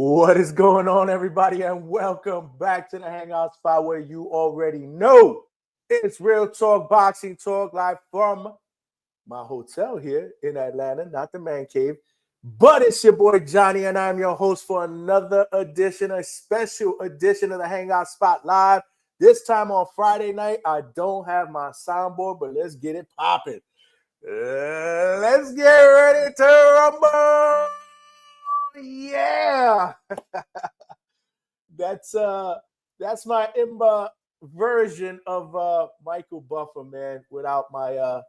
What is going on, everybody, and welcome back to the Hangout spot where you already know it's Real Talk Boxing Talk live from my hotel here in Atlanta, not the man cave, but it's your boy Johnny, and I'm your host for another edition, a special edition of the Hangout Spot Live. This time on Friday night, I don't have my soundboard, but let's get it popping. Let's get ready to rumble. Yeah. That's my Imba version of Michael Buffer, man, without my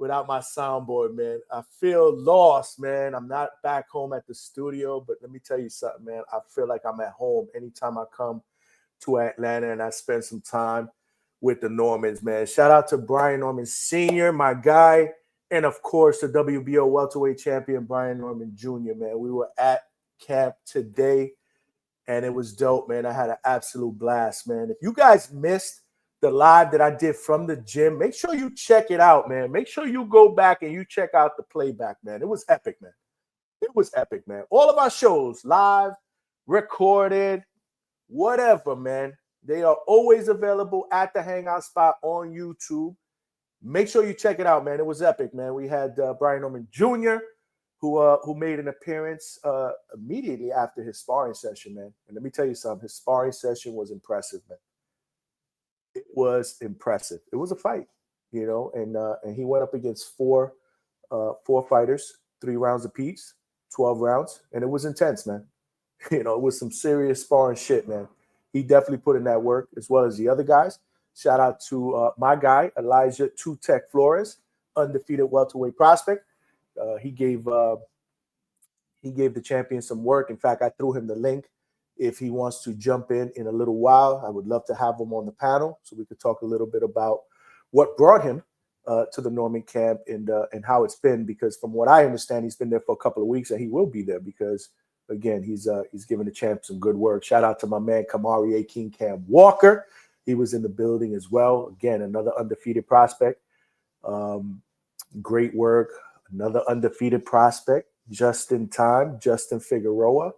soundboard, man. I feel lost, man. I'm not back home at the studio, but let me tell you something, man. I feel like I'm at home anytime I come to Atlanta and I spend some time with the Normans, man. Shout out to Brian Norman Sr., my guy, and of course the WBO Welterweight champion Brian Norman Jr., man. We were at camp today and it was dope, man. I had an absolute blast, man. If you guys missed the live that I did from the gym, make sure you check it out, man. Make sure you go back and you check out the playback, man. It was epic, man. It was epic, man. All of our shows, live, recorded, whatever, man. They are always available at the Hangout spot on YouTube. Make sure you check it out, man. It was epic, man. We had Brian Norman Jr., who made an appearance immediately after his sparring session, man. And let me tell you something. His sparring session was impressive, man. It was impressive. It was a fight, you know, and he went up against four fighters, 3 rounds apiece, 12 rounds, and it was intense, man. You know, it was some serious sparring shit, man. He definitely put in that work as well as the other guys. Shout out to my guy, Elijah Two Tech Flores, undefeated welterweight prospect. He gave the champion some work. In fact, I threw him the link. If he wants to jump in a little while, I would love to have him on the panel so we could talk a little bit about what brought him to the Norman camp and how it's been. Because from what I understand, he's been there for a couple of weeks and he will be there because, again, he's giving the champ some good work. Shout out to my man Kamari A. King Cam Walker. He was in the building as well. Again, another undefeated prospect. Great work. Another undefeated prospect. Justin Figueroa.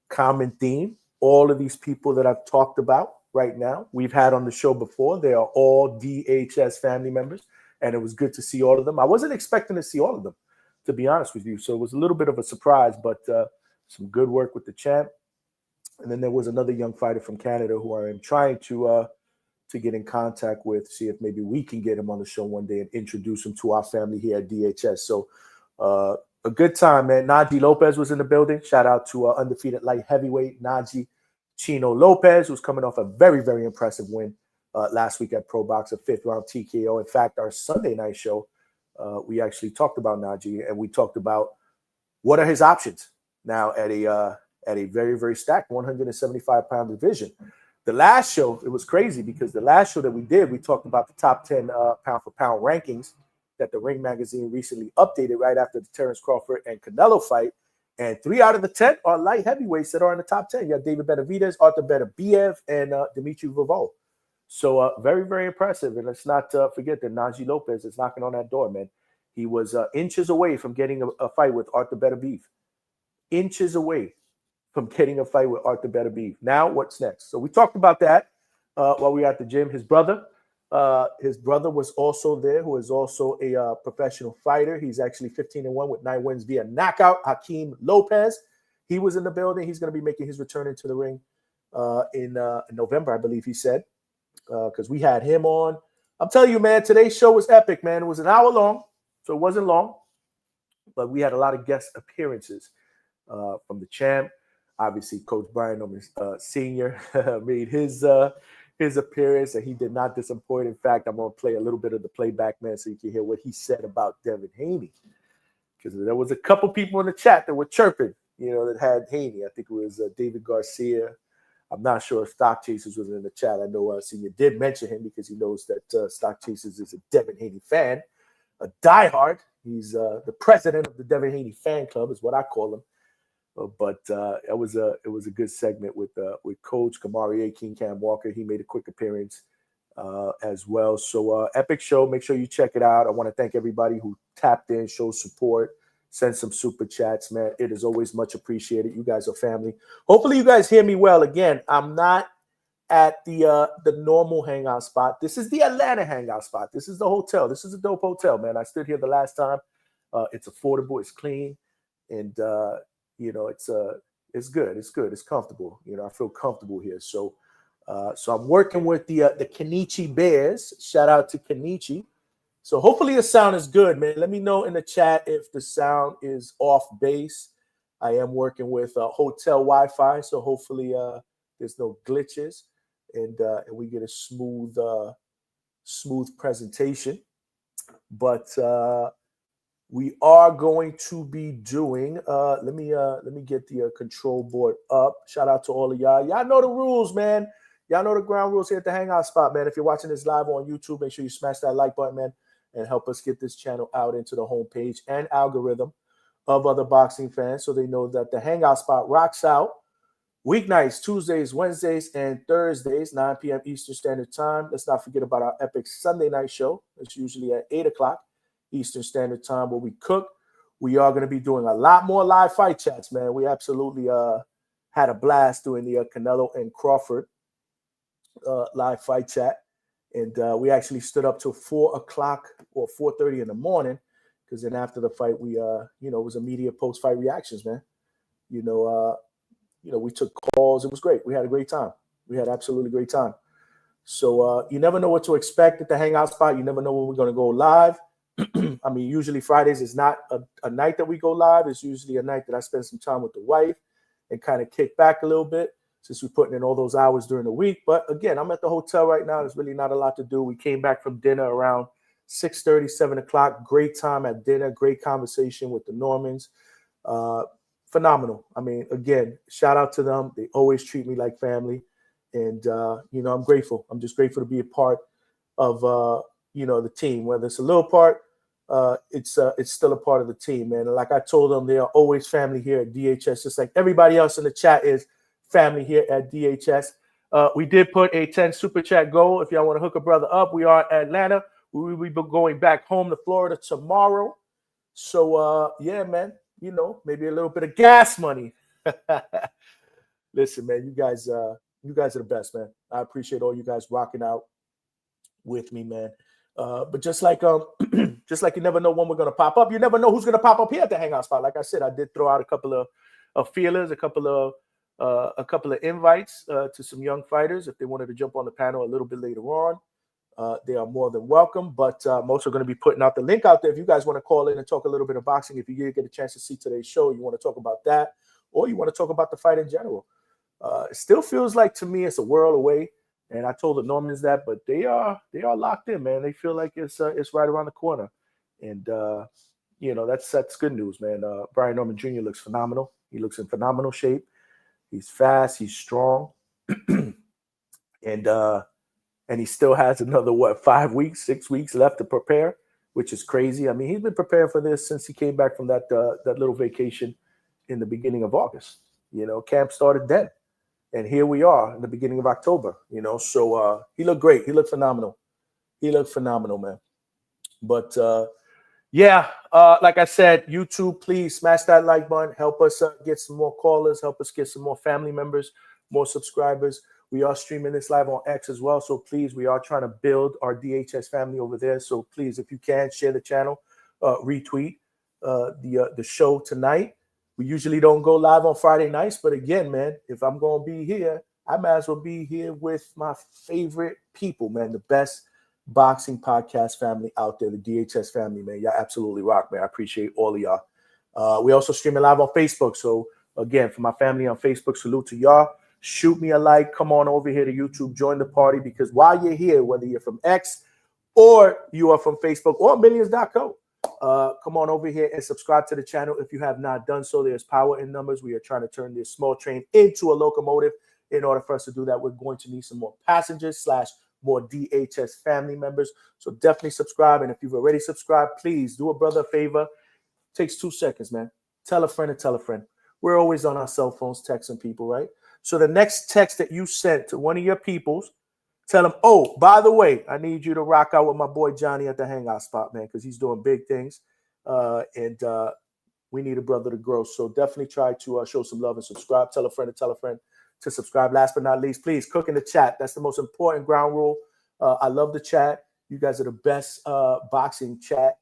Common theme. All of these people that I've talked about right now, we've had on the show before. They are all DHS family members, and it was good to see all of them. I wasn't expecting to see all of them, to be honest with you. So it was a little bit of a surprise, but some good work with the champ. And then there was another young fighter from Canada who I am trying to get in contact with, see if maybe we can get him on the show one day and introduce him to our family here at DHS. So a good time, man. Najee Lopez was in the building. Shout out to undefeated light heavyweight Najee Chino Lopez, who's coming off a very, very impressive win last week at Pro Box, a 5th round TKO. In fact, our Sunday night show, we actually talked about Najee, and we talked about what are his options now at a very, very stacked 175-pound division. The last show, it was crazy because the last show that we did, we talked about the top 10 pound-for-pound rankings that the Ring magazine recently updated right after the Terrence Crawford and Canelo fight. And 3 out of the 10 are light heavyweights that are in the top 10. You got David Benavidez, Arthur Beterbiev, and Dimitri Bivol. So very, very impressive. And let's not forget that Najee Lopez is knocking on that door, man. He was inches away from getting a fight with Arthur Beterbiev. Inches away from getting a fight with Arthur Beterbiev. Now, what's next? So we talked about that while we were at the gym. His brother was also there, who is also a professional fighter. He's actually 15-1 with 9 wins via knockout. Hakeem Lopez. He was in the building. He's going to be making his return into the ring in November, I believe he said, because we had him on. I'm telling you, man, today's show was epic, man. It was an hour long, so it wasn't long, but we had a lot of guest appearances from the champ. Obviously, Coach Brian Norman Sr. made his appearance, and he did not disappoint. In fact, I'm going to play a little bit of the playback, man, so you can hear what he said about Devin Haney. Because there was a couple people in the chat that were chirping, you know, that had Haney. I think it was David Garcia. I'm not sure if Stock Chasers was in the chat. I know Senior did mention him because he knows that Stock Chasers is a Devin Haney fan, a diehard. He's the president of the Devin Haney fan club is what I call him. But it was a good segment with Coach Kamari A. King Cam Walker. He made a quick appearance as well. So epic show. Make sure you check it out. I want to thank everybody who tapped in, showed support, send some super chats, man. It is always much appreciated. You guys are family. Hopefully you guys hear me well. Again, I'm not at the normal hangout spot. This is the Atlanta hangout spot. This is the hotel. This is a dope hotel, man. I stood here the last time. It's affordable. It's clean. And, it's good. It's good. It's comfortable. I feel comfortable here. So I'm working with the Kenichi Bears. Shout out to Kenichi. So hopefully the sound is good, man. Let me know in the chat if the sound is off base. I am working with hotel Wi-Fi, so hopefully there's no glitches, and we get a smooth presentation. But we are going to be doing. Let me get the control board up. Shout out to all of y'all. Y'all know the rules, man. Y'all know the ground rules here at the Hangout spot, man. If you're watching this live on YouTube, make sure you smash that like button, man, and help us get this channel out into the homepage and algorithm of other boxing fans so they know that the Hangout spot rocks out weeknights, Tuesdays, Wednesdays, and Thursdays, 9 p.m. Eastern Standard Time. Let's not forget about our epic Sunday night show. It's usually at 8 o'clock Eastern Standard Time where we cook. We are going to be doing a lot more live fight chats, man. We absolutely had a blast doing the Canelo and Crawford live fight chat. And we actually stood up till 4 o'clock or 4:30 in the morning, because then after the fight, we, it was immediate post-fight reactions, man. We took calls. It was great. We had a great time. We had absolutely great time. So you never know what to expect at the Hangout spot. You never know when we're going to go live. I mean, usually Fridays is not a night that we go live. It's usually a night that I spend some time with the wife and kind of kick back a little bit, since we're putting in all those hours during the week. But again, I'm at the hotel right now. There's really not a lot to do. We came back from dinner around 6:30, 7 o'clock. Great time at dinner. Great conversation with the Normans. Phenomenal. I mean, again, shout out to them. They always treat me like family. And, I'm grateful. I'm just grateful to be a part of, the team. Whether it's a little part, it's still a part of the team, man. And like I told them, they are always family here at DHS, just like everybody else in the chat is family here at DHS. We did put a 10 super chat goal. If y'all want to hook a brother up, we are in Atlanta. We will be going back home to Florida tomorrow. So, yeah, man, maybe a little bit of gas money. Listen, man, you guys are the best, man. I appreciate all you guys rocking out with me, man. But just like you never know when we're going to pop up, you never know who's going to pop up here at the Hangout spot. Like I said, I did throw out a couple of feelers, a couple of invites to some young fighters if they wanted to jump on the panel a little bit later on. They are more than welcome, but I'm also going to be putting out the link out there if you guys want to call in and talk a little bit of boxing. If you get a chance to see today's show, you want to talk about that, or you want to talk about the fight in general. It still feels like, to me, it's a world away, and I told the Normans that, but they are locked in, man. They feel like it's right around the corner, and that's good news, man. Brian Norman Jr. looks phenomenal. He looks in phenomenal shape. He's fast. He's strong, and he still has another 5 weeks, 6 weeks left to prepare, which is crazy. I mean, he's been preparing for this since he came back from that little vacation in the beginning of August. Camp started then, and here we are in the beginning of October. So he looked great. He looked phenomenal. He looked phenomenal, man. But like I said, YouTube, please smash that like button. Help us get some more callers. Help us get some more family members, more subscribers. We are streaming this live on X as well. So please, we are trying to build our DHS family over there. So please, if you can, share the channel, retweet the show tonight. We usually don't go live on Friday nights. But again, man, if I'm going to be here, I might as well be here with my favorite people, man, the best boxing podcast family out there, the DHS family, man. Y'all absolutely rock, man. I appreciate all of y'all. We also streaming live on Facebook. So again, for my family on Facebook, salute to y'all. Shoot me a like. Come on over here to YouTube. Join the party, because while you're here, whether you're from X or you are from Facebook or Millions.co, come on over here and subscribe to the channel if you have not done so. There's power in numbers. We are trying to turn this small train into a locomotive. In order for us to do that, we're going to need some more passengers / more DHS family members. So definitely subscribe. And if you've already subscribed, please do a brother a favor. Takes 2 seconds, man. Tell a friend and tell a friend. We're always on our cell phones texting people, right? So the next text that you sent to one of your peoples, tell them, oh, by the way, I need you to rock out with my boy Johnny at the Hangout spot, man, because he's doing big things. And We need a brother to grow. So definitely try to show some love and subscribe. Tell a friend to subscribe. Last but not least, please cook in the chat. That's the most important ground rule. I love the chat. You guys are the best boxing chat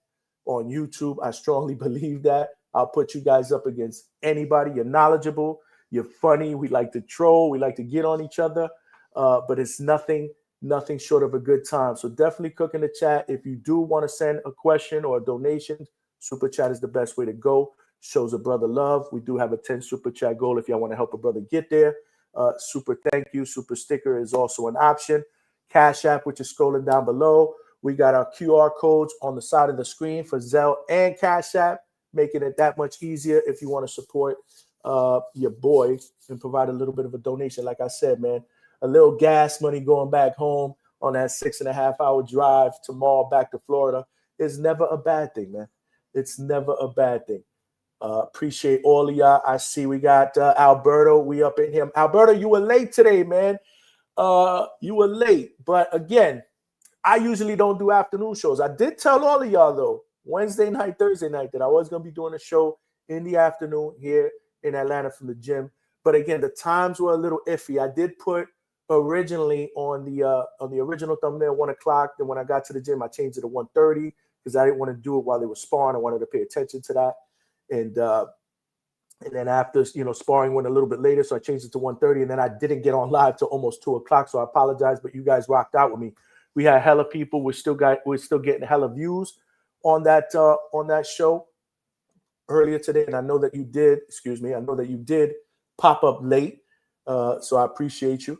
on YouTube. I strongly believe that. I'll put you guys up against anybody. You're knowledgeable. You're funny. We like to troll. We like to get on each other. But it's nothing short of a good time. So definitely cook in the chat. If you do want to send a question or a donation, super chat is the best way to go. Shows a brother love. We do have a 10 super chat goal if y'all want to help a brother get there. Super thank you. Super sticker is also an option. Cash App, which is scrolling down below. We got our QR codes on the side of the screen for Zelle and Cash App, making it that much easier if you want to support your boy and provide a little bit of a donation. Like I said, man, a little gas money going back home on that 6.5-hour drive tomorrow back to Florida is never a bad thing, man. It's never a bad thing. Appreciate all of y'all. I see we got Alberto. We up in him. Alberto, you were late today, man. You were late. But again, I usually don't do afternoon shows. I did tell all of y'all, though, Wednesday night, Thursday night, that I was going to be doing a show in the afternoon here in Atlanta from the gym. But again, the times were a little iffy. I did put originally on the original thumbnail 1 o'clock. Then when I got to the gym, I changed it to 1:30 because I didn't want to do it while they were sparring. I wanted to pay attention to that. And then after, sparring went a little bit later, so I changed it to 1:30. And then I didn't get on live till almost 2 o'clock. So I apologize, but you guys rocked out with me. We had hella people. We're still getting hella views on that show earlier today. And I know that you did. I know that you did pop up late. So I appreciate you.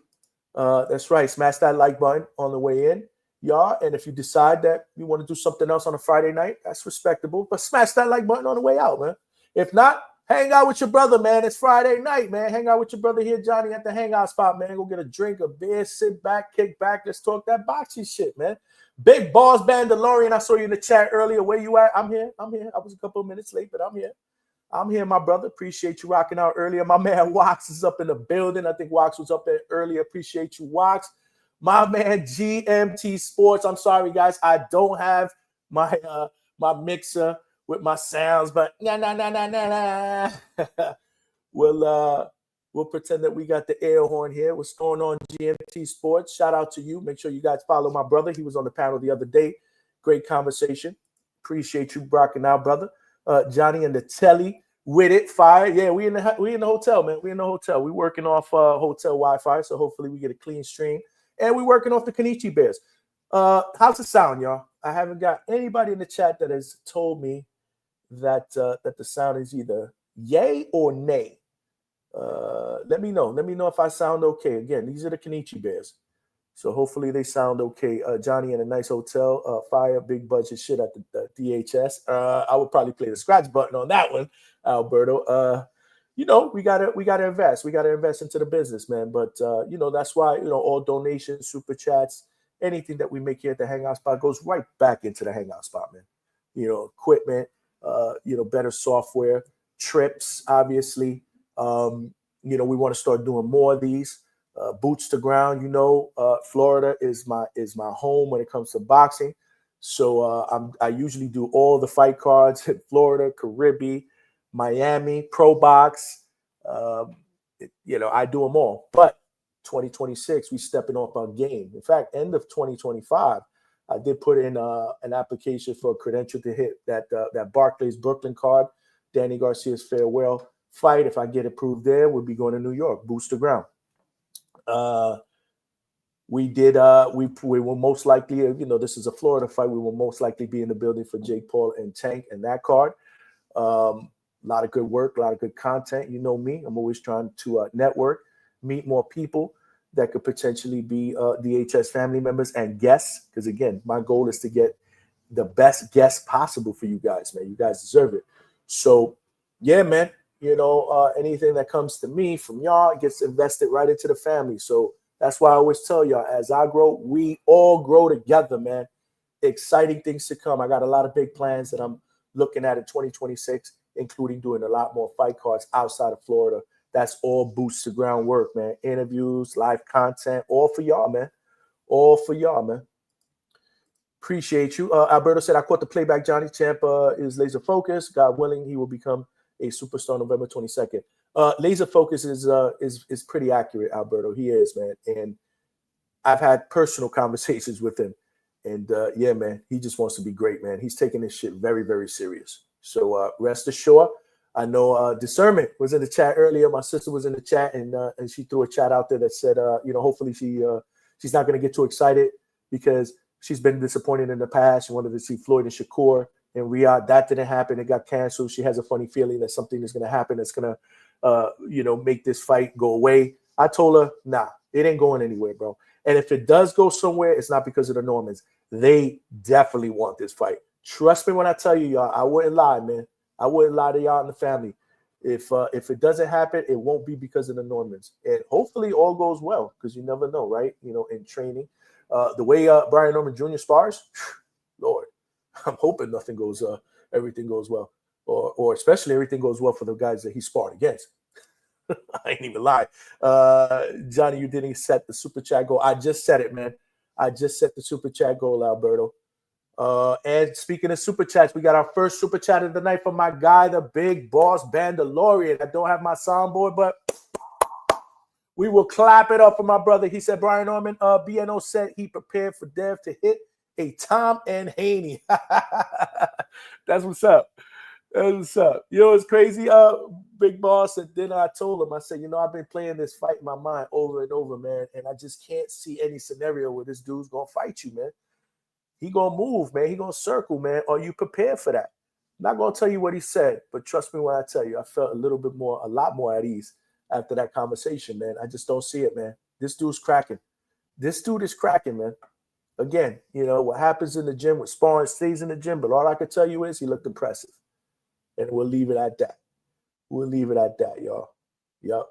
That's right. Smash that like button on the way in, y'all. And if you decide that you want to do something else on a Friday night, that's respectable. But smash that like button on the way out, man. If not, hang out with your brother, man. It's Friday night, man. Hang out with your brother here, Johnny, at the Hangout spot, man. Go get a drink, a beer, sit back, kick back. Let's talk that boxing shit, man. Big Balls Bandalorian, I saw you in the chat earlier. Where you at? I'm here. I was a couple of minutes late, but I'm here, my brother. Appreciate you rocking out earlier. My man Wax is up in the building. I think Wax was up there earlier. Appreciate you, Wax. My man GMT Sports. I'm sorry, guys. I don't have my my mixer with my sounds, but we'll pretend that we got the air horn here. What's going on, GMT Sports? Shout out to you. Make sure you guys follow my brother. He was on the panel the other day. Great conversation. Appreciate you rocking out, brother. Johnny and the telly with it. Fire. Yeah, we in the hotel, man. We in the hotel. We working off hotel Wi-Fi, so hopefully we get a clean stream. And we working off the Kenichi Bears. How's it sound, y'all? I haven't got anybody in the chat that has told me that the sound is either yay or nay. Let me know. Let me know if I sound okay. Again, these are the Kenichi Bears. So hopefully they sound okay. Johnny in a nice hotel. Fire, big budget shit at the DHS. I would probably play the scratch button on that one, Alberto. We gotta invest. We gotta invest into the business, man. But that's why all donations, super chats, anything that we make here at the Hangout Spot goes right back into the Hangout Spot, man. Equipment, better software, trips, obviously. We want to start doing more of these. Boots to ground, Florida is my home when it comes to boxing. So I usually do all the fight cards in Florida, Caribbean, Miami, Pro Box. I do them all. But 2026, we stepping up our game. In fact, end of 2025, I did put in an application for a credential to hit that Barclays Brooklyn card, Danny Garcia's farewell fight. If I get approved there, we'll be going to New York, boots to ground. We will most likely, this is a Florida fight. We will most likely be in the building for Jake Paul and Tank and that card. A lot of good work, a lot of good content. You know me, I'm always trying to network, meet more people that could potentially be DHS family members and guests. Because again, my goal is to get the best guests possible for you guys, man. You guys deserve it. So yeah, man. Anything that comes to me from y'all gets invested right into the family. So that's why I always tell y'all, as I grow, we all grow together, man. Exciting things to come. I got a lot of big plans that I'm looking at in 2026, including doing a lot more fight cards outside of Florida. That's all boots to ground work, man. Interviews, live content, all for y'all, man. All for y'all, man. Appreciate you. Alberto said, I caught the playback. Johnny Champa is laser focused. God willing, he will become a superstar November 22nd. Laser Focus is pretty accurate, Alberto. He is, man. And I've had personal conversations with him. And yeah, man, he just wants to be great, man. He's taking this shit very, very serious. So rest assured, I know Discernment was in the chat earlier. My sister was in the chat, and she threw a chat out there that said, hopefully she's not going to get too excited because she's been disappointed in the past. She wanted to see Floyd and Shakur and Riyadh. That didn't happen. It got canceled. She has a funny feeling that something is going to happen that's going to, make this fight go away. I told her, nah, it ain't going anywhere, bro. And if it does go somewhere, it's not because of the Normans. They definitely want this fight. Trust me when I tell you, y'all, I wouldn't lie, man. I wouldn't lie to y'all in the family. If it doesn't happen, it won't be because of the Normans. And hopefully all goes well, because you never know, right? In training. The way Brian Norman Jr. spars, Lord, I'm hoping everything goes well. Or especially everything goes well for the guys that he sparred against. I ain't even lie. Johnny, you didn't set the super chat goal. I just set it, man. I just set the super chat goal, Alberto. And speaking of super chats, we got our first super chat of the night from my guy, the big boss Bandalorian. I don't have my soundboard, but we will clap it up for my brother. He said, Brian Norman, BNO said he prepared for Dev to hit a Tom and Haney. That's what's up. That's what's up. It's crazy, big boss. And then I told him, I said, I've been playing this fight in my mind over and over, man. And I just can't see any scenario where this dude's going to fight you, man. He going to move, man. He going to circle, man. Are you prepared for that? I'm not going to tell you what he said, but trust me when I tell you, I felt a lot more at ease after that conversation, man. I just don't see it, man. This dude's cracking. This dude is cracking, man. Again, what happens in the gym with sparring stays in the gym, but all I can tell you is he looked impressive. And we'll leave it at that. We'll leave it at that, y'all. Yep.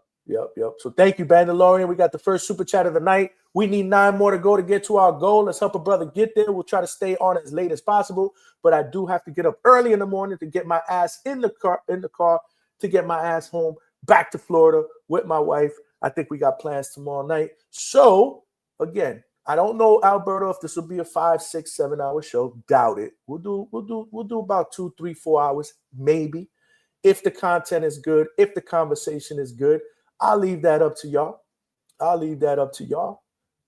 So thank you, Bandalorian. We got the first super chat of the night. We need 9 more to go to get to our goal. Let's help a brother get there. We'll try to stay on as late as possible, but I do have to get up early in the morning to get my ass in the car to get my ass home back to Florida with my wife. I think we got plans tomorrow night. So again, I don't know, Alberto, if this will be a 5, 6, 7 hour show. Doubt it. We'll do about 2, 3, 4 hours, maybe. If the content is good, if the conversation is good, I'll leave that up to y'all.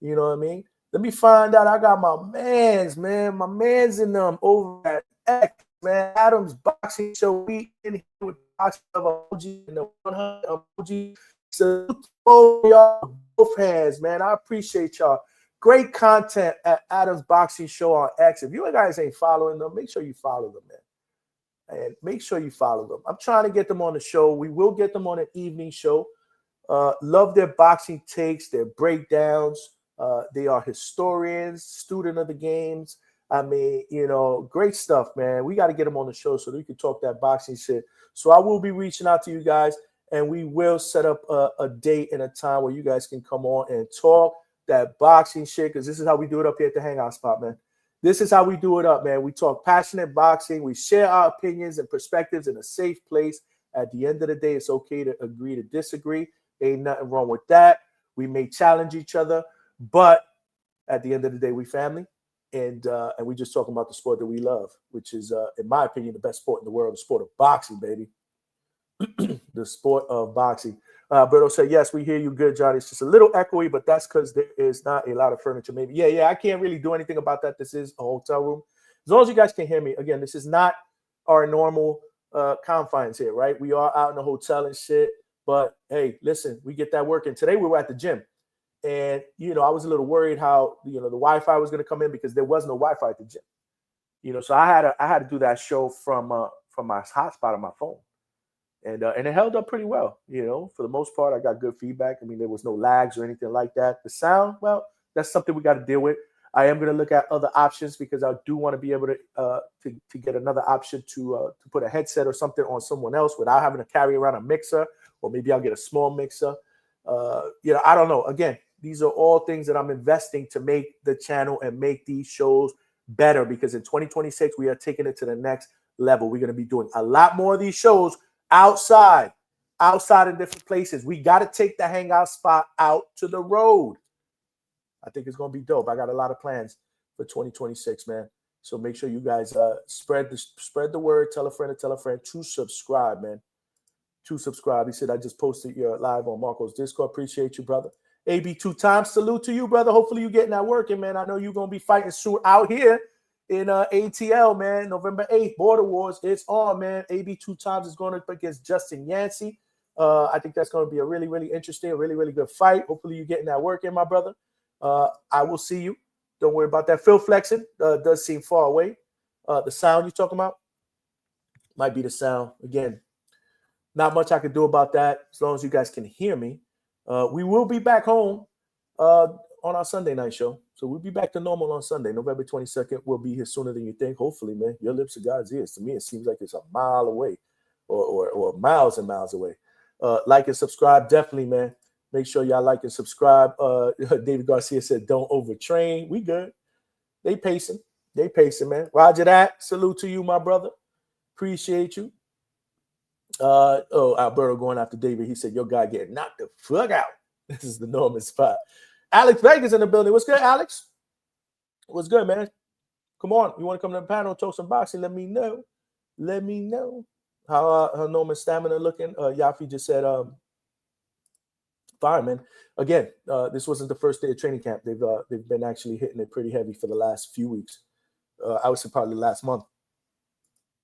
You know what I mean? Let me find out. I got my mans, man. My mans in them over at X, man. Adam's Boxing Show. We in here with Boxing of OG and the 100 OG. So y'all, both hands, man. I appreciate y'all. Great content at Adam's Boxing Show on X. If you guys ain't following them, make sure you follow them, man. And make sure you follow them. I'm trying to get them on the show. We will get them on an evening show. Love their boxing takes, their breakdowns. They are historians, student of the games. I mean, great stuff, man. We got to get them on the show so that we can talk that boxing shit. So I will be reaching out to you guys, and we will set up a date and a time where you guys can come on and talk that boxing shit, because this is how we do it up here at the Hangout spot, man. This is how we do it up, man. We talk passionate boxing. We share our opinions and perspectives in a safe place. At the end of the day, it's okay to agree to disagree. Ain't nothing wrong with that. We may challenge each other, but at the end of the day, we family, and we just talking about the sport that we love, which is, in my opinion, the best sport in the world, the sport of boxing, baby. The sport of boxing. Berto said, yes, we hear you good, Johnny. It's just a little echoey, but that's because there is not a lot of furniture. Maybe. Yeah, I can't really do anything about that. This is a hotel room. As long as you guys can hear me, again, this is not our normal confines here, right? We are out in the hotel and shit. But hey, listen, we get that working. Today we were at the gym. And, I was a little worried how, the Wi-Fi was going to come in because there was no Wi-Fi at the gym. So I had to do that show from my hotspot on my phone. And it held up pretty well, For the most part, I got good feedback. I mean, there was no lags or anything like that. The sound, well, that's something we got to deal with. I am going to look at other options because I do want to be able to get another option to put a headset or something on someone else without having to carry around a mixer, or maybe I'll get a small mixer. I don't know. Again, these are all things that I'm investing to make the channel and make these shows better, because in 2026, we are taking it to the next level. We're going to be doing a lot more of these shows outside in different places. We got to take the Hangout spot out to the road. I think it's going to be dope. I got a lot of plans for 2026, man. So make sure you guys spread the word. Tell a friend to tell a friend to subscribe, man. to subscribe. He said, I just posted your live on Marco's Discord. Appreciate you, brother. AB 2 times. Salute to you, brother. Hopefully you getting that working, man. I know you're going to be fighting soon out here in ATL, man. November 8th, Border Wars. It's on, man. AB 2 times is going up against Justin Yancey. I think that's going to be a really, really interesting, really, really good fight. Hopefully you're getting that work in, my brother. I will see you. Don't worry about that. Phil flexing does seem far away. The sound you're talking about might be the sound. Again, not much I can do about that as long as you guys can hear me. We will be back home on our Sunday night show. So we'll be back to normal on Sunday. November 22nd. We'll be here sooner than you think. Hopefully, man. Your lips are God's ears. To me, it seems like it's a mile away or miles and miles away. Like and subscribe. Definitely, man. Make sure y'all like and subscribe. David Garcia said, don't overtrain. We good. They pacing. They pacing, man. Roger that. Salute to you, my brother. Appreciate you. Alberto going after David. He said, your guy getting knocked the fuck out. This is the Norman spot. Alex Vegas in the building. What's good, Alex? What's good, man? Come on. You want to come to the panel, talk some boxing? Let me know. Let me know. How Norman's stamina looking? Yafi just said, fine, man. Again, this wasn't the first day of training camp. They've been actually hitting it pretty heavy for the last few weeks. I would say probably last month.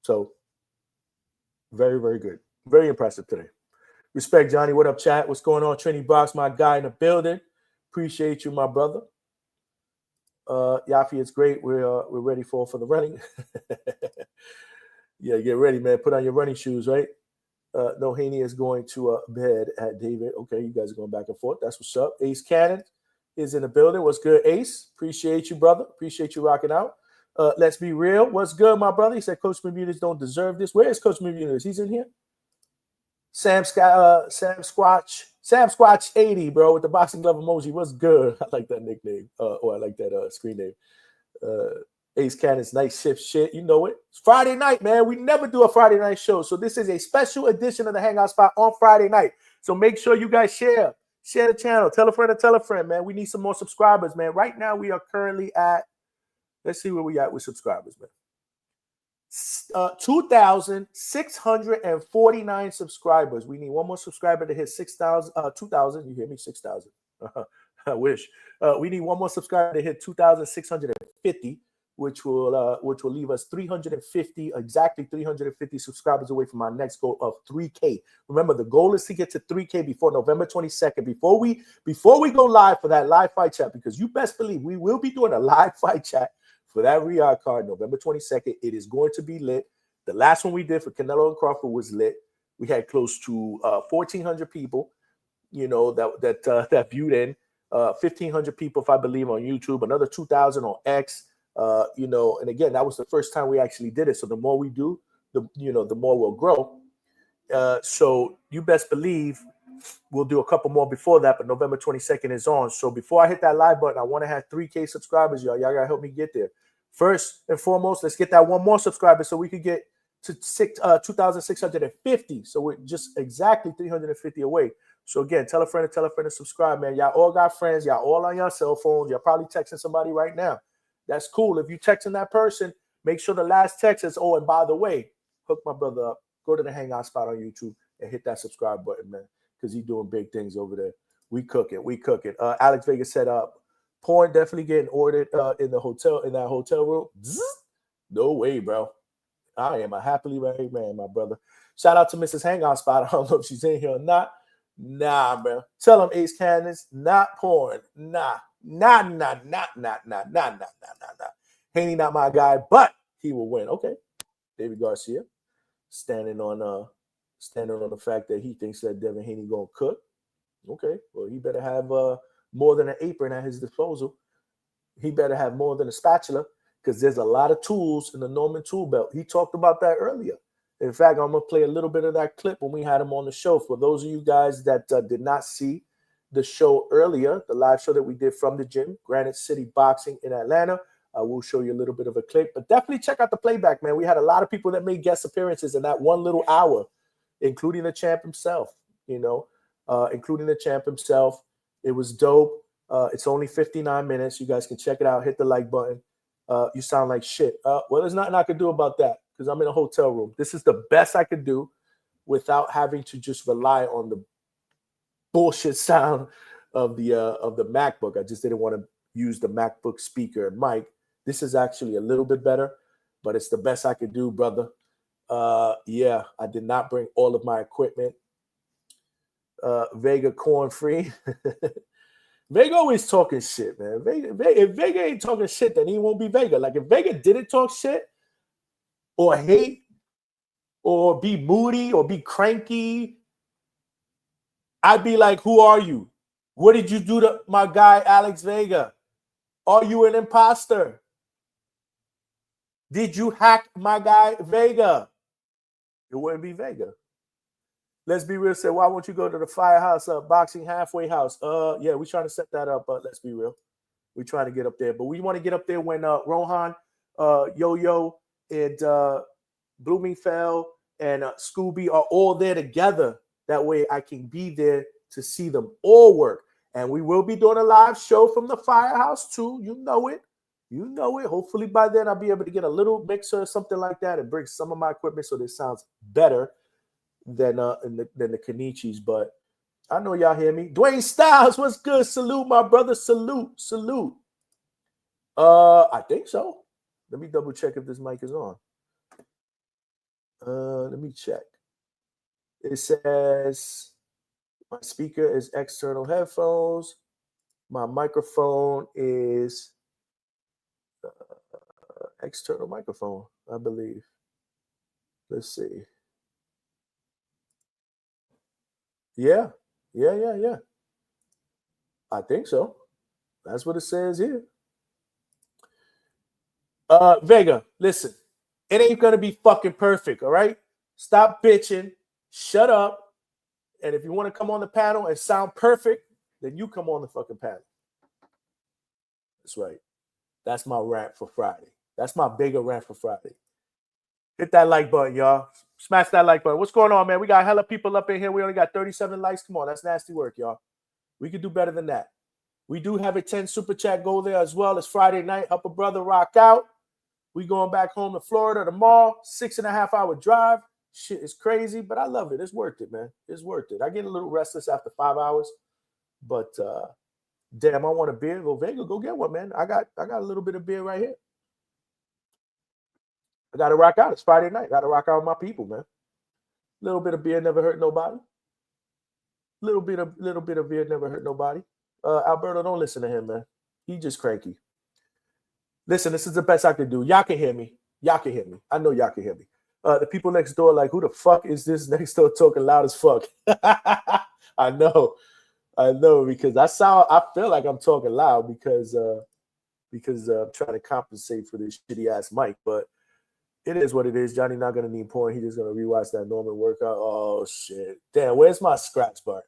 So very, very good. Very impressive today. Respect, Johnny. What up, chat? What's going on? Trini Box, my guy in the building. Appreciate you, my brother. Yafi, it's great. We're ready for the running. Yeah, get ready, man. Put on your running shoes, right? No, Haney is going to bed at David. Okay, you guys are going back and forth. That's what's up. Ace Cannon is in the building. What's good, Ace? Appreciate you, brother. Appreciate you rocking out. Let's be real. What's good, my brother? He said Coach Bermudez don't deserve this. Where is Coach Bermudez? He's in here. Sam Squatch 80, bro, with the boxing glove emoji. What's good? I like that nickname. Or I like that screen name. Ace Cannon's night shift shit. You know it. It's Friday night, man. We never do a Friday night show. So this is a special edition of the Hangout Spot on Friday night. So make sure you guys share the channel. Tell a friend, man. We need some more subscribers, man. Right now we are currently at, let's see where we at with subscribers, man. 2,649 subscribers. We need one more subscriber to hit 6,000. 2,000. You hear me? 6,000. I wish. We need one more subscriber to hit 2,650, which will leave us 350, exactly 350 subscribers away from our next goal of 3K. Remember, the goal is to get to 3K before November 22nd. Before we go live for that live fight chat, because you best believe we will be doing a live fight chat for that Riyadh card, November 22nd. It is going to be lit. The last one we did for Canelo and Crawford was lit. We had close to 1,400 people, you know, that viewed in. 1,500 people, if I believe, on YouTube. Another 2,000 on X. You know, and again, that was the first time we actually did it. So the more we do, the more we'll grow. So you best believe we'll do a couple more before that, but November 22nd is on. So before I hit that live button, I want to have 3K subscribers, y'all. Y'all got to help me get there. First and foremost, let's get that one more subscriber so we could get to 2,650. So we're just exactly 350 away. So again, tell a friend to subscribe, man. Y'all all got friends. Y'all all on your cell phones. You're probably texting somebody right now. That's cool. If you texting that person, make sure the last text is, oh, and by the way, hook my brother up. Go to the Hangout Spot on YouTube and hit that subscribe button, man, because he's doing big things over there. We cooking. Alex Vegas said porn definitely getting ordered in that hotel room. Zzz. No way, bro. I am a happily married man, my brother. Shout out to Mrs. Hangout Spot. I don't know if she's in here or not. Nah, bro. Tell him Ace Cannons, not porn. Nah. Haney not my guy, but he will win. Okay. David Garcia standing on the fact that he thinks that Devin Haney gonna cook. Okay, well, he better have more than an apron at his disposal. He better have more than a spatula, because there's a lot of tools in the Norman tool belt. He talked about that earlier. In fact, I'm gonna play a little bit of that clip when we had him on the show. For those of you guys that did not see the show earlier, the live show that we did from the gym, Granite City Boxing in Atlanta, I will show you a little bit of a clip, but definitely check out the playback, man. We had a lot of people that made guest appearances in that one little hour, including the champ himself, including the champ himself. It was dope. It's only 59 minutes. You guys can check it out. Hit the like button. You sound like shit. Well, there's nothing I can do about that because I'm in a hotel room. This is the best I could do without having to just rely on the bullshit sound of the MacBook. I just didn't want to use the MacBook speaker and mic. This is actually a little bit better, but it's the best I could do, brother. Yeah, I did not bring all of my equipment. Vega corn free. Vega always talking shit, man. If Vega ain't talking shit, then he won't be Vega. Like if Vega didn't talk shit or hate or be moody or be cranky, I'd be like, who are you? What did you do to my guy, Alex Vega? Are you an imposter? Did you hack my guy, Vega? It wouldn't be Vega. Let's be real. Say, why won't you go to the Firehouse Boxing Halfway House? Yeah, we're trying to set that up. Let's be real. We're trying to get up there. But we want to get up there when Rohan, Yo-Yo, and Bloomingfeld and Scooby are all there together. That way I can be there to see them all work. And we will be doing a live show from the Firehouse too. You know it. You know it. Hopefully by then I'll be able to get a little mixer or something like that and bring some of my equipment so this sounds better than the Kenichis. But I know y'all hear me. Dwayne Styles, what's good? Salute, my brother. Salute. I think so. Let me double check if this mic is on. Let me check. It says my speaker is external headphones. My microphone is external microphone, I believe. Let's see. Yeah. I think so. That's what it says here. Vega, listen. It ain't gonna be fucking perfect, all right? Stop bitching. Shut up. And if you want to come on the panel and sound perfect, then you come on the fucking panel. That's right. That's my rant for Friday. That's my bigger rant for Friday. Hit that like button, y'all. Smash that like button. What's going on, man? We got hella people up in here. We only got 37 likes. Come on, that's nasty work, y'all. We could do better than that. We do have a 10 super chat goal there as well. It's Friday night. Help a brother rock out. We going back home to Florida tomorrow. 6.5 hour drive. Shit is crazy, but I love it. It's worth it, man. It's worth it. I get a little restless after 5 hours, but damn, I want a beer. Go Vega, go get one, man. I got a little bit of beer right here. I got to rock out. It's Friday night. Got to rock out with my people, man. A little bit of beer never hurt nobody. Little bit of beer never hurt nobody. Alberto, don't listen to him, man. He just cranky. Listen, this is the best I can do. Y'all can hear me. I know y'all can hear me. The people next door, like, who the fuck is this next door talking loud as fuck? I know, because I feel like I'm talking loud because I'm trying to compensate for this shitty ass mic, but it is what it is. Johnny not gonna need porn. He just gonna rewatch that Norman workout. Oh shit! Damn, where's my scratch bar?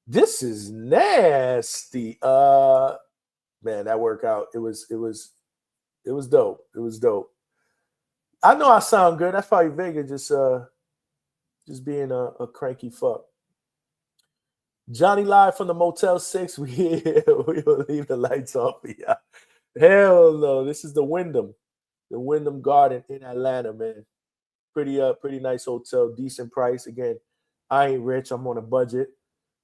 This is nasty. Man, that workout, it was dope. It was dope. I know I sound good. That's probably Vega just being a cranky fuck. Johnny live from the Motel 6. We will leave the lights off. Yeah. Hell no. This is the Wyndham Garden in Atlanta, man. Pretty nice hotel, decent price. Again, I ain't rich. I'm on a budget.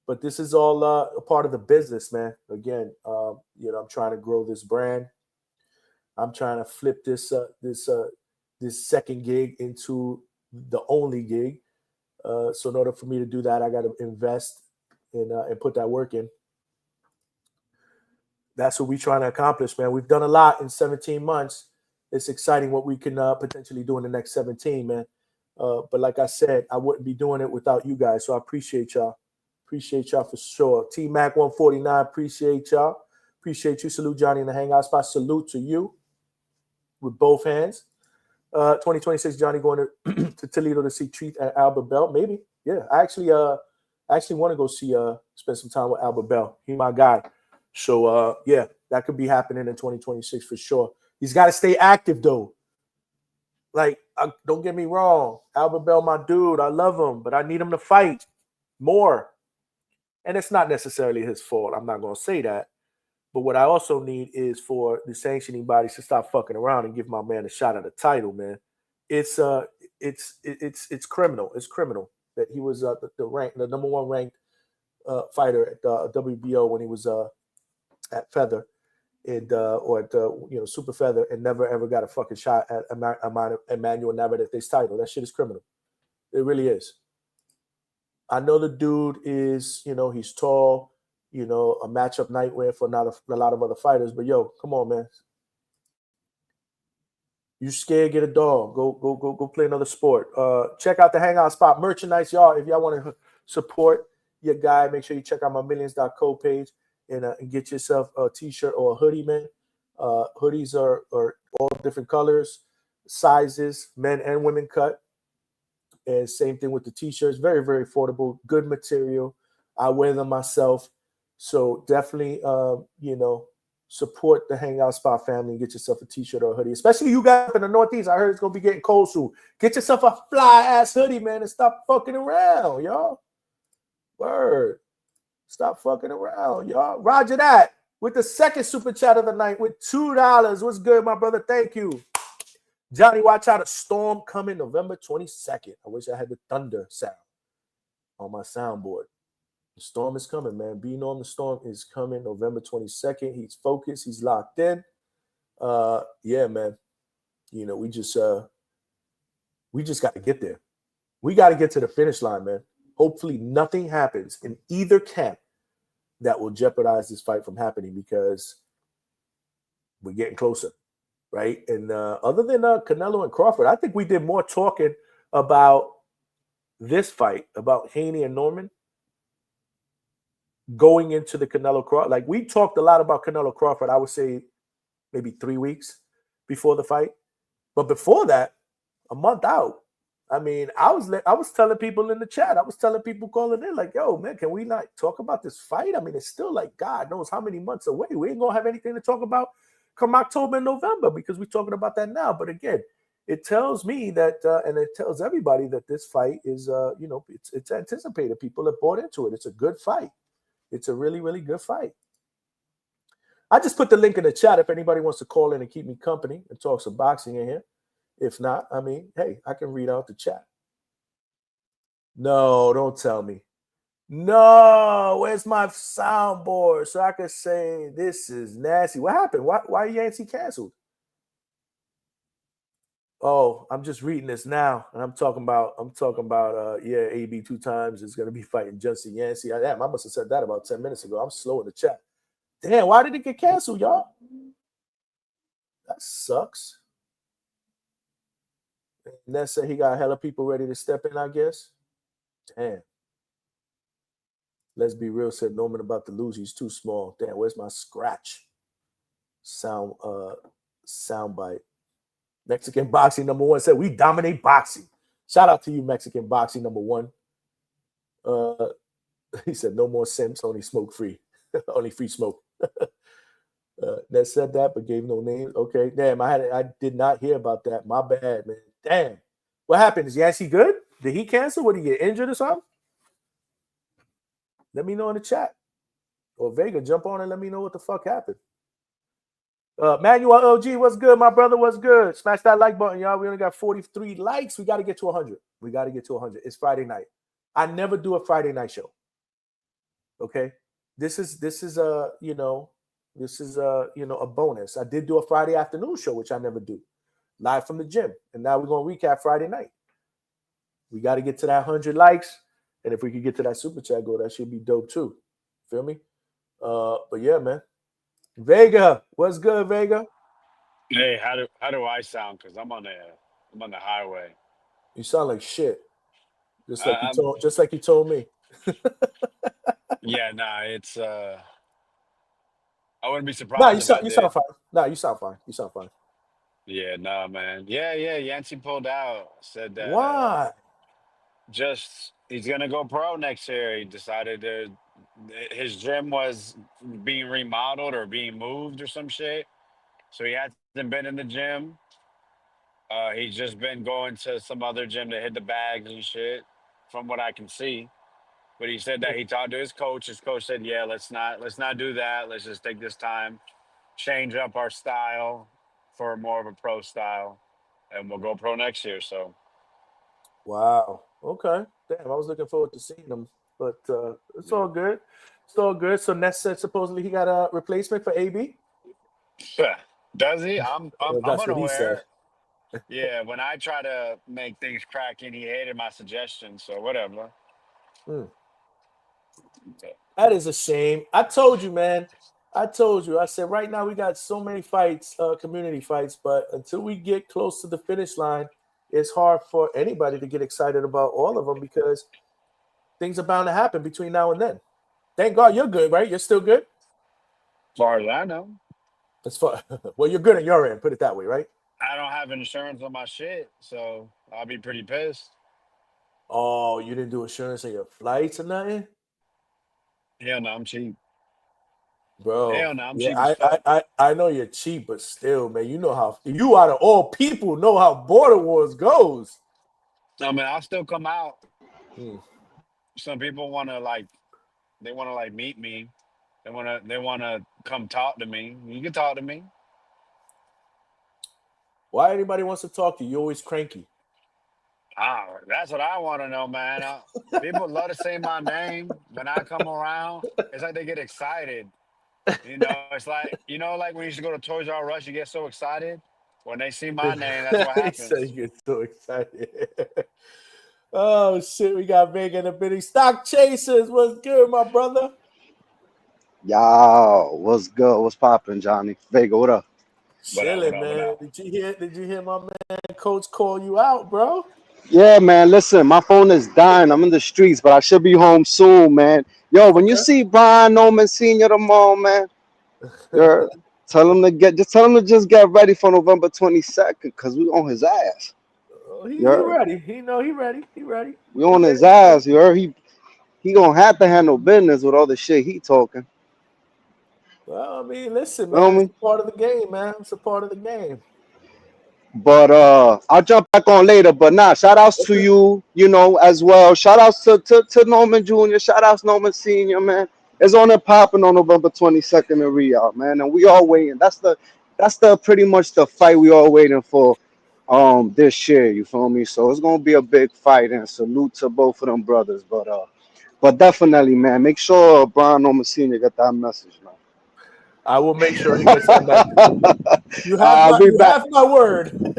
But this is all a part of the business, man. Again, I'm trying to grow this brand. I'm trying to flip this second gig into the only gig. So in order for me to do that, I got to invest and put that work in. That's what we're trying to accomplish, man. We've done a lot in 17 months. It's exciting what we can potentially do in the next 17, man. But like I said, I wouldn't be doing it without you guys. So I appreciate y'all. Appreciate y'all for sure. T-Mac 149, appreciate y'all. Appreciate you. Salute Johnny in the Hangout spot. Salute to you with both hands. 2026, Johnny going to Toledo to see Treat and Albert Bell. Maybe. Yeah. I actually want to go see spend some time with Albert Bell. He my guy. So yeah, that could be happening in 2026 for sure. He's got to stay active though. Like, don't get me wrong. Albert Bell, my dude. I love him, but I need him to fight more. And it's not necessarily his fault. I'm not going to say that. But what I also need is for the sanctioning bodies to stop fucking around and give my man a shot at the title, man. It's it's criminal. It's criminal that he was the number one ranked fighter at WBO when he was at feather and or at super feather and never ever got a fucking shot at Emmanuel Navarrete's title. That shit is criminal. It really is. I know the dude is he's tall, a matchup nightmare for not a lot of other fighters. But yo, come on, man. You scared? Get a dog. Go play another sport. Check out the Hangout spot merchandise, y'all. If y'all want to support your guy, make sure you check out my millions.co page and get yourself a t-shirt or a hoodie, man. Hoodies are all different colors, sizes, men and women cut. And same thing with the t-shirts. Very, very affordable, good material. I wear them myself. So definitely, support the Hangout Spot family and get yourself a t-shirt or a hoodie. Especially you guys up in the Northeast. I heard it's going to be getting cold soon. Get yourself a fly-ass hoodie, man, and stop fucking around, y'all. Word. Stop fucking around, y'all. Roger that. With the second super chat of the night with $2. What's good, my brother? Thank you. Johnny, watch out. A storm coming November 22nd. I wish I had the thunder sound on my soundboard. The storm is coming, man. Being on the storm is coming November 22nd. He's focused. He's locked in. Yeah, man. We just got to get there. We got to get to the finish line, man. Hopefully nothing happens in either camp that will jeopardize this fight from happening because we're getting closer, right? And other than Canelo and Crawford, I think we did more talking about this fight, about Haney and Norman, going into the Canelo Crawford. Like, we talked a lot about Canelo Crawford, I would say maybe 3 weeks before the fight. But before that, a month out, I mean, I was telling people in the chat, I was telling people calling in, like, yo, man, can we not talk about this fight? I mean, it's still like God knows how many months away. We ain't going to have anything to talk about come October and November because we're talking about that now. But again, it tells me that, and it tells everybody that this fight is, it's anticipated. People have bought into it. It's a good fight. It's a really, really good fight. I just put the link in the chat if anybody wants to call in and keep me company and talk some boxing in here. If not, I mean, hey, I can read out the chat. No, don't tell me. No, where's my soundboard so I can say this is nasty? What happened? Why Yancey canceled? Oh, I'm just reading this now, and I'm talking about AB 2 times is going to be fighting Justin Yancey. I must have said that about 10 minutes ago. I'm slow in the chat. Damn, why did it get canceled, y'all? That sucks. And that said he got hella people ready to step in, I guess. Damn. Let's be real, said Norman about to lose. He's too small. Damn, where's my scratch? Sound bite. Mexican Boxing number 1 said we dominate boxing. Shout out to you, Mexican Boxing number 1. He said no more simps, only smoke free. Only free smoke. That said that, but gave no names. Okay, damn, I did not hear about that. My bad, man. Damn. What happened? Is Yancey good? Did he cancel? Would he get injured or something? Let me know in the chat. Or Vega, jump on and let me know what the fuck happened. Manuel LG, what's good, my brother? What's good? Smash that like button, y'all. We only got 43 likes. We got to get to 100. We got to get to 100. It's Friday night. I never do a Friday night show. Okay? This is a bonus. I did do a Friday afternoon show, which I never do. Live from the gym. And now we're going to recap Friday night. We got to get to that 100 likes. And if we could get to that super chat goal, that should be dope too. Feel me? But yeah, man. Vega, what's good, Vega? Hey, how do I sound? Because I'm on the highway. You sound like shit. Just like you told me. Yeah, nah, it's I wouldn't be surprised. Nah, you sound fine. Nah, you sound fine. You sound fine. Yeah, nah, man. Yeah, Yancey pulled out. Said that Why? just he's gonna go pro next year. He decided his gym was being remodeled or being moved or some shit. So he hasn't been in the gym. He's just been going to some other gym to hit the bags and shit, from what I can see. But he said that he talked to his coach. His coach said, "Yeah, let's not do that. Let's just take this time, change up our style for more of a pro style, and we'll go pro next year." So Wow. Okay. Damn, I was looking forward to seeing him, but it's all good. It's all good. So Ness said supposedly he got a replacement for AB. Does he? I'm That's what he said. unaware. Yeah, when I try to make things cracking, he hated my suggestions. So whatever. Hmm. That is a shame. I told you, man. I told you. I said right now we got so many fights, community fights, but until we get close to the finish line, it's hard for anybody to get excited about all of them because things are bound to happen between now and then. Thank God you're good, right? You're still good. As far as I know, As far well, you're good at your end. Put it that way, right? I don't have insurance on my shit, so I'll be pretty pissed. Oh, you didn't do insurance on your flights or nothing, Hell no, I'm cheap. bro. Hell no, I'm Yeah, cheap as fuck. I know you're cheap, but still, man, you know how you out of all people know how border wars goes. I mean, I'll still come out. Hmm. Some people want to like, they want to like meet me. They want to come talk to me. You can talk to me. Why anybody wants to talk to you? You're always cranky. Ah, that's what I want to know, man. People love to say my name when I come around. It's like they get excited. It's like like when you used to go to Toys R Us, you get so excited when they see my name. That's what He said happens. you get so excited. Oh shit, we got Vega in the building. Stock chasers, what's good, my brother? Yo, what's good? What's poppin', Johnny? Vega, what up? What up? What Chilling, up? What man. up? Did you hear my man coach call you out, bro? Yeah, man, listen, my phone is dying. I'm in the streets, but I should be home soon, man. Yo, when you Okay. see Brian Noman Sr. tomorrow, man, you're tell him to just get ready for November 22nd, cause we on his ass. Oh, he You're ready. He know he ready. He ready. we He on ready his to go. ass. You heard he gonna have to handle business with all the shit he talking. Well, I mean, listen, Feel man, it's me? a part of the game, man. It's a part of the game. But I'll jump back on later. But nah, shout outs to Okay. you, as well. Shout outs to Norman Jr. Shout outs Norman Sr. Man. It's on and popping on November 22nd in Riyadh, man. And we all waiting. That's the pretty much the fight we all waiting for this year, you feel me? So it's gonna be a big fight and salute to both of them brothers. But definitely, man, make sure Brian Norman Sr. get that message, man. I will make sure he gets that message. You have I'll my be you back. have my word.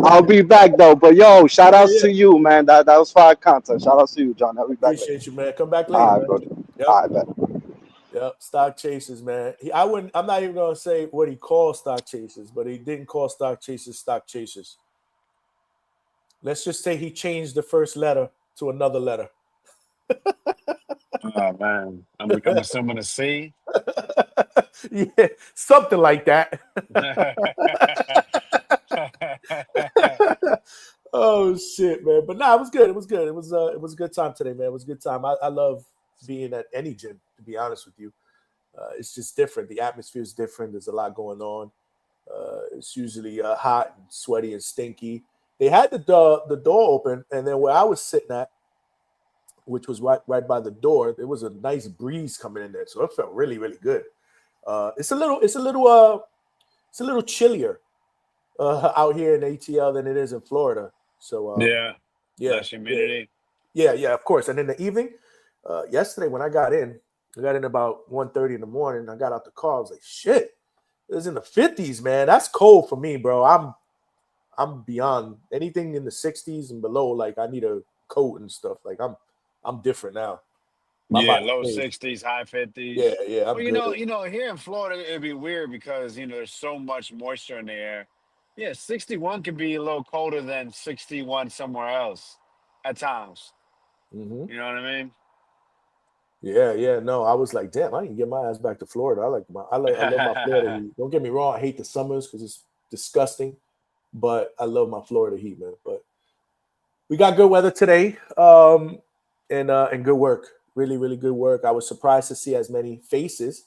I'll be back though. But yo, shout Yeah, outs yeah. to you, man. That was fire content. Shout outs to you, John. I'll be back later. Appreciate you, man. Come back later, All right, man. brother. Yep. All right, bet. Yep. Stock chasers, man. I wouldn't. I'm not even gonna say what he called stock chasers, but he didn't call stock chasers stock chasers. Let's just say he changed the first letter to another letter. Oh man, I'm assuming a C. Yeah, something like that. Oh shit, man! But nah, it was good. It was good. It was a good time today, man. It was a good time. I love being at any gym. To be honest with you, it's just different. The atmosphere is different. There's a lot going on. It's usually hot and sweaty and stinky. They had the door open, and then where I was sitting at, which was right by the door, there was a nice breeze coming in there, so it felt really really good. It's a little chillier out here in ATL than it is in Florida. So Yeah, yeah, less yeah, humidity. yeah, of course. And in the evening, yesterday when I got in about 1:30 in the morning. I got out the car. I was like, shit, it was in the 50s, man. That's cold for me, bro. I'm beyond anything in the 60s and below. Like I need a coat and stuff. Like I'm different now. My Yeah, body's low changed. 60s, high Yeah, 50s. yeah, I'm Well, good. here in Florida, it'd be weird because there's so much moisture in the air. Yeah, 61 can be a little colder than 61 somewhere else at times. Hmm. You know what I mean? Yeah, yeah. No, I was like, damn, I can get my ass back to Florida. I love my Florida heat. Don't get me wrong, I hate the summers because it's disgusting, but I love my Florida heat, man. But we got good weather today, and good work. Really, really good work. I was surprised to see as many faces,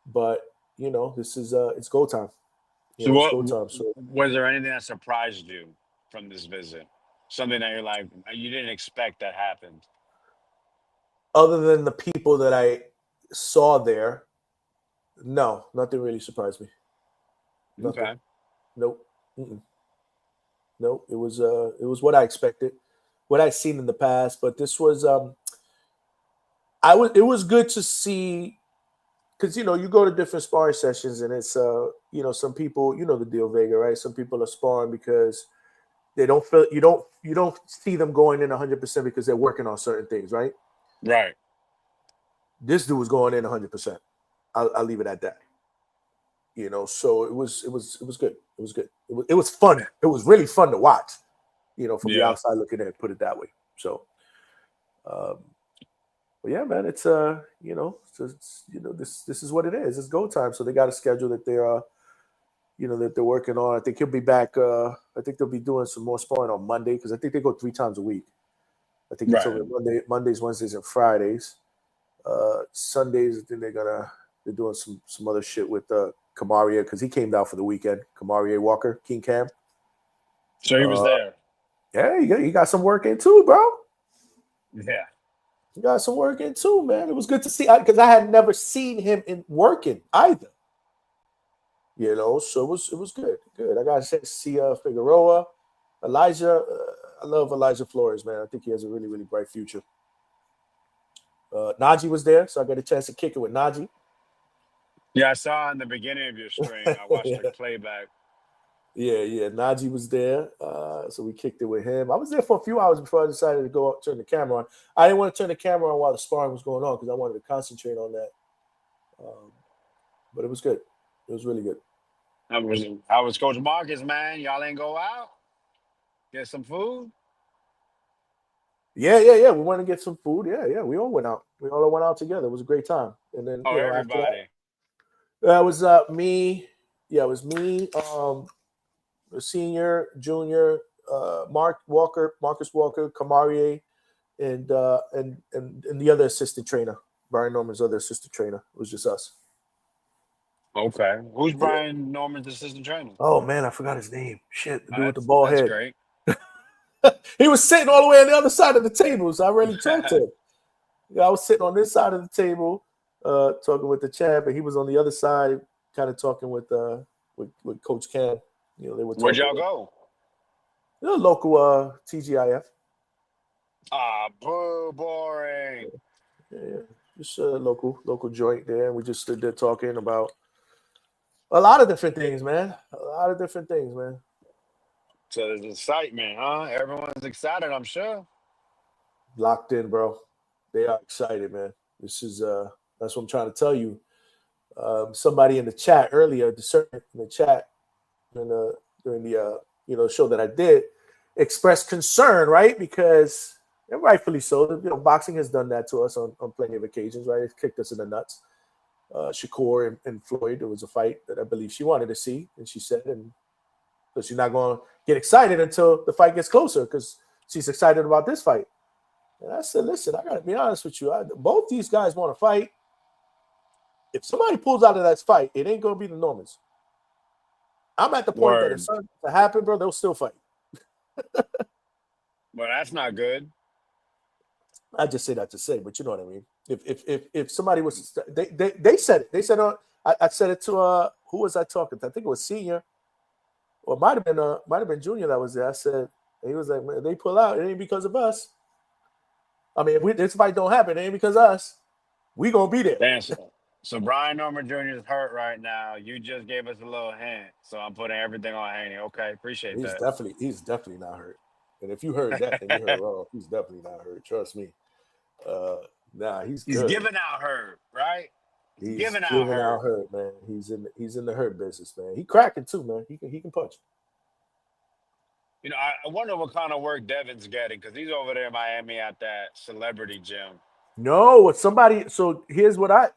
but this is it's go time. So, It's what go time. So was there anything that surprised you from this visit? Something that you're like, you didn't expect that happened. other than the people that I saw there, no, nothing really surprised me. Nothing. Okay. Nope. Mm-mm. Nope. It was what I expected. what I've seen in the past. But this was it was good to see, because you go to different sparring sessions and it's some people, the deal, Vega, right? Some people are sparring because they don't feel you don't see them going in 100% because they're working on certain things, right? Right. This dude was going in 100%. I'll leave it at that. So it was good. It was good. It was fun. It was really fun to watch. From the outside looking in, put it that way. So, but yeah, man, it's this is what it is. It's go time. So they got a schedule that they're that they're working on. I think he'll be back. I think they'll be doing some more sparring on Monday, because I think they go 3 times a week. I think it's over Mondays, Wednesdays, and Fridays. Sundays, I think they're doing some other shit with Kamaria, because he came down for the weekend. Kamaria Walker, King Cam. So he was there. Yeah, he got some work in too, bro. Yeah. He got some work in too, man. It was good to see, because I had never seen him working either. So it was good. Good. I got to see Figueroa, Elijah. I love Elijah Flores, man. I think he has a really, really bright future. Najee was there, so I got a chance to kick it with Najee. Yeah, I saw in the beginning of your stream. I watched the playback. Yeah. Najee was there, so we kicked it with him. I was there for a few hours before I decided to go up, turn the camera on. I didn't want to turn the camera on while the sparring was going on because I wanted to concentrate on that. But it was good. It was really good. How was Coach Marcus, man? Y'all ain't go out? Get some food? Yeah. We went to get some food. Yeah. We all went out. We all went out together. It was a great time. And then everybody. That was me. Yeah, it was me, the senior, junior, Marcus Walker, Kamarie, and the other assistant trainer, Brian Norman's other assistant trainer. It was just us. Okay. Who's Brian Norman's assistant trainer? Oh man, I forgot his name. Shit, the dude with the bald that's head. Great. He was sitting all the way on the other side of the table, so I really talked to him. I was sitting on this side of the table, talking with the champ, and he was on the other side, kind of talking with Coach Cam. They were talking. Where'd y'all go? Local TGIF. Boo, boring. Yeah, just a local joint there, and we just stood there talking about a lot of different things, man. So there's excitement, huh? Everyone's excited, I'm sure. Locked in, bro. They are excited, man. This is that's what I'm trying to tell you. Somebody in the chat earlier, in the chat during the show that I did, expressed concern, right? Because, and rightfully so, boxing has done that to us on plenty of occasions, right? It's kicked us in the nuts. Shakur and Floyd, there was a fight that I believe she wanted to see, and she said, and so she's not going to get excited until the fight gets closer because she's excited about this fight. And I said, listen, I got to be honest with you. Both these guys want to fight. If somebody pulls out of that fight, it ain't going to be the Normans. I'm at the point that if something to happen, bro, they'll still fight. Well, that's not good. I just say that to say, but you know what I mean. If somebody was, they said it. They said, I said it to who was I talking to? I think it was senior, or it might have been junior that was there. I said, he was like, man, they pull out, it ain't because of us. I mean, if this fight don't happen, it ain't because of us. We gonna be there. Damn, so Brian Norman Jr. is hurt right now. You just gave us a little hint, so I'm putting everything on Haney. Okay, appreciate that. He's definitely not hurt. And if you heard that, then you heard wrong. He's definitely not hurt. Trust me. He's good. Giving out hurt, right? He's giving out hurt, man. He's in the hurt business, man. He cracking too, man. He can punch. I wonder what kind of work Devin's getting because he's over there in Miami at that celebrity gym. No, somebody. So here's what I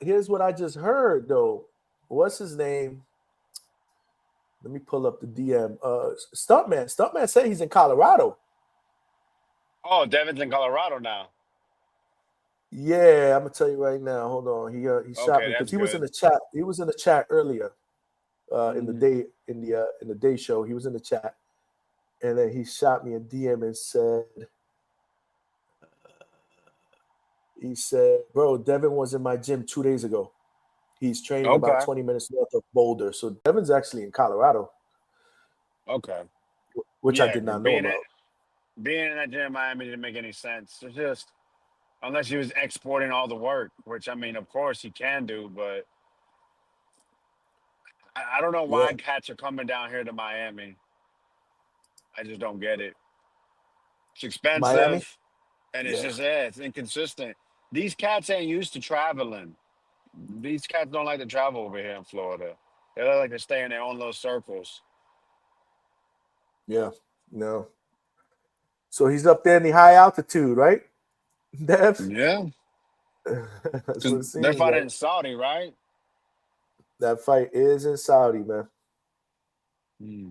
just heard though. What's his name? Let me pull up the DM. Stuntman. Stuntman said he's in Colorado. Oh, Devin's in Colorado now. Yeah, I'm gonna tell you right now. Hold on. He shot me because he was in the chat. He was in the chat earlier in the day show. He was in the chat, and then he shot me a DM and said, "Bro, Devin was in my gym 2 days ago. He's training about 20 minutes north of Boulder. So Devin's actually in Colorado. Okay, which I did not know about. being in that gym in Miami didn't make any sense. It's just unless he was exporting all the work, which I mean, of course he can do, but I don't know Yeah, why cats are coming down here to Miami. I just don't get it. It's Miami. expensive, and it's Yeah, just it's inconsistent. These cats ain't used to traveling. These cats don't like to travel over here in Florida. They like to stay in their own little circles. yeah. No. So he's up there in the high altitude, right? Dev. Yeah, That's what because it they're seems fighting like. in Saudi, right? That fight is in Saudi, man. Hmm.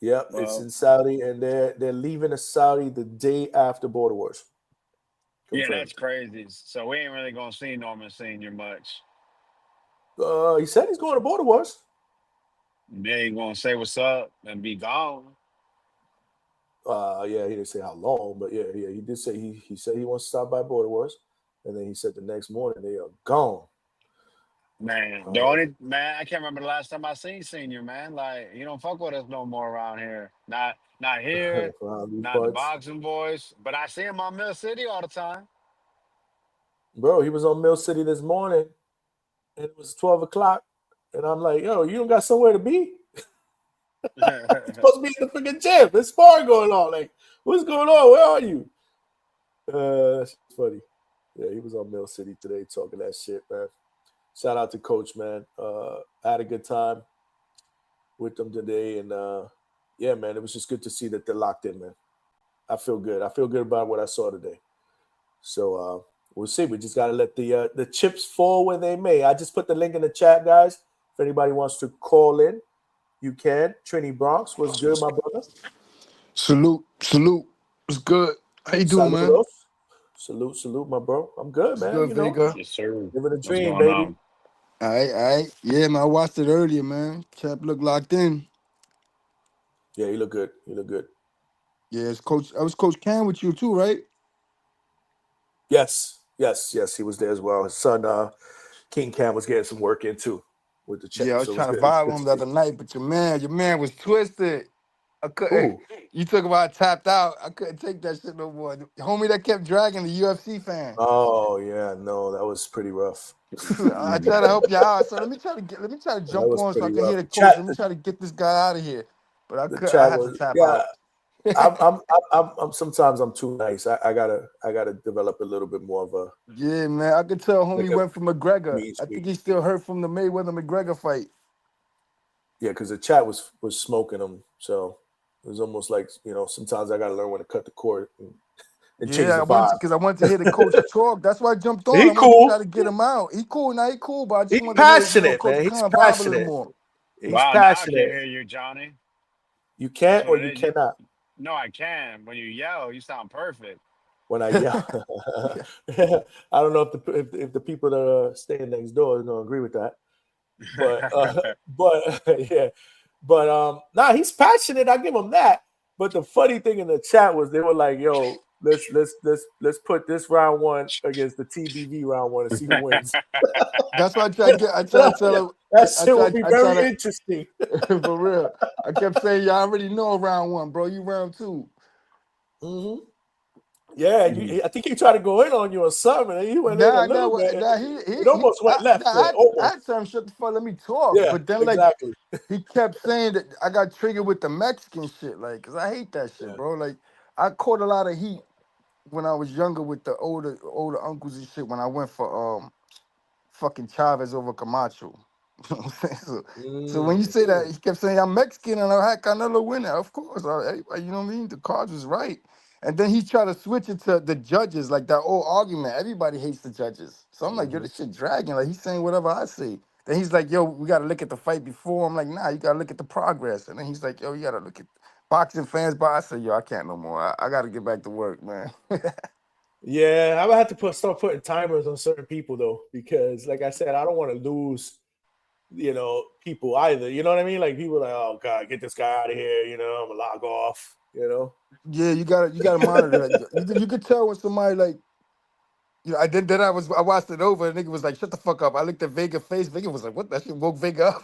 Yep, it's Well, in Saudi, and they're leaving the Saudi the day after Border Wars. yeah, that's Confirmed. crazy. So we ain't really gonna see Norman Senior much. He said he's going to Border Wars. They ain't gonna say what's up and be gone. Yeah, he didn't say how long, but yeah, he did say he said he wants to stop by Border Wars, and then he said the next morning they are gone. Man, the Uh, only man I can't remember the last time I seen Senior, man. Like he don't fuck with us no more around here. Not here, around these not the parts, boxing boys. But I see him on Mill City all the time. bro. He was on Mill City this morning, and it was 12 o'clock, and I'm like, yo, you don't got somewhere to be? You're supposed to be in the freaking gym. There's sparring going on. Like, what's going on? Where are you? That's funny. Yeah, he was on Mill City today talking that shit, man. Shout out to Coach, man. I had a good time with them today, and yeah, man, it was just good to see that they're locked in, man. I feel good. I feel good about what I saw today. So we'll see. We just gotta let the chips fall where they may. I just put the link in the chat, guys. If anybody wants to call in, you can. Trini Bronx, what's good, my brother? Salute, salute. What's good? How you doing, man? Saludos. Salute, my bro. I'm good, What's man. good, You know, Vega? Yes, sir. living a What's dream, going baby. on? All right. Yeah, man, I watched it earlier, man. Chap looked locked in. Yeah, you look good. You look good. Yeah, it's Coach. I was Coach Cam with you too, right? Yes. He was there as well. His son, King Cam, was getting some work in too with the Yeah, champ. I was So it was trying to good. It was vibe good with to him the see. other night, but your man was twisted. I couldn't. Who? You took about I tapped out. I couldn't take that shit no more. The homie that kept dragging the UFC fan. Oh yeah, no, that was pretty rough. I try to help you out. So let me try to That jump was on so I pretty can hear rough. the The coach. chat, Let me try to get this guy out of here. But I the could. I chat had to was tap yeah. out. I'm sometimes I'm too nice. I gotta develop a little bit more of a Yeah, man. I could tell like homie a went for McGregor. mean I streak. think he's still hurt from the Mayweather McGregor fight. Yeah, because the chat was smoking him. So it was almost like sometimes I gotta learn when to cut the cord and change Yeah, the vibe. I wanted to hear the coach talk. That's why I jumped on. He I wanted to try cool. to get him out. He cool, now he cool, but I He's just wanted to hear, passionate, Coach man. He's Khan vibe a little passionate. more. He's Wow, now I can't passionate. hear you, Johnny. You That's can't what or it you is. cannot No, I can. When you yell, you sound perfect. when I yell. I don't know if the people that are staying next door are gonna agree with that. But but yeah. But nah, he's passionate. I give him that. But the funny thing in the chat was they were like, yo, let's put this round one against the TBV round one and see who wins. That's why I try to get. I try to tell him. That shit will be I try very to interesting. for real. I kept saying, y'all already know round one, bro. You round two. Mm-hmm. Yeah, I think he tried to go in on you or something. And he went in a little bit. Nah. It almost went left there. I Almost. tell him shut the fuck, let me talk. Yeah, But then exactly. he kept saying that I got triggered with the Mexican shit, like, cause I hate that shit, Yeah. bro. Like, I caught a lot of heat when I was younger with the older uncles and shit when I went for fucking Chavez over Camacho. You know what I'm saying? So when you say that, he kept saying I'm Mexican and I had Canelo winning. Of course, everybody, you know what I mean? The cards was right. And then he tried to switch it to the judges, like that old argument. Everybody hates the judges. So I'm like, yo, Mm-hmm. this shit dragging. Like he's saying whatever I say. Then he's like, yo, we gotta look at the fight before. I'm like, nah, you gotta look at the progress. And then he's like, yo, you gotta look at boxing fans. But I said, yo, I can't no more. I gotta get back to work, man. Yeah, I would have to start putting timers on certain people though, because like I said, I don't want to lose, people either. You know what I mean? Like people are like, oh God, get this guy out of here. I'm gonna log off. Yeah, you gotta monitor that. You could tell when somebody like, I did that. I watched it over. And nigga was like, "Shut the fuck up." I looked at Vega face. Vega was like, "What?" That shit woke Vega up.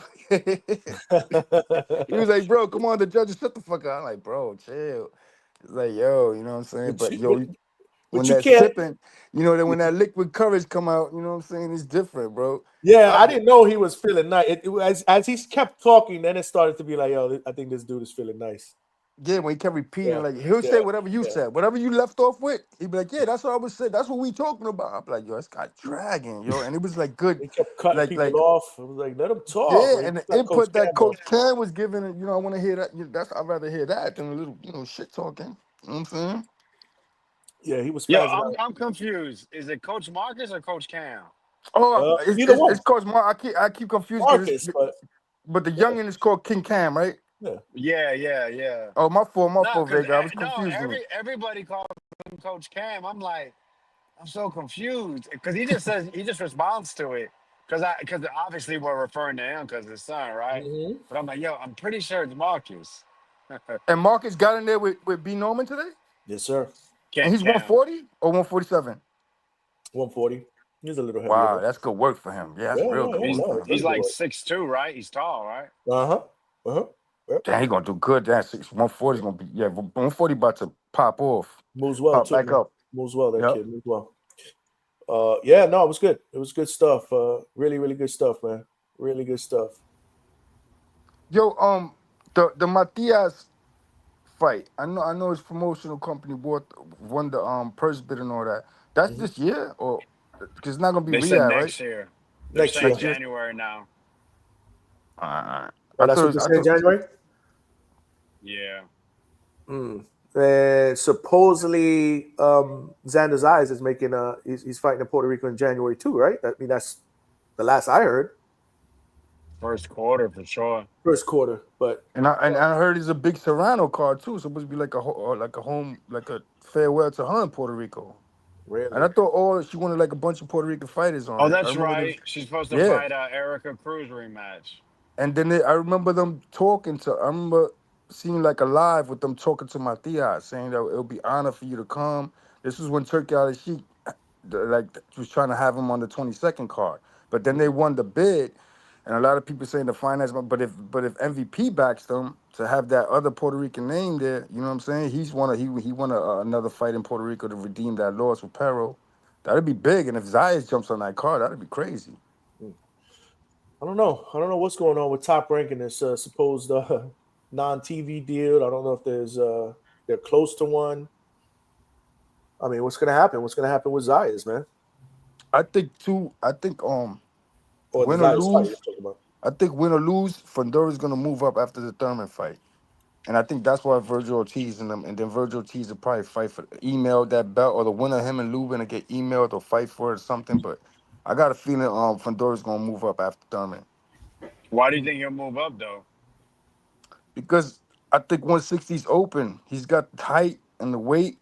He was like, "Bro, come on, the judges, shut the fuck up." I'm like, "Bro, chill." Like, yo, you know what I'm saying? But yo, but when you that can't. sipping, then when that liquid courage come out, you know what I'm saying? It's different, bro. Yeah, I didn't know he was feeling nice. As he kept talking, then it started to be like, yo, I think this dude is feeling nice. Yeah, when he kept repeating, Yeah, like he'll yeah, say whatever you yeah. said, whatever you left off with, he'd be like, yeah, that's what I was saying. That's what we talking about. I'm like, yo, this guy dragging, yo. And it was like good, He kept cutting people like off. I was like, let him talk. yeah, Like, and the cut Coach input that Cam off. Coach Cam was giving, I want to hear that. I'd rather hear that than a little, shit talking. You know what I'm saying? Yeah, he was Yo, spazzing out. I'm confused. Is it Coach Marcus or Coach Cam? Oh, Either it's one. Coach Mark. I keep confused because Marcus, but but the yeah, youngin is called King Cam, right? yeah. Yeah. Oh, my No, fault, because Vega. I was no, confusing. everybody calls him Coach Cam. I'm like, I'm so confused because he just responds to it because obviously we're referring to him because his son, right? Mm-hmm. But I'm like, yo, I'm pretty sure it's Marcus. And Marcus got in there with B Norman today, Yes, sir. and he's Cam. 140 or 147. 140. He's a little heavier Wow, though. that's good work for him. Yeah, that's Yeah, real no, good yeah, He's work no, for it's him. very he's good like work. 6'2", right? He's tall, right? Uh-huh. Uh-huh. Yep. Damn, he gonna do good. That 140 is gonna be 140 about to pop off, Moves well pop too, back man. up. Moves well, that Yep. kid. Moves well. Yeah, no, it was good. It was good stuff. Really, really good stuff, man. Really good stuff. Yo, the Matias fight. I know his promotional company won the purse bid and all that. That's Mhm. this year or because it's not gonna be They said Riyadh, right? next year. They're Next saying year. Next year. January now. Oh, I that's thought it what was, they I said in thought January? Yeah. Mm. Supposedly, Xander Zayas is making he's fighting in Puerto Rico in January too, right? I mean, that's the last I heard. First quarter for sure. First quarter, but and I heard he's a big Serrano card too. Supposed to be like like a farewell to her in Puerto Rico. And I really. thought she wanted like a bunch of Puerto Rican fighters on Oh, it. I that's remember right. She's supposed to yeah. fight Erica Cruz rematch. And then I remember them talking to. I remember seeing like a live with them talking to Matias, saying that it'll be honor for you to come. This was when Turkey Al Sheikh was trying to have him on the 22nd card, but then they won the bid, and a lot of people saying the finance. But if MVP backs them to have that other Puerto Rican name there, you know what I'm saying? He won another fight in Puerto Rico to redeem that loss with Perro. That'd be big, and if Zayas jumps on that card, that'd be crazy. I don't know. I don't know what's going on with Top Rank and this supposed non-TV deal. I don't know if they're close to one. I mean, what's gonna happen? What's gonna happen with Zayas, man? I think too. I think Or the win or Zayas fight you're lose. talking about. I think win or lose, Fundора's gonna move up after the Thurman fight. And I think that's why Virgil Ortiz and then Virgil Ortiz will probably fight for email that belt or the winner him and Lubin to get emailed or fight for it or something. But I got a feeling Fundора's gonna move up after Thurman. Why do you think he'll move up though? Because I think 160's open. He's got the height and the way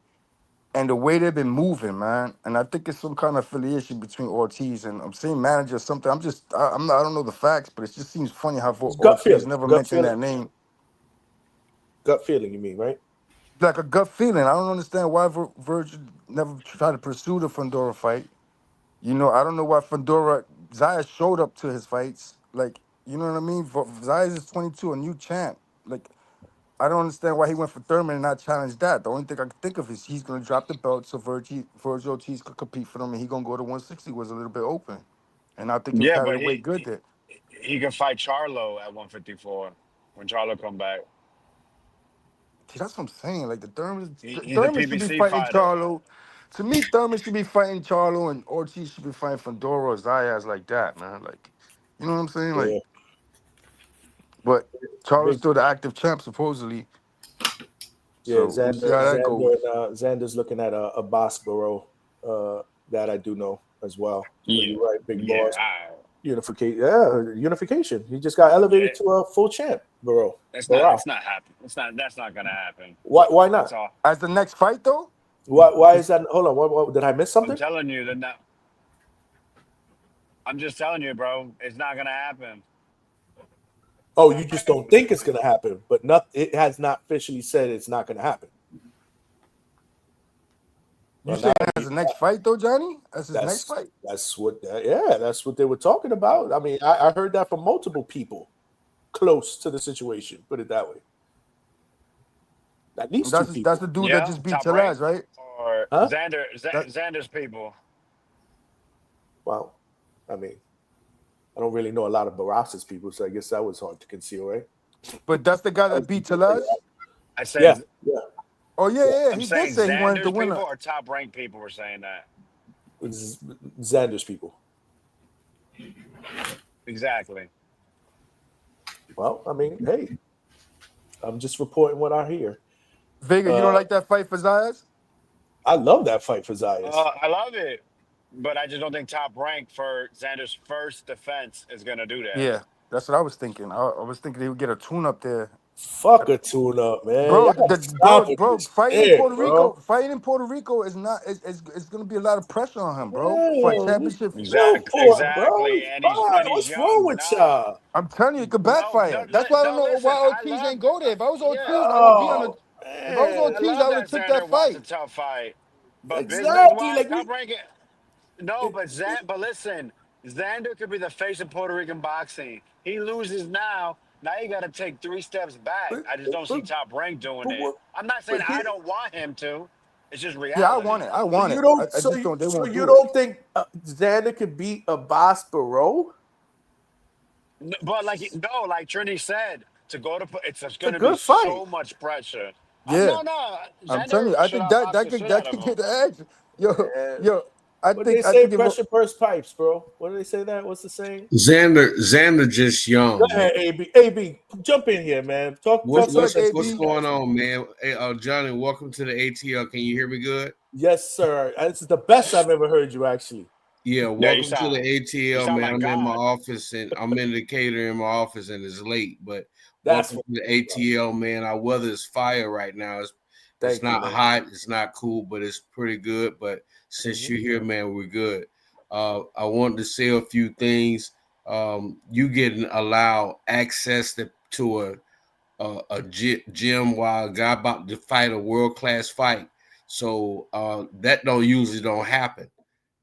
they've been moving, man. And I think it's some kind of affiliation between Ortiz and I'm saying manager or something. I don't know the facts, but it just seems funny how It's gut Ortiz feeling. never Gut mentioned feeling. that name. Gut feeling, you mean, right? Like a gut feeling. I don't understand why Virgil never tried to pursue the Fundora fight. I don't know why Zayas showed up to his fights. Like, you know what I mean? Zayas is 22, a new champ. Like, I don't understand why he went for Thurman and not challenge that. The only thing I can think of is he's going to drop the belt so Virgil Ortiz could compete for them and he's going to go to 160 was a little bit open. And I think he'll Yeah, carry but the weight good there. he can fight Charlo at 154 when Charlo come back. See, that's what I'm saying. Like, He's a Thurman should be PBC fighting fighter. Charlo. To me, Thurman should be fighting Charlo and Ortiz should be fighting Fundora or Zayas like that, man. Like, you know what I'm saying? Like, Yeah. but Charlo's Big. still the active champ, supposedly. Yeah. So we'll see how that goes. Xander's looking at a boss borough. That I do know as well. But Yeah, you're right, big boss. yeah, Unification. Yeah, unification. He just got elevated yeah. to a full champ, borough. It's not. Borough. It's not happening. It's not. That's not gonna happen. Why That's not? all. As the next fight, though, Why is is that? Hold on. What did I miss I'm something? telling you that. Not, I'm just telling you, bro. It's not gonna happen. Oh, you just don't think it's gonna happen, but not. It has not officially said it's not gonna happen. you Well, saying now as the next fight, though, Johnny? That's his next that's fight. that's what they were talking about. I mean, I heard that from multiple people close to the situation. Put it that way. At least two people. That's the dude that Yeah, just beat Top Rank Talaz, right? or Huh? That, Xander's people. Wow. I mean, I don't really know a lot of Baras's people, so I guess that was hard to conceal, right? but that's the guy that beat Talaz. I Yeah, said, yeah. Oh yeah. I'm He did saying say he wanted to Xander's win. people or Top Rank people were saying that. Xander's people. Exactly. Well, I mean, hey, I'm just reporting what I hear. Vega, you don't like that fight for Zayas? I love that fight for Zayas. I love it, but I just don't think Top Rank for Xander's first defense is gonna do that. Yeah, that's what I was thinking. I was thinking they would get a tune up there. Fuck a tune up, man. Bro, Y'all gotta stop with this shit, bro. Fighting in Puerto Rico is not. It's gonna be a lot of pressure on him, bro. For a Damn, he's championship, Newport, bro. Exactly, He's and fine. he's What's wrong young. with No, y'all? I'm telling you, it could no, backfire. That's why I don't no. know Listen, why I Ortiz love, ain't go there. If I was Ortiz, I would be on the. Oh, If I was man. I Ortiz, love I would that have took Xander that wants a fight. tough fight, but business Exactly. wise, Like, Top Rank. No, but listen, Xander could be the face of Puerto Rican boxing. He loses now. Now you got to take 3 steps back. but, I just don't see but, Top Rank doing but, it. what, I'm not saying but I here, don't want him to. It's just Yeah, I want reality. it. I so want you it. don't, I just don't. They so won't you do it. don't think Xander could beat a Boss Barrow? But like Trinity said, to go to it's It's a going to be good fight. so much pressure. Yeah, No, I'm telling you. Xander I should think have that boxed that the could shit out that of could him. get the edge. Yo, Man. yo. What they say, I think pressure burst pipes, bro. What do they say that? What's the saying? Xander just Go young, man. ahead, AB, jump in here, man. Talk What's some what's sense to what's these AB. going guys. on, man? Hey, Johnny, welcome to the ATL. Can you hear me good? Yes, sir. This is the best I've ever heard you, actually. Yeah, Yeah, welcome to the you ATL, sound man. like I'm in my God. office and I'm in the cater in my office and it's late, but That's welcome what. to the ATL, man. Our weather is fire right now. It's Thank you, not man. hot, it's not cool, but it's pretty good. But since Mm-hmm. you're here, man, we're good. I wanted to say a few things. You getting allowed access to a gym while a guy about to fight a world class fight. So that don't happen,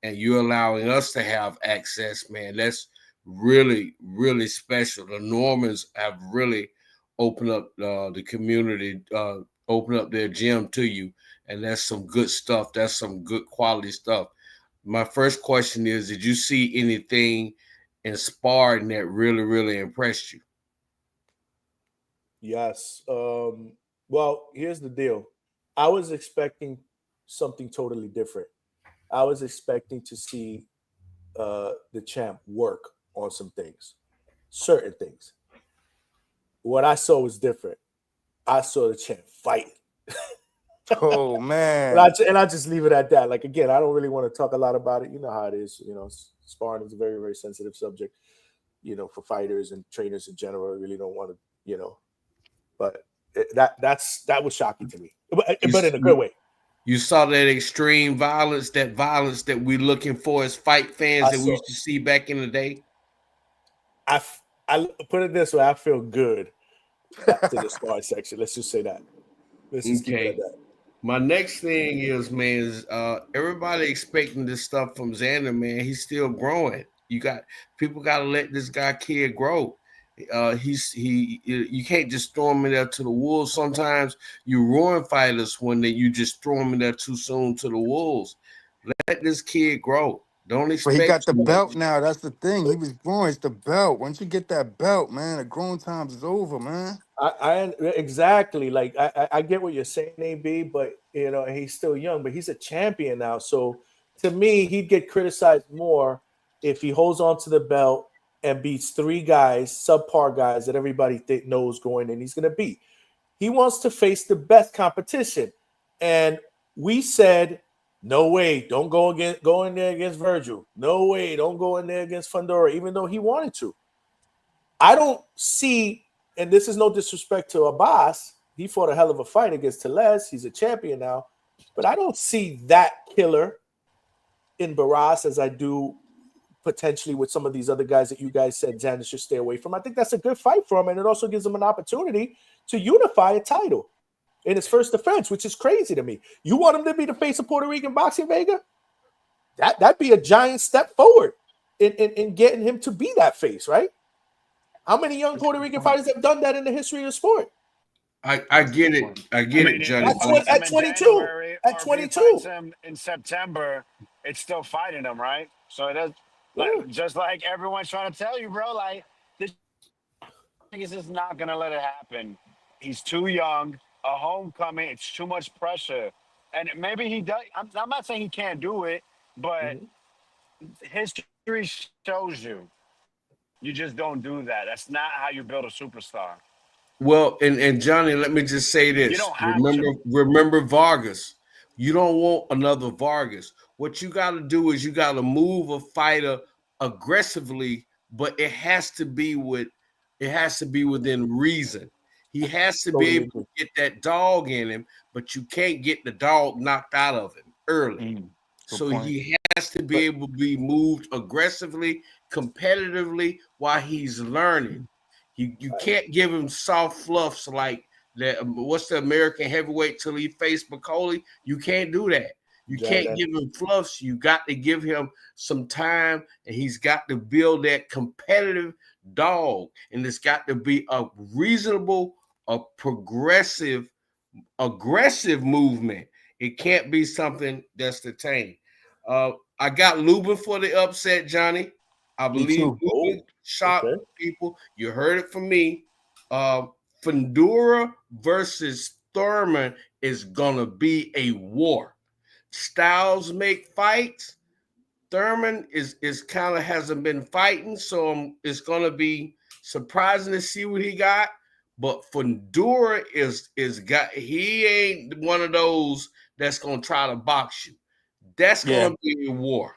and you're allowing us to have access, man. That's really really special. The Normans have really opened up the community, opened up their gym to you, and that's some good stuff. That's some good quality stuff. My first question is: did you see anything in sparring that really really impressed you? Yes. Well, here's the deal. I was expecting something totally different. I was expecting to see the champ work on some things, certain things. What I saw was different. I saw the champ fight. Oh And man. I just leave it at that. Like again, I don't really want to talk a lot about it. You know how it is. You know, sparring is a very, very sensitive subject. You know, for fighters and trainers in general, I really don't want to. You know, but that was shocking to me, but in a good way. You saw that extreme violence, that violence that we're looking for as fight fans I that we saw. used to see back in the day. I put it this way. I feel good after the sparring section. Let's just say that. Let's just keep it at Okay. that. My next thing is, man, is everybody expecting this stuff from Xander, man. He's still growing. People got to let this kid grow. You can't just throw him in there to the wolves. Sometimes you ruin fighters when you just throw him in there too soon to the wolves. Let this kid grow. Don't But he expect got the too much. belt now. That's the thing. He was growing. It's the belt. Once you get that belt, man, the growing times is over, man. I exactly like I get what you're saying, AB, but you know he's still young, but he's a champion now. So to me, he'd get criticized more if he holds on to the belt and beats 3 guys, subpar guys that everybody knows going in. He's going to beat. He wants to face the best competition, and we said, no way, don't go in there against Virgil. No way, don't go in there against Fundora, even though he wanted to. I don't see, and this is no disrespect to Abbas. He fought a hell of a fight against Telez. He's a champion now. But I don't see that killer in Barras as I do potentially with some of these other guys that you guys said Xander should stay away from. I think that's a good fight for him, and it also gives him an opportunity to unify a title in his first defense, which is crazy to me. You want him to be the face of Puerto Rican boxing, Vega? That'd be a giant step forward in getting him to be that face, right? How many young Puerto Rican fighters have done that in the history of the sport? I get it. I I get mean, it, if Johnny. he fights him At in 22. January At or if he 22. fights him in September, it's still fighting him, right? So it does, like, Yeah. just like everyone's trying to tell you, bro. Like, this is just not gonna let it happen. He's too young. A homecoming. It's too much pressure, and maybe he does. I'm not saying he can't do it, but Mhm. history shows you just don't do that. That's not how you build a superstar. Well, and Johnny, let me just say You this. don't have to. Remember Vargas. You don't want another Vargas. What you got to do is you got to move a fighter aggressively, but it has to be within reason. He has to be Totally able to agree. get that dog in him, but you can't get the dog knocked out of him early. Good So point. he has to be But able to be moved aggressively, competitively while he's learning. You can't give him soft fluffs like that. What's the American heavyweight till he faced McCauley? You can't do that. You can't Jordan. give him fluffs. You got to give him some time, and he's got to build that competitive dog. And it's got to be a reasonable, a progressive, aggressive movement. It can't be something that's detained. I got Lubin for the upset, Johnny. I Me believe too. Lubin Oh, shot okay. people. You heard it from me. Fundora versus Thurman is gonna be a war. Styles make fights. Thurman is kind of hasn't been fighting, so it's gonna be surprising to see what he got. But Fundora is got he ain't one of those that's gonna try to box you. That's Yeah. gonna be a war.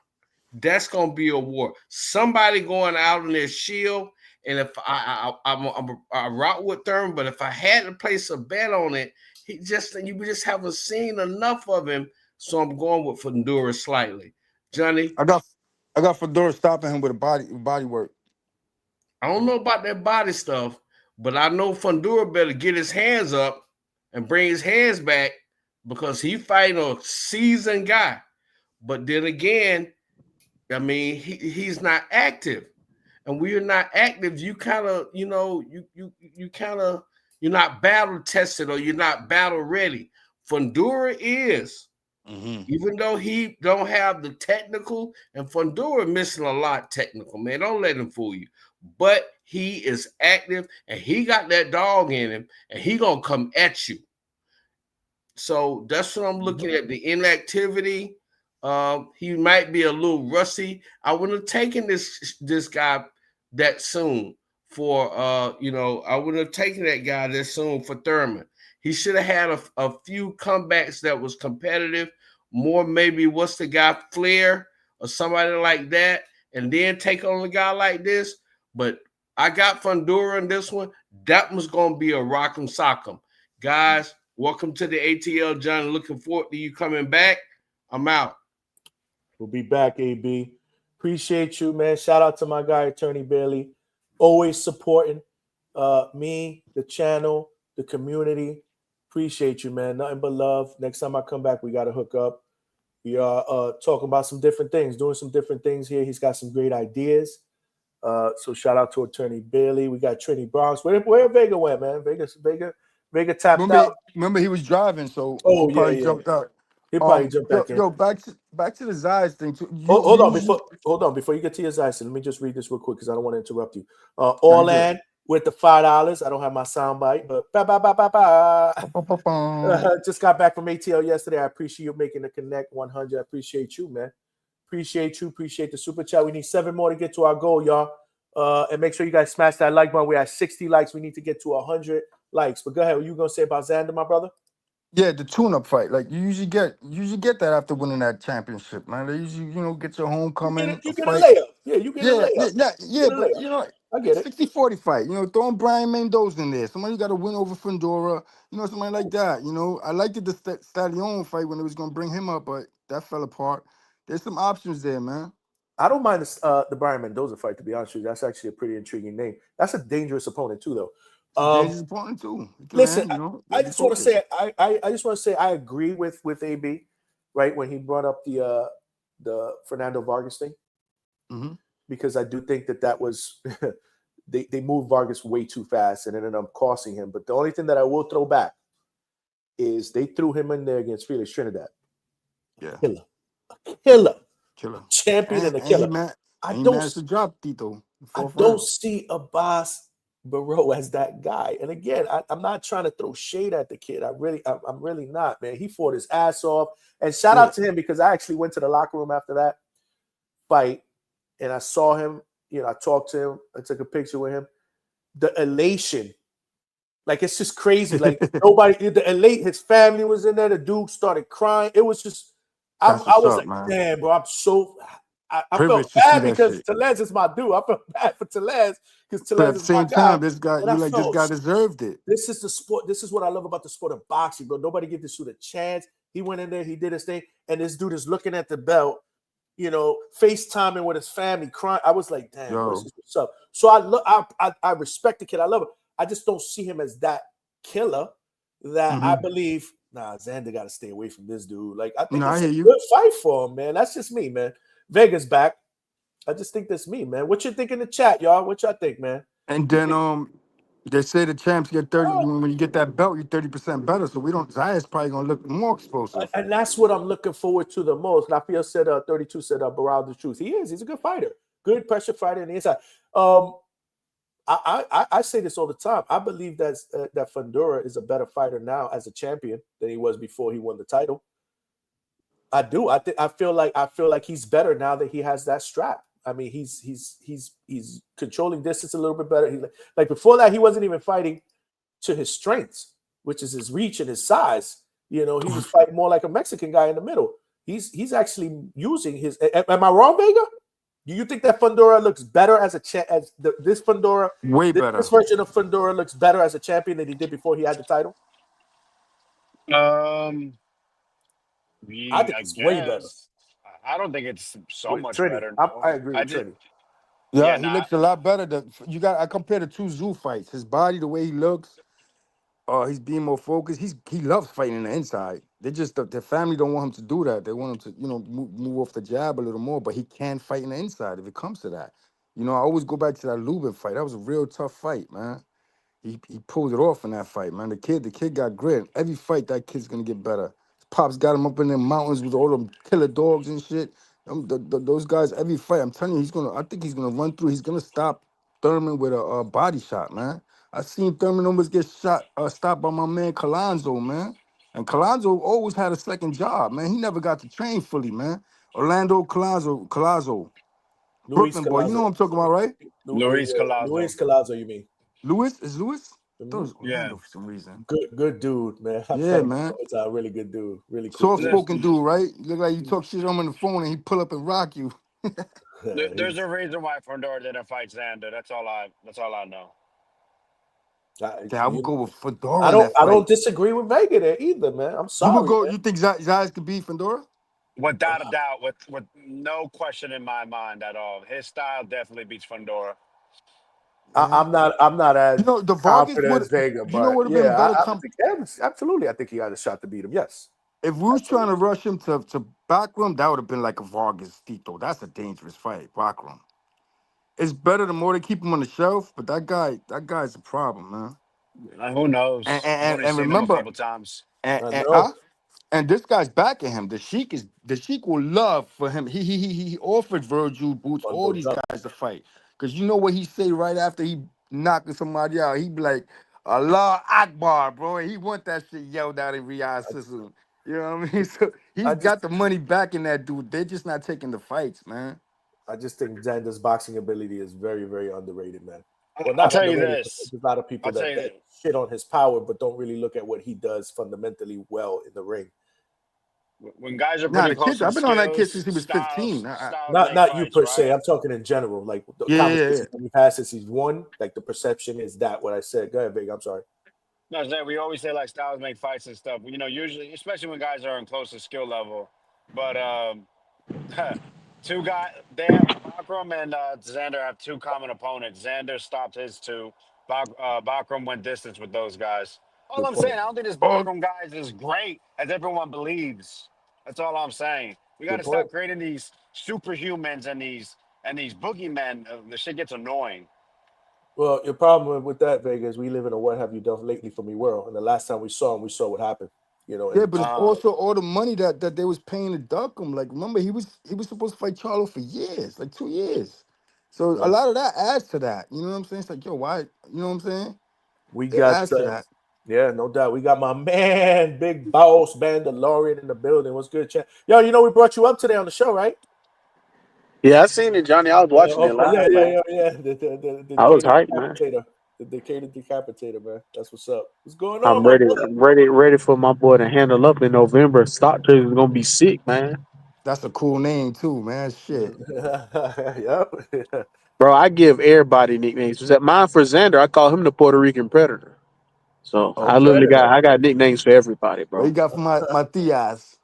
That's gonna be a war. Somebody going out on their shield, and if I route with Thurman, but if I had to place a bet on it, you just haven't seen enough of him. So I'm going with Fundora slightly. Johnny, I got Fedora stopping him with a body work. I don't know about that body stuff, but I know Fundora better get his hands up and bring his hands back because he fighting a seasoned guy. But then again, I mean, he's not active. And when you're not active, you kind of, you kind of, you're not battle tested or you're not battle ready. Fundora is. Mm-hmm. Even though he don't have the technical, and Fundora missing a lot technical, man. Don't let him fool you. But he is active and he got that dog in him and he gonna come at you. So that's what I'm looking at. The inactivity. He might be a little rusty. I wouldn't have taken this guy that soon for I wouldn't have taken that guy that soon for Thurman. He should have had a few comebacks that was competitive, more maybe what's the guy, Flair or somebody like that, and then take on a guy like this. But I got Fundora in this one. That was gonna be a rock'em sock'em. Guys, welcome to the ATL, John. Looking forward to you coming back. I'm out. We'll be back, AB. Appreciate you, man. Shout out to my guy, Attorney Bailey. Always supporting me, the channel, the community. Appreciate you, man. Nothing but love. Next time I come back, we got to hook up. We are talking about some different things, doing some different things here. He's got some great ideas. So shout out to Attorney Bailey. We got Trini Bronx. Where Vega went, man? Vega tapped out. Remember he was driving, so Oh, he yeah, probably yeah. jumped out. He probably jumped back in. Yo, back to the Zayas thing. Too. Hold You on usually before you get to your Zyson. Let me just read this real quick because I don't want to interrupt you. no, you good. Orland with the $5. I don't have my soundbite, but just got back from ATL yesterday. I appreciate you making the connect 100. I appreciate you, man. Appreciate you. Appreciate the super chat. We need 7 more to get to our goal, y'all. And make sure you guys smash that like button. We're at 60 likes. We need to get to 100 likes. But go ahead. What you gonna say about Xander, my brother? Yeah, the tune-up fight. Like you usually get that after winning that championship, man. They usually, get your homecoming, a You get a fight. layup. Yeah, you get a Yeah, layup. yeah, Get a but layup. I get it. 60-40 fight. Throwing Brian Mendoza in there. Somebody got to win over Fundora. Somebody like that. I liked the Stallion fight when it was gonna bring him up, but that fell apart. There's some options there, man. I don't mind the Brian Mendoza fight, to be honest with you. That's actually a pretty intriguing name. That's a dangerous opponent, too, though. It's a dangerous opponent too. It can Listen, land, I gotta be just want to focused. say I just want to say I agree with AB, right, when he brought up the Fernando Vargas thing, Mm-hmm. because I do think that was they moved Vargas way too fast and ended up costing him. But the only thing that I will throw back is they threw him in there against Felix Trinidad. Yeah. Killer. Killer. Champion and a And killer. he managed to drop Tito. I don't see Abbas Barrow as that guy. And again, I'm not trying to throw shade at the kid. I'm really not, man. He fought his ass off. And shout out to him because I actually went to the locker room after that fight and I saw him. You know, I talked to him. I took a picture with him. The elation, like it's just crazy. Like his family was in there. The dude started crying. It was just, I was like, man. Damn, bro, I'm so. I felt bad because Tellez is my dude. I felt bad for Tellez because Tellez is my guy. But at the same time, this guy deserved it. This is the sport. This is what I love about the sport of boxing, bro. Nobody gives this dude a chance. He went in there, he did his thing, and this dude is looking at the belt, you know, FaceTiming with his family, crying. I was like, damn, bro, this is what's up. So I respect the kid. I love him. I just don't see him as that killer that I believe. Nah, Xander got to stay away from this dude. Like I think it's a good fight for him, man. That's just me, man. Vegas back. I just think that's me, man. What you think in the chat, y'all? What y'all think, man? And then they say the champs get 30 when you get that belt, you're 30% better. So Zaya's probably gonna look more explosive. And that's what I'm looking forward to the most. Lafayette said 32 said Barral the truth. He's a good fighter. Good pressure fighter on the inside. I say this all the time. I believe that Fundora is a better fighter now as a champion than he was before he won the title. I do. I feel like he's better now that he has that strap. I mean, he's controlling distance a little bit better. Like before that, he wasn't even fighting to his strengths, which is his reach and his size. You know, he was fighting more like a Mexican guy in the middle. He's actually using his. Am I wrong, Vega? Do you think that Fundora looks better as this Fundora? Way better. This version of Fundora looks better as a champion than he did before he had the title. I think it's way better. I don't think it's so much Trini. better. No. I agree with Trini. Yeah, he looks a lot better. I compare the two Zoo fights. His body, the way he looks, he's being more focused. He loves fighting in the inside. They just the family don't want him to do that. They want him to, move off the jab a little more, but he can fight in the inside if it comes to that. I always go back to that Lubin fight. That was a real tough fight, man. He pulled it off in that fight, man. The kid got grit. Every fight, that kid's gonna get better. His pops got him up in the mountains with all them killer dogs and shit. Those guys, every fight, I'm telling you, I think he's gonna run through. He's gonna stop Thurman with a body shot, man. I seen Thurman almost get stopped by my man Colanzo, man. And Colanzo always had a second job, man. He never got to train fully, man. Orlando Collazo. Brooklyn boy, you know what I'm talking about, right? Luis Collazo. Luis Collazo, you mean? Louis? Is Louis? Yeah. For some reason. Good dude, man. Man. It's a really good dude. Really cool. Soft-spoken dude, right? Look like you talk shit on the phone and he pull up and rock you. There's a reason why Fundora didn't fight Xander. That's all I know. I would go with Fundora. I don't disagree with Vega there either, man. I'm sorry. You would go. Man. You think Zayas could beat Fundora? Without a doubt, with no question in my mind at all. His style definitely beats Fundora. I'm not as the confident as Vega, but would have been better. absolutely. I think he got a shot to beat him. Yes. If we was trying to rush him to backroom, that would have been like a Vargas Tito. That's a dangerous fight, backroom. It's better the more they keep him on the shelf, but that guy's a problem, man. Who knows? And remember, him a couple times. And this guy's backing him. The Sheik will love for him. He offered Virgil Boots all these guys to fight. Because you know what he say right after he knocking somebody out? He be like, Allah Akbar, bro. And he want that shit yelled out in Riyadh system. You know what I mean? So he's got the money backing that dude. They're just not taking the fights, man. I just think Xander's boxing ability is very, very underrated, man. Well, I'll tell you this. There's a lot of people that shit on his power, but don't really look at what he does fundamentally well in the ring. When guys are pretty close, I've been on that kid since he was 15. Not you per se. I'm talking in general. Like the conversation we've had since he's won. Like the perception is that what I said. Go ahead, Big. I'm sorry. No, we always say like styles make fights and stuff. Usually, especially when guys are in close to skill level. But two guys, they have Bakram and Xander have two common opponents. Xander stopped his two. Bakram went distance with those guys. All I'm saying, I don't think this Bakram guy is as great as everyone believes. That's all I'm saying. We got to stop creating these superhumans and these boogeymen. The shit gets annoying. Well, your problem with that, Vegas, we live in a what have you done lately for me world. And the last time we saw him, we saw what happened. You know, Yeah, and but it's also all the money that they was paying to duck him. Like, remember, he was supposed to fight Charlo for years, like 2 years. So a yeah. lot of that adds to that. You know what I'm saying? It's like, yo, why? You know what I'm saying? We It got adds to that. yeah, no doubt. We got my man, Big Boss Mandalorian in the building. What's good, chat? Yo, you know we brought you up today on the show, right? Yeah, I seen it, Johnny. I was watching it Okay, live, man. yeah. The I was Decatur hyped, man. Decapitator. The Decatur Decapitator, man. That's what's up. What's going on, I'm my ready, brother? ready for my boy to handle up in November. Stockton is gonna be sick, man. That's a cool name too, man. Shit. Yep. Bro, I give everybody nicknames. Was that mine for Xander? I call him the Puerto Rican Predator. So I Okay. literally got nicknames for everybody, What you bro. got for my Tias?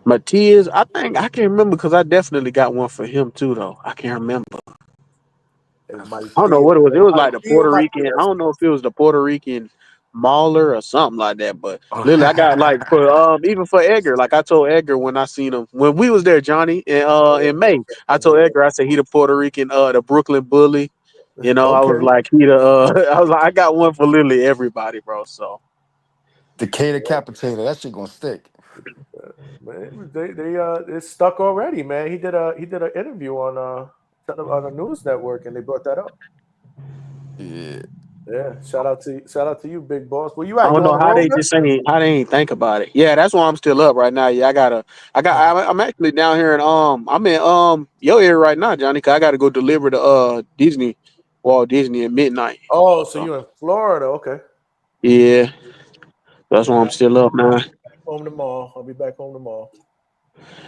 Matias, I think I can't remember because I definitely got one for him too, though. I can't remember. El I don't know Martillo. what it was. It El was like the Martillo Puerto Rican. I Martinez. don't know if it was the Puerto Rican Mauler or something like that. But literally, I got like for even for Edgar. Like I told Edgar when I seen him when we was there, Johnny, in May. I told Edgar, I said he the Puerto Rican, the Brooklyn Bully. You know, I was Okay. like he the. I was like I got one for literally everybody, bro. So Decatur Capitator. That shit gonna stick. Man, they it's stuck already, man. He did an interview on a news network and they brought that up. Yeah. Yeah. Shout out to you, big boss. Where you I at? don't You on know the how road, they just ain't how they ain't think about it. Yeah, that's why I'm still up right now. Yeah, I'm actually down here in I'm in your area right now, Johnny. Cause I gotta go deliver the Disney Walt Disney at midnight. Oh, so So you in Florida? Okay. yeah, that's why Yeah. I'm still up now. Home tomorrow. I'll be back home tomorrow.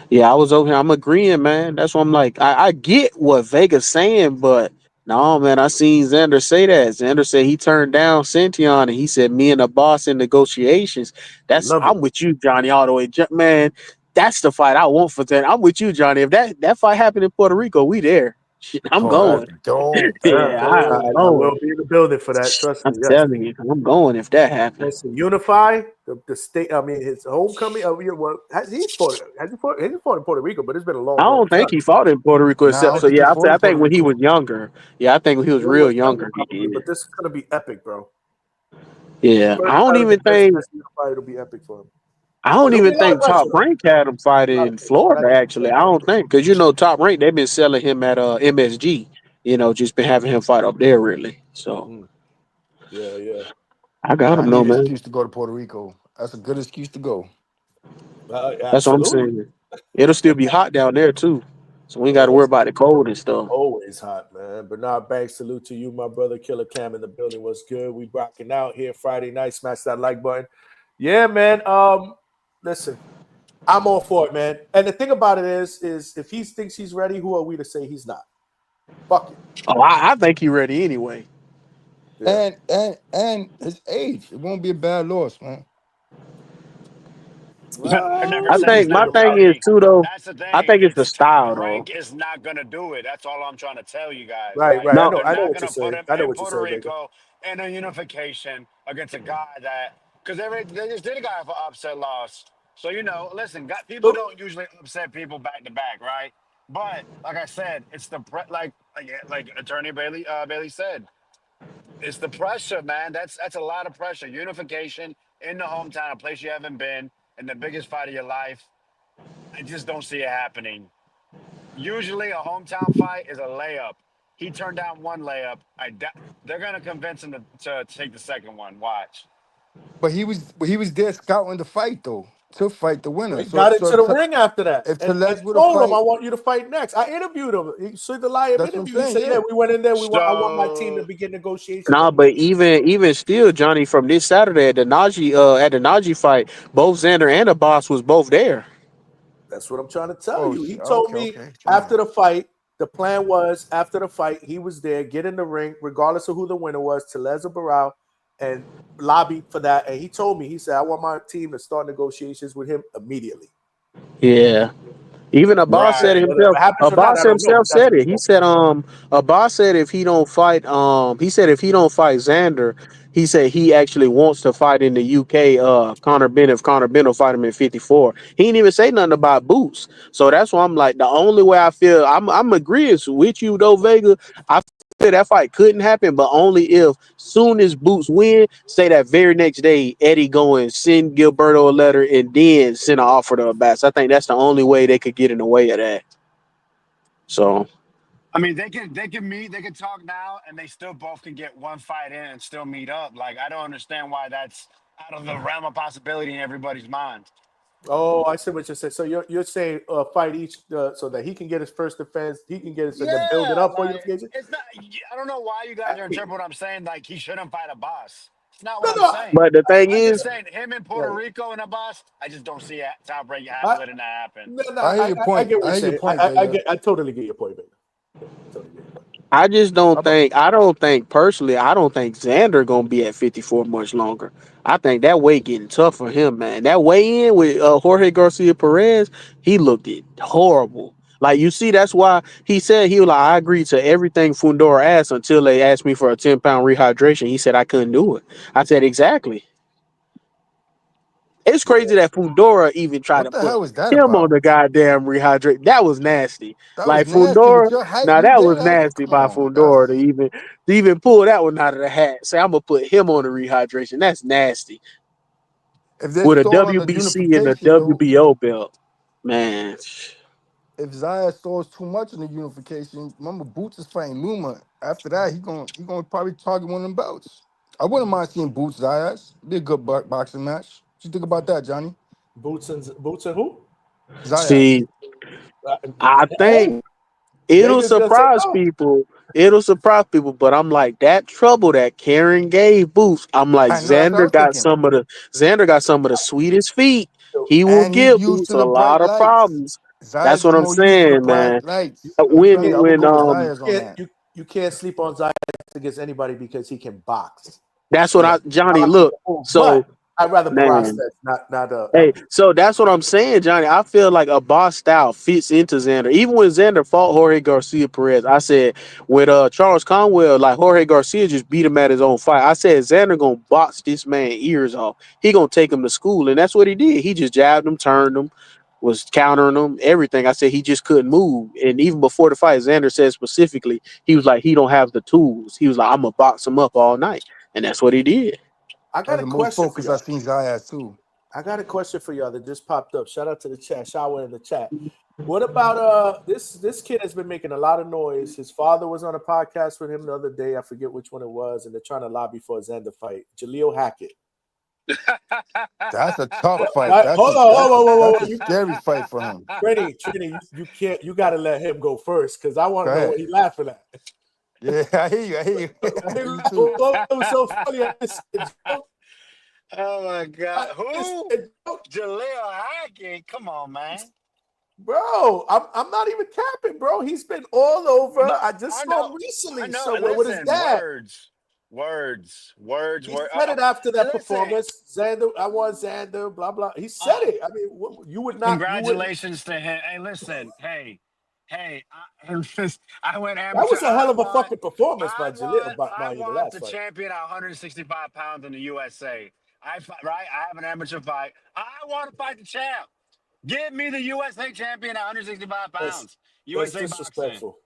Yeah, I was over here. I'm agreeing, man. That's why I'm like, I get what Vega's saying, but no, man, I seen Xander say that. Xander said he turned down Sention and he said me and the boss in negotiations. Love it. I'm with you, Johnny, all the way. Man, that's the fight I want for that. I'm with you, Johnny. If that fight happened in Puerto Rico, we there. Shit, I'm Oh, that's going. dope. That's Yeah, Yeah, I'm dope. I will going. be in the building for that. Trust me. I'm Yes. telling you, I'm going if that happens. Listen, Unify the state. I mean, his homecoming. Well, has he fought in Puerto Rico? But it's been a I long, long don't think time. he fought in Puerto Rico Nah, I except don't so think he yeah, fought I in Puerto think when he Rico. was younger. Yeah, I think when he was When he real was younger, younger, he probably. did. But this is gonna be epic, bro. Yeah. First time in the first match, Unify, it'll be epic for him. I But don't it'll be even a lot of think pressure, Top though. Rank had him fight A lot of in pressure. Florida. Actually, I don't think because Top Rank they've been selling him at MSG. Just been having him fight up there really. So Mm, yeah. I got Yeah, I him need though, an man. excuse to go to Puerto Rico. That's a good excuse to go. That's what I'm Absolutely. saying. It'll still be hot down there too, so we ain't got to Yeah, worry about the cold and stuff. always hot, man. Bernard Banks, salute to you, my brother. Killer Cam in the building. What's good? We rocking out here Friday night. Smash that like button. Yeah, man. Listen, I'm all for it, man. And the thing about it is if he thinks he's ready, who are we to say he's not? Fuck it. Oh, I think he ready anyway. Yeah. And his age. It won't be a bad loss, man. I've never I said he's think my not thing is ready. too though. That's the I thing. think it's the It's Top style though. Rank is not gonna do it. That's all I'm trying to tell you guys. Right, Like right. No, they're I know not what you're gonna put saying. him I know in what you're Puerto saying, Baker. Rico in a unification against a guy that because they just did a guy for upset loss. So listen, people So, don't usually upset people back to back, right? But like I said, it's the like Attorney Bailey said, it's the pressure, man. That's a lot of pressure. Unification in the hometown, a place you haven't been, in the biggest fight of your life. I just don't see it happening. Usually, a hometown fight is a layup. He turned down one layup. They're gonna convince him to take the second one. Watch. But he was there scouting the fight though, to fight the winner. he So got so into the ring after that if and Tellez would have told him, I fight, want you to fight next. I interviewed him. He said the live that's what I'm interview. He saying. said, yeah, Yeah. we went in there. I want my team to So begin negotiations nah, on but even still, Johnny, from this Saturday at the Najee fight, both Xander and the boss was both there. That's what I'm trying to tell Oh you. He shit. told Okay. me Okay. after Damn. the fight, the plan was after the fight, he was there, get in the ring, regardless of who the winner was, Tellez or Barral, and lobby for that. And he told me, he said, I want my team to start negotiations with him immediately. Yeah. Even Abbas said right. it Whether it himself. happens or not, I Abbas don't know. himself But that's said what he it. He told said, Abbas said if he don't fight, he said if he don't fight Xander, he said he actually wants to fight in the UK. Conor Benn if Conor Benn will fight him in 54. He didn't even say nothing about boots. So that's why I'm like the only way I feel I'm agreeing with you though, Vega. I that fight couldn't happen, but only if soon as Boots win, say that very next day, Eddie go and send Gilberto a letter and then send an offer to Abbas. I think that's the only way they could get in the way of that. So I mean, they can meet, they can talk now, and they still both can get one fight in and still meet up. Like, I don't understand why that's out of the realm of possibility in everybody's mind. Oh, I see what you're saying. So you're saying fight each so that he can get his first defense, he can get it, and then build it up for like, unification. it's not. I don't know why you guys are interpreting what I'm saying. Like, he shouldn't fight a boss. It's not No, what I'm no, saying. but the thing I'm just is, saying him in Puerto Rico and a boss. I just don't see a top break I, letting that happen. no, I hear your I point. get what I you're hear your saying. point, Vega. I totally get your point, Vega. Yeah, totally get your point. I just don't How think. I don't think personally. I don't think Xander gonna be at 54 much longer. I think that weight getting tough for him, man. That weigh in with Jorge Garcia Perez, he looked it horrible. Like you see, that's why he said he was like, I agreed to everything Fundora asked until they asked me for a 10-pound rehydration. He said I couldn't do it. I said exactly. It's crazy that Fundora even tried what to the put hell was that him on about? the goddamn rehydrate. That was nasty. That was Like nasty. With Fundora, your height, now you that did was that? nasty Come by on. Fundora to even pull that one out of the hat. Say I'm gonna put him on the rehydration. That's nasty. If they're With a still on the WBC and a unification, though, WBO belt, man. if Zaya stores too much in the unification, remember Boots is fighting Luma. After that, he gonna probably target one of them belts. I wouldn't mind seeing Boots Zayas. Be a good boxing match. What you think about that, Johnny? Boots and who? Zayas. See, I think Hey, it'll Vega's gonna say surprise no. people. It'll surprise people, but I'm like that trouble that Karen gave Boots. I'm like I know that's what I'm thinking. Xander got some of the sweetest feet. So He will And he's give used Boots to a the bright lot of lights. problems. That's Zayas what is I'm more used to the saying, man. bright lights. I'm you telling can't you, I would When go with Zayas on that. you can't sleep on Zion against anybody because he can box. that's what And I Johnny boxing look. can move. So But I'd rather man. Barastas, not Hey, so that's what I'm saying, Johnny. I feel like a boss style fits into Xander. Even when Xander fought Jorge Garcia Perez, I said with Charles Conwell, like Jorge Garcia just beat him at his own fight. I said Xander gonna box this man ears off. He gonna take him to school, and that's what he did. He just jabbed him, turned him, was countering him, everything. I said he just couldn't move. And even before the fight, Xander said specifically, he was like, he don't have the tools. He was like, I'm gonna box him up all night, and that's what he did. I That's got a the most question for focus I've y'all. seen Zayas too. I got a question for y'all that just popped up. Shout out to the chat. Shower in the chat. What about this kid has been making a lot of noise. His father was on a podcast with him the other day. I forget which one it was, and they're trying to lobby for a Xander fight. Jaleel Hackett. That's a tough fight. Hold on, That's whoa. a scary fight for him. Trini, you can't. You got to let him go first because I want Go to know ahead. what he's laughing at. Yeah, I hear you. I hear you. Me too. What was so funny? Oh my God! Who? It's Jaleel Hackett? Come on, man. Bro, I'm not even capping, bro. He's been all over. No, I just I saw know. him recently I know. somewhere with his Listen, dad. words. He said it after that Listen, performance. Xander, I want Xander, blah, blah. He said it. I mean, you would not, you would. congratulations to him. Hey, listen. Hey. I went That amateur. was a hell of a fucking performance by I Jaleel, want, I mind you, the want last the fight. champion at 165 pounds in the USA. Right? I have an amateur fight. I want to fight the champ. Give me the USA champion at 165 That's, pounds. that's USA boxing. disrespectful.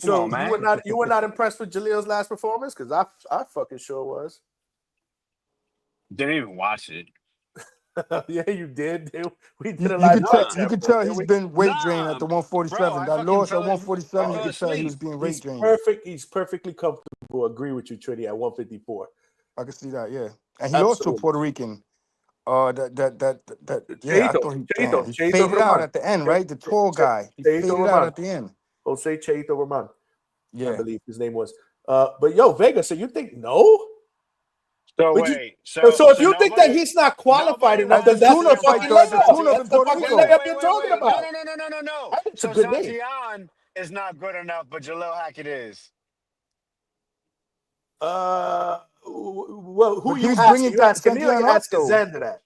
Come on, So man. you were not impressed with Jaleel's last performance? Because I fucking sure was. Didn't even watch it. Yeah, you did. We did a You live could tell. podcast, You could bro. tell he's been weight drained at the Bro, 147. I That fucking loss at 147, I you fell could tell he asleep. was being weight He's drained. perfect. He's perfectly comfortable. Agree with you, Trini, at 154. I could see that. Yeah, and he lost to a Absolutely. Puerto Rican. Yeah, I Cheito, thought Cheito, he Cheito faded out Roman. at the end, right? The tall guy. He Cheito faded out Roman. at the end. Jose Cheito Roman, I Yeah. believe his name was. But yo, Vega, so you think no? So But wait, so if you think that he's not qualified enough, At the then that's the tuna fight, fucking though, at the layup. tune-up in That's the Puerto fucking Rico. layup you're talking about. No. That's a So good name. Santillan is not good enough, but Jaleel Hackett is. Well, who But you he's asking? bringing You asking me or Santillan you up, asking though. Xander that?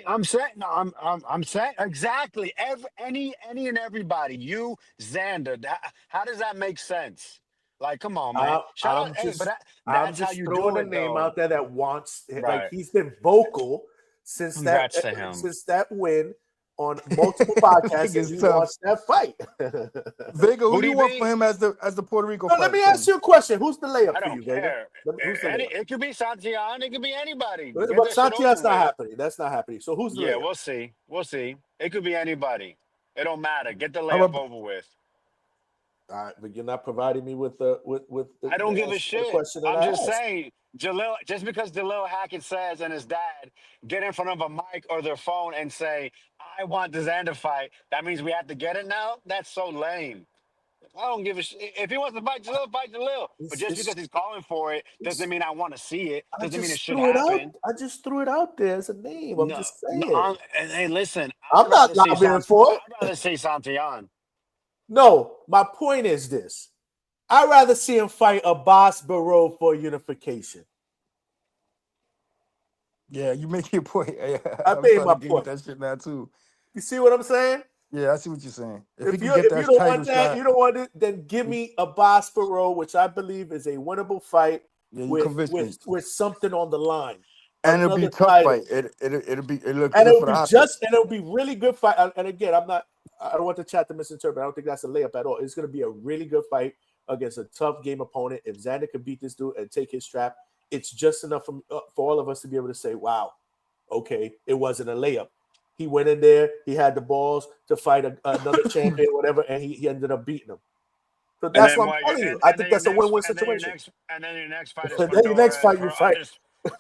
I'm saying, no, I'm saying exactly. Any and everybody. You, Xander. How does that make sense? Like, come on, man. Shout out. Hey, but I'm that's how just you throwing do a it, name though. out there that wants like Right. he's been vocal since Congrats to him. that win on multiple podcasts, and Nigga's he tough. wants that fight. Vega, who Who'd you he want beat? for him as the Puerto Rico No, fight? let me ask you a question. Who's the layup I for you, don't Vega? care. Who's the layup? It could be Santillan. It could be anybody. But Get that shit over Santiago's not with. happening. That's not happening. So who's the Yeah, layup? we'll see. We'll see. It could be anybody. It don't matter. Get the How layup about- over with. All right, but you're not providing me with the I don't give a answer to the shit. question that I'm I just asked. saying, Jalil, just because Jalil Hackett says and his dad get in front of a mic or their phone and say, I want the Xander fight, that means we have to get it now? That's so lame. I don't give a shit. If he wants to fight Jalil, fight Jalil. But just because he's calling for it doesn't mean I want to see it. I Doesn't mean it just should threw it out. happen. I just threw it out there as a name. I'm No, just no. saying. And hey, listen, I'm not lobbying for it. I'd rather see Santillan. No, my point is this. I'd rather see him fight Abbas Barrow for unification. Yeah, you make your point. I I'm made starting my to agree point. with that shit now too. You see what I'm saying? Yeah, I see what you're saying. If he If can you get that don't title want that, shot, you don't want it, then give me Abbas Barrow, which I believe is a winnable fight yeah, you convinced me. with something on the line. And it'll be a Another tough title. fight. It'll look And good for the optics. it'll be really good fight. And again, I don't want the chat to misinterpret. I don't think that's a layup at all. It's going to be a really good fight against a tough game opponent. If Xander can beat this dude and take his strap, it's just enough for all of us to be able to say, wow, okay, it wasn't a layup. He went in there, he had the balls to fight another champion, whatever, and he ended up beating him. So that's what I'm telling you. I think that's a win-win situation. And then your next fight is Then your next fight, you fight.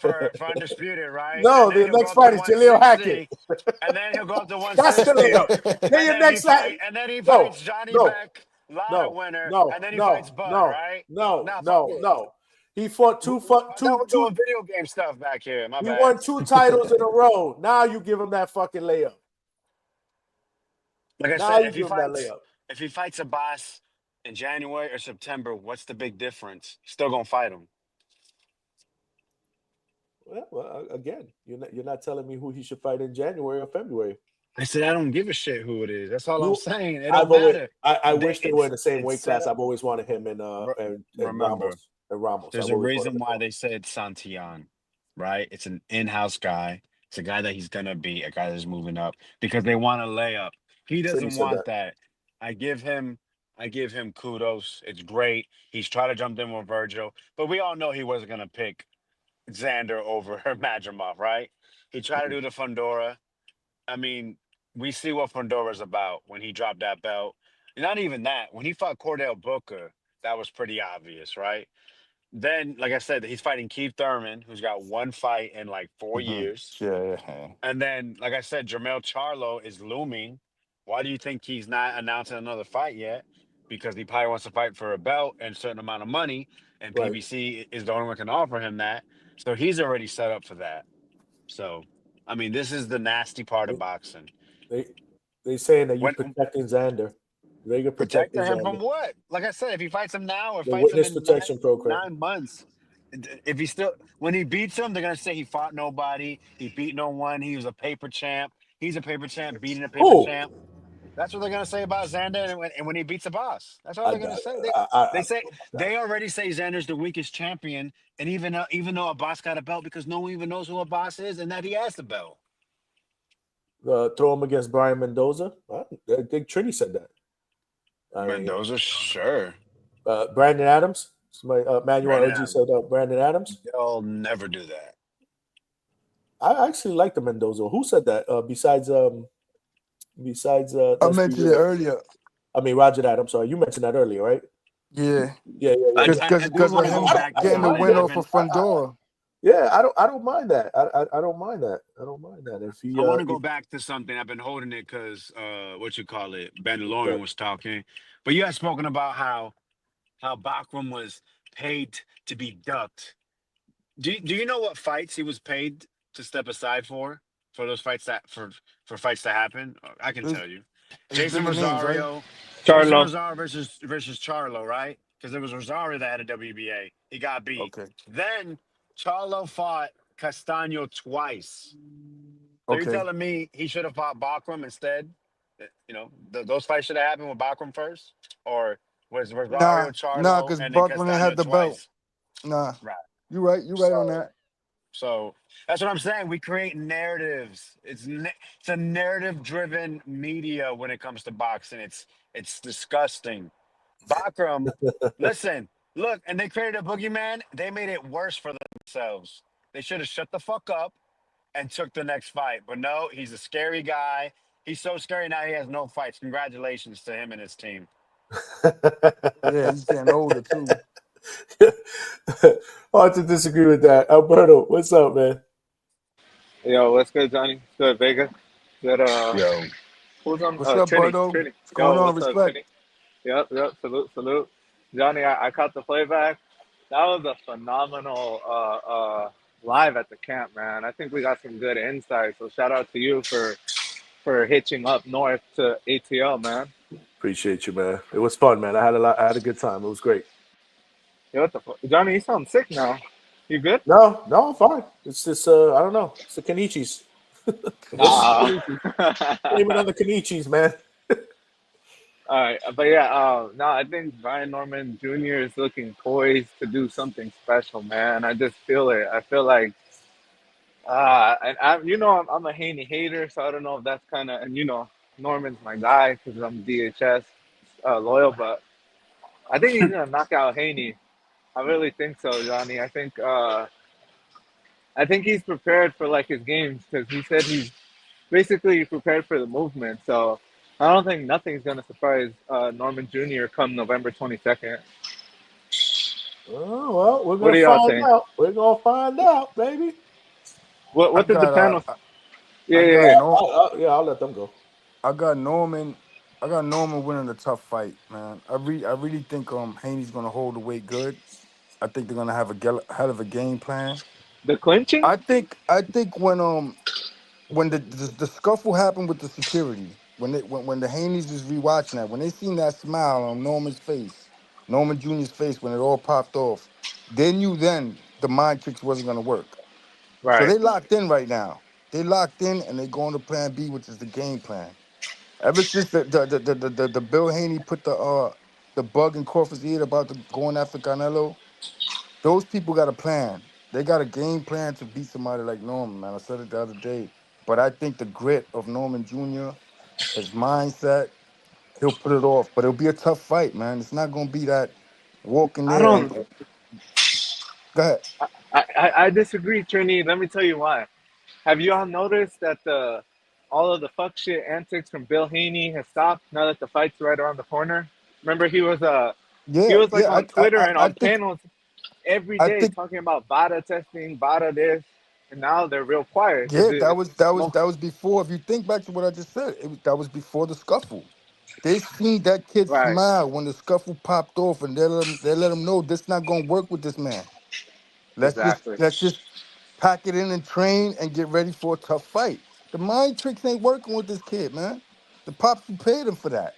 for undisputed, right? No, And then the he'll next go up fight to is Jaleel 160, Hackett. and then he'll go up to That's the 160. layup. Then your next fight. And then he No, fights Johnny no, Beck, Lada winner, and then he fights Bud, right? no. He fought two. I thought we're doing video game stuff back here. My He bad. won 2 titles in a row. Now you give him that fucking layup. Like I Now said, you give him that layup. if he fights a boss in January or September, what's the big difference? Still gonna fight him. Well, again, you're not telling me who he should fight in January or February. I said I don't give a shit who it is. That's all I'm saying. It I've don't always, matter. I wish they were in the same it's weight set class. up. I've always wanted him and Remember, Ramos. there's I've a always reason wanted why him. they said Santillan, right? It's an in-house guy. It's a guy that he's gonna be, a guy that's moving up because they want to lay up. He So you doesn't said want that. I give him kudos. It's great. He's trying to jump in with Virgil, but we all know he wasn't gonna pick Xander over Madrimov, right? He tried to do the Fundora. I mean, we see what Fundora's about when he dropped that belt. Not even that. When he fought Cordell Booker, that was pretty obvious, right? Then, like I said, he's fighting Keith Thurman, who's got one fight in like 4 years. Yeah. And then, like I said, Jermell Charlo is looming. Why do you think he's not announcing another fight yet? Because he probably wants to fight for a belt and a certain amount of money, and Right. PBC is the only one who can offer him that. So he's already set up for that. So, I mean, this is the nasty part of boxing. They saying that you're protecting Xander. Vega Protecting him Xander. from what? Like I said, if he fights him now or The fights him witness in protection program. 9 months, if he still, when he beats him, they're gonna say he fought nobody, he beat no one, he was a paper champ. He's a paper champ beating a paper champ. That's what they're gonna say about Xander, and when he beats a boss, that's all they're gonna say. They already say Xander's the weakest champion, and even though a boss got a belt, because no one even knows who a boss is, and that he has the belt. Throw him against Brian Mendoza. I think Trini said that. Mendoza, sure. Brandon Adams. Manuel OG said Brandon Adams. They'll never do that. I actually like the Mendoza. Who said that? Besides I mentioned it earlier. I mean, Roger Adams. Sorry, you mentioned that earlier, right? Yeah. Because of him getting the win off of Fundora. Yeah, I don't mind that. I don't mind that. I don't mind that. If he, I want to go back to something. I've been holding it because Ben Lauren was talking, but you had spoken about how Bachram was paid to be ducked. Do you know what fights he was paid to step aside for those fights for fights to happen? I can tell you. Jason Rosario, Charlo. Rosario versus Charlo, right? Because it was Rosario that had a WBA. He got beat. Okay. Then Charlo fought Castaño twice. So you're telling me he should have fought Bachram instead? You know, those fights should have happened with Bachram first? Or was Rosario Charlo because and then Bachram Castaño had the twice? belt. Nah. Right. You're right. You're right on that. So that's what I'm saying. We create narratives. It's a narrative driven media when it comes to boxing. It's disgusting. Bakram, listen, look, and they created a boogeyman. They made it worse for themselves. They should have shut the fuck up and took the next fight. But no, he's a scary guy. He's so scary now he has no fights. Congratulations to him and his team. Yeah, he's getting older too. Hard to disagree with that. Alberto, what's up, man? Yo, what's good, Johnny? Good, Vega. Good, Yo. who's on? What's up, Trini. Birdo? Trini. What's going Yo, on? what's up, Respect. Trini? Yep. Salute, salute. Johnny, I caught the playback. That was a phenomenal live at the camp, man. I think we got some good insight. So shout out to you for hitching up north to ATL, man. Appreciate you, man. It was fun, man. I had a good time. It was great. Yo, what the fuck? Johnny, you sound sick now. You good? No, I'm fine. It's just I don't know. It's the Kenichis. Nah. Blame it on the Kenichis, man. All right, but yeah, no, I think Brian Norman Jr. is looking poised to do something special, man. I just feel it. I feel like, and I'm a Haney hater, so I don't know if that's kind of, and Norman's my guy because I'm DHS loyal, but I think he's gonna knock out Haney. I really think so, Johnny. I think he's prepared for like his games because he said he's basically prepared for the movement. So I don't think nothing's gonna surprise Norman Jr. come November 22nd. Oh well, we're What gonna do y'all find think? out. We're gonna find out, baby. I What did the got panel? Yeah, I yeah, got yeah. no I'll let them go. I got Norman. I got Norman winning a tough fight, man. I really think Haney's gonna hold the weight good. I think they're gonna have a hell of a game plan. The clinching? I think when the scuffle happened with the security, when the Haneys was rewatching that, when they seen that smile on Norman's face, Norman Jr.'s face when it all popped off, they knew then the mind tricks wasn't gonna work. So Right. they locked in right now. They locked in and they going to plan B, which is the game plan. Ever since the Bill Haney put the bug in Crawford's ear about going after Canelo, those people got a plan. They got a game plan to beat somebody like Norman, man. I said it the other day. But I think the grit of Norman Jr., his mindset, he'll put it off. But it'll be a tough fight, man. It's not gonna be that walking I there and don't. go ahead. I disagree, Trini. Let me tell you why. Have you all noticed that the all of the fuck shit antics from Bill Haney has stopped now that the fight's right around the corner? Remember, he Yeah, was like yeah. on Twitter and I on think panels every I day think talking about Bada testing, Bada this, and now they're real quiet because yeah, that was that was mo- that was before. If you think back to what I just said, that was before the scuffle. They seen that kid right, smile when the scuffle popped off, and they let him know this not gonna work with this man. Let's just exactly. let's just pack it in and train and get ready for a tough fight. The mind tricks ain't working with this kid, man. The pops who paid him for that.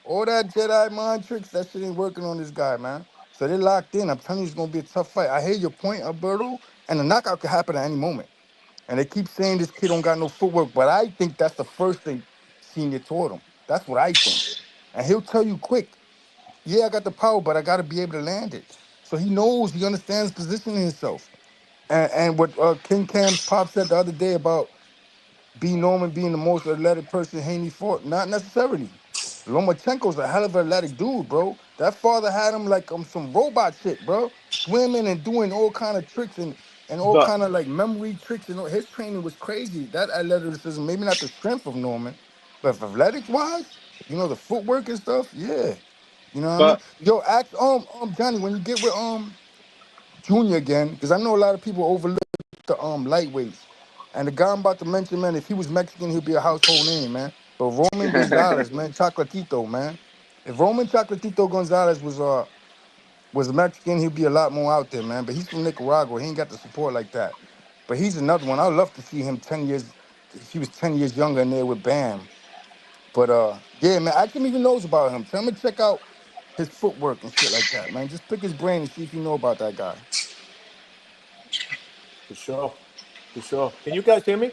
All that Jedi mind tricks, that shit ain't working on this guy, man. So they locked in. I'm telling you, it's gonna be a tough fight. I hear your point, Alberto, and the knockout could happen at any moment. And they keep saying this kid don't got no footwork, but I think that's the first thing Senior taught him. That's what I think. And he'll tell you quick, yeah, I got the power, but I got to be able to land it. So he knows, he understands positioning himself. And what King Cam's pop said the other day about B. Norman being the most athletic person Haney fought, not necessarily. Lomachenko's a hell of an athletic dude, bro. That father had him like some robot shit, bro. Swimming and doing all kind of tricks and all But kind of like memory tricks. And his training was crazy. That athleticism, maybe not the strength of Norman, but athletics wise, the footwork and stuff, yeah. You know what I mean? but Yo, ask Johnny when you get with Junior again, because I know a lot of people overlook the lightweights. And the guy I'm about to mention, man, if he was Mexican, he'd be a household name, man. But Roman Gonzalez, man, Chocolatito, man. If Roman Chocolatito Gonzalez was Mexican, he'd be a lot more out there, man. But he's from Nicaragua. He ain't got the support like that. But he's another one. I'd love to see him 10 years. He was 10 years younger in there with Bam. But yeah, man, I can even knows about him. Tell him to check out his footwork and shit like that, man. Just pick his brain and see if you know about that guy. For sure. For sure. Can you guys hear me?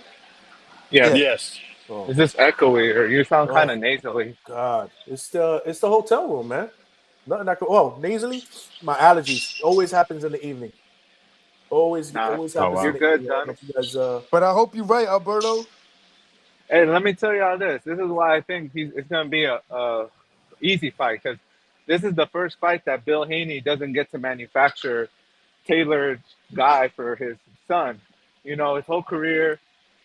yeah, Yeah. Yes. Oh, is this echoey or you sound kind oh of nasally? God. It's the hotel room, man. Nothing I could nasally. My allergies always happens in the evening. Always Nah, happy Oh, you're wow. to good, you. I don't know Johnny. if you guys But I hope you're right, Alberto. Hey, let me tell y'all this. This is why I think it's gonna be a easy fight because this is the first fight that Bill Haney doesn't get to manufacture tailored guy for his son. You know, his whole career,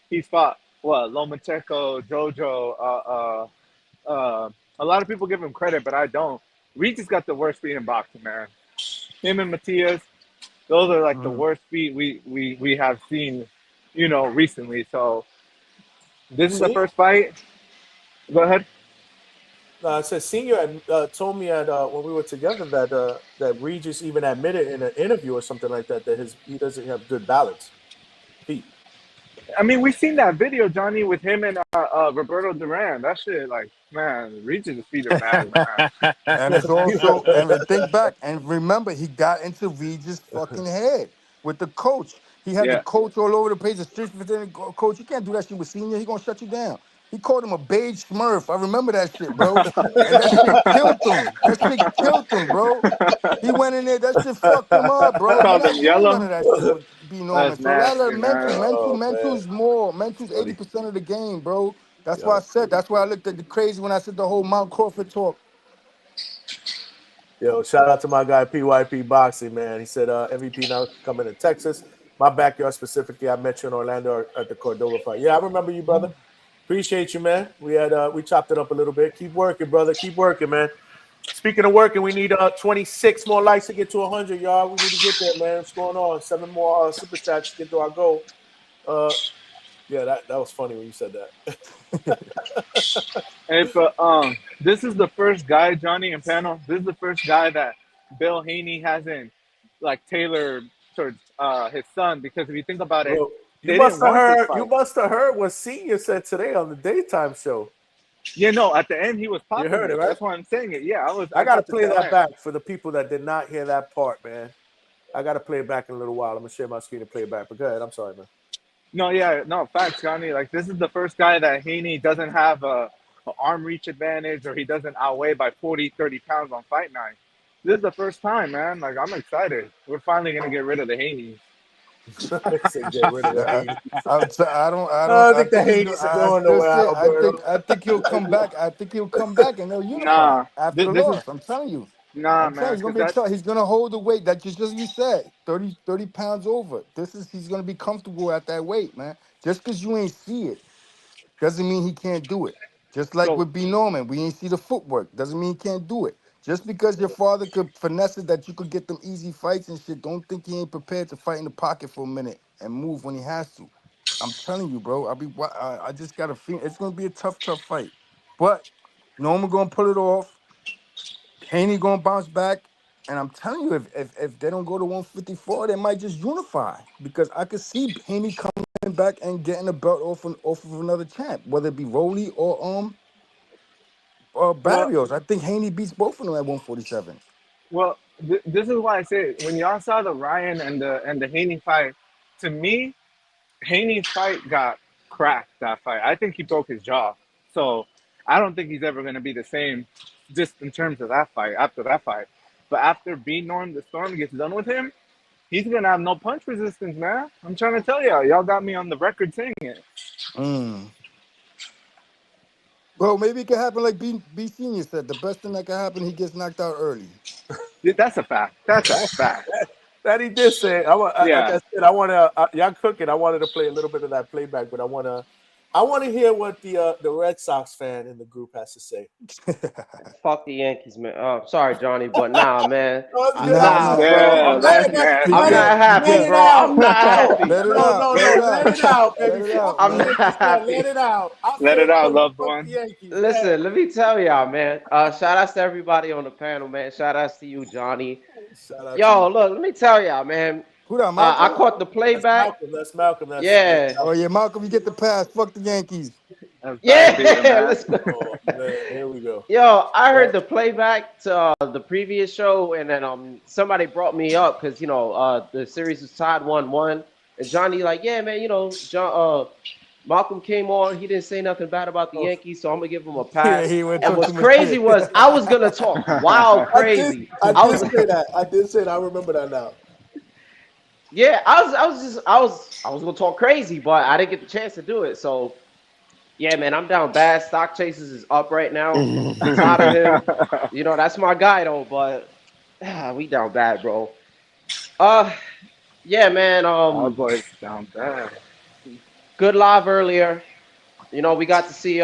he's fought what Lomachenko, Jojo. A lot of people give him credit, but I don't. Regis got the worst feet in boxing, man. Him and Matias, those are like the Mm. worst feet we have seen, you know, recently. So this is the see. first fight. Go ahead. I said Senior had, told me at when we were together that Regis even admitted in an interview or something like that that he doesn't have good balance feet. I mean, we've seen that video, Johnny, with him and Roberto Duran. That shit, like, man, Regis' feet are bad, man. And it's also, and think back, and remember, he got into Regis' fucking head with the coach. He had the Yeah. coach all over the place, the streets within the coach. You can't do that shit with Senior. He gonna shut you down. He called him a beige smurf. I remember that shit, bro. And that shit killed him. That shit killed him, bro. He went in there, that shit fucked him up, bro. You're Called not him doing none yellow. of that shit with B Norman. That's So that nasty, mental, man. Oh man, mental's more, that's mental's funny. 80% of the game, bro. That's why I Yo, said, that's why I looked at the crazy when I said the whole Mount Crawford talk. yo, shout out to my guy PYP Boxing, man. He said MVP now coming to Texas, my backyard specifically. I met you in Orlando at the Cordova fight. Yeah, I remember you, brother. Appreciate you, man. We chopped it up a little bit. Keep working, brother. Keep working, man. Speaking of working, we need 26 more likes to get to 100, y'all. We need to get there, man. What's going on? 7 more super chats to get to our goal. Yeah, that was funny when you said that. Hey, but this is the first guy, Johnny and panel. This is the first guy that Bill Haney hasn't like tailored towards his son because if you think about it, Bro, they didn't want this you fight. must have heard what Senior said today on the daytime show. Yeah, no, at the end he was You popping heard it, it. right? That's why I'm saying it. Yeah, I I gotta caught the play tail that end. back for the people that did not hear that part, man. I gotta play it back in a little while. I'm gonna share my screen and play it back. But go ahead. I'm sorry, man. No, yeah, no, facts, Johnny. Like this is the first guy that Haney doesn't have a arm reach advantage or he doesn't outweigh by 40, 30 pounds on fight night. This is the first time, man. Like I'm excited. We're finally gonna get rid of the Haney. Say get rid of the I, Haney. I I don't. don't I think the think he's. Haney's are I going still nowhere, say. Alberto. I think he'll come back. I think he'll come back and they'll unify Nah, after the this is loss. I'm telling you. nah, I'm telling you, man, he's gonna because be a that tough. He's gonna hold the weight that just as you said, 30 pounds over. He's gonna be comfortable at that weight, man. Just because you ain't see it doesn't mean he can't do it. Just like so with B Norman, we ain't see the footwork. Doesn't mean he can't do it. Just because your father could finesse it that you could get them easy fights and shit, don't think he ain't prepared to fight in the pocket for a minute and move when he has to. I'm telling you, bro. I just got a feeling it's gonna be a tough fight. But Norman gonna pull it off. Haney gonna bounce back. And I'm telling you, if they don't go to 154, they might just unify. Because I could see Haney coming back and getting a belt off of another champ, whether it be Rolly or well, Barrios. I think Haney beats both of them at 147. this is why I say when y'all saw the Ryan and the Haney fight, to me, Haney's fight got cracked that fight. I think he broke his jaw. So I don't think he's ever gonna be the same just in terms of that fight after that fight. But after B Norm the Storm gets done with him, he's gonna have no punch resistance, man. I'm trying to tell y'all. Y'all got me on the record saying it. Mm. Bro, maybe it could happen like B Senior said. The best thing that could happen, he gets knocked out early. Yeah, that's a fact. That's a fact. That he did say. Like Yeah. I said, I want to. Y'all cooking. I wanted to play a little bit of that playback, but I want to. I want to hear what the Red Sox fan in the group has to say. Fuck the Yankees, man. Sorry, Johnny, but nah, man. No, it's good. Nah, Nah, nah. bro. Yeah, I'm not. that's Let it, I'm nasty. let not it, happy, let Yeah. it bro. out. I'm not No, happy. Let it no, out. no, Let no. it Let out. it out, Let baby. it Fuck out, the I'm man. not Yankees, man. Let happy. it out. I Let feel it out, for you. loved Fuck the one. Yankees. Go ahead. Listen, let me tell y'all, man. Shout outs to everybody on the panel, man. Shout outs to you, Johnny. Shout out to you. Yo, look, let me tell y'all, man. Who that, I Malcolm? caught the That's playback. Malcolm. That's Malcolm. That's Yeah, Oh, yeah, Malcolm. Malcolm, you get the pass. Fuck the Yankees. That's bad beer, yeah. man. Let's go. Oh man, here we go. Yo, I Yep. heard the playback to the previous show, and then somebody brought me up because the series was tied 1-1, and Johnny like, yeah, man, John Malcolm came on, he didn't say nothing bad about the Oh, Yankees, so I'm gonna give him a Yeah, pass. he went And talk what's too much crazy shit. was I was gonna talk wild I did. crazy. I I did was say that. I did say that. I remember that now. Yeah, I was gonna talk crazy, but I didn't get the chance to do it. So yeah, man, I'm down bad. Stock Chasers is up right now. I'm tired of him. You know, that's my guy though, but we down bad, bro. Uh yeah, man. Our boys down bad. Good live earlier. You know, we got to see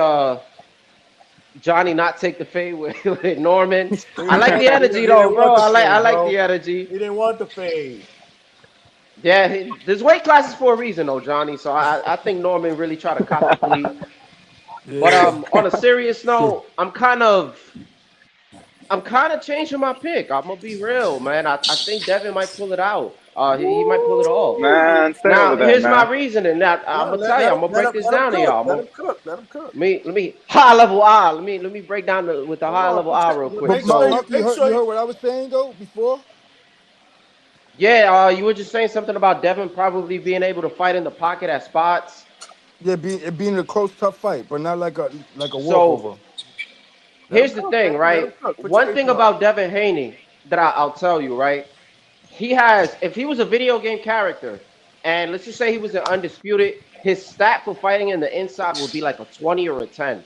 Johnny not take the fade with Norman. I like the He energy though, didn't bro. want the I fade, like bro. the energy. He didn't want the fade. Yeah, there's weight classes for a reason though, Johnny. So I think Norman really tried to cop the plea. But Yeah. on a serious note, I'm kind of changing my pick. I'm gonna be real, man. I think Devin might pull it out. He might pull it off. Man, stay over Now, there, here's my man. reasoning. That I'm No, gonna tell you. I'm gonna break this let him down to cook. y'all. Let him cook. Let him cook. Let me high level eye. Let me break down with the Hold high on. level eye real quick. But Make sure So you Mark, make you sure heard what I was saying though before. yeah, you were just saying something about Devin probably being able to fight in the pocket at spots. Yeah, it being a close, tough fight, but not like a So walkover. let him here's the cook, man. thing, Let right? him cook. Put your One thing apron on. about Devin Haney that I'll tell you, right? He has, if he was a video game character, and let's just say he was an undisputed, his stat for fighting in the inside would be like a 20 or a 10.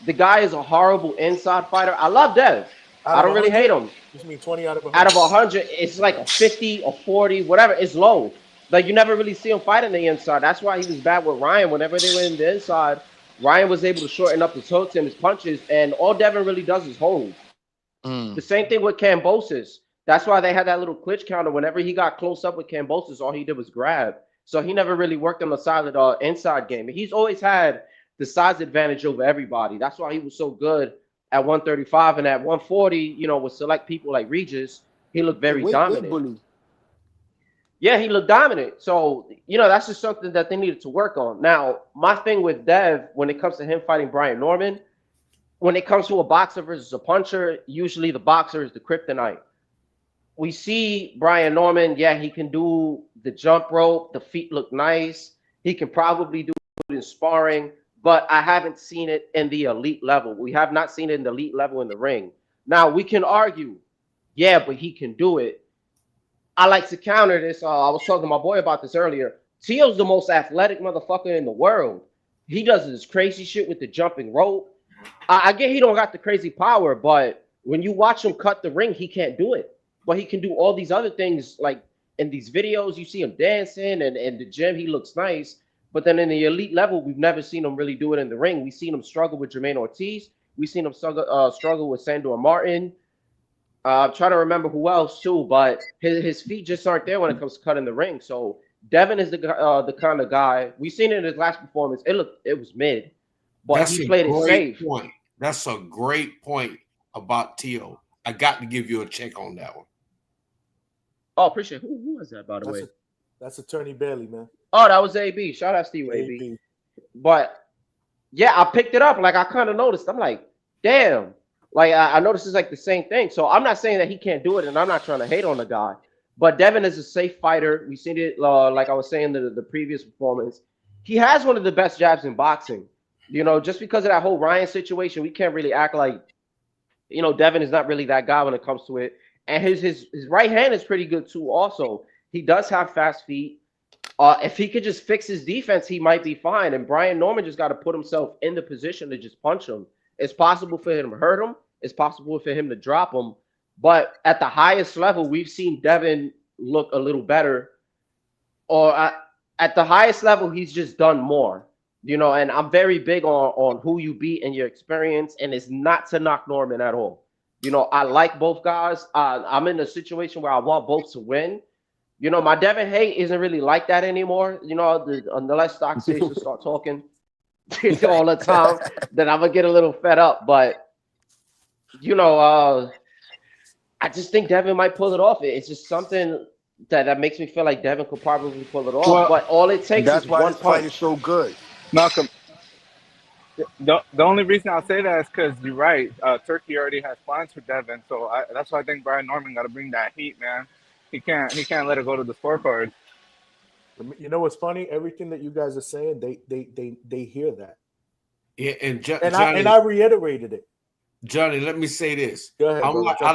The guy is a horrible inside fighter. I love Dev. Out I of don't really hate 100, him. this means 20 out of Out 100. of 100, it's like a 50 or 40, whatever. It's low. Like you never really see him fight in the inside. That's why he was bad with Ryan. Whenever they were in the inside, Ryan was able to shorten up his hooks and his punches, and all Devin really does is hold. The Mm. same thing with Cambosis. That's why they had that little glitch counter. Whenever he got close up with Cambosis, all he did was grab. So he never really worked on the solid inside game. He's always had the size advantage over everybody. That's why he was so good at 135 and at 140. You know, with select people like Regis, he looked Yeah, very weight dominant. bully. Yeah, he looked dominant. So, you know, that's just something that they needed to work on. Now, my thing with Dev, when it comes to him fighting Brian Norman, when it comes to a boxer versus a puncher, usually the boxer is the kryptonite. We see Brian Norman, yeah, he can do the jump rope, the feet look nice. He can probably do it in sparring, but I haven't seen it in the elite level. We have not seen it in the elite level in the ring. Now, we can argue, yeah, but he can do it. I like to counter this. I was talking to my boy about this earlier. Teal's the most athletic motherfucker in the world. He does this crazy shit with the jumping rope. I get he don't got the crazy power, but when you watch him cut the ring, he can't do it. But he can do all these other things. Like in these videos, you see him dancing, and in the gym, he looks nice. But then in the elite level, we've never seen him really do it in the ring. We've seen him struggle with Jermaine Ortiz. We've seen him struggle with Sandor Martin. I'm trying to remember who else too, but his feet just aren't there when it comes to cutting the ring. So Devin is the kind of guy we've seen in his last performance. It was mid, but That's he a played it great safe. point. That's a great point about Teal. I got to give you a check on that one. Oh, appreciate it. Who was that, by the way? That's Attorney Bailey, man. Oh, that was AB. Shout out Steve AB. AB. But yeah, I picked it up. Like I kind of noticed. I'm like, damn. Like I noticed it's like the same thing. So I'm not saying that he can't do it, and I'm not trying to hate on the guy. But Devin is a safe fighter. We seen it, like I was saying the previous performance. He has one of the best jabs in boxing. You know, just because of that whole Ryan situation, we can't really act like, you know, Devin is not really that guy when it comes to it. And his right hand is pretty good too. Also, he does have fast feet. If he could just fix his defense, he might be fine. And Brian Norman just got to put himself in the position to just punch him. It's possible for him to hurt him. It's possible for him to drop him. But at the highest level, we've seen Devin look a little better. Or at the highest level, he's just done more. You know, and I'm very big on who you beat and your experience. And it's not to knock Norman at all. You know, I like both guys. I'm in a situation where I want both to win. You know, my Devin hate isn't really like that anymore. You know, unless Stock Station start talking all the time, then I'm gonna get a little fed up. But you know, I just think Devin might pull it off. It's just something that makes me feel like Devin could probably pull it off. Well, but all it takes That's is why one this fight is punch. so good. Malcolm, the only reason I'll say that is because you're right. Turkey already has plans for Devin, so that's why I think Brian Norman got to bring that heat, man. He can't let it go to the scorecard. You know what's funny? Everything that you guys are saying, they hear that. Yeah, and Johnny, I reiterated it. Johnny, let me say this. Go ahead, brother. I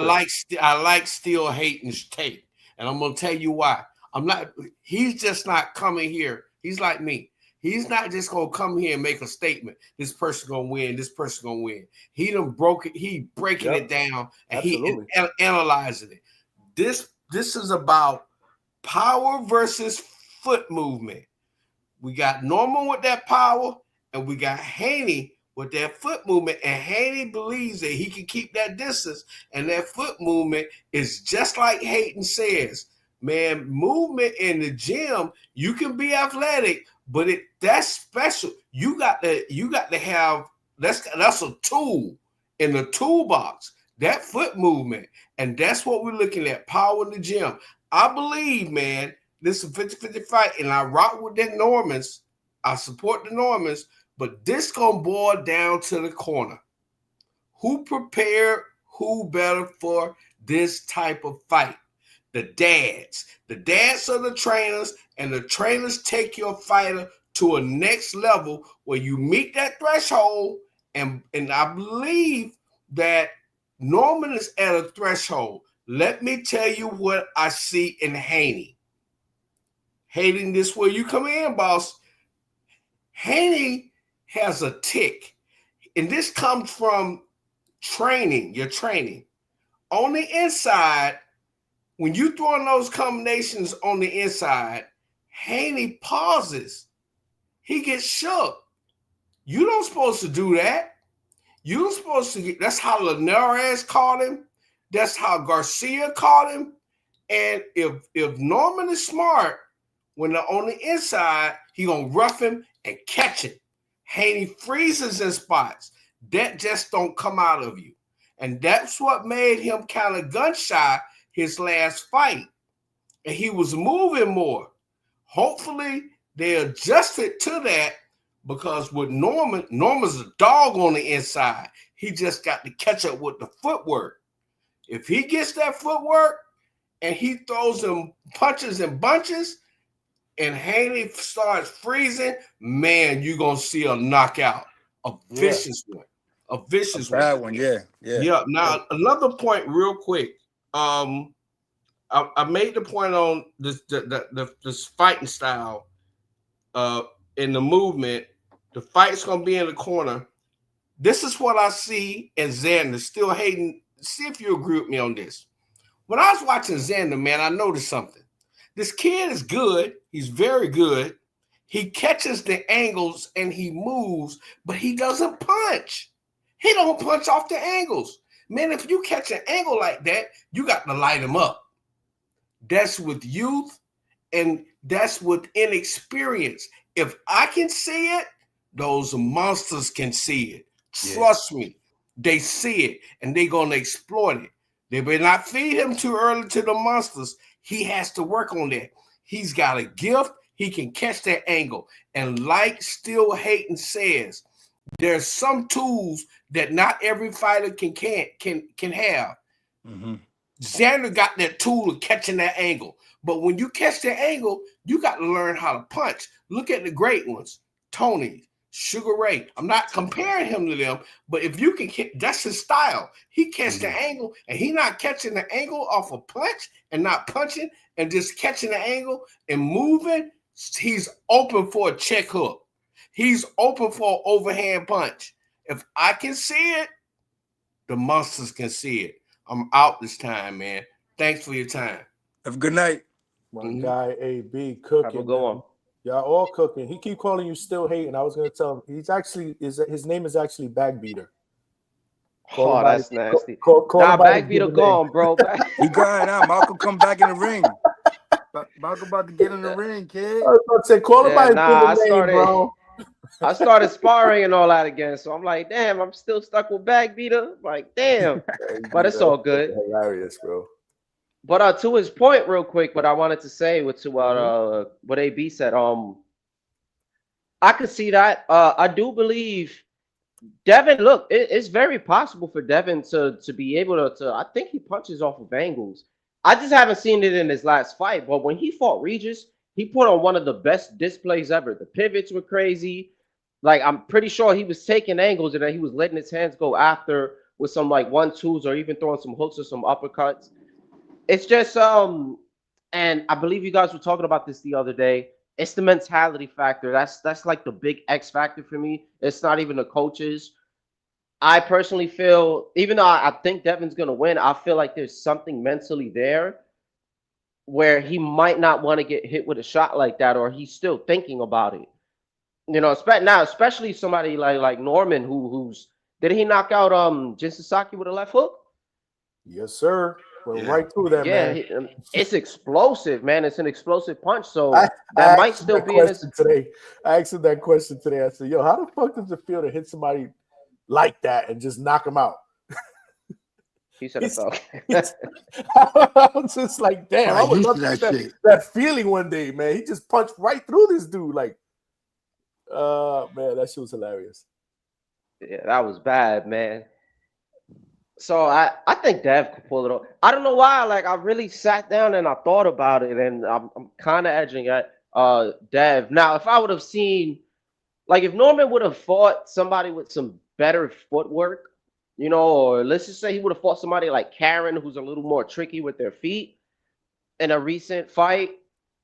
like Steel hating tape, and I'm gonna tell you why. He's just not coming here. He's like me. He's not just gonna come here and make a statement. This person gonna win. This person gonna win. He done broke it. He breaking it down and Absolutely. he analyzing it. This is about power versus foot movement. We got Norman with that power, and we got Haney with that foot movement. And Haney believes that he can keep that distance, and that foot movement is just like Hayden says. Man, movement in the gym, you can be athletic, but that's special. You got to have that's a tool in the toolbox. That foot movement, and that's what we're looking at. Power in the gym. I believe, man, this is a 50-50 fight, and I rock with the Normans. I support the Normans, but this gonna boil down to the corner. Who prepared? Who better for this type of fight? The dads are the trainers, and the trainers take your fighter to a next level where you meet that threshold. And I believe that Norman is at a threshold. Let me tell you what I see in Haney. Hating this where you come in, boss. Haney has a tick, and this comes from training. Your training on the inside. When you throwing those combinations on the inside, Haney pauses. He gets shook. You don't supposed to do that. You're supposed to get. That's how Linares caught him. That's how Garcia caught him. And if Norman is smart, when they're on the inside, he gonna rough him and catch it. Haney freezes in spots that just don't come out of you, and that's what made him kind of gun shy his last fight, and he was moving more. Hopefully, they adjusted to that, because with Norman's a dog on the inside. He just got to catch up with the footwork. If he gets that footwork and he throws them punches and bunches, and Haney starts freezing, man, you're going to see a knockout, a vicious one. A vicious one. Bad one, yeah. Now, another point real quick. I made the point on this fighting style in the movement. The fight's going to be in the corner. This is what I see in Xander. Still hating. See if you agree with me on this. When I was watching Xander, man, I noticed something. This kid is good. He's very good. He catches the angles and he moves, but he doesn't punch. He don't punch off the angles. Man, if you catch an angle like that, you got to light him up. That's with youth, and that's with inexperience. If I can see it, those monsters can see it. Trust me, they see it, and they're going to exploit it. They better not feed him too early to the monsters. He has to work on that. He's got a gift. He can catch that angle. And like Still Hayden says, there's some tools that not every fighter can have. Mm-hmm. Xander got that tool of catching that angle. But when you catch that angle, you got to learn how to punch. Look at the great ones. Tony, Sugar Ray. I'm not comparing him to them, but if you can hit, that's his style. He catch the angle, and he not catching the angle off a punch and not punching and just catching the angle and moving. He's open for a check hook. He's open for an overhand punch. If I can see it, the monsters can see it. I'm out this time, man. Thanks for your time. Have a good night. My guy AB cooking. Have a good one. Y'all all cooking. He keep calling you Still Hating. I was gonna tell him his name is actually Bagbeater. Oh, that's nasty. Call Bagbeater gone, bro. He gone now. Malcolm come back in the ring. Malcolm about to get in the ring, kid. I was about to say, call him by his name, bro. I started sparring and all that again, so I'm like, damn, I'm still stuck with Bagbeater. Like, damn. But it's all good. Hilarious, bro. But to his point, real quick, what I wanted to say what AB said, I could see that. I do believe Devin. Look, it's very possible for Devin to be able to. I think he punches off of angles. I just haven't seen it in his last fight. But when he fought Regis, he put on one of the best displays ever. The pivots were crazy. Like, I'm pretty sure he was taking angles and then he was letting his hands go after with some like 1-2s or even throwing some hooks or some uppercuts. It's just And I believe you guys were talking about this the other day. It's the mentality factor. That's like the big X factor for me. It's not even the coaches. I personally feel, even though I think Devin's gonna win, I feel like there's something mentally there where he might not want to get hit with a shot like that, or he's still thinking about it. You know, especially somebody like Norman, who's did he knock out Jin Sasaki with a left hook? Yes, sir. Went right through that, Yeah, man. it's explosive, man. It's an explosive punch. So I that might asked him still that be in his. question today. I asked him that question today. I said, "Yo, how the fuck does it feel to hit somebody like that and just knock him out?" He said it felt. I was just like, damn, I would used love to to that get shit. that feeling one day, man. He just punched right through this dude. Like, man, that shit was hilarious. Yeah, that was bad, man. So I think Dev could pull it off. I don't know why. Like I really sat down and I thought about it, and I'm kind of edging at Dev. Now, if I would have seen, like, if Norman would have fought somebody with some better footwork, you know, or let's just say he would have fought somebody like Karen, who's a little more tricky with their feet in a recent fight,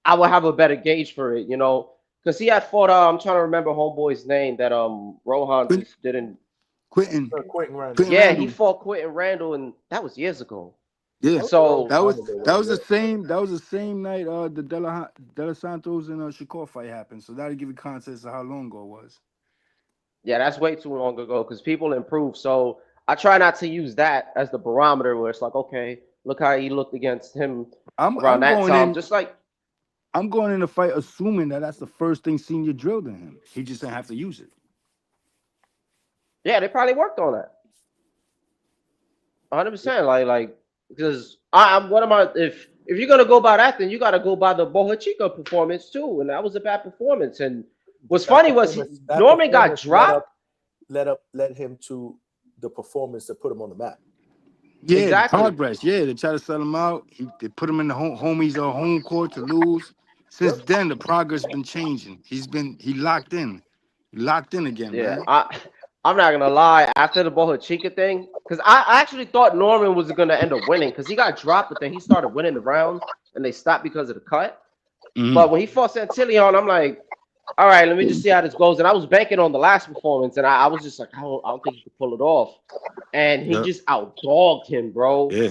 I would have a better gauge for it, you know, because he had fought. I'm trying to remember homeboy's name that Rohan just didn't. Quentin. Quentin Randall. Quentin Yeah, Randall. he fought Quentin Randall, and that was years ago. Yeah. So that was the same night the De La Santos and Shakur fight happened. So that'll give you context of how long ago it was. yeah, that's way too long ago because people improve. So I try not to use that as the barometer where it's like, okay, look how he looked against him around that time. Just like I'm going in the fight assuming that that's the first thing Senior drilled in him. He just didn't have to use it. yeah, they probably worked on that. 100%. Like because I'm what am I if you're gonna go by that, then you gotta go by the Boja Chica performance too, and that was a bad performance. And what's funny was Norman got dropped. Led him to the performance that put him on the map. Yeah, Exactly. progress. Yeah, they try to sell him out. They put him in the homies home court to lose. Since then, the progress been changing. He locked in. He locked in again, Yeah, man. I'm not gonna lie. After the Boja Chica thing, because I actually thought Norman was gonna end up winning because he got dropped, but then he started winning the rounds and they stopped because of the cut. Mhm. But when he fought Santillion, I'm like, all right, let me just see how this goes. And I was banking on the last performance, and I was just like, I don't think he could pull it off. And he just outdogged him, bro. Yeah.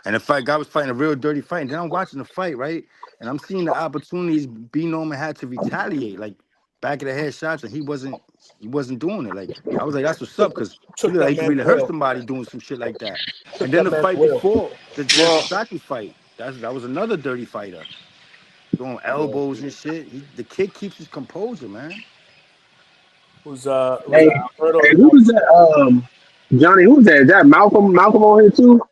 And the guy was fighting a real dirty fight. And then I'm watching the fight, right? And I'm seeing the opportunities B. Norman had to retaliate, like back of the head shots, and he wasn't doing it. Like I was like, that's what's up, because he looked like he could really hurt somebody doing some shit like that. And then the fight before the Sasaki fight, that was another dirty fighter. Throwing elbows and shit. The kid keeps his composure, man. Hey, who was that? Johnny, who was that? Is that Malcolm? Malcolm on here too?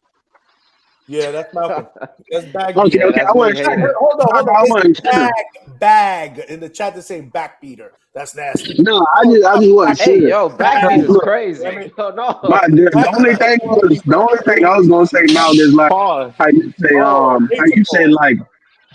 Yeah, that's Malcolm. That's Bag. Okay, I want to hold on. Bag in the chat. They're saying back beater. That's nasty. No, I just wasn't sure. Hey, yo, back beater's crazy. No. The only thing I was gonna say, Malcolm, is like how you say like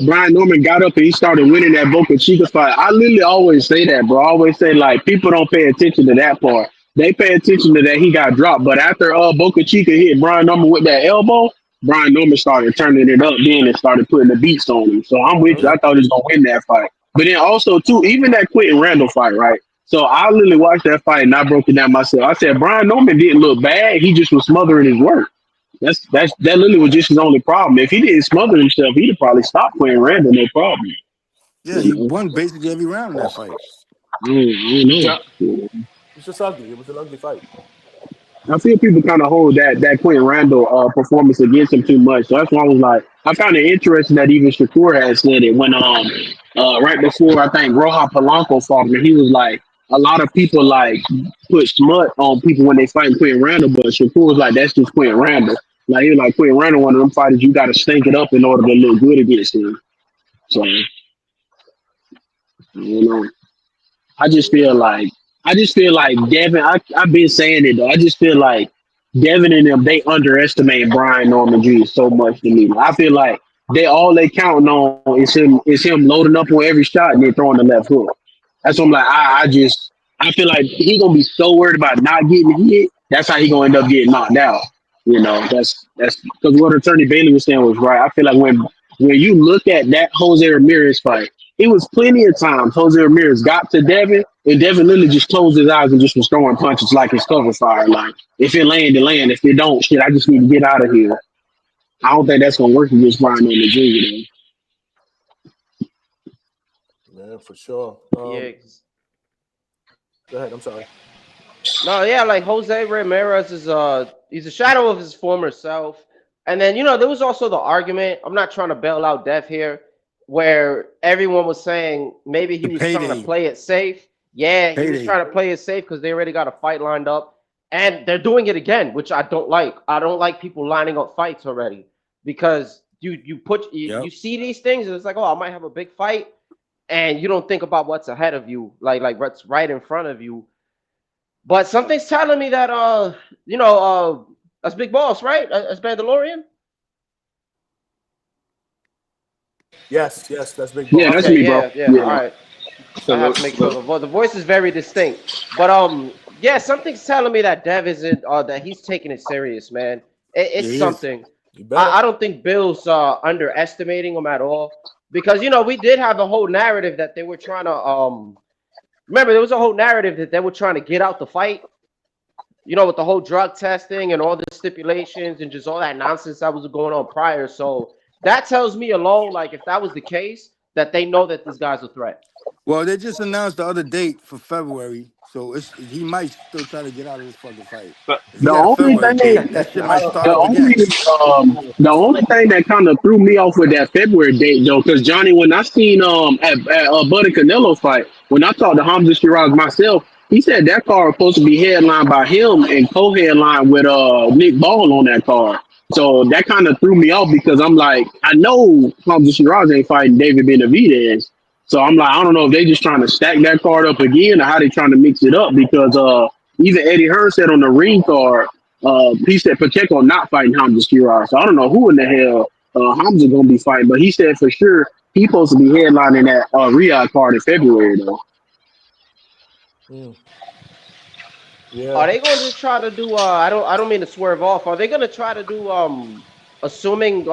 Brian Norman got up and he started winning that Boca Chica fight. I literally always say that, bro. I always say like people don't pay attention to that part. They pay attention to that he got dropped, but after Boca Chica hit Brian Norman with that elbow, Brian Norman started turning it up then and started putting the beats on him. So I'm with you. I thought he was gonna win that fight. But then also too, even that Quentin Randall fight, right? So I literally watched that fight and I broke it down myself. I said Brian Norman didn't look bad. He just was smothering his work. That literally was just his only problem. If he didn't smother himself, he'd have probably stopped Quentin Randall, no problem. Yeah, he won basically every round in that fight. It's just ugly. It was an ugly fight. I feel people kind of hold that Quentin Randall performance against him too much. So that's why I was like, I found it interesting that even Shakur had said it when right before I think Roja Polanco fought him, and he was like, a lot of people like put smut on people when they fight Quentin Randall, but Shakur was like, that's just Quentin Randall. Like he was like, Quentin Randall, one of them fighters, you got to stink it up in order to look good against him. So, you know, I just feel like Devin. I've been saying it though. I just feel like Devin and them, they underestimate Brian Norman Jr. so much to me. I feel like they counting on is him loading up on every shot and then throwing the left hook. That's what I'm like. I feel like he gonna be so worried about not getting hit. That's how he gonna end up getting knocked out. You know, that's because what Attorney Bailey was saying was right. I feel like when when you look at that Jose Ramirez fight, it was plenty of times Jose Ramirez got to Devin, and Devin literally just closed his eyes and just was throwing punches like his cover fire. Like, if it land, it land. If it don't, shit, I just need to get out of here. I don't think that's gonna work against Brian on the junior. Man, for sure. Yeah. Go ahead. I'm sorry. No, yeah, like Jose Ramirez is he's a shadow of his former self. And then, you know, there was also the argument, I'm not trying to bail out Dev here, where everyone was saying maybe he The was trying to payday. play it safe. Yeah, he was Payday. trying to play it safe because they already got a fight lined up. And they're doing it again, which I don't like. I don't like people lining up fights already because you Yep. see these things and it's like, oh, I might have a big fight, and you don't think about what's ahead of you, like what's right in front of you. But something's telling me that that's Big Boss, right? That's Mandalorian. Yes, that's Big Yeah, Boss. that's Okay, me, bro. yeah. All right. I have to make sure So, the voice is very distinct. But yeah, something's telling me that Dev isn't that he's taking it serious, man. It's Yeah, he is. something. You better. I don't think Bill's underestimating him at all because we did have a whole narrative that they were trying to remember there was a whole narrative that they were trying to get out the fight. With the whole drug testing and all the stipulations and just all that nonsense that was going on prior. So that tells me alone, like if that was the case, that they know that this guy's a threat. Well, they just announced the other date for February, so he might still try to get out of this fucking fight. but If he The got a only February thing, date, that shit I might don't. start the up only, again. the only thing that kind of threw me off with that February date though, because Johnny, when I seen at Buddy Canelo fight, when I talked to Hamza Shiraz myself, he said that card was supposed to be headlined by him and co-headlined with Nick Ball on that card. So that kind of threw me off because I'm like, I know Hamza Shiraz ain't fighting David Benavidez. So I'm like, I don't know if they just trying to stack that card up again or how they trying to mix it up because even Eddie Hearn said on the ring card, he said Pacheco not fighting Hamza Shiraz. So I don't know who in the hell Hamza gonna be fighting, but he said for sure he's supposed to be headlining that Riyadh card in February though. Mm. Yeah. Are they going to just try to do? I don't mean to swerve off. Are they going to try to do? Assuming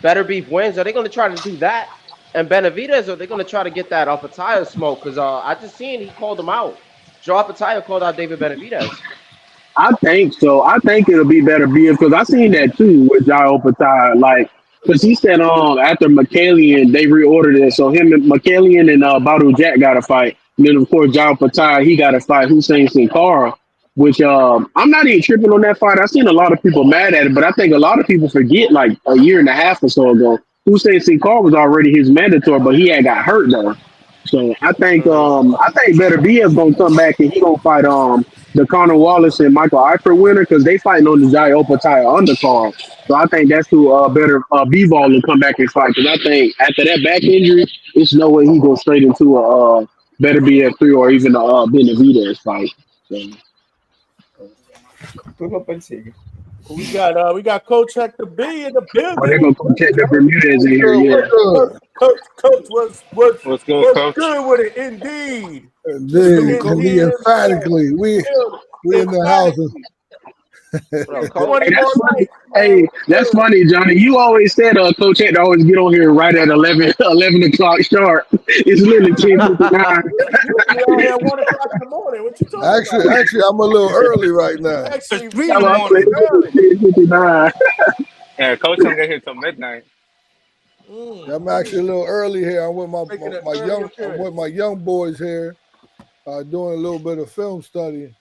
Better Beef wins, are they going to try to do that? And Benavidez, are they going to try to get that Alphataya smoke? Because I just seen he called him out. Joe Alphataya called out David Benavidez. I think so. I think it'll be better because I seen that too with Jai Opatai. Like, because he said after McCallion they reordered it, so him and McCallion and Badu Jack got to fight. And then of course Jai Opatai he got to fight Hussein Sin Cara, which I'm not even tripping on that fight. I seen a lot of people mad at it, but I think a lot of people forget like a year and a half or so ago Hussein Sin Cara was already his mandatory, but he had got hurt though. So I think Better Be is gonna come back and he gonna fight the Conor Wallace and Michael Eifert winner because they fighting on the Jai Opataya undercard. So I think that's who better B-Ball will come back and fight because I think after that back injury, it's no way he goes straight into a Better Be at 3 or even a Benavidez fight. So. We got Coach Hector B in the Oh, they're building. gonna come check the Bermudez in here, yeah. Coach was what's good, Coach? good with it, indeed. Indeed, Indeed. emphatically. We in the house. What up, Coach? Hey, that's funny. Hey, that's funny, Johnny. You always said Coach had to always get on here right at 11 o'clock sharp. It's literally 10:59. You out here at 1 o'clock in the morning. What you talking about? Actually, I'm a little early right now. Actually, It's 3 in the morning. 10:59. Yeah, Coach don't get here till midnight. I'm actually a little early here. I'm with Making an my early young appearance. young boys here, doing a little bit of film study.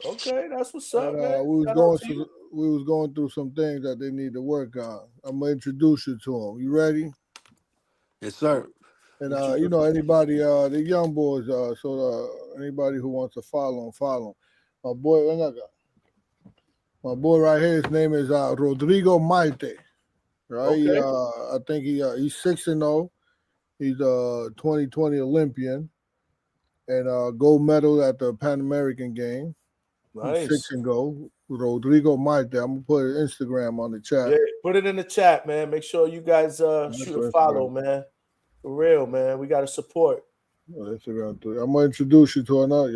Okay, that's what's up, And, man. we Shout out to was going through some things that they need to work on. I'm gonna introduce you to them. You ready? Yes, sir. And anybody, the young boys, anybody who wants to follow them. My boy right here, his name is Rodrigo Maite. Right? Okay. I think he's 6-0. He's a 2020 Olympian and gold medal at the Pan American game. Nice. 6 and gold. Rodrigo Maite. I'm gonna put his Instagram on the chat. Yeah, put it in the chat, man. Make sure you guys shoot a follow, man. For real, man. We got to support. I'm gonna introduce you to another.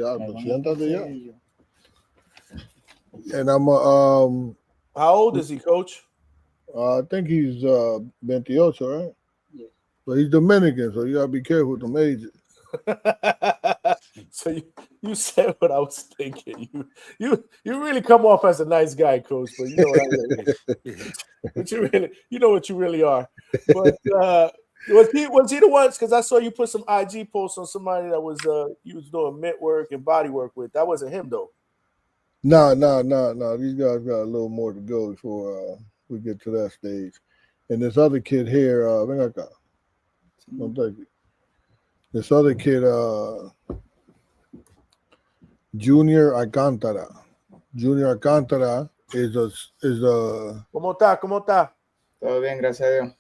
And I'm How old is he, Coach? I think he's 28, right? Yeah. But he's Dominican, so you gotta be careful with them ages. So you said what I was thinking. You really come off as a nice guy, Coach, but you know what I really, but you really, you know what you really are. But was he the ones? Because I saw you put some IG posts on somebody that was you was doing mitt work and body work with. That wasn't him though. No. These guys got a little more to go before we get to that stage. And this other kid here, ven acá. No, thank you. This other kid, Junior Alcantara. Junior Alcantara is a ¿Cómo está? ¿Cómo está? Todo bien, gracias a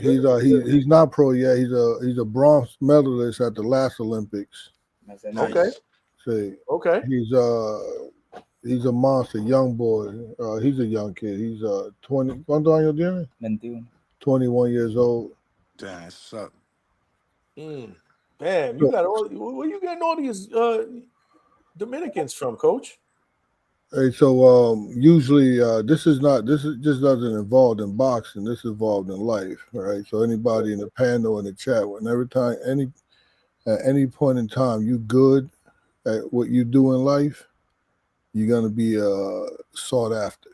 Dios. he's not pro yet. He's a bronze medalist at the last Olympics. That's a Okay. See, Okay. he's a monster, young boy. He's a young kid. He's 20. ¿Cuántos años tiene? 21. 21 years old. Damn, what's up? Damn, you got all. Where you getting all these Dominicans from, Coach? Hey, so usually this just doesn't involve in boxing. This is involved in life, right? So anybody in the panel in the chat, at any point in time you good at what you do in life, you're gonna be sought after,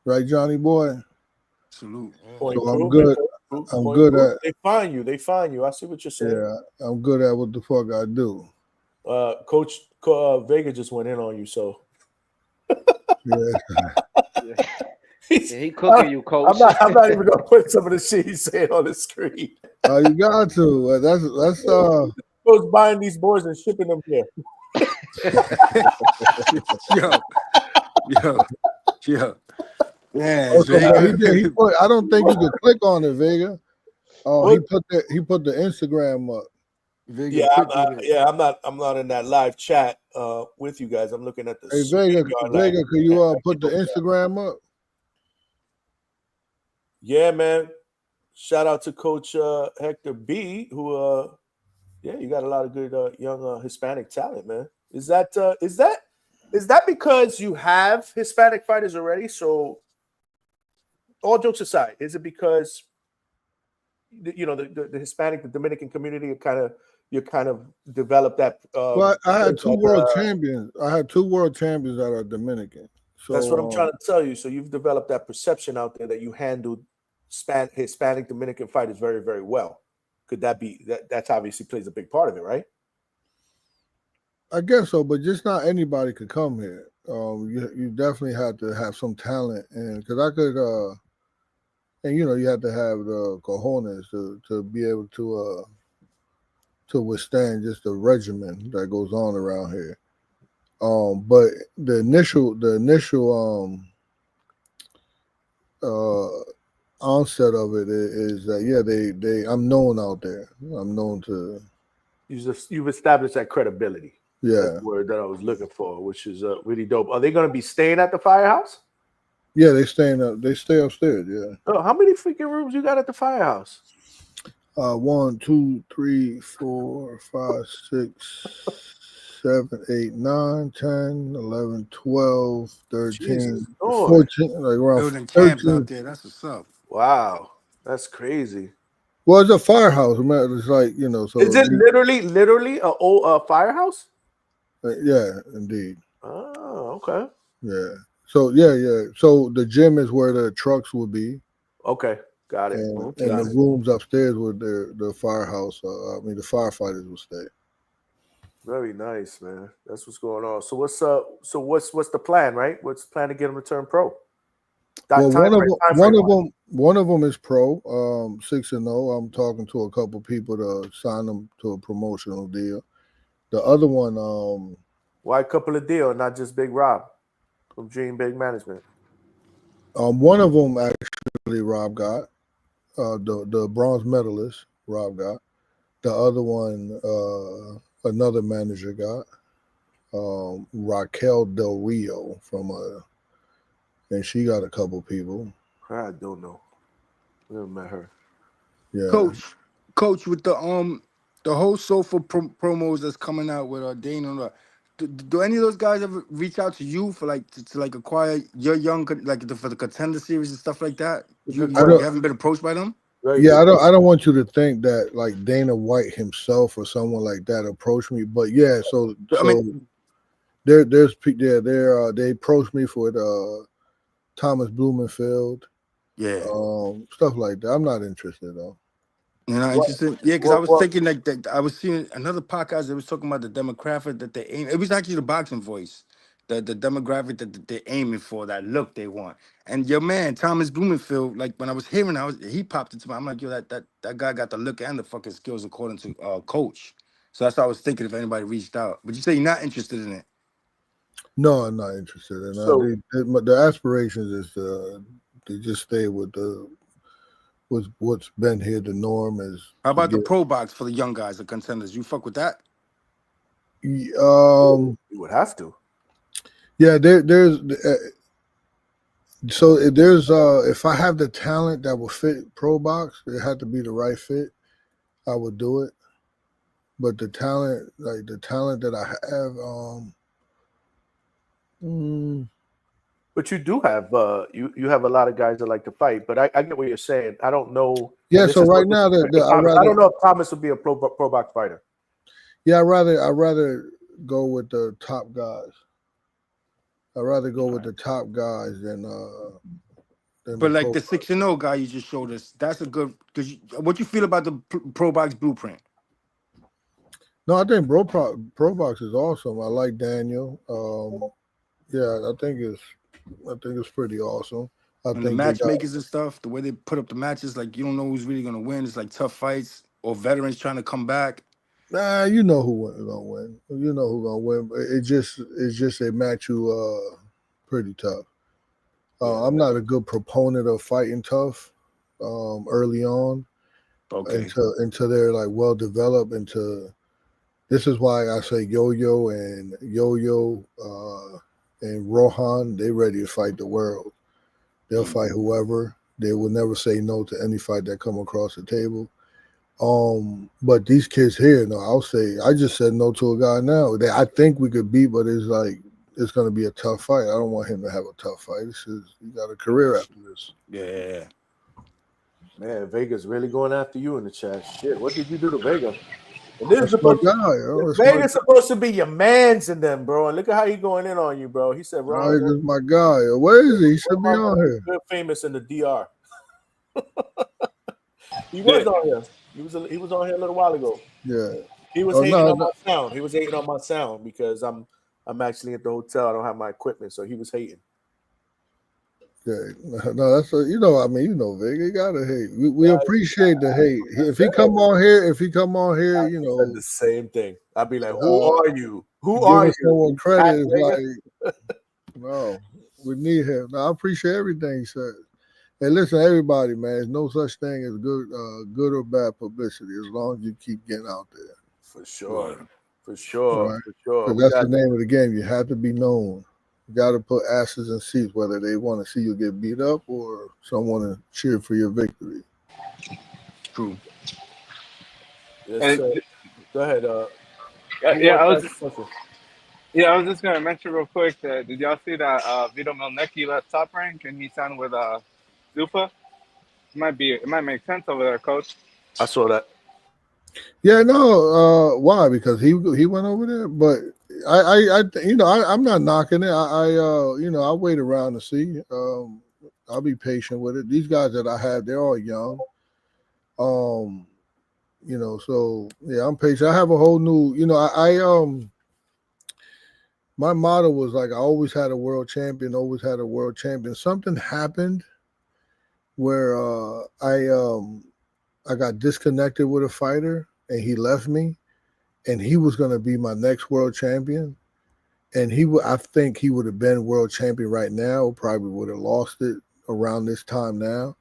right, Johnny boy? Salute. So I'm good. I'm good at. They find you. They find you. I see what you're saying. Yeah, I'm good at what the fuck I do. Coach Vega just went in on you, so. Yeah. He cooking you, Coach. I'm not even gonna put some of the shit he's saying on the screen. You got to. That's Coach buying these boards and shipping them here. Yo. Yeah, I don't think you could click on it, Vega. Oh, he put the Instagram up. Vega, I'm not in that live chat with you guys. I'm looking at the. Hey Vega, can you put the Instagram up? Yeah, man. Shout out to Coach Hector B, who you got a lot of good young Hispanic talent, man. Is that because you have Hispanic fighters already? So, all jokes aside, is it because the Hispanic, the Dominican community, you kind of developed that? Well, I had two world champions. I had 2 world champions that are Dominican. So that's what I'm trying to tell you. So you've developed that perception out there that you handled Hispanic Dominican fighters very, very well. Could that be that's obviously plays a big part of it, right? I guess so, but just not anybody could come here. You definitely had to have some talent, and because I could, and you had to have the cojones to be able to withstand just the regimen that goes on around here. But the initial onset of it is that I'm known out there. I'm known to. You've established that credibility. Yeah, that's the word that I was looking for, which is really dope. Are they going to be staying at the firehouse? Yeah, they stay upstairs. Yeah. Oh, how many freaking rooms you got at the firehouse? 1, 2, 3, 4, 5, 6, 7, 8, 9, 10, 11, 12, 13, 14, like around building 13. camps out there. That's what's up. Wow, that's crazy. Well, it's a firehouse, man. It's like So is it literally a firehouse? Yeah, indeed. Oh, okay. Yeah. So yeah. So the gym is where the trucks would be. Okay, got it. And the rooms upstairs where the firehouse. The firefighters will stay. Very nice, man. That's what's going on. So what's what's the plan, right? What's the plan to get them to turn pro? One of them is pro, 6-0. I'm talking to a couple people to sign them to a promotional deal. The other one, why a couple of deals, not just Big Rob from Dream Big Management? One of them actually Rob got, the bronze medalist Rob got. The other one, another manager got, Raquel Del Rio and she got a couple people. I don't know. I never met her. Yeah, Coach, with the whole sofa promos that's coming out with Dana, do any of those guys ever reach out to you for like to like acquire your young for the contender series and stuff like that? You Good I you don't. haven't been approached by them? Very Yeah, good. I don't want you to think that like Dana White himself or someone like that approached me, but yeah. So I mean, they approached me for Thomas Blumenfield, yeah. stuff like that. I'm not interested though. You're not What, interested? Yeah, because I what, was what, thinking like that. I was seeing another podcast that was talking about the demographic that they aim. It was actually the boxing voice, the demographic that they're aiming for, that look they want. And your man Thomas Blumenfield, like when I was hearing, he popped into my. I'm like, yo, that guy got the look and the fucking skills according to coach. So that's what I was thinking if anybody reached out. But you say you're not interested in it. No, I'm not interested in that. so The aspirations is to just stay with what's been here. The norm is How to about the get. pro box for the young guys, the contenders? You fuck with that? Um, you would have to. yeah, there's so there's if I have the talent that will fit pro box, it had to be the right fit. I would do it. But the talent that I have, But you do have you have a lot of guys that like to fight. But I get what you're saying. I don't know. yeah. And this So is right what- now, I don't know if Thomas would be a pro box fighter. yeah, I rather go with the top guys. I'd rather go with the top guys than But like the pro. 6-0 guy you just showed us, that's a good. Because what you feel about the pro box blueprint? No, I think pro box is awesome. I like Daniel. Yeah, I think it's pretty awesome. I And the think they got. matchmakers and stuff, the way they put up the matches, like you don't know who's really gonna win. It's like tough fights or veterans trying to come back. Nah, you know who's gonna win. You know who's gonna win. But it's just they match you pretty tough. I'm not a good proponent of fighting tough early on. Okay. Until they're like well developed. This is why I say Yo-Yo and Rohan, they ready to fight the world. They'll fight whoever. They will never say no to any fight that come across the table. But these kids here, no, I'll say I just said no to a guy now that I think we could beat, but it's gonna be a tough fight. I don't want him to have a tough fight. He got a career after this. Yeah. Man, Vega's really going after you in the chat. Shit, what did you do to Vega? And this is That's my supposed guy. That's Vega's supposed to be your mans in them, bro. And look at how he going in on you, bro. He said, All right, this is my guy. Where is he? He should be on here. Good famous in the DR. He was on here. He was on here a little while ago. Yeah. He was hating on my sound. He was hating on my sound because I'm actually at the hotel. I don't have my equipment, so he was hating. Okay. No, that's Vega, you gotta hate. We appreciate the hate. If he come on here, said the same thing. I'd be like, "Who are you? Who are giving you?" someone credit is like, no, we need him. No, I appreciate everything he said. Hey, listen, everybody, man. There's no such thing as good or bad publicity as long as you keep getting out there. For sure. For sure. Right? For sure. Because that's the name of the game. You have to be known. You got to put asses in seats, whether they want to see you get beat up or someone to cheer for your victory. True. Yes, go ahead. I was just gonna mention real quick that did y'all see that Vito Milnicki left Top Rank and he signed with Zupa? It might make sense over there, coach. I saw that. Yeah, no. Why? Because he went over there. But I'm not knocking it. I'll wait around to see. I'll be patient with it. These guys that I have, they're all young. So yeah, I'm patient. I have a whole new. My motto was like I always had a world champion. Something happened where I got disconnected with a fighter and he left me, and he was going to be my next world champion. And I think he would have been world champion right now, probably would have lost it around this time now.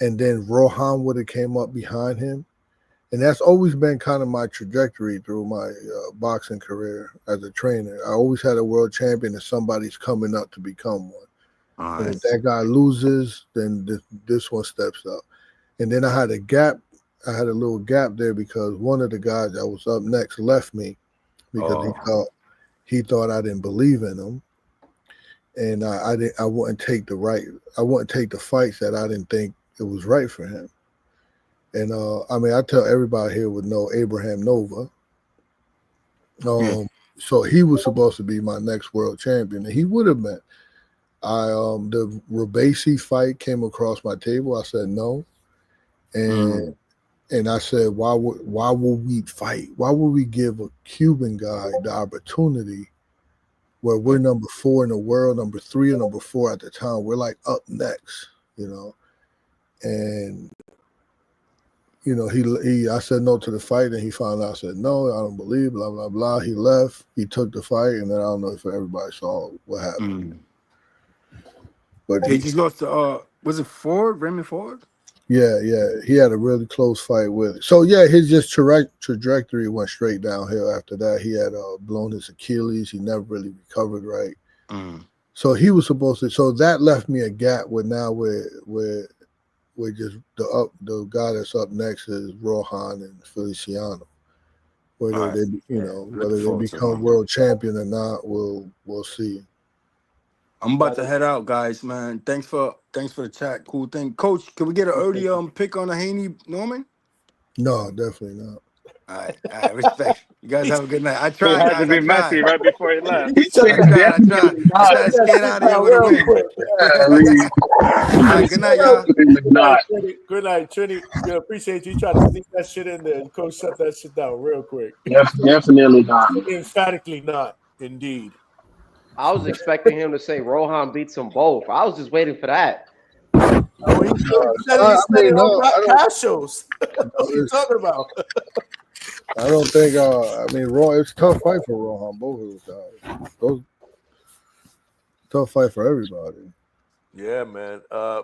And then Rohan would have came up behind him. And that's always been kind of my trajectory through my boxing career as a trainer. I always had a world champion and somebody's coming up to become one. Nice. And if that guy loses, then this one steps up. And then I had a gap. I had a little gap there because one of the guys that was up next left me because he thought I didn't believe in him, and I wouldn't take the fights that I didn't think it was right for him. And I mean, I tell everybody here would know Abraham Nova. So he was supposed to be my next world champion, and he would have been. The Rubasi fight came across my table. I said no, and I said, why would we fight? Why would we give a Cuban guy the opportunity where we're number 4 in the world, number 3 and number 4 at the time? We're like up next, you know, and. You know, I said no to the fight, and he found out. I said no, I don't believe. Blah blah blah. He left. He took the fight, and then I don't know if everybody saw what happened. But he just lost to was it Ford, Raymond Ford? Yeah, he had a really close fight with it. So yeah, his just trajectory went straight downhill after that. He had blown his Achilles. He never really recovered right. So he was supposed to. So that left me a gap where now we're just the guy that's up next is Rohan and Feliciano. Whether they become world champion or not, we'll see. I'm about to head out, guys, man. Thanks for the chat. Cool thing. Coach, can we get an early pick on the Haney Norman? No, definitely not. All right, respect. You guys have a good night. I tried. He had to be messy right before he left. I tried to skate out of here with a win. All right, good night, y'all. Good night, Trini. Yeah, appreciate you trying to sneak that shit in there and Coach shut that shit down real quick. Definitely not. Emphatically not, indeed. I was expecting him to say Rohan beats them both. I was just waiting for that. Oh, he said it on cash shows. What are you talking about? I don't think. It's a tough fight for Rohan. Both of those guys. Tough fight for everybody. Yeah, man.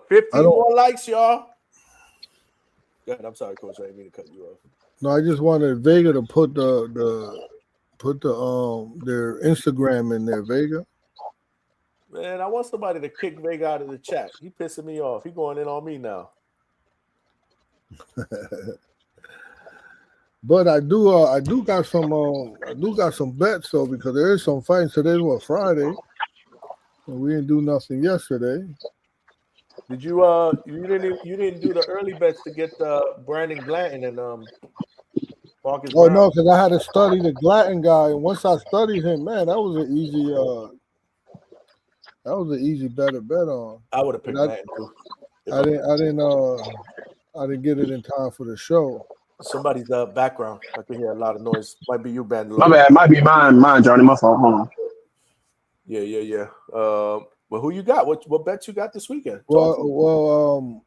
50 more likes, y'all. Go ahead. I'm sorry, Coach. I didn't mean to cut you off. No, I just wanted Vega to put their Instagram in there, Vega. Man, I want somebody to kick Vega out of the chat. He pissing me off. He going in on me now. But I do got some bets though, because there is some fighting today. Was Friday, and we didn't do nothing yesterday. Did you you didn't do the early bets to get Brandon Glanton and Marcus Brown? No, because I had to study the Glanton guy, and once I studied him, man, that was an easy bet to bet on. I would have picked Glanton too. I didn't get it in time for the show. Somebody's background. I can hear a lot of noise. Might be you, Bandolo. My bad. Might be mine, Johnny. My fault. Hold on. Yeah. Well, who you got? What bets you got this weekend? Well,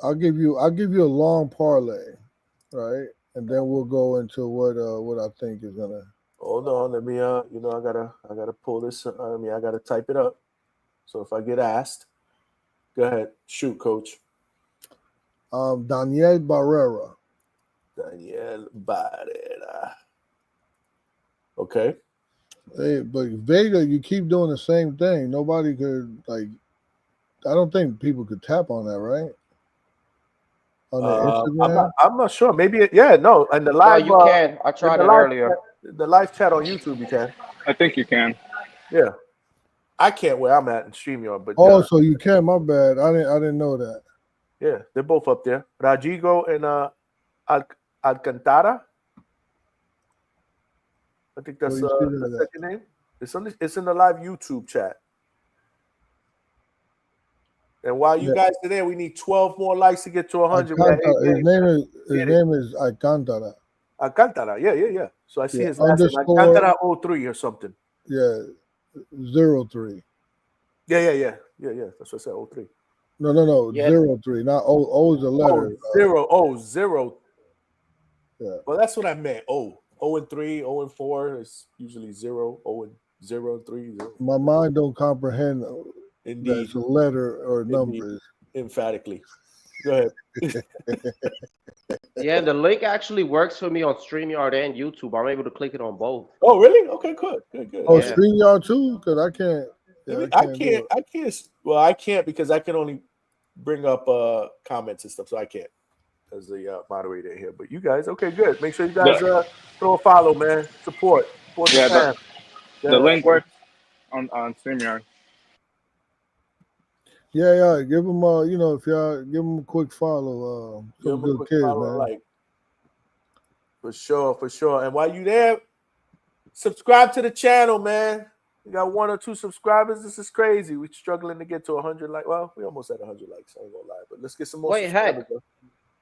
I'll give you a long parlay, right? And then we'll go into what I think is gonna. Hold on, let me. I gotta pull this. I gotta type it up. So if I get asked, go ahead, shoot, Coach. Daniel Barrera. Okay. Hey, but Vega, you keep doing the same thing. Nobody could I don't think people could tap on that, right? On the Instagram. I'm not sure. Maybe no. And the live. No, you can. I tried it earlier. The live chat on YouTube, you can. I think you can. Yeah. I can't where I'm at in StreamYard, but so you can. My bad. I didn't know that. Yeah, they're both up there. Rajigo and Alcantara. I think that's the second name. It's in the live YouTube chat. And while you guys are there, we need 12 more likes to get to 100. His name is Alcantara. Alcantara, yeah. So I see his last name, Alcantara 03 or something. Yeah, 03. Yeah. That's what I said, 03. No, 03. Not O is a letter. 0. Yeah. Well, that's what I meant. 0 and 3, 0 and 4 is usually 0, 0 and 0 and 3. 0. My mind don't comprehend. Indeed. That's a letter or numbers. Emphatically. Go ahead. Yeah, the link actually works for me on StreamYard and YouTube. I'm able to click it on both. Oh, really? Okay, good. Oh, yeah. StreamYard too? Because I can't. Yeah, I can't. Well, I can't because I can only bring up comments and stuff, so I can't as the moderator here. But you guys, okay, good. Make sure you guys throw a follow, man. Support the fam. The link works on StreamYard. Yeah. Give them if y'all give them a quick follow. Some good kids, man. Like, for sure. And while you there, subscribe to the channel, man. We got 1 or 2 subscribers. This is crazy. We're struggling to get to 100 likes. Well, we almost at 100 likes. I ain't gonna lie, but let's get some more. Wait, heck.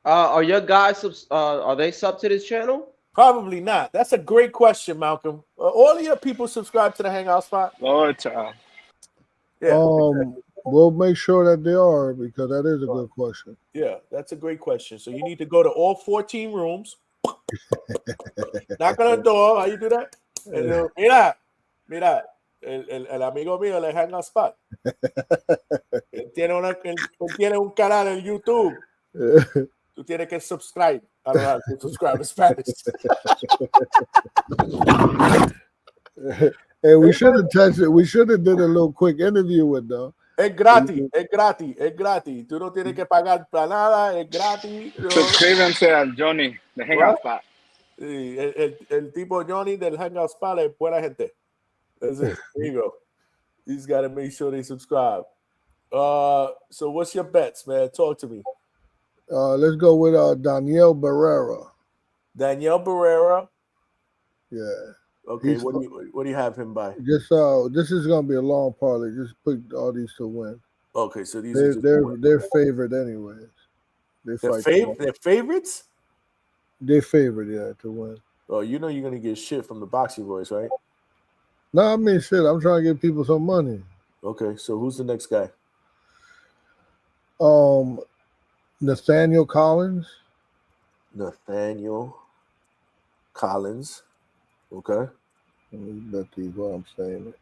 Are your guys are they sub to this channel? Probably not. That's a great question, Malcolm. All of your people subscribe to the Hangout spot? Lord, child. Yeah. We'll make sure that they are, because that is a good question. Yeah, that's a great question. So you need to go to all 14 rooms, knock on the door. How you do that? Mira, el amigo mío le Hangout spot. Él tiene un canal en YouTube. Tú tienes que subscribe. I don't know how to subscribe in Spanish. Hey, we should have tested. We should have did a little quick interview with them. Es gratis. Tú no tienes que pagar para nada. Es gratis. Suscríbanse a Johnny, the Hangout Spot. Sí, el tipo Johnny del Hangout Spot es buena gente. That's it. There you go. You just got to make sure they subscribe. So what's your bets, man? Talk to me. Let's go with Daniel Barrera. Daniel Barrera. Yeah. Okay. What do you have him by? Just this is gonna be a long parlay. Just put all these to win. Okay, so these they're favored anyways. They're favorites. They're favored, yeah, to win. Oh, you know you're gonna get shit from the boxing boys, right? No, I mean shit. I'm trying to give people some money. Okay, so who's the next guy? Nathaniel Collins. Nathaniel Collins. Okay. Let me bet these while I'm saying it.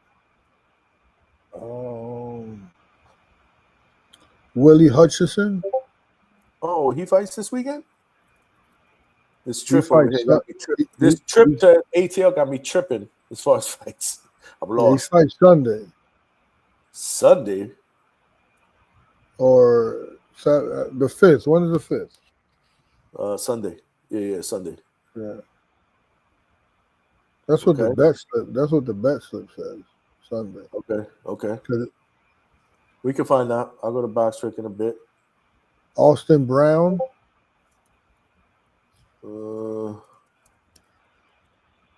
Willie Hutchison. Oh, he fights this weekend? This trip to ATL got me tripping as far as fights. I'm lost. Yeah, he fights Sunday. Sunday? Or the 5th. When is the 5th? Sunday. Yeah, Sunday. Yeah. That's what the bet slip. That's what the bet slip says. Sunday. Okay. We can find out. I'll go to Box Trick in a bit. Austin Brown.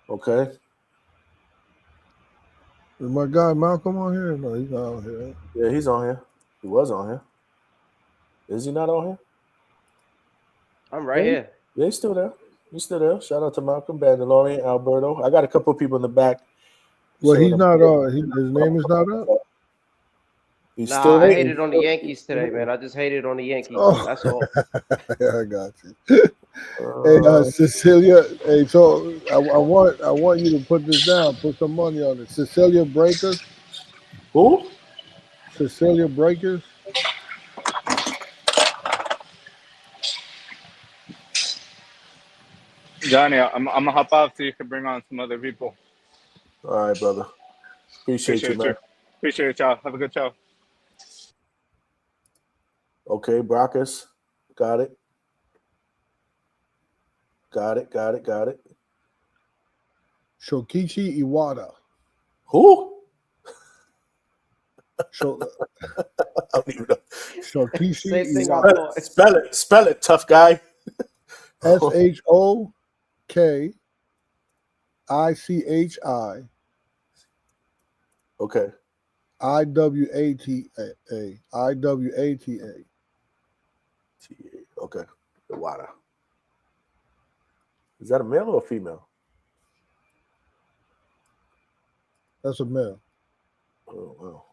Okay. Is my guy Malcolm on here? No, he's not on here. Yeah, he's on here. He was on here. Is he not on here? I'm right here. Yeah, he's still there. Shout out to Malcolm, Bandalorian, Alberto. I got a couple people in the back. Well, he's not on. His name is not up. I hated on the Yankees today, man. I just hated on the Yankees. Oh. That's all. Yeah, I got you. Hey, Cecilia. Hey, so I want you to put this down. Put some money on it. Cecilia Breakers. Who? Cecilia Breakers. Johnny, I'm gonna hop off so you can bring on some other people. All right, brother. Appreciate you, man. Appreciate y'all. Have a good show. Okay, Brockus. Got it. Shokichi Iwata. Who? I don't even know. Shokichi Iwata. Spell it, tough guy. SHOKICHI. Okay. IWATA. Okay. Iwata. Is that a male or a female? That's a male. Oh, wow.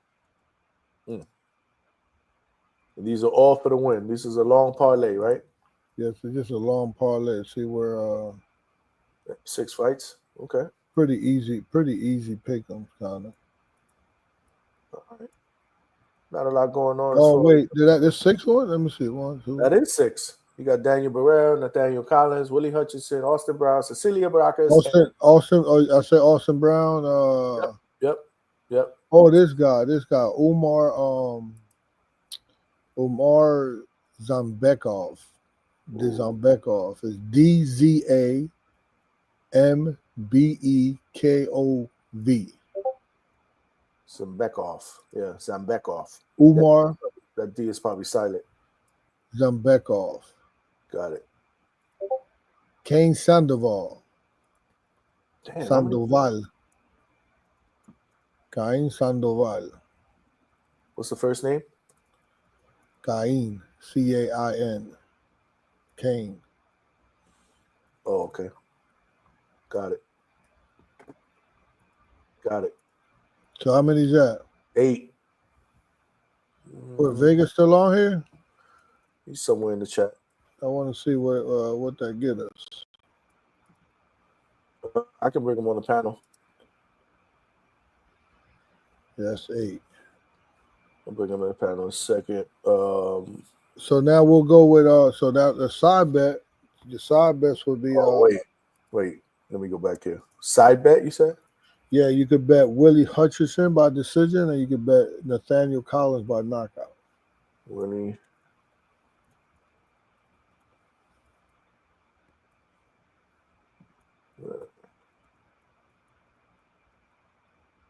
And these are all for the win. This is a long parlay, right? Yes, it's just a long parlay. See where 6 fights. Okay. Pretty easy pick them, kind of. All right. Not a lot going on. Oh, wait. There's 6 on? Let me see. 1, 2. That is 6. You got Daniel Barrera, Nathaniel Collins, Willie Hutchinson, Austin Brown, Cecilia Baracus. Austin. I said Austin Brown. Yep. Oh, this guy, Umar Zambekov. Zambekov is DZAMBEKOV. Zambekov. Yeah, Zambekov. Umar That D is probably silent. Zambekov. Got it. Kane Sandoval. Damn, Sandoval. Cain Sandoval. what's the first name? Cain. C-A-I-N. Kane. Oh, okay. Got it. Got it. So how many is that? 8. What, Vegas still on here? He's somewhere in the chat. I want to see what that get us. I can bring him on the panel. That's 8. I'll bring him on the panel in a second. So now we'll go with so that the side bet. The side bets would be wait. Let me go back here. Side bet, you said? Yeah, you could bet Willie Hutchinson by decision, and you could bet Nathaniel Collins by knockout. Willie.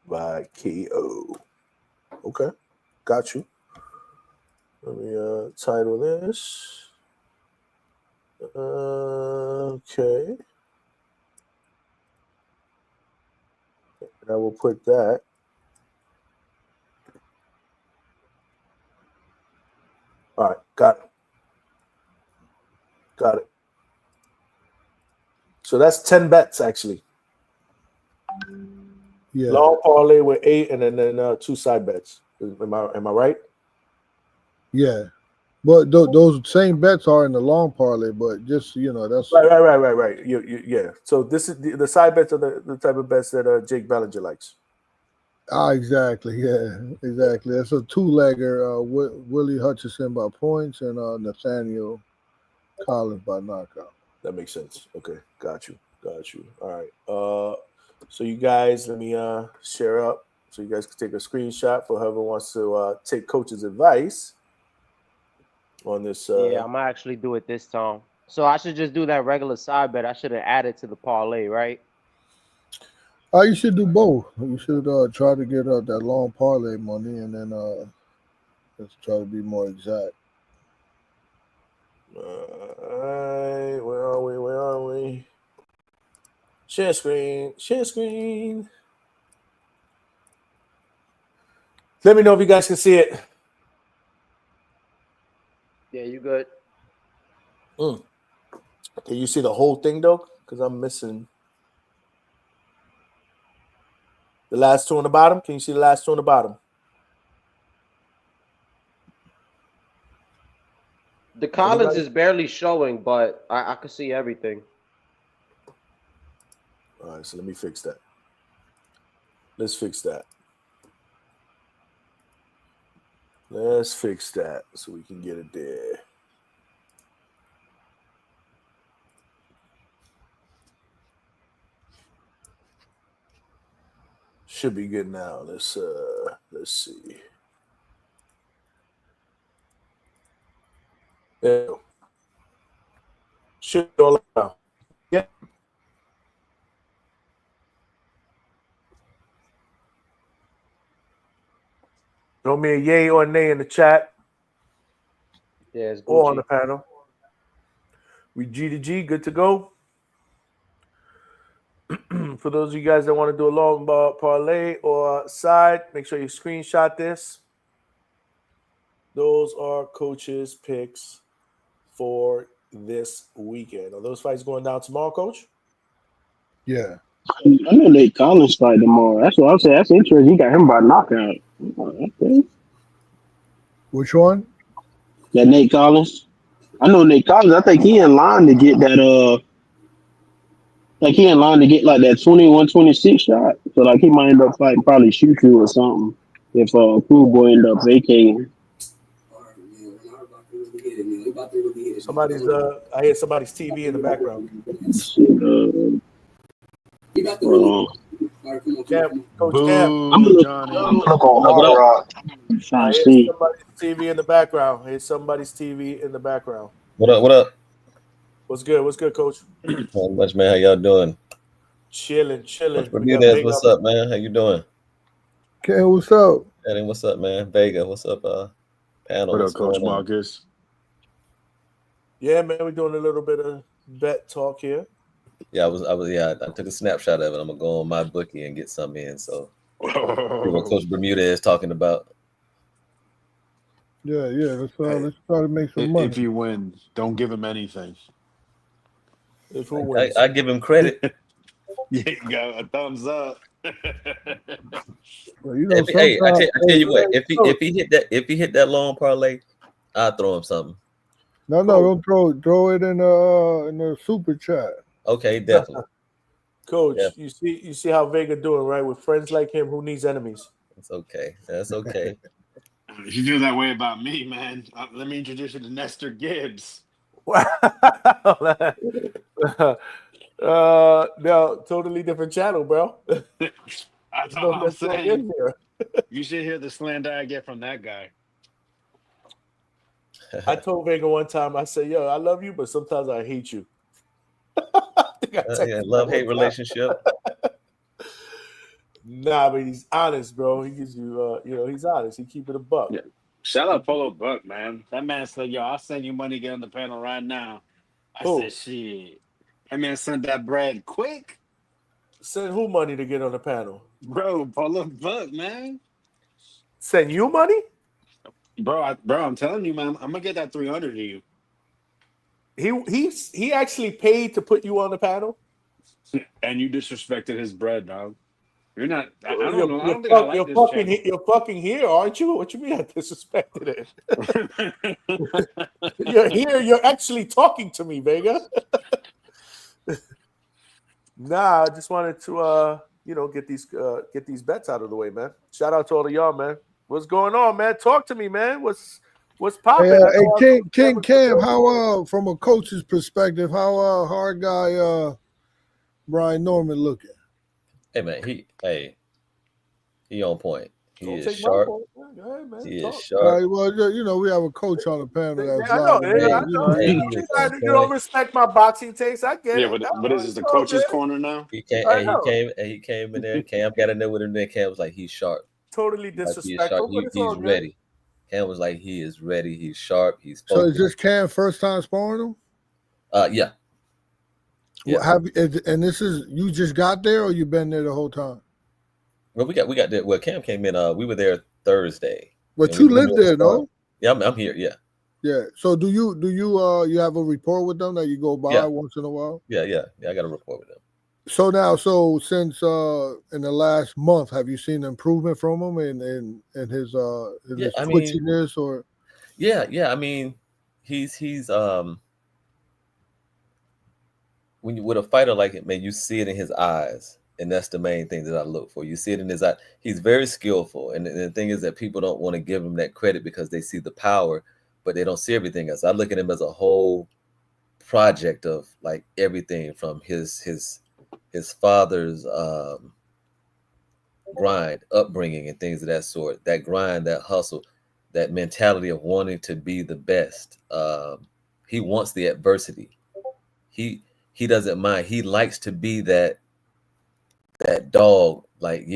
By KO. Okay. Got you. Let me title this. Okay. And I will put that. All right, got it. Got it. So that's 10 bets actually. Yeah. Long parlay with 8 and then 2 side bets. Am I right? Yeah. But those same bets are in the long parlay, but just that's right. Yeah. So this is the side bets are the type of bets that Jake Bellinger likes. Exactly. Yeah, exactly. That's a 2-legger. Willie Hutchinson by points and Nathaniel Collins by knockout. That makes sense. Okay, got you. All right. So you guys, let me share up so you guys can take a screenshot for whoever wants to take coach's advice on this. Yeah, I'm gonna actually do it this time. So I should just do that regular side bet. I should have added to the parlay, right? You should do both. You should try to get that long parlay money, and then let's try to be more exact. All right, where are we? Share screen. Let me know if you guys can see it. Yeah, you good. Can you see the whole thing though? Because I'm missing the last 2 on the bottom. Can you see the last 2 on the bottom? The Collins Anybody? is barely showing, but I can see everything. All right, so let me fix that. Let's fix that. Let's fix that so we can get it there. Should be good now. Let's see. There we go. Should be all around. Yeah. Throw me a yay or nay in the chat. Yeah, it's or on Gucci. the panel. We G to G, good to go. For those of you guys that want to do a long parlay or side, make sure you screenshot this. Those are coaches' picks for this weekend. Are those fights going down tomorrow, Coach? Yeah. I know Nate Collins fight tomorrow. That's what I'm saying. That's interesting. You got him by knockout. Okay. Which one? That Nate Collins. I know Nate Collins. I think he in line to get that. Like he in line to get like that 21-26 shot. So like he might end up fighting probably Shuku or something if Cool Boy end up vacating. Somebody's I hear somebody's TV in the background. Coach Cam. I'm gonna Johnny. look on Hard Rock. I hear somebody's TV in the background. I hear somebody's TV in the background. What up? What's good? What's good, Coach? Not much, man. How y'all doing? Chilling. Bermudez, what's up, man? How you doing? Okay, what's up? Eddie, what's up, man? Vega, what's up, panel? What What's up, Coach going on? Marcus? Yeah, man, we're doing a little bit of bet talk here. Yeah, I took a snapshot of it. I'm gonna go on my bookie and get some in. So see what Coach Bermuda is talking about. Yeah. Let's try to make some money. If you win, don't give him anything. If who wins? I give him credit. Yeah, you got a thumbs up. Well, you know, Hey, I tell you what, hey, if he hit that long parlay, I'll throw him something. No, don't throw it in the super chat. Okay, definitely. Coach, Yeah. you see how Vega doing, right? With friends like him, who needs enemies? That's okay. That's okay. If you feel that way about me, man, let me introduce you to Nestor Gibbs. No, totally different channel, bro. That's all I'm saying. You should hear the slander I get from that guy. I told Vega one time, I said, yo, I love you, but sometimes I hate you. Love-hate relationship. Nah, but he's honest, bro. He gives you, he's honest. He keep it a buck. Yeah. Shout out Polo Buck, man. That man said, yo, I'll send you money to get on the panel right now. I said, shit. That man sent that bread quick. Send who money to get on the panel? Bro, Polo Buck, man. Send you money? Bro, I'm telling you, man, I'm going to get that 300 to you. He actually paid to put you on the panel? And you disrespected his bread, dog. You're not. I don't know. I don't think You're I like this channel. You're fucking here, aren't you? What you mean I disrespected it? You're here. You're actually talking to me, Vega. Nah, I just wanted to get these bets out of the way, man. Shout out to all of y'all, man. What's going on, man? Talk to me, man. What's popping? Hey, King Cam, how from a coach's perspective, how hard guy Brian Norman looking? Hey man, he on point. He is sharp. He is sharp. All right, well, we have a coach on the panel. That's I know. You don't respect my boxing taste. I get it. But is this the coach's corner now? He came in there. Cam got in there with him. Then Cam was like, he's sharp. Totally disrespectful. He's ready. Cam was like, he is ready. He's sharp. He's focused. So is this Cam first time sparring him? Yeah. Well, and this is you just got there, or you been there the whole time? Well, we got there. Well, Cam came in. We were there Thursday. But you live there, no? Yeah, I'm here. Yeah. Yeah. So do you have a rapport with them that you go by once in a while? Yeah. I got a rapport with them. So since in the last month, have you seen improvement from him in his twitchiness or? Yeah. I mean, he's when you with a fighter like him, man, you see it in his eyes. And that's the main thing that I look for. You see it in his eye. He's very skillful. And the thing is that people don't want to give him that credit because they see the power, but they don't see everything else. I look at him as a whole project of like everything from his father's grind, upbringing, and things of that sort. That grind, that hustle, that mentality of wanting to be the best. He wants the adversity. He doesn't mind. He likes to be that dog, like,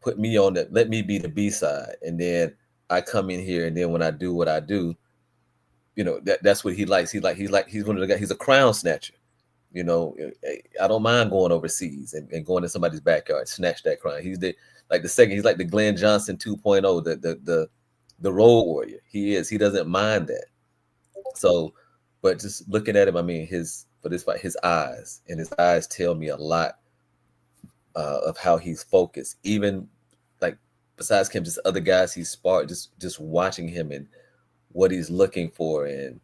put me on that, let me be the B-side. And then I come in here, and then when I do what I do, that's what he likes. He's one of the guys, he's a crown snatcher. I don't mind going overseas and going to somebody's backyard, snatch that crown. He's he's like the Glenn Johnson 2.0, the road warrior. He doesn't mind that. So, but just looking at him, I mean, his eyes tell me a lot of how he's focused. Even like besides him, just other guys he's sparred, just watching him and what he's looking for and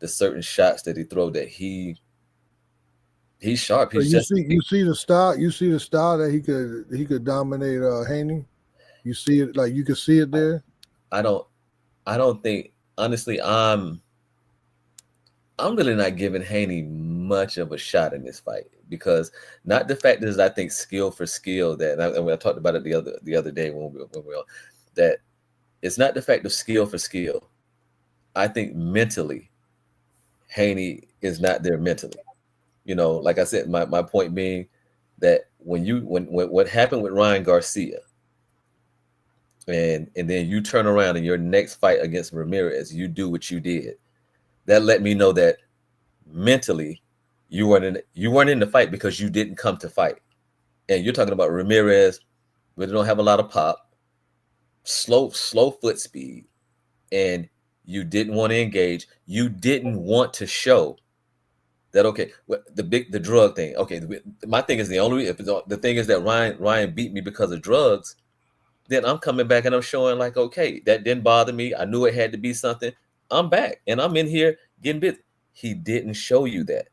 the certain shots that he throw, that he's sharp. You see the style that he could dominate Haney. You see it, like you could see it there. I don't think, honestly, I'm really not giving Haney much of a shot in this fight, because not the fact is I think skill for skill, that and I talked about it the other day when we were that it's not the fact of skill for skill. I think mentally, Haney is not there mentally. Like I said, my point being that when what happened with Ryan Garcia, and then you turn around in your next fight against Ramirez, you do what you did. That let me know that mentally you weren't in the fight because you didn't come to fight. And you're talking about Ramirez, really don't have a lot of pop, slow foot speed, and you didn't want to engage. You didn't want to show that, okay, the drug thing. Okay, my thing is the thing is that Ryan beat me because of drugs. Then I'm coming back and I'm showing like, okay, that didn't bother me. I knew it had to be something. I'm back and I'm in here getting busy. He didn't show you that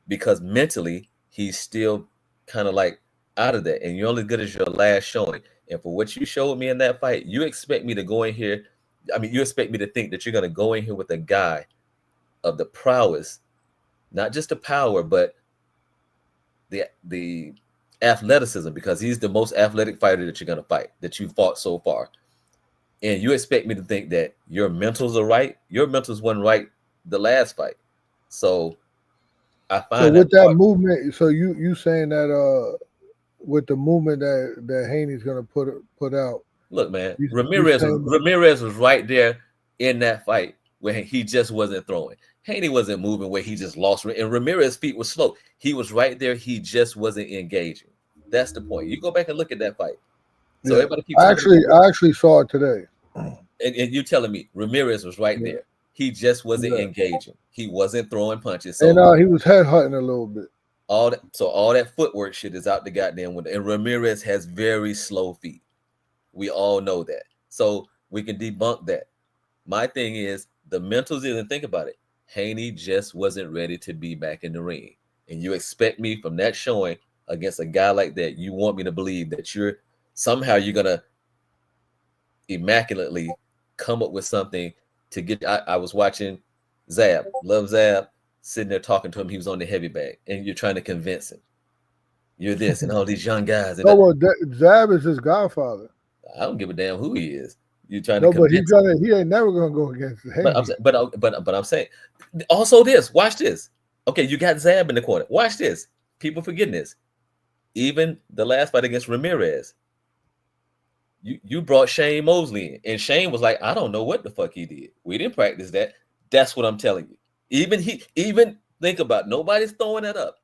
because mentally he's still kind of like out of that, and you're only good as your last showing. And for what you showed me in that fight, you expect me to go in here. I mean, you expect me to think that you're going to go in here with a guy of the prowess, not just the power, but the athleticism, because he's the most athletic fighter that you're going to fight, that you fought so far. And you expect me to think that your mentals are right. Your mentals weren't right the last fight. So I find so with that movement, so you saying that with the movement that Haney's gonna put out. Look, man, Ramirez was right there in that fight where he just wasn't throwing. Haney wasn't moving where he just lost, and Ramirez's feet was slow. He was right there. He just wasn't engaging. That's the point. You go back and look at that fight. So everybody keeps I actually saw it today. And you telling me Ramirez was right there. He just wasn't engaging. He wasn't throwing punches. So and he was headhunting a little bit. All that footwork shit is out the goddamn window. And Ramirez has very slow feet. We all know that. So we can debunk that. My thing is the mentals is, and think about it. Haney just wasn't ready to be back in the ring. And you expect me from that showing against a guy like that, you want me to believe that you're gonna immaculately come up with something to get. I was watching Zab, love Zab, sitting there talking to him. He was on the heavy bag, and you're trying to convince him. You're this and all these young guys. And Zab is his godfather. I don't give a damn who he is. You're trying to convince him. He ain't never gonna go against Haney. But I'm saying also this. Watch this. Okay, you got Zab in the corner. Watch this. People forgetting this. Even the last fight against Ramirez, you brought Shane Mosley in, and Shane was like, I don't know what the fuck he did. We didn't practice that. That's what I'm telling you. Even think about it, nobody's throwing that up.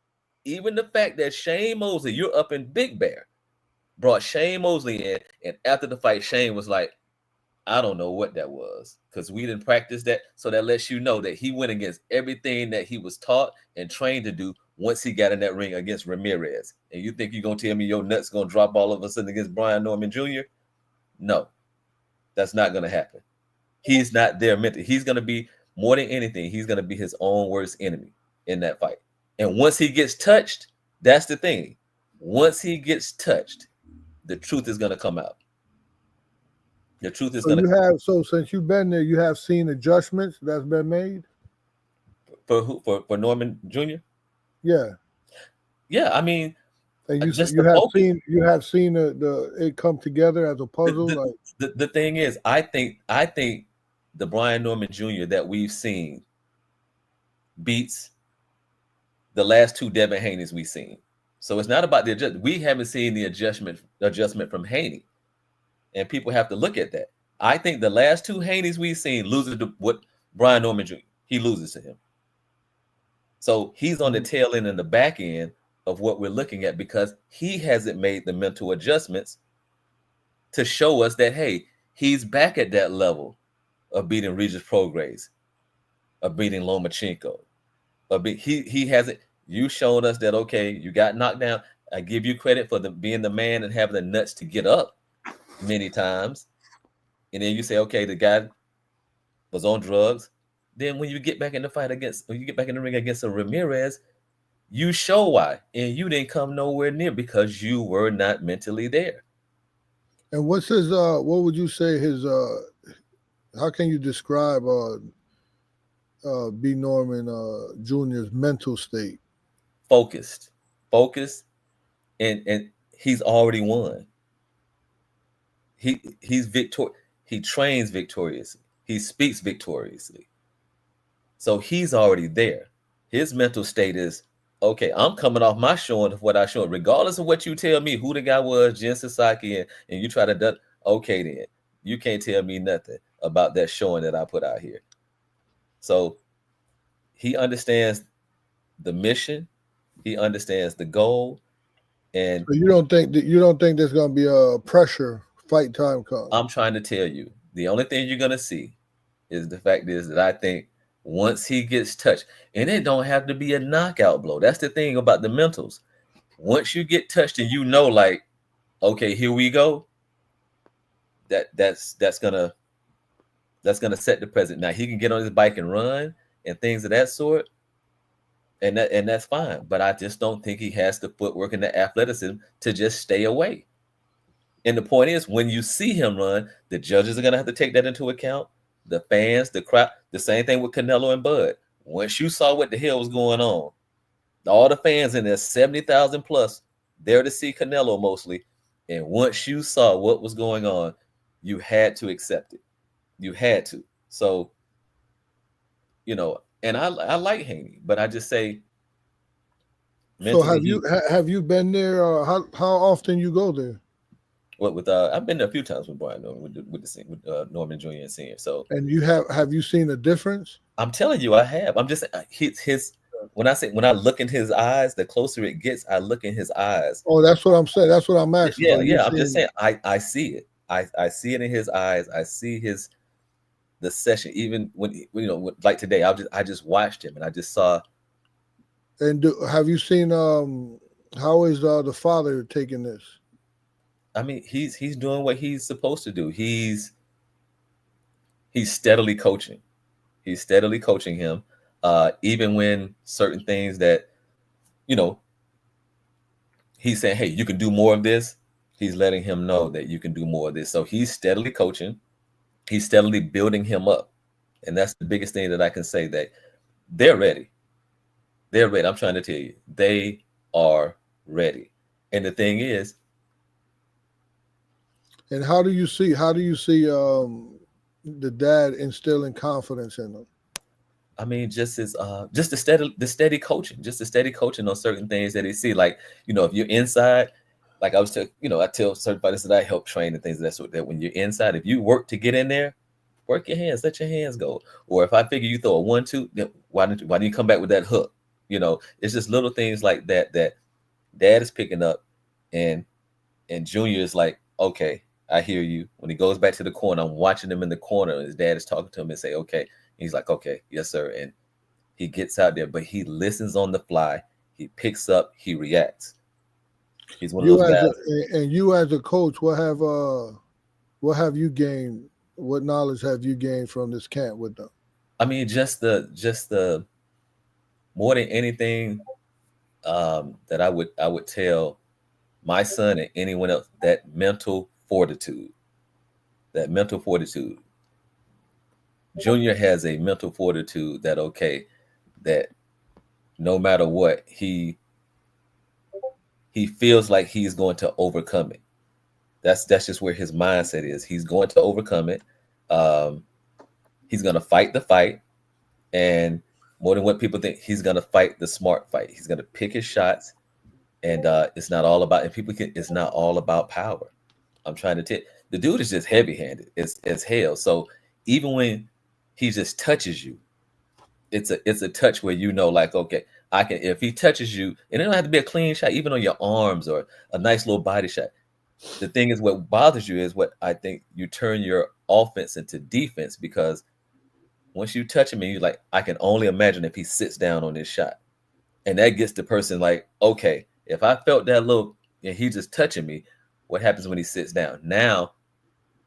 Even the fact that Shane Mosley, you're up in Big Bear, brought Shane Mosley in, and after the fight, Shane was like, I don't know what that was because we didn't practice that. So that lets you know that he went against everything that he was taught and trained to do once he got in that ring against Ramirez. And you think you're going to tell me your nuts going to drop all of a sudden against Brian Norman Jr.? No, that's not going to happen. He's not there mentally. He's going to be, more than anything, he's going to be his own worst enemy in that fight. And once he gets touched, that's the thing. Once he gets touched, the truth is going to come out. The truth is going to. So since you've been there, you have seen adjustments that's been made for who? For Norman Jr. Yeah. Yeah, I mean, and you have seen it come together as a puzzle. The thing is, I think the Brian Norman Jr. that we've seen beats the last two Devin Haneys we've seen. So it's not about the adjustment. We haven't seen the adjustment from Haney. And people have to look at that. I think the last two Haneys we've seen loses to what Brian Norman Jr. He loses to him. So he's on the tail end and the back end of what we're looking at because he hasn't made the mental adjustments to show us that, hey, he's back at that level of beating Regis Prograis, of beating Lomachenko. He hasn't. You showed us that, okay, you got knocked down. I give you credit for being the man and having the nuts to get up many times. And then you say, okay, the guy was on drugs. Then when you get back in the fight when you get back in the ring against a Ramirez, you show why. And you didn't come nowhere near because you were not mentally there. And what's his what would you say his how can you describe B. Norman Jr.'s mental state? Focused, and he's already won. He's victorious. He trains victoriously. He speaks victoriously. So he's already there. His mental state is, okay, I'm coming off my showing of what I showed. Regardless of what you tell me, who the guy was, Jen Sasaki, and you try to, okay then. You can't tell me nothing about that showing that I put out here. So he understands the mission, he understands the goal, and So you don't think there's gonna be a pressure fight time comes? I'm trying to tell you, the only thing you're gonna see is the fact is that I think once he gets touched, and it don't have to be a knockout blow. That's the thing about the mentals. Once you get touched and you know, like, okay, here we go. That's gonna set the precedent. Now he can get on his bike and run and things of that sort, and that's fine. But I just don't think he has the footwork and the athleticism to just stay away. And the point is, when you see him run, the judges are gonna have to take that into account. The fans, the crowd, the same thing with Canelo and Bud. Once you saw what the hell was going on, all the fans in there, 70,000 plus, there to see Canelo mostly. And once you saw what was going on, you had to accept it. You had to. So, you know, and I like Haney, but I just say. So have you been there? How often you go there? What with I've been there a few times with Brian Norman, with Norman Jr. and Senior. So, and you have you seen a difference? I'm telling you, I have. I'm just his when I look in his eyes, the closer it gets, I look in his eyes. Oh, that's what I'm saying. That's what I'm asking. Yeah. I'm just saying I see it. I see it in his eyes. I see the session. Even when like today, I just watched him and I just saw. And have you seen how is the father taking this? I mean, he's doing what he's supposed to do. He's steadily coaching. He's steadily coaching him, even when certain things that, he's saying, hey, you can do more of this. He's letting him know that you can do more of this. So he's steadily coaching. He's steadily building him up. And that's the biggest thing that I can say, that they're ready. They're ready. I'm trying to tell you, they are ready. And the thing is, and how do you see the dad instilling confidence in them? I mean, just the steady coaching, just the steady coaching on certain things that they see. Like, if you're inside, like I tell certain fighters that I help train and things of that sort, that when you're inside, if you work to get in there, work your hands, let your hands go. Or if I figure you throw a 1-2, then why don't you come back with that hook? It's just little things like that dad is picking up, and Junior is like, okay, I hear you. When he goes back to the corner, I'm watching him in the corner, and his dad is talking to him and say, okay. And he's like, okay, yes, sir. And he gets out there, but he listens on the fly. He picks up, he reacts. He's one of those guys. And you as a coach, what have you gained? What knowledge have you gained from this camp with them? I mean, just the more than anything that I would tell my son and anyone else, that mental fortitude. Junior has a mental fortitude that no matter what, he feels like he's going to overcome it. That's just where his mindset is. He's going to overcome it. He's going to fight the fight, and more than what people think, he's going to fight the smart fight. He's going to pick his shots, and it's not all about. And it's not all about power. I'm trying to tell the dude is just heavy-handed. It's hell. So even when he just touches you, it's a touch where like, okay, I can. If he touches you, and it don't have to be a clean shot, even on your arms or a nice little body shot. The thing is, what bothers you is what I think you turn your offense into defense, because once you touch him and you're like, I can only imagine if he sits down on this shot. And that gets the person like, okay, if I felt that little and he just touching me, what happens when he sits down? Now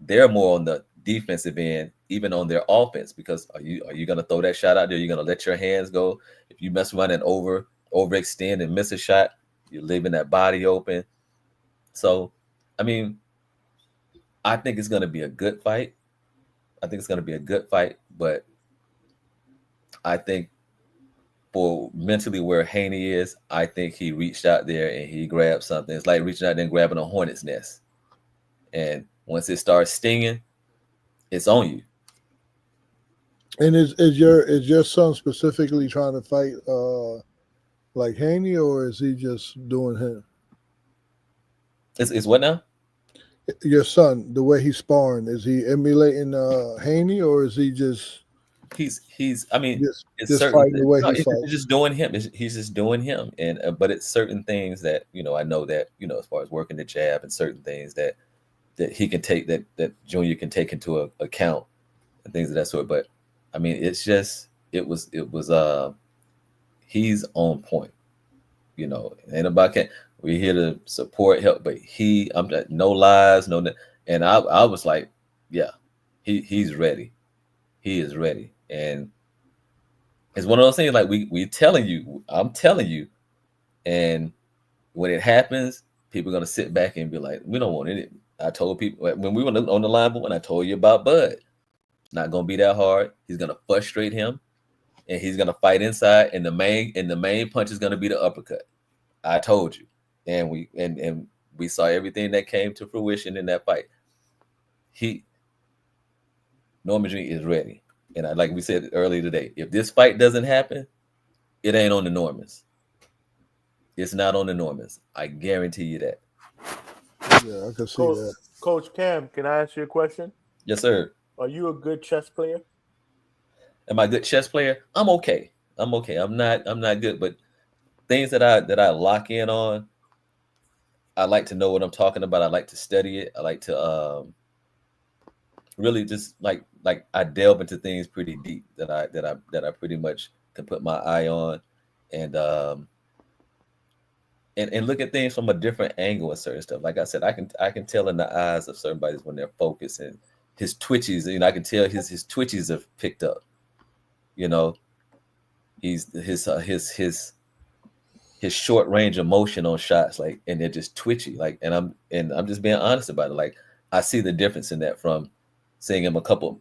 they're more on the defensive end, even on their offense, because are you going to throw that shot out there? You're going to let your hands go? If you mess around and overextend and miss a shot, you're leaving that body open. So, I mean, I think it's going to be a good fight. But I think for mentally where Haney is, I think he reached out there and he grabbed something. It's like reaching out there and grabbing a hornet's nest. And once it starts stinging, it's on you. And is your son specifically trying to fight like Haney, or is he just doing him? It's what now? Your son, the way he's sparring, is he emulating Haney, or is he just I mean, it's just certain. fighting the way No, he he's fights? just doing him. He's just doing him, and but it's certain things that I know that as far as working the jab and certain things that he can take that Junior can take into account and things of that sort. But I mean, it's just it was he's on point. Ain't nobody we're here to support, help, but I'm no lies, no, and I was like, yeah, he's ready. He is ready, and it's one of those things like we telling you, I'm telling you, and when it happens, people are gonna sit back and be like, we don't want it. I told people when we were on the line, but when I told you about Bud, it's not gonna be that hard. He's gonna frustrate him, and he's gonna fight inside, and the main punch is gonna be the uppercut. I told you, and we saw everything that came to fruition in that fight. Norman Jr. is ready. And like we said earlier today, if this fight doesn't happen, it ain't on the Normans. It's not on the Normans. I guarantee you that. Yeah, I can see that. Coach Cam, can I ask you a question? Yes, sir. Are you a good chess player? Am I a good chess player? I'm okay. I'm not good, but things that I lock in on, I like to know what I'm talking about. I like to study it. I like to really just like I delve into things pretty deep that I pretty much can put my eye on, and look at things from a different angle and certain stuff. Like I said, I can tell in the eyes of certain bodies when they're focused, and his twitches. I can tell his twitches have picked up. He's his short range of motion on shots, and they're just twitchy. And I'm just being honest about it. Like I see the difference in that from seeing him a couple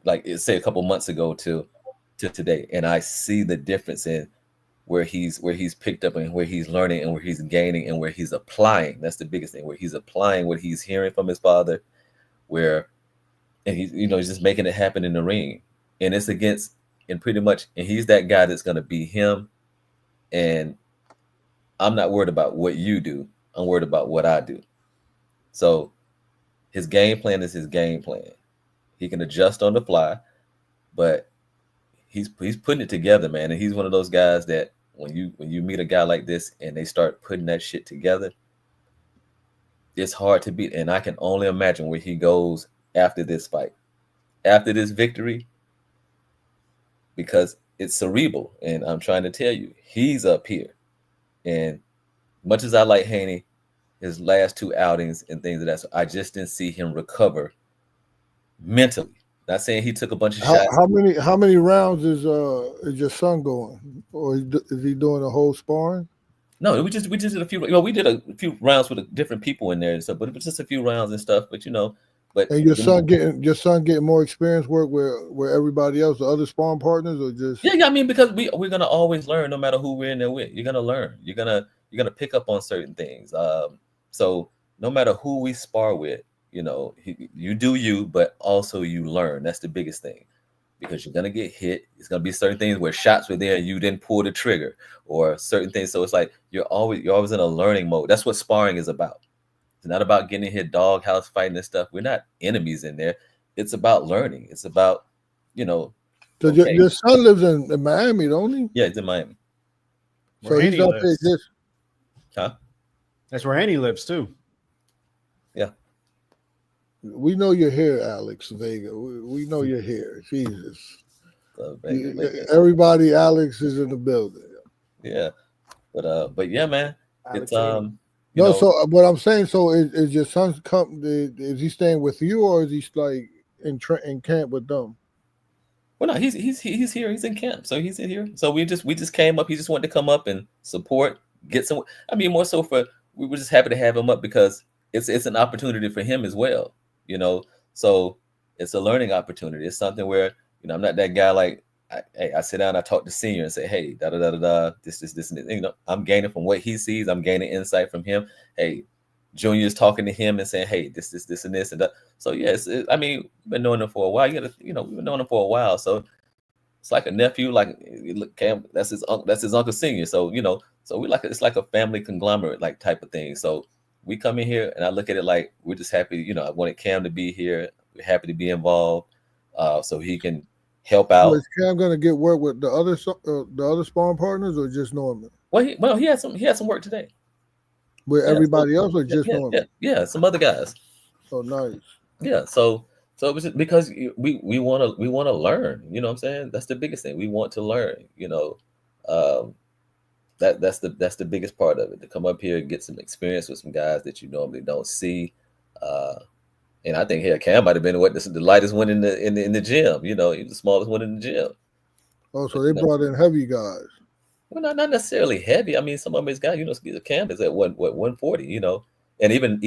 months ago to today, and I see the difference in where he's picked up and where he's learning and where he's gaining and where he's applying. That's the biggest thing, where he's applying what he's hearing from his father, and he's he's just making it happen in the ring, and it's against and he's that guy that's going to be him, and I'm not worried about what you do. I'm worried about what I do. So his game plan is his game plan. He can adjust on the fly, but he's putting it together, man. And he's one of those guys that when you meet a guy like this and they start putting that shit together, it's hard to beat. And I can only imagine where he goes after this fight, after this victory, because it's cerebral. And I'm trying to tell you, he's up here. And much as I like Haney, his last two outings and things of that sort, I just didn't see him recover mentally. Not saying he took a bunch of shots. How many rounds is your son going, or is he doing a whole sparring? No, we just did a few. We did a few rounds with different people in there and stuff, but it was just a few rounds and stuff. But and your son getting more experience work where everybody else, the other sparring partners, or just yeah. I mean, because we're gonna always learn, no matter who we're in there with. You're gonna learn. You're gonna pick up on certain things. So no matter who we spar with, you do you, but also you learn. That's the biggest thing, because you're gonna get hit. It's gonna be certain things where shots were there and you didn't pull the trigger, or certain things. So it's like you're always in a learning mode. That's what sparring is about. It's not about getting hit doghouse fighting and stuff. We're not enemies in there. It's about learning. It's about, So your son lives in Miami, don't he? Yeah, he's in Miami. So he's up there just. Huh? That's where Haney lives too. Yeah. We know you're here, Alex Vega. We know you're here. Jesus. Everybody, Alex is in the building. Yeah. But yeah, man. It's So what I'm saying, so is your son is he staying with you, or is he like in camp with them? Well, no, he's here. He's in camp, so he's in here. So we just came up. He just wanted to come up and support, get some. I mean, more so we were just happy to have him up because it's an opportunity for him as well. So it's a learning opportunity. It's something where I'm not that guy like I sit down, I talk to senior and say, hey, da da da da, this and this. I'm gaining from what he sees. I'm gaining insight from him. Hey, Junior is talking to him and saying, hey, this and this and that. So yes, I mean, we've been knowing him for a while. We've been knowing him for a while. So it's like a nephew. Like Cam, that's his uncle senior. So so it's like a family conglomerate like type of thing. So we come in here and I look at it like we're just happy. You know, I wanted Cam to be here. We're happy to be involved, so he can help out. Was Cam gonna get work with the other sparring partners or just Norman? Well, he had some work today With everybody else or just Norman? Yeah, some other guys. Oh, nice. Yeah, so it was just because we want to learn. You know what I'm saying? That's the biggest thing. We want to learn. You know, that's the biggest part of it. To come up here and get some experience with some guys that you normally don't see. And I think Cam might have been the lightest one in the gym. You know, the smallest one in the gym. Oh, so they brought in heavy guys. Well, not necessarily heavy. I mean, some of them is guys. You know, Cam is at 140. You know, and even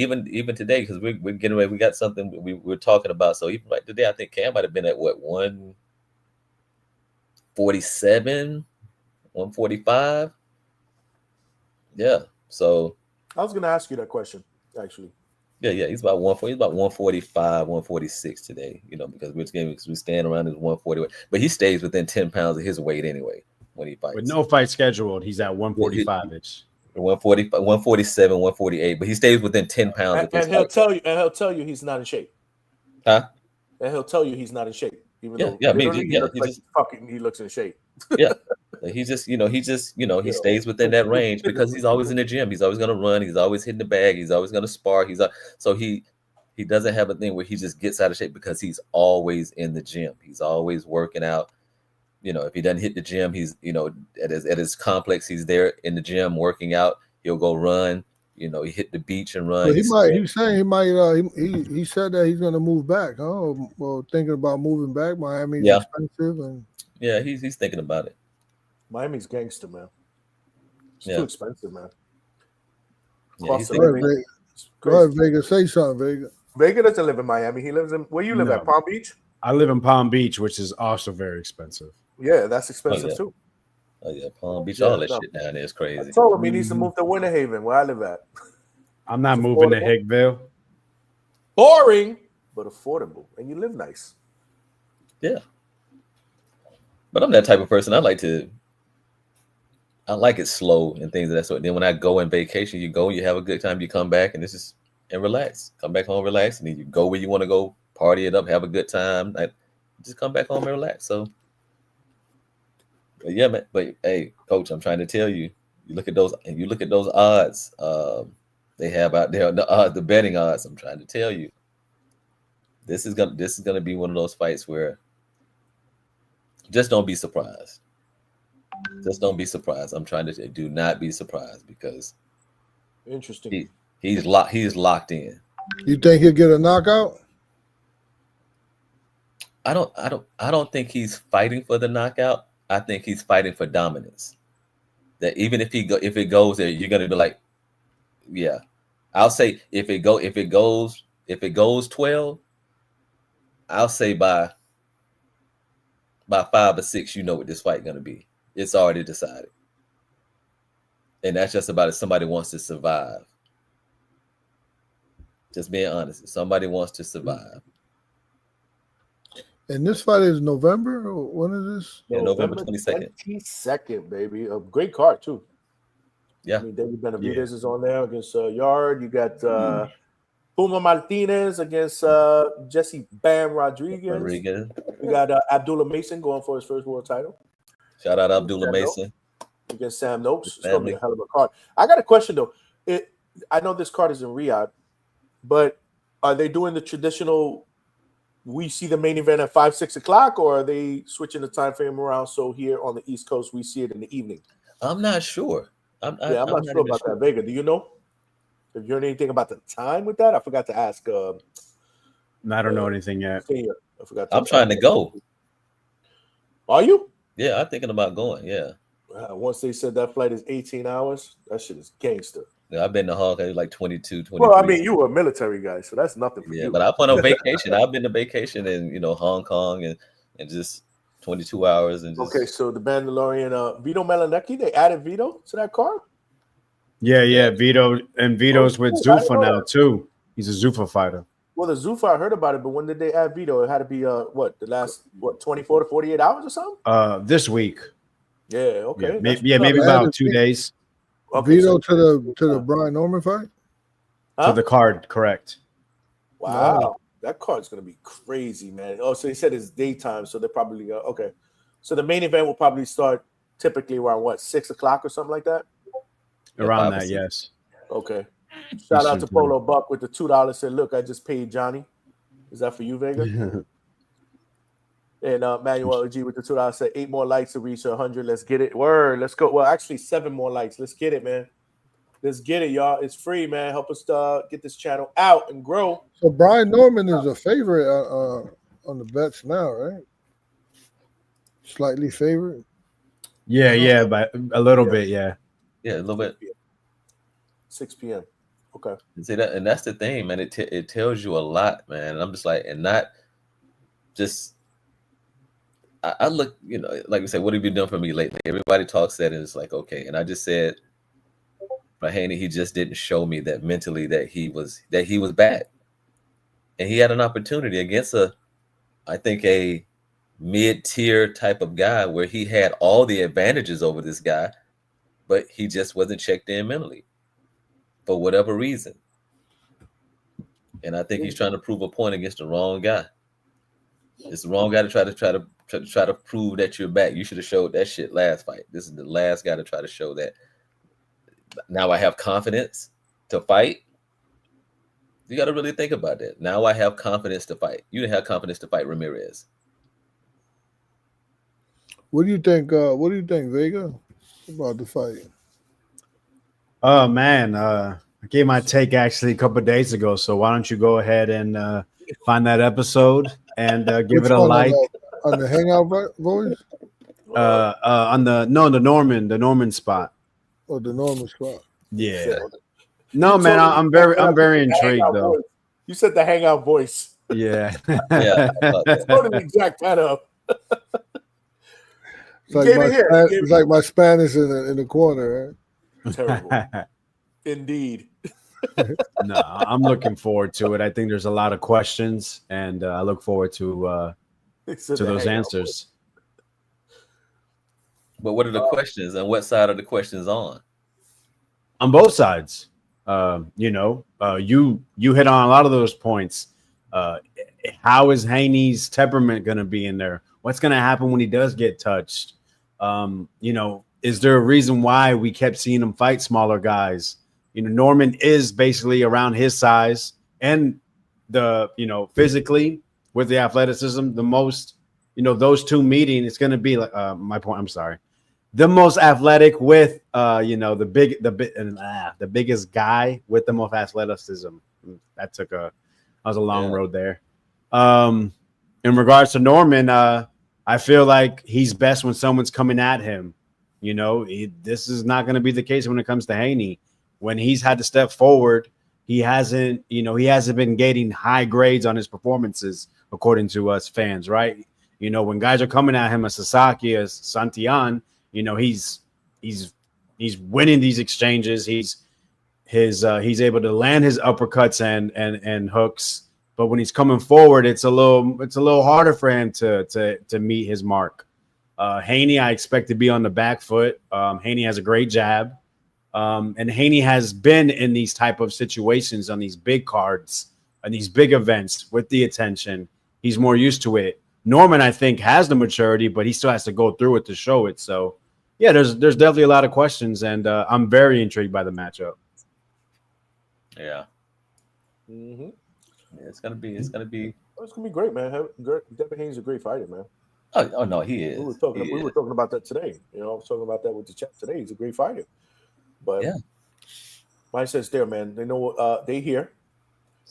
today, because we're getting ready. We got something we're talking about. So even like today, I think Cam might have been at 147, 145. Yeah. So I was gonna ask you that question actually. Yeah, he's about 140. He's about 145, 146 today. You know, because we stand around his 140, but he stays within 10 pounds of his weight anyway when he fights. With no fight scheduled, he's at 145-ish. 140, 147, 148, but he stays within 10 pounds. And he'll tell you he's not in shape. Huh? And he'll tell you he's not in shape, even though he looks in shape. Yeah. He stays within that range because he's always in the gym. He's always going to run. He's always hitting the bag. He's always going to spar. So he doesn't have a thing where he just gets out of shape because he's always in the gym. He's always working out. You know, if he doesn't hit the gym, he's, you know, at his complex, he's there in the gym working out. He'll go run. You know, he hit the beach and run. He said that he's going to move back. Oh, well, thinking about moving back. Miami's expensive, and he's thinking about it. Miami's gangster, man. It's too expensive, man. Go ahead, Vega. Say something, Vega. Vega doesn't live in Miami. He lives in where you live at, Palm Beach? I live in Palm Beach, which is also very expensive. Yeah, that's expensive too. Oh yeah, Palm Beach, all that shit down there is crazy. I told him he needs to move to Winter Haven, where I live at. I'm not moving to Hickville. Boring, but affordable, and you live nice. Yeah, but I'm that type of person. I like it slow and things of that sort. Then when I go on vacation, you go, you have a good time, you come back, and relax. Come back home, relax, and then you go where you want to go, party it up, have a good time. Just come back home and relax. So, but yeah, man. But hey, coach, I'm trying to tell you. You look at those odds they have out there. The betting odds. I'm trying to tell you. This is gonna be one of those fights where just don't be surprised. Just don't be surprised. I'm trying to say, do not be surprised because interesting. He's locked in. You think he'll get a knockout? I don't think he's fighting for the knockout. I think he's fighting for dominance. That even if it goes there, you're gonna be like, yeah. I'll say if it goes 12, I'll say by 5 or 6, you know what this fight gonna be. It's already decided. And that's just about if somebody wants to survive. Just being honest. If somebody wants to survive. And this fight is November? Or when is this? Yeah, November 22nd. 22nd, baby. A great card, too. Yeah. I mean, David Benavidez is on there against Yard. You got Puma Martinez against Jesse Bam Rodriguez. We got Abdullah Mason going for his first world title. Shout out Abdullah Mason. Against Sam Noakes. It's going to be a hell of a card. I got a question, though. I know this card is in Riyadh, but are they doing the traditional, we see the main event at 5, 6 o'clock, or are they switching the time frame around so here on the East Coast we see it in the evening? I'm not sure. I'm not sure about that. Vega, do you know? Have you heard anything about the time with that? I forgot to ask. I don't know anything yet. I forgot. I'm trying to go. Are you? Yeah, I'm thinking about going. Yeah. Once they said that flight is 18 hours, that shit is gangster. Yeah, I've been to Hong Kong like 22, 23. Well, I mean, you were a military guy, so that's nothing for you. Yeah, but I've been on vacation. I've been to vacation in Hong Kong and just 22 hours and just... Okay, so the Mandalorian, Vito Melanecki, they added Vito to that card? Yeah, Vito, and Vito's with Zuffa now too. He's a Zuffa fighter. Well, the Zuffa, I heard about it, but when did they add Vito? It had to be the last 24 to 48 hours or something? This week. Yeah, okay. Maybe about 2 days. Okay, Vito to the Brian Norman fight? To the card, correct. Wow. No. That card's going to be crazy, man. Oh, so he said it's daytime, so they're probably okay. So the main event will probably start typically around what, 6 o'clock or something like that? Around that, yes. Okay. Shout out Eastern to time. Polo Buck with the $2. Said, look, I just paid Johnny. Is that for you, Vega? And Manuel G with the $2 said 8 more likes to reach 100. Let's get it. Word. Let's go. Well, actually 7 more likes. Let's get it, man. Let's get it, y'all. It's free, man. Help us get this channel out and grow. So Brian Norman is a favorite on the bets now, right? Slightly favorite. Yeah, but a little bit, yeah. Yeah, a little bit. 6 p.m. Okay. See that, and that's the thing, man. It tells you a lot, man. And I'm just like, and not just. I look, like we said, what have you done for me lately? Everybody talks that, and it's like, okay. And I just said, but Haney, he just didn't show me that mentally that he was bad, and he had an opportunity against I think a mid-tier type of guy where he had all the advantages over this guy, but he just wasn't checked in mentally for whatever reason. And I think he's trying to prove a point against the wrong guy. It's the wrong guy to try to prove that you're back. You should have showed that shit last fight. This is the last guy to try to show that. Now I have confidence to fight. You got to really think about that. Now I have confidence to fight. You didn't have confidence to fight Ramirez. What do you think? What do you think, Vega, about the fight? Oh man, I gave my take actually a couple of days ago. So why don't you go ahead and find that episode and give Which it a one, like on the Hangout voice? on the Norman spot. Or the normal spot? Yeah. No, man, I'm very intrigued though. Voice. You said the Hangout voice. Yeah. Yeah. Totally jacked that up. It's like my Spanish in the corner, right? Terrible. Indeed. No, I'm looking forward to it. I think there's a lot of questions, and I look forward to those answers. But what are the questions, and what side are the questions on? On both sides. You hit on a lot of those points. How is Haney's temperament going to be in there? What's going to happen when he does get touched? Is there a reason why we kept seeing him fight smaller guys? Norman is basically around his size and physically with the athleticism, the most, those two meeting, it's going to be like my point. I'm sorry. The most athletic with, the biggest guy with the most athleticism. That was a long road there. In regards to Norman, I feel like he's best when someone's coming at him. This is not going to be the case when it comes to Haney. When he's had to step forward, he hasn't been getting high grades on his performances, according to us fans, right? When guys are coming at him as Sasaki, as Santillan, he's winning these exchanges. He's able to land his uppercuts and hooks. But when he's coming forward, it's a little harder for him to meet his mark. Haney, I expect to be on the back foot. Haney has a great jab. And Haney has been in these type of situations on these big cards and these big events with the attention. He's more used to it. Norman, I think, has the maturity, but he still has to go through it to show it. So, yeah, there's definitely a lot of questions, and I'm very intrigued by the matchup. Yeah. Mm-hmm. Yeah, it's gonna be great, man. Devin Haney's a great fighter, man. Oh no, he is. We were talking about that today. I was talking about that with the chat today. He's a great fighter. But yeah, mindset's there, man. They know they hear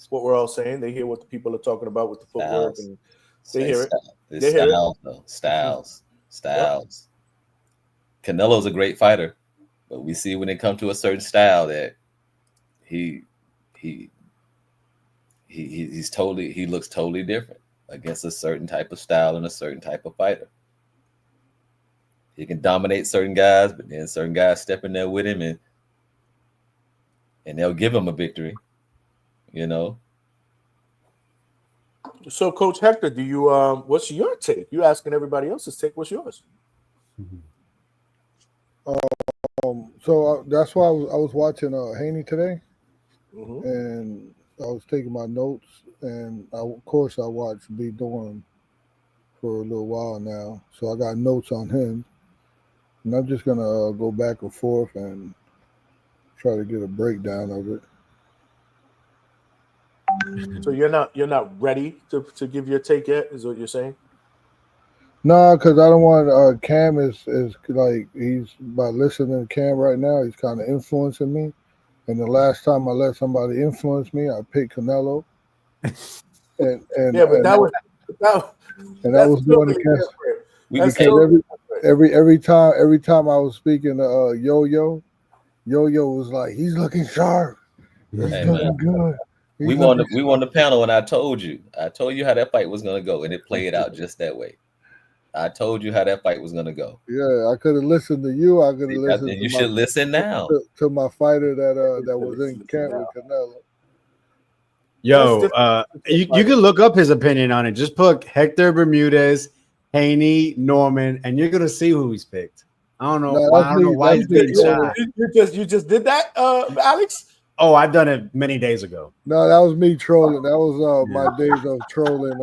what we're all saying. They hear what the people are talking about with the footwork, and they hear it. They hear it. Styles. Yep. Canelo's a great fighter, but we see when it comes to a certain style that he looks totally different against a certain type of style and a certain type of fighter. He can dominate certain guys, but then certain guys step in there with him and they'll give him a victory, So, Coach Hector, do you what's your take? You asking everybody else's take. What's yours? So that's why I was watching Haney today. and I was taking my notes, and of course I watched B Dorn for a little while now, so I got notes on him, and I'm just gonna go back and forth and try to get a breakdown of it. So you're not ready to give your take yet, is what you're saying? No, because I don't want Cam is like he's by listening to Cam right now. He's kind of influencing me. And the last time I let somebody influence me, I picked Canelo. And yeah, but that was going totally against. different. Every time I was speaking to Yo-Yo was like, he's looking sharp. He's looking good. We won the panel, and I told you how that fight was gonna go, and it played out just that way. I told you how that fight was gonna go. Yeah, I could have listened to you. I could have listened. You should listen now to my fighter that was in camp with Canelo. Yo, you can look up his opinion on it. Just put Hector Bermudez, Haney, Norman, and you're gonna see who he's picked. I don't know why he's being shy. You just did that, Alex? Oh, I've done it many days ago. No, that was me trolling. That was my days of trolling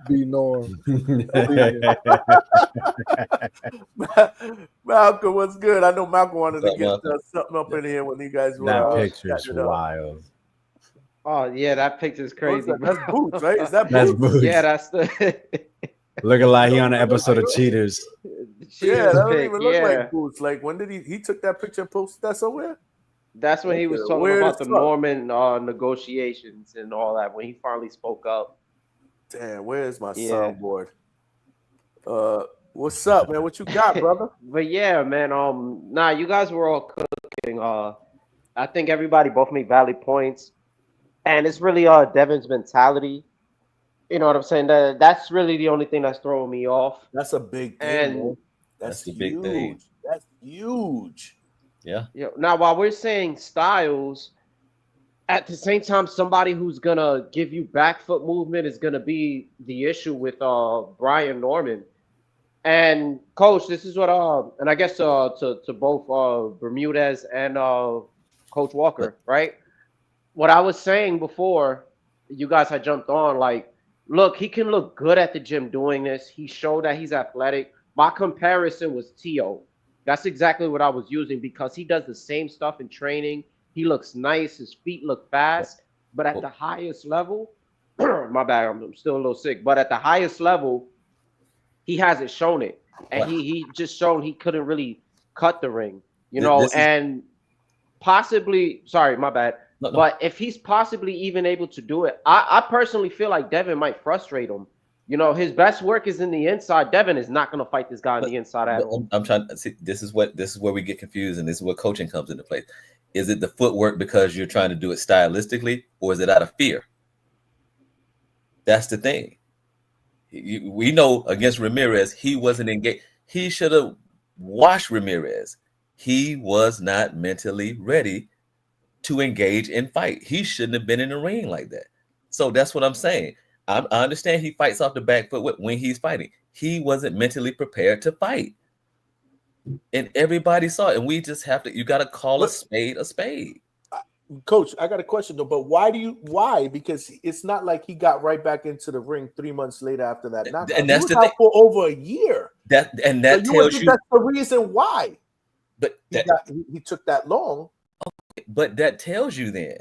B Norm. Malcolm, what's good? I know Malcolm wanted to get something up in here when you guys were. That picture's wild. Oh yeah, that picture's crazy. That's Boots, right? Is that Boots? That's Boots. Yeah, that's the. Looking like he on an episode of Cheaters. Yeah, that don't even look like Boots. Like when did he took that picture and posted that somewhere? That's when he was talking about the Norman negotiations and all that. When he finally spoke up. Damn, where's my soundboard? What's up, man? What you got, brother? But yeah, man. You guys were all cooking. I think everybody both made valid points, and it's really Devin's mentality. You know what I'm saying? That's really the only thing that's throwing me off. That's a big thing. And that's the big thing. That's huge. Yeah. Now, while we're saying styles, at the same time, somebody who's gonna give you back foot movement is gonna be the issue with Brian Norman. And Coach, this is what and I guess to both Bermudez and Coach Walker, right? What I was saying before you guys had jumped on, like, look, he can look good at the gym doing this. He showed that he's athletic. My comparison was Tio. That's exactly what I was using because he does the same stuff in training. He looks nice. His feet look fast. But at the highest level, my bad, I'm still a little sick. But at the highest level, he hasn't shown it. And he just shown he couldn't really cut the ring, and possibly, sorry, my bad. No. But if he's possibly even able to do it, I personally feel like Devin might frustrate him. His best work is in the inside. Devin is not going to fight this guy on the inside at all. I'm trying to see. This is where we get confused, and this is where coaching comes into play. Is it the footwork because you're trying to do it stylistically, or is it out of fear? That's the thing. We know against Ramirez, he wasn't engaged. He should have washed Ramirez. He was not mentally ready to engage in fight. He shouldn't have been in the ring like that. So that's what I'm saying. I understand he fights off the back foot when he's fighting. He wasn't mentally prepared to fight. And everybody saw it. And we just have to, you got to call a spade a spade. Coach, I got a question though, but why? Because it's not like he got right back into the ring 3 months later after that knockout. And that's he was out for over a year. That tells you that's the reason why. But he took that long. Okay, but that tells you then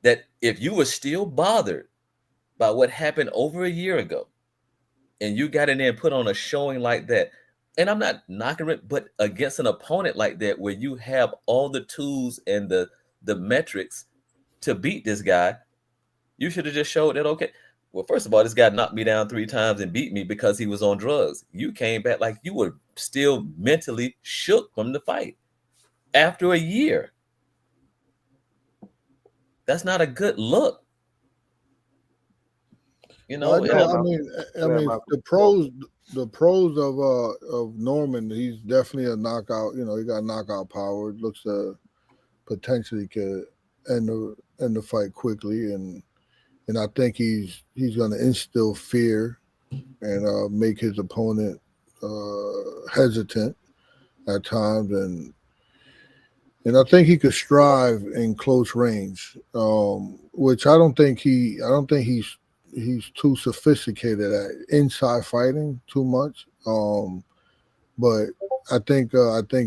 that if you were still bothered by what happened over a year ago, and you got in there and put on a showing like that, and I'm not knocking it, but against an opponent like that, where you have all the tools and the metrics to beat this guy, you should have just showed that, okay, well, first of all, this guy knocked me down 3 times and beat me because he was on drugs. You came back like you were still mentally shook from the fight after a year. That's not a good look. I mean, the pros of Norman, he's definitely a knockout. He got knockout power. It looks potentially could end the fight quickly, and I think he's going to instill fear and make his opponent hesitant at times, and and I think he could strive in close range, which I don't think he's too sophisticated at inside fighting too much. But I think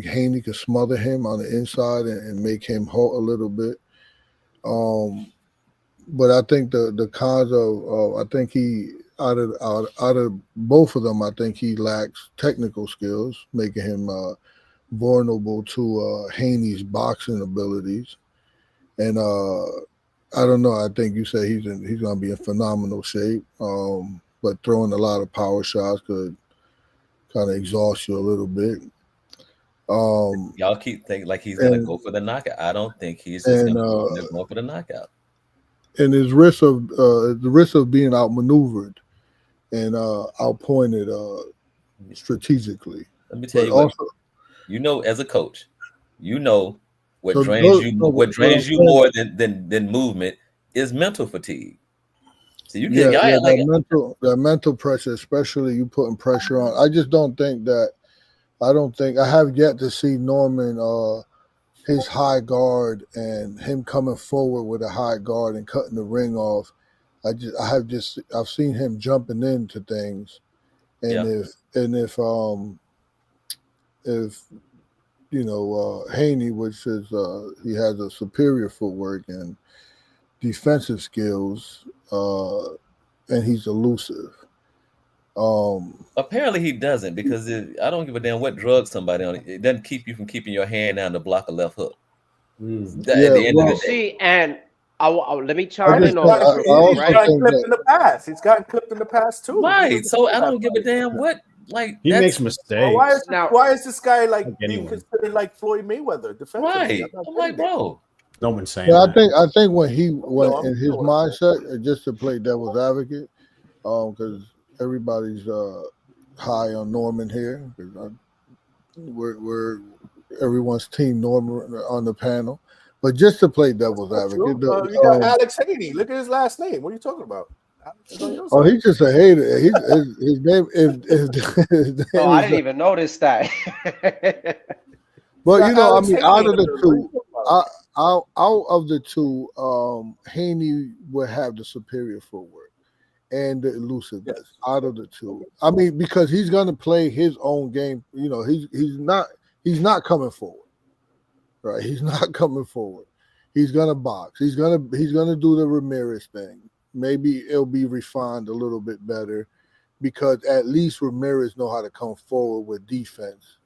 Haney could smother him on the inside and make him halt a little bit. But I think the cons of I think he out of both of them, I think he lacks technical skills, making him vulnerable to Haney's boxing abilities. And I don't know. I think you say he's going to be in phenomenal shape, but throwing a lot of power shots could kind of exhaust you a little bit. Y'all keep thinking like he's going to go for the knockout. I don't think he's just going to go for the knockout. And his risk of the risk of being outmaneuvered and outpointed strategically. Let me tell you what. You know, as a coach, you know what drains you more than movement is mental fatigue. So you get that mental pressure, especially you putting pressure on. I just don't think that. I have yet to see Norman his high guard and him coming forward with a high guard and cutting the ring off. I've seen him jumping into things, and if you know Haney, which is he has a superior footwork and defensive skills, and he's elusive. Apparently he doesn't, because I don't give a damn what drug somebody on. It doesn't keep you from keeping your hand down to block a left hook. At the end of the day. See, and let me chime in on this. He's gotten clipped in the past. He's gotten clipped in the past too. Right. So I don't give a damn what. Like he makes mistakes. Well, why is this guy like being considered like Floyd Mayweather defensively? Right. I'm like, bro. No one's saying. Yeah, I think when in his mindset, just to play devil's advocate, because everybody's high on Norman here. We're everyone's team Norman on the panel, but just to play devil's advocate, you got Alex Haney. Look at his last name. What are you talking about? He's just a hater. His name is. I didn't even notice that. But you know, I mean, out of the two, Haney would have the superior footwork and the elusiveness out of the two. I mean, because he's gonna play his own game. You know, he's not coming forward. Right? He's not coming forward. He's gonna box. He's gonna do the Ramirez thing. Maybe it'll be refined a little bit better, because at least Ramirez know how to come forward with defense,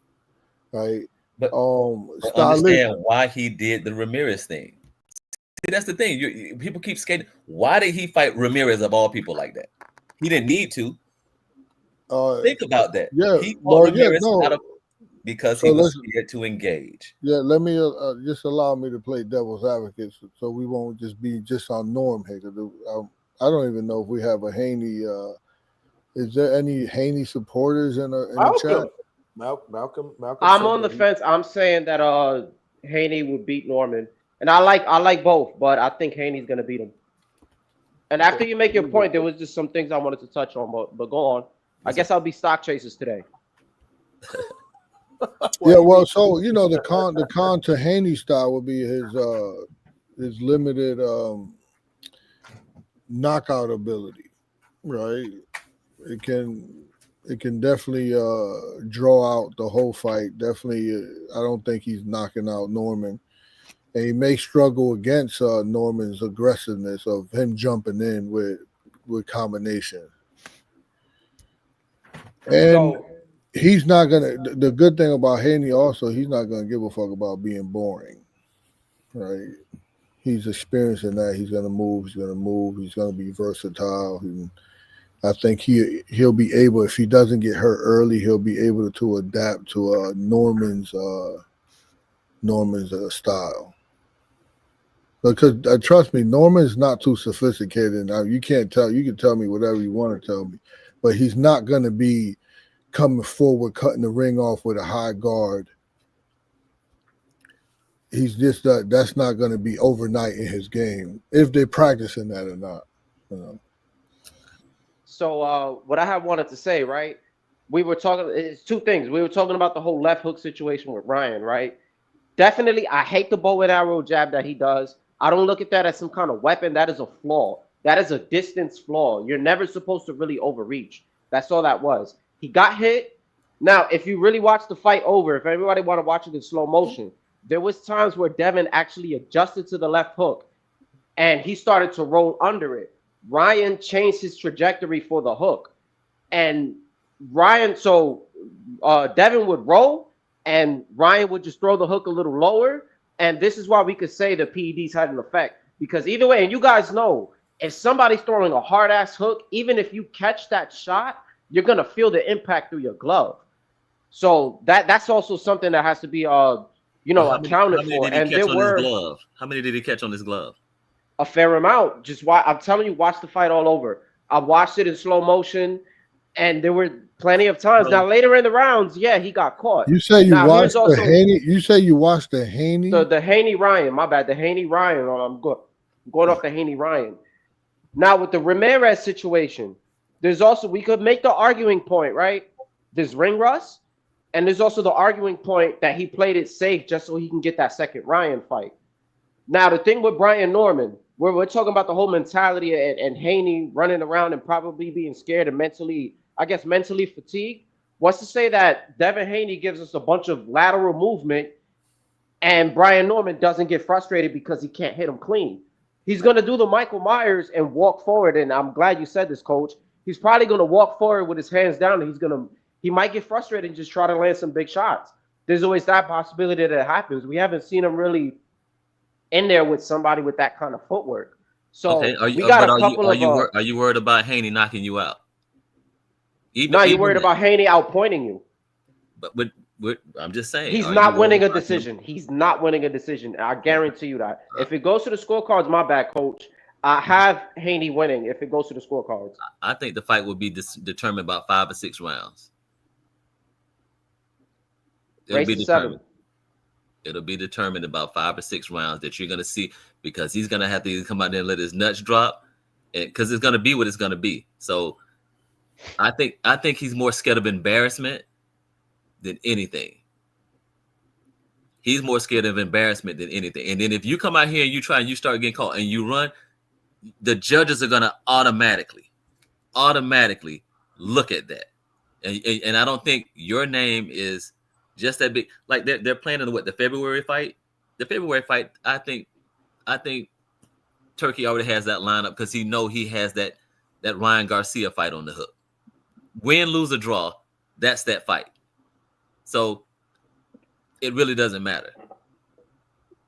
right? But understand why he did the Ramirez thing. See, that's the thing. People keep skating. Why did he fight Ramirez of all people like that? He didn't need to. Think about that. Yeah, he fought Ramirez because he was scared to engage. Yeah, let me just allow me to play devil's advocate, so we won't just be just on Norm here. I don't even know if we have a Haney. Is there any Haney supporters in the chat? Malcolm. I'm on the fence. I'm saying that Haney would beat Norman, and I like both, but I think Haney's gonna beat him. And after you make your point, there was just some things I wanted to touch on, but go on. I guess I'll be stock chasers today. Yeah, well, so you know the con to Haney style would be his limited knockout ability, right? It can definitely draw out the whole fight. Definitely, I don't think he's knocking out Norman, and he may struggle against Norman's aggressiveness of him jumping in with combination. And he's not gonna. The good thing about Haney also, he's not gonna give a fuck about being boring, right? He's experienced in that. He's gonna move. He's gonna be versatile. I think he'll be able, if he doesn't get hurt early, he'll be able to adapt to Norman's style. Because trust me, Norman's not too sophisticated. Now you can tell me whatever you want to tell me, but he's not going to be coming forward, cutting the ring off with a high guard. He's just that's not going to be overnight in his game, if they're practicing that or not. You know. So what I have wanted to say, right? We were talking. It's two things. We were talking about the whole left hook situation with Ryan, right? Definitely, I hate the bow and arrow jab that he does. I don't look at that as some kind of weapon. That is a flaw. That is a distance flaw. You're never supposed to really overreach. That's all that was. He got hit. Now, if you really watch the fight over, if everybody want to watch it in slow motion, there was times where Devin actually adjusted to the left hook and he started to roll under it. Ryan changed his trajectory for the hook. And Devin would roll and Ryan would just throw the hook a little lower. And this is why we could say the PEDs had an effect. Because either way, and you guys know, if somebody's throwing a hard ass hook, even if you catch that shot, you're gonna feel the impact through your glove. So that's also something that has to be accounted for. And there were how many did he catch on his glove? A fair amount. I'm telling you, watch the fight all over. I watched it in slow motion, and there were plenty of times. Now later in the rounds, yeah, he got caught. You say you watched the Haney. You say you watched the Haney. The Haney Ryan. My bad. The Haney Ryan. I'm going off the Haney Ryan. Now with the Ramirez situation, we could make the arguing point, right? There's ring rust, and there's also the arguing point that he played it safe just so he can get that second Ryan fight. Now the thing with Brian Norman, where we're talking about the whole mentality and Haney running around and probably being scared and mentally fatigued, what's to say that Devin Haney gives us a bunch of lateral movement and Brian Norman doesn't get frustrated because he can't hit him clean? He's going to do the Michael Myers and walk forward, and I'm glad you said this, Coach. He's probably going to walk forward with his hands down, and he might get frustrated and just try to land some big shots. There's always that possibility that it happens. We haven't seen him really in there with somebody with that kind of footwork. So okay, are you worried about Haney knocking you out? You're worried about Haney outpointing you. But I'm just saying. He's not winning a decision. He's not winning a decision. I guarantee you that. If it goes to the scorecards, my bad, Coach. I have Haney winning if it goes to the scorecards. I think the fight will be determined about 5 or 6 rounds. It'll be determined about 5 or 6 rounds that you're going to see, because he's going to have to come out there and let his nuts drop, because it's going to be what it's going to be. So I think he's more scared of embarrassment than anything. He's more scared of embarrassment than anything. And then if you come out here and you try and you start getting caught and you run, the judges are going to automatically look at that. And I don't think your name is just that big. Like they're planning the February fight. The February fight, I think Turkey already has that lineup because he has that Ryan Garcia fight on the hook. Win, lose, or draw, that's that fight. So it really doesn't matter,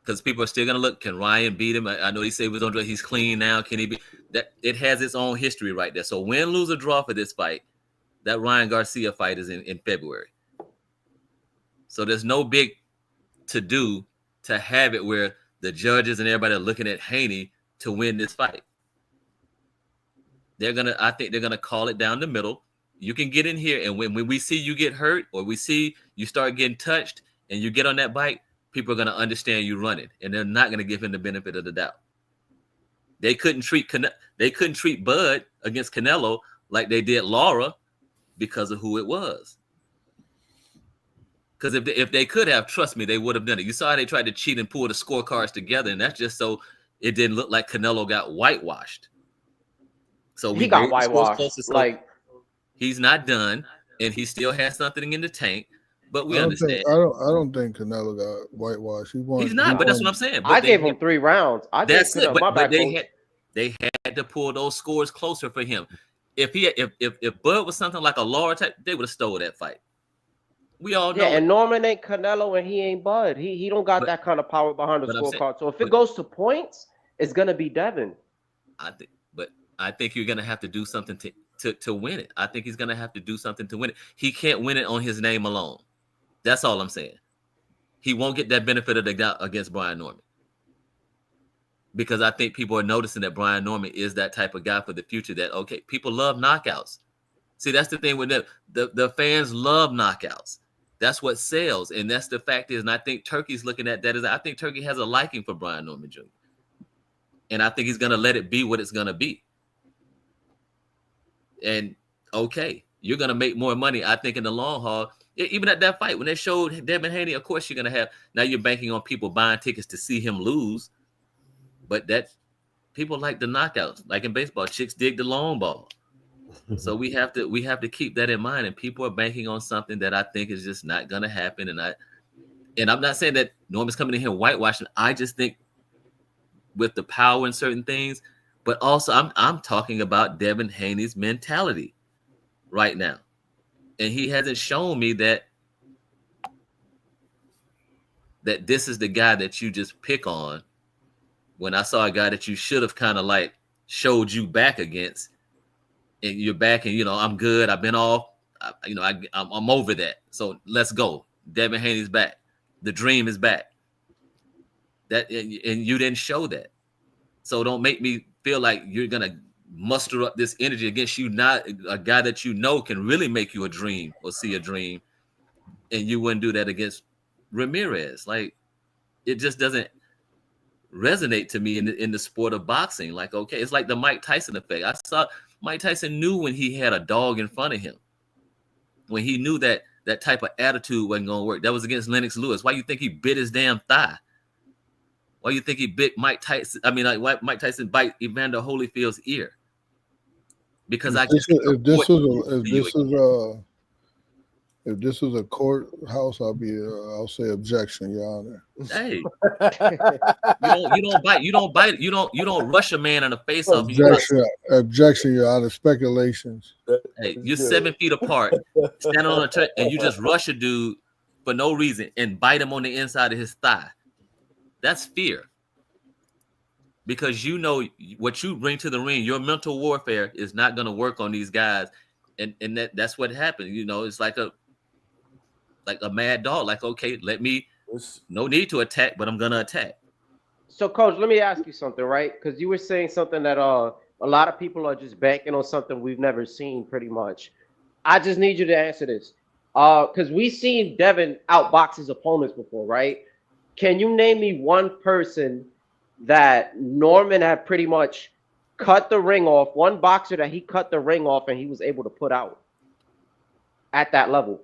because people are still gonna look. Can Ryan beat him? I know he said he was on drugs. He's clean now. Can he be? That it has its own history right there. So win, lose, or draw for this fight, that Ryan Garcia fight is in February. So there's no big to do to have it where the judges and everybody are looking at Haney to win this fight. I think they're gonna call it down the middle. You can get in here, and when we see you get hurt or we see you start getting touched and you get on that bike, people are going to understand you running, and they're not going to give him the benefit of the doubt. They couldn't treat Bud against Canelo like they did Laura because of who it was. Because if they could have, trust me, they would have done it. You saw how they tried to cheat and pull the scorecards together, and that's just so it didn't look like Canelo got whitewashed. So he got whitewashed. He's not done, and he still has something in the tank. But we understand. I don't think Canelo got whitewashed. He's not, but that's what I'm saying. I gave him 3 rounds. That's it. But they had to pull those scores closer for him. If Bud was something like a Laura type, they would have stole that fight. We all know. Yeah, and Norman ain't Canelo, and he ain't Bud. He don't got that kind of power behind the scorecard. So if it goes to points, it's gonna be Devin. I think you're gonna have to do something to win it. I think he's gonna have to do something to win it. He can't win it on his name alone. That's all I'm saying. He won't get that benefit of the doubt against Brian Norman, because I think people are noticing that Brian Norman is that type of guy for the future. That okay, people love knockouts. See, that's the thing with them. The fans love knockouts. That's what sells, and that's the fact is. And I think Turkey's looking at that as I think Turkey has a liking for Brian Norman Jr. And I think he's gonna let it be what it's gonna be. And okay, you're gonna make more money, I think, in the long haul Even at that fight, when they showed Devin Haney, of course you're gonna have. Now you're banking on people buying tickets to see him lose, but that people like the knockouts, like in baseball, chicks dig the long ball. So we have to keep that in mind, and people are banking on something that I think is just not gonna happen. And I'm not saying that Norman's coming in here whitewashing. I just think with the power in certain things, but also I'm talking about Devin Haney's mentality right now. And he hasn't shown me that this is the guy that you just pick on when I saw a guy that you should have kind of like showed you back against, and you're back and, I'm good. I've been off, I'm over that. So let's go. Devin Haney's back. The dream is back. And you didn't show that. So don't make me feel like you're going to muster up this energy against you, not a guy that can really make you a dream or see a dream, and you wouldn't do that against Ramirez. Like, it just doesn't resonate to me in the sport of boxing. Like, okay, it's like the Mike Tyson effect. I saw Mike Tyson knew when he had a dog in front of him, when he knew that type of attitude wasn't going to work. That was against Lennox Lewis. Why you think he bit his damn thigh? Why you think he bit Mike Tyson? I mean, like, why Mike Tyson bite Evander Holyfield's ear? Because if this was a courthouse, I'll say objection, Your Honor. Hey, you don't rush a man in the face off. Objection, Your Honor. Speculations. Hey, you're 7 feet apart, standing on a turn, and you just rush a dude for no reason and bite him on the inside of his thigh. That's fear. Because what you bring to the ring, your mental warfare is not going to work on these guys, and that's what happened. It's like a mad dog. Like, okay, no need to attack, but I'm gonna attack. So, Coach, let me ask you something, right? Because you were saying something that a lot of people are just banking on something we've never seen, pretty much. I just need you to answer this, because we've seen Devin outbox his opponents before, right? Can you name me one person that Norman had pretty much cut the ring off, one boxer that he cut the ring off and he was able to put out at that level?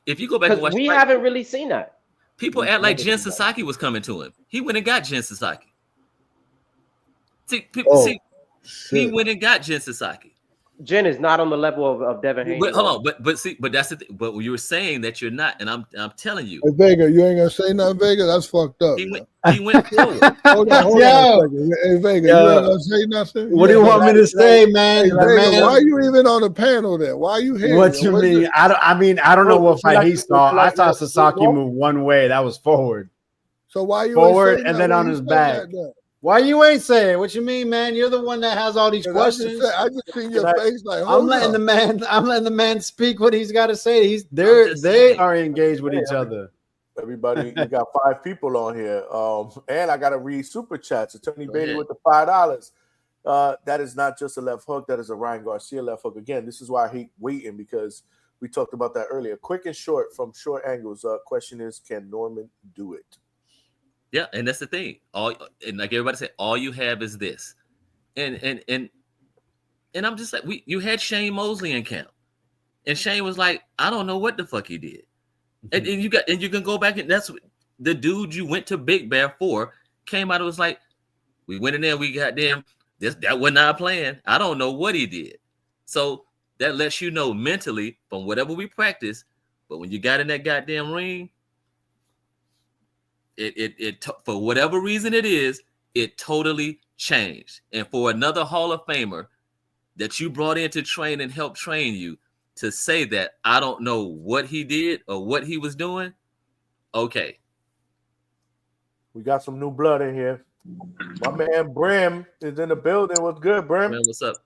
If you go back and watch, we haven't really seen that. People act like Jen Sasaki was coming to him. He went and got Jen Sasaki. He went and got Jen Sasaki. Jen is not on the level of Devin Haney. But hold on, but that's the thing. But you were saying that you're not, and I'm telling you. Hey, Vega, you ain't gonna say nothing, Vega? That's fucked up. He went forward. Hold on a second. Hey, Vega, you ain't gonna say nothing? What do you want me to say, man? Hey, Vega, why are you even on the panel then? Why are you here? What you mean? I don't know what fight he saw. I saw Sasaki move one way. That was forward. So why you forward and then on his back? Why you ain't saying? What you mean, man? You're the one that has all these questions. I just seen your face like. I'm letting the man speak what he's got to say. They are engaged with each other. Everybody, you got 5 people on here, and I got to read super chats. Attorney Bailey with the $5. That is not just a left hook. That is a Ryan Garcia left hook. Again, this is why I hate waiting, because we talked about that earlier. Quick and short from short angles. Question is, can Norman do it? Yeah, and that's the thing. And like everybody said, all you have is this, and I'm just like, you had Shane Mosley in camp, and Shane was like, I don't know what the fuck he did, and you can go back, and that's the dude you went to Big Bear for came out and was like, we went in there, we got them. That was not plan. I don't know what he did, so that lets you know mentally from whatever we practice, but when you got in that goddamn ring. It for whatever reason it totally changed. And for another Hall of Famer that you brought in to train and help train you to say that I don't know what he did or what he was doing, okay. We got some new blood in here. My man Brim is in the building. What's good, Brim? Man, what's up?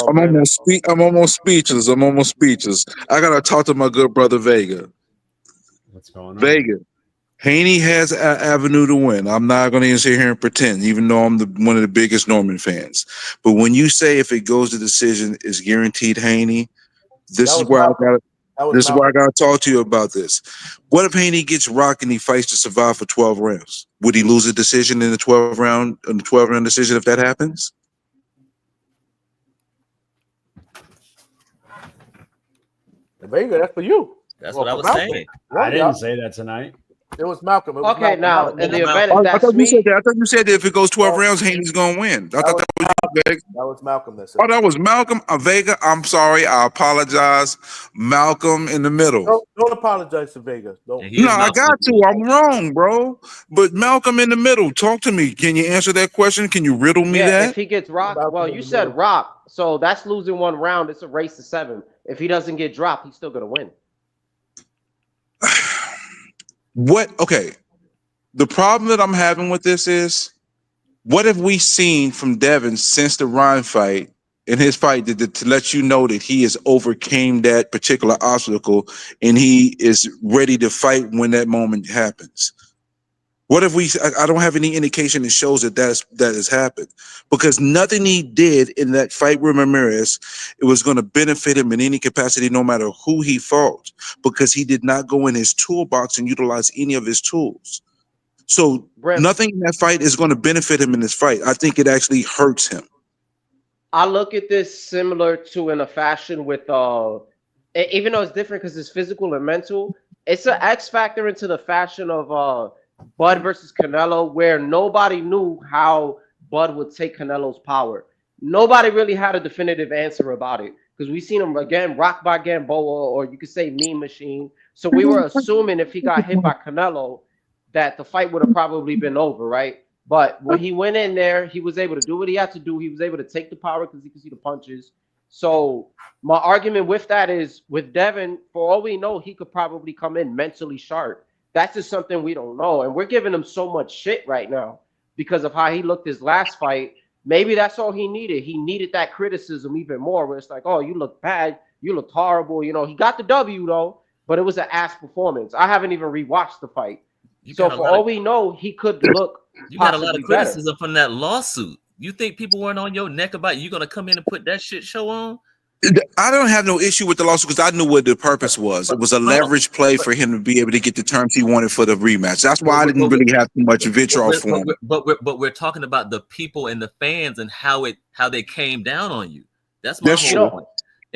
I'm almost speechless. I gotta talk to my good brother Vega. What's going on? Vega, Haney has an avenue to win. I'm not going to even sit here and pretend, even though I'm one of the biggest Norman fans. But when you say if it goes to decision, it's guaranteed Haney. This is where I got to talk to you about this. What if Haney gets rocked and he fights to survive for 12 rounds? Would he lose a decision in the 12 round decision if that happens? Vega, that's for you. That's Well, what I for was Malcolm. saying. One I of didn't y'all. say that tonight. It was Malcolm. It was Okay, Malcolm. now Yeah, in the Malcolm. event if I that's thought you said me, that. I thought you said that if it goes 12 No, rounds, Haney's gonna win. I that thought was that was you, Vega. that was Malcolm that said Oh, that was Malcolm. Vega. I'm sorry. I apologize. Malcolm in the middle. Don't apologize to Vega. Don't. And he No, is I Malcolm in got the to. middle. I'm wrong, bro. But Malcolm in the middle. Talk to me. Can you answer that question? Can you riddle me yeah, if that? he gets rocked, well, Malcolm in you the said middle. rock, so that's losing one round. It's a race to 7. If he doesn't get dropped, he's still gonna win. What? Okay. The problem that I'm having with this is, what have we seen from Devin since the Ryan fight? In his fight, to let you know that he has overcame that particular obstacle and he is ready to fight when that moment happens. What if I don't have any indication that shows that that has happened, because nothing he did in that fight with Ramirez, it was going to benefit him in any capacity, no matter who he fought, because he did not go in his toolbox and utilize any of his tools. So Brim, nothing in that fight is going to benefit him in this fight. I think it actually hurts him. I look at this similar to in a fashion with even though it's different because it's physical and mental, it's an X factor into the fashion of Bud versus Canelo, where nobody knew how Bud would take Canelo's power. Nobody really had a definitive answer about it because we seen him again rocked by Gamboa, or you could say Mean Machine. So we were assuming if he got hit by Canelo, that the fight would have probably been over, right? But when he went in there, he was able to do what he had to do. He was able to take the power because he could see the punches. So my argument with that is, with Devin, for all we know, he could probably come in mentally sharp. That's just something we don't know. And we're giving him so much shit right now because of how he looked his last fight. Maybe that's all he needed. He needed that criticism even more, where it's like, oh, you look bad. You look horrible. You know, he got the W, though, but it was an ass performance. I haven't even rewatched the fight. So for all we know, he could look You got a lot of better. criticism from that lawsuit. You think people weren't on your neck about you going to come in and put that shit show on? I don't have no issue with the lawsuit because I knew what the purpose was. It was a leverage play for him to be able to get the terms he wanted for the rematch. That's why I didn't really have too much vitriol for him. But we're talking about the people and the fans and how they came down on you. That's my whole point.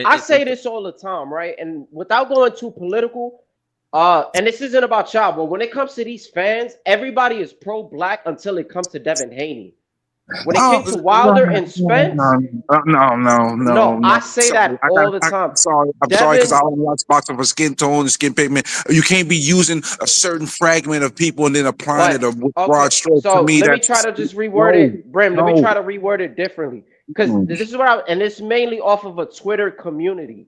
I say this all the time, right? And without going too political, and this isn't about y'all, but when it comes to these fans, everybody is pro-black until it comes to Devin Haney. When it came to Wilder and Spence, no, I say that all the time. I'm sorry, because I don't watch boxing for skin tone and skin pigment. You can't be using a certain fragment of people and then applying it a broad stroke. So to me, let me try to just reword it, Brim. Let me try to reword it differently, because this is what and it's mainly off of a Twitter community,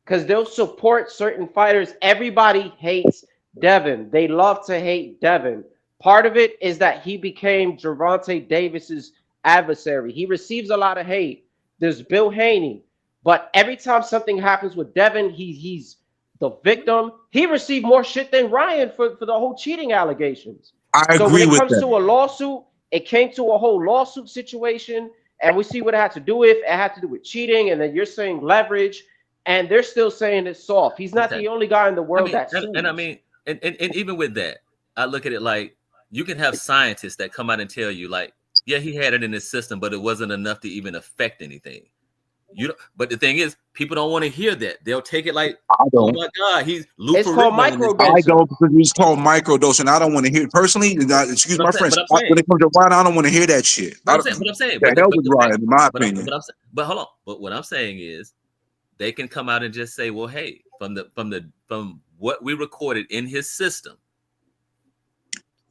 because they'll support certain fighters. Everybody hates Devin. They love to hate Devin. Part of it is that he became Gervonta Davis's adversary. He receives a lot of hate. There's Bill Haney, but every time something happens with Devin, he's the victim. He received more shit than Ryan for the whole cheating allegations. I agree with that. So when it comes to a lawsuit, it came to a whole lawsuit situation, and we see what it had to do with. It had to do with cheating, and then you're saying leverage, and they're still saying it's soft. He's not the only guy in the world that's and even with that, I look at it like, you can have scientists that come out and tell you, like, yeah, he had it in his system, but it wasn't enough to even affect anything. But the thing is, people don't want to hear that. They'll take it like, oh my God, he's it's called microdosing. I don't, because it's called microdosing. I don't want to hear it personally. Excuse my French. When it comes to Ryan, I don't want to hear that shit. But I'm saying, the hell with Ryan, in my opinion. But hold on. But what I'm saying is, they can come out and just say, well, hey, from what we recorded in his system,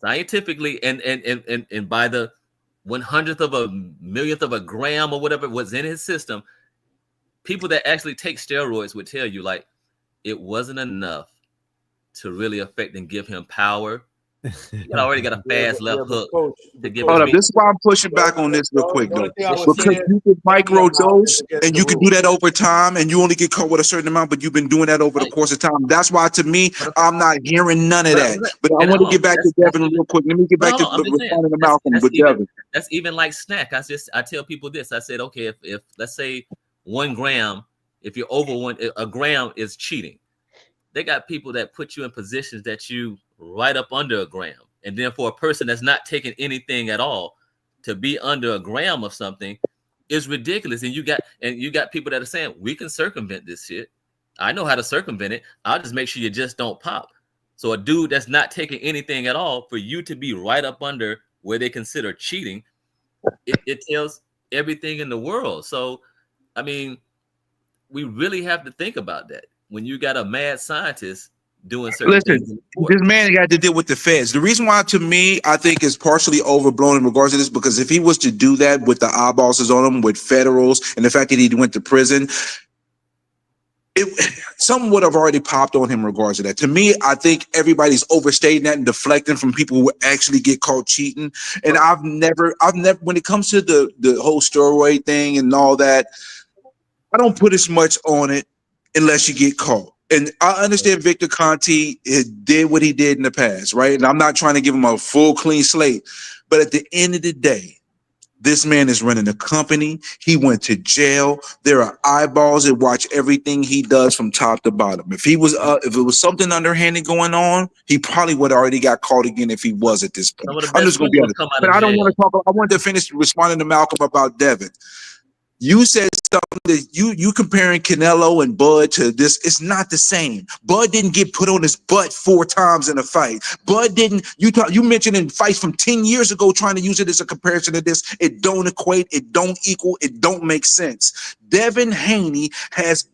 scientifically, and by the 100th of a millionth of a gram or whatever was in his system, people that actually take steroids would tell you, like, it wasn't enough to really affect and give him power. He already got a fast left hook to give. Hold up, this is why I'm pushing back on this real quick, though. Because you can microdose and you can do that over time, and you only get caught with a certain amount, but you've been doing that over the course of time. That's why, to me, I'm not hearing none of that. But I want to get back to Devin real quick. Let me get back to responding to Malcolm with Devin. That's even like snack. I tell people this. I said, okay, if let's say 1 gram, if you're over a gram is cheating. They got people that put you in positions that you right up under a gram. And then for a person that's not taking anything at all to be under a gram of something is ridiculous. And you got people that are saying, we can circumvent this shit. I know how to circumvent it. I'll just make sure you just don't pop. So a dude that's not taking anything at all, for you to be right up under where they consider cheating, it tells everything in the world. So, I mean, we really have to think about that. When you got a mad scientist doing certain Listen, things. this man got to deal with the feds. The reason why, to me, I think is partially overblown in regards to this, because if he was to do that with the eyeballs on him, with federals, and the fact that he went to prison, something would have already popped on him in regards to that. To me, I think everybody's overstating that and deflecting from people who actually get caught cheating. And I've never, when it comes to the whole steroid thing and all that, I don't put as much on it unless you get caught. And I understand Victor Conte did what he did in the past, right? And I'm not trying to give him a full clean slate, but at the end of the day, this man is running a company. He went to jail. There are eyeballs that watch everything he does from top to bottom. If it was something underhanded going on, he probably would have already got caught again if he was at this point. I'm just going to be honest. But I don't want to talk. I wanted to finish responding to Malcolm about Devin. You said something that you comparing Canelo and Bud to this. It's not the same. Bud didn't get put on his butt 4 times in a fight. Bud didn't. You mentioned in fights from 10 years ago, trying to use it as a comparison to this. It don't equate. It don't equal. It don't make sense. Devin Haney has,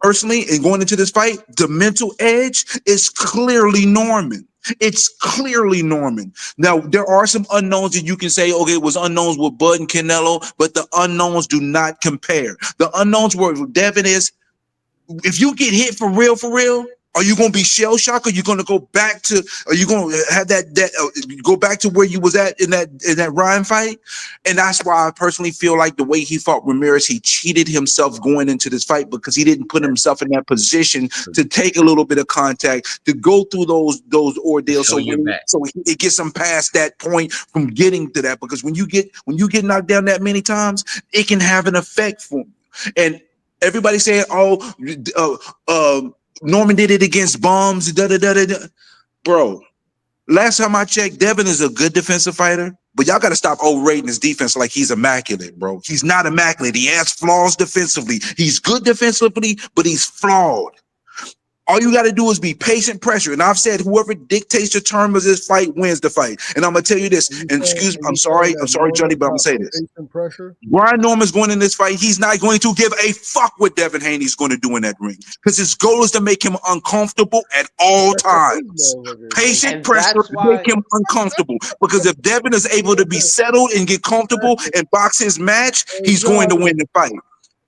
personally, and going into this fight, the mental edge is clearly Norman. It's clearly Norman. Now, there are some unknowns that you can say, okay, it was unknowns with Bud and Canelo, but the unknowns do not compare. The unknowns where Devin is, if you get hit for real, are you going to be shell shocked? Are you going to go back to? Are you going to have go back to where you was at in that Ryan fight? And that's why I personally feel like the way he fought Ramirez, he cheated himself going into this fight because he didn't put himself in that position to take a little bit of contact, to go through those ordeals, so it gets him past that point from getting to that. Because when you get knocked down that many times, it can have an effect for you. And everybody saying, Norman did it against bombs, bro. Last time I checked, Devin is a good defensive fighter, but y'all got to stop overrating his defense like he's immaculate, bro. He's not immaculate. He has flaws defensively. He's good defensively, but he's flawed. All you got to do is be patient pressure. And I've said whoever dictates the term of this fight wins the fight. And I'm going to tell you this. And excuse me, I'm sorry, Johnny, but I'm going to say this. Pressure. Brian Norman's going in this fight. He's not going to give a fuck what Devin Haney's going to do in that ring, because his goal is to make him uncomfortable at all times. Patient pressure to make him uncomfortable, because if Devin is able to be settled and get comfortable and box his match, he's going to win the fight.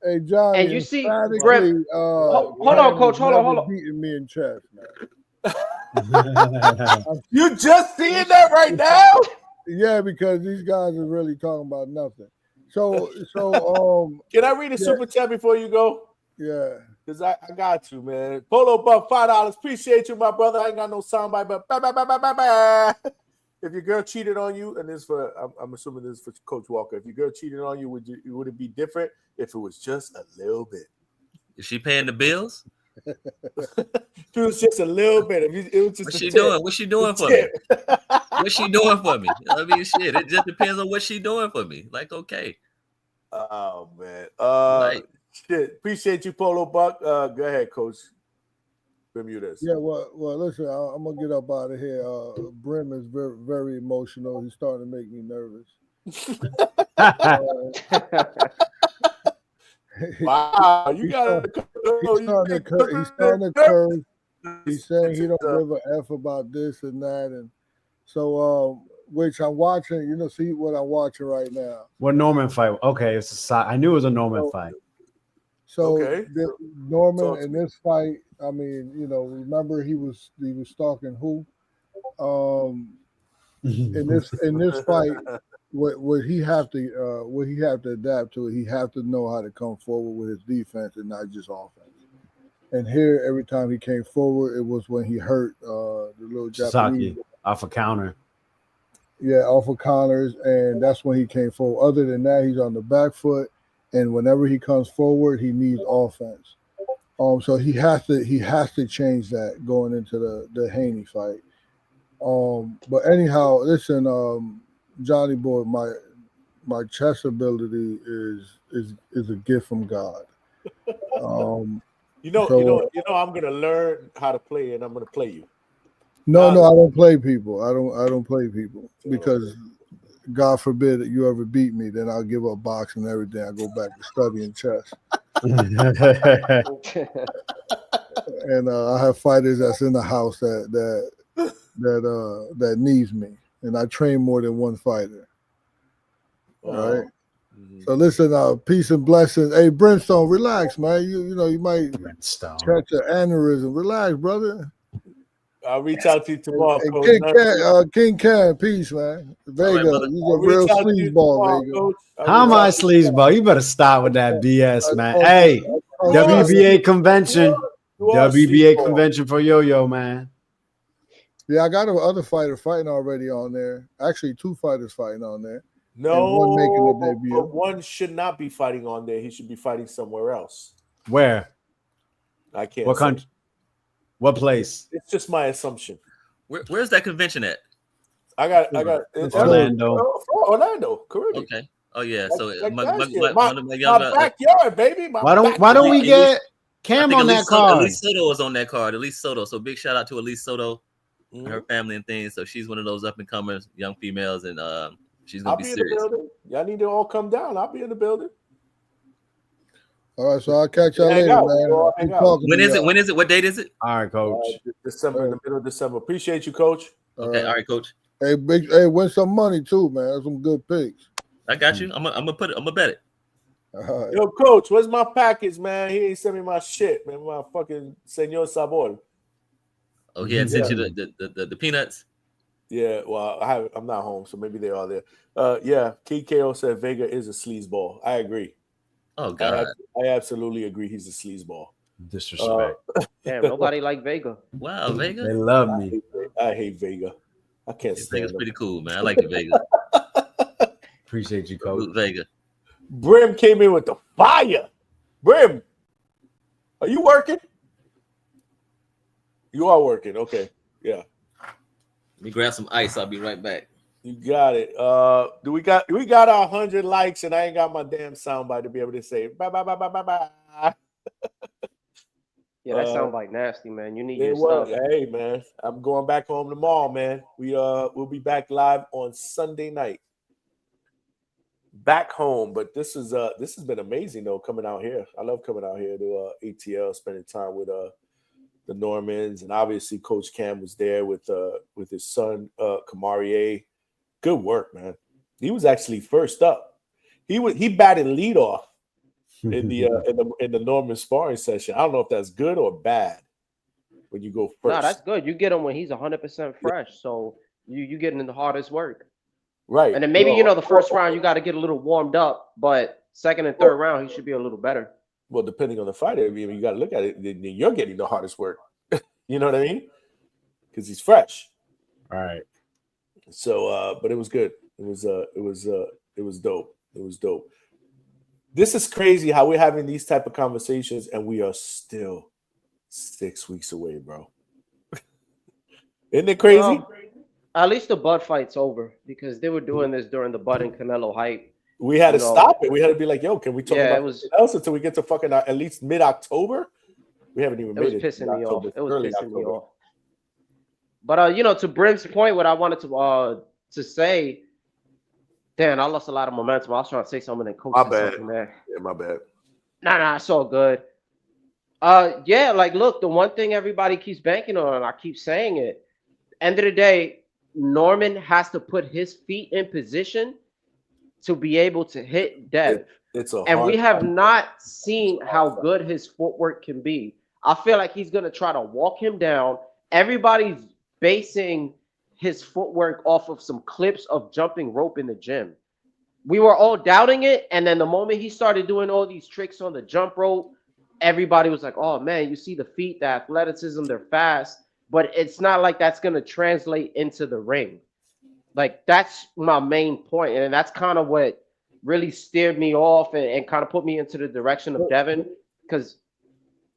Hey, John, and you see, hold on, Coach. Hold on. Beating me in chess, man. You just seeing that right now? Yeah, because these guys are really talking about nothing. So can I read a super chat before you go? Yeah, because I got you, man. Polo Buck, $5. Appreciate you, my brother. I ain't got no soundbite, but if your girl cheated on you, and this for I'm assuming this is for Coach Walker. If your girl cheated on you, would it be different if it was just a little bit? Is she paying the bills? It was just a little bit. It was just What's she doing? What's she doing for me? What's she doing for me? I mean, shit. It just depends on what she doing for me. Like, okay. Oh man. Shit. Appreciate you, Polo Buck. Go ahead, Coach. Bermudez. Yeah, well, listen, I'm gonna get up out of here. Brim is very, very emotional. He's starting to make me nervous. Wow, you got he's starting to curse. He's saying he don't give a F about this and that, and so which I'm watching. See what I'm watching right now. What Norman fight? Okay, I knew it was a Norman fight. So Norman in this fight, I mean, remember he was stalking who? In this fight, what he have to adapt to, he have to know how to come forward with his defense and not just offense. And here, every time he came forward, it was when he hurt the little Japanese off a counter. Yeah, off of counters, and that's when he came forward. Other than that, he's on the back foot, and whenever he comes forward, he needs offense. So he has to change that going into the Haney fight. But anyhow, listen, Johnny boy, my chess ability is a gift from God. So I'm gonna learn how to play, and I'm gonna play you. no, I don't play people. I don't play people because God forbid that you ever beat me, then I'll give up boxing and everything. I go back to studying chess. And I have fighters that's in the house that needs me, and I train more than one fighter. All right. So listen, peace and blessings. Hey, Brimstone, relax, man. You might catch an aneurysm. Relax, brother. I'll reach out to you tomorrow, Hey, Coach. King Can, peace, man. Vega, brother. he's a real sleazeball, Vega. Coach. How am I sleazeball? You better stop with that BS, man. Hey, WBA convention. WBA convention for Yo-Yo, man. Yeah, I got another fighter fighting already on there. Actually, 2 fighters fighting on there. No, and one making a debut. but one should not be fighting on there. He should be fighting somewhere else. Where? I can't. What country? What place? It's just my assumption. Where's that convention at? I got Orlando. Orlando, Caribbean. Okay. Oh yeah. So my backyard, baby. Why don't we get Cam on that card? Elise Soto is on that card. Elise Soto. So big shout out to Elise Soto and her family and things. So she's one of those up and comers young females, and she's gonna be serious. In the building. Y'all need to all come down. I'll be in the building. All right, so I'll catch y'all later, man. When is it? When is it? What date is it? All right, Coach. December, in the middle of December. Appreciate you, Coach. Okay, all right, Coach. Hey, win some money too, man. That's some good picks. I got you. I'm gonna bet it. Right. Yo, Coach, where's my package, man? He ain't sent me my shit, man. My fucking Senor Sabor. Oh, he had sent you the peanuts. Yeah, well, I'm not home, so maybe they are there. Yeah, KKO said Vega is a sleazeball. I agree. Oh God, I absolutely agree. He's a sleazeball. Disrespect. Damn, nobody like Vega. Wow, Vega. They love me. I hate Vega. I can't stand Vega's him. pretty cool, man. I like the Vega. Appreciate you, Coach. Vega. Brim came in with the fire. Brim, are you working? You are working. Okay. Yeah. Let me grab some ice. I'll be right back. You got it. We got our 100 likes, and I ain't got my damn soundbite to be able to say bye bye bye bye bye bye. Yeah, that sounds like nasty, man. You need your stuff. Hey, man, I'm going back home tomorrow, man. We'll be back live on Sunday night. Back home, but this has been amazing though. Coming out here, I love coming out here to ATL, spending time with the Normans, and obviously Coach Cam was there with his son Kamarie. Good work, man. He was actually first up. He batted leadoff in the Norman sparring session. I don't know if that's good or bad when you go first. No, that's good. You get him when he's 100% fresh, so you getting in the hardest work. Right. And then maybe the first round you got to get a little warmed up, but second and third round he should be a little better. Well, depending on the fighter, I mean, you got to look at it. Then you're getting the hardest work. You know what I mean? Because he's fresh. All right. So, but it was good. It was dope. It was dope. This is crazy how we're having these type of conversations and we are still 6 weeks away, bro. Isn't it crazy? At least the Bud fight's over because they were doing this during the Bud and Canelo hype. We had to stop it. We had to be like, yo, can we talk about something else until we get to fucking at least mid-October? We haven't even made it. It was pissing me off. It was pissing me off. But to Brim's point, what I wanted to say, Dan, I lost a lot of momentum. I was trying to say something and coach something there. Yeah, my bad. Nah, it's all good. Look, the one thing everybody keeps banking on, and I keep saying it, end of the day, Norman has to put his feet in position to be able to hit Dev. And we have not seen how good his footwork can be. I feel like he's going to try to walk him down. Everybody's basing his footwork off of some clips of jumping rope in the gym. We were all doubting it. And then the moment he started doing all these tricks on the jump rope, everybody was like, oh, man, you see the feet, the athleticism, they're fast. But it's not like that's going to translate into the ring. Like, that's my main point. And that's kind of what really steered me off and kind of put me into the direction of Devin. Because,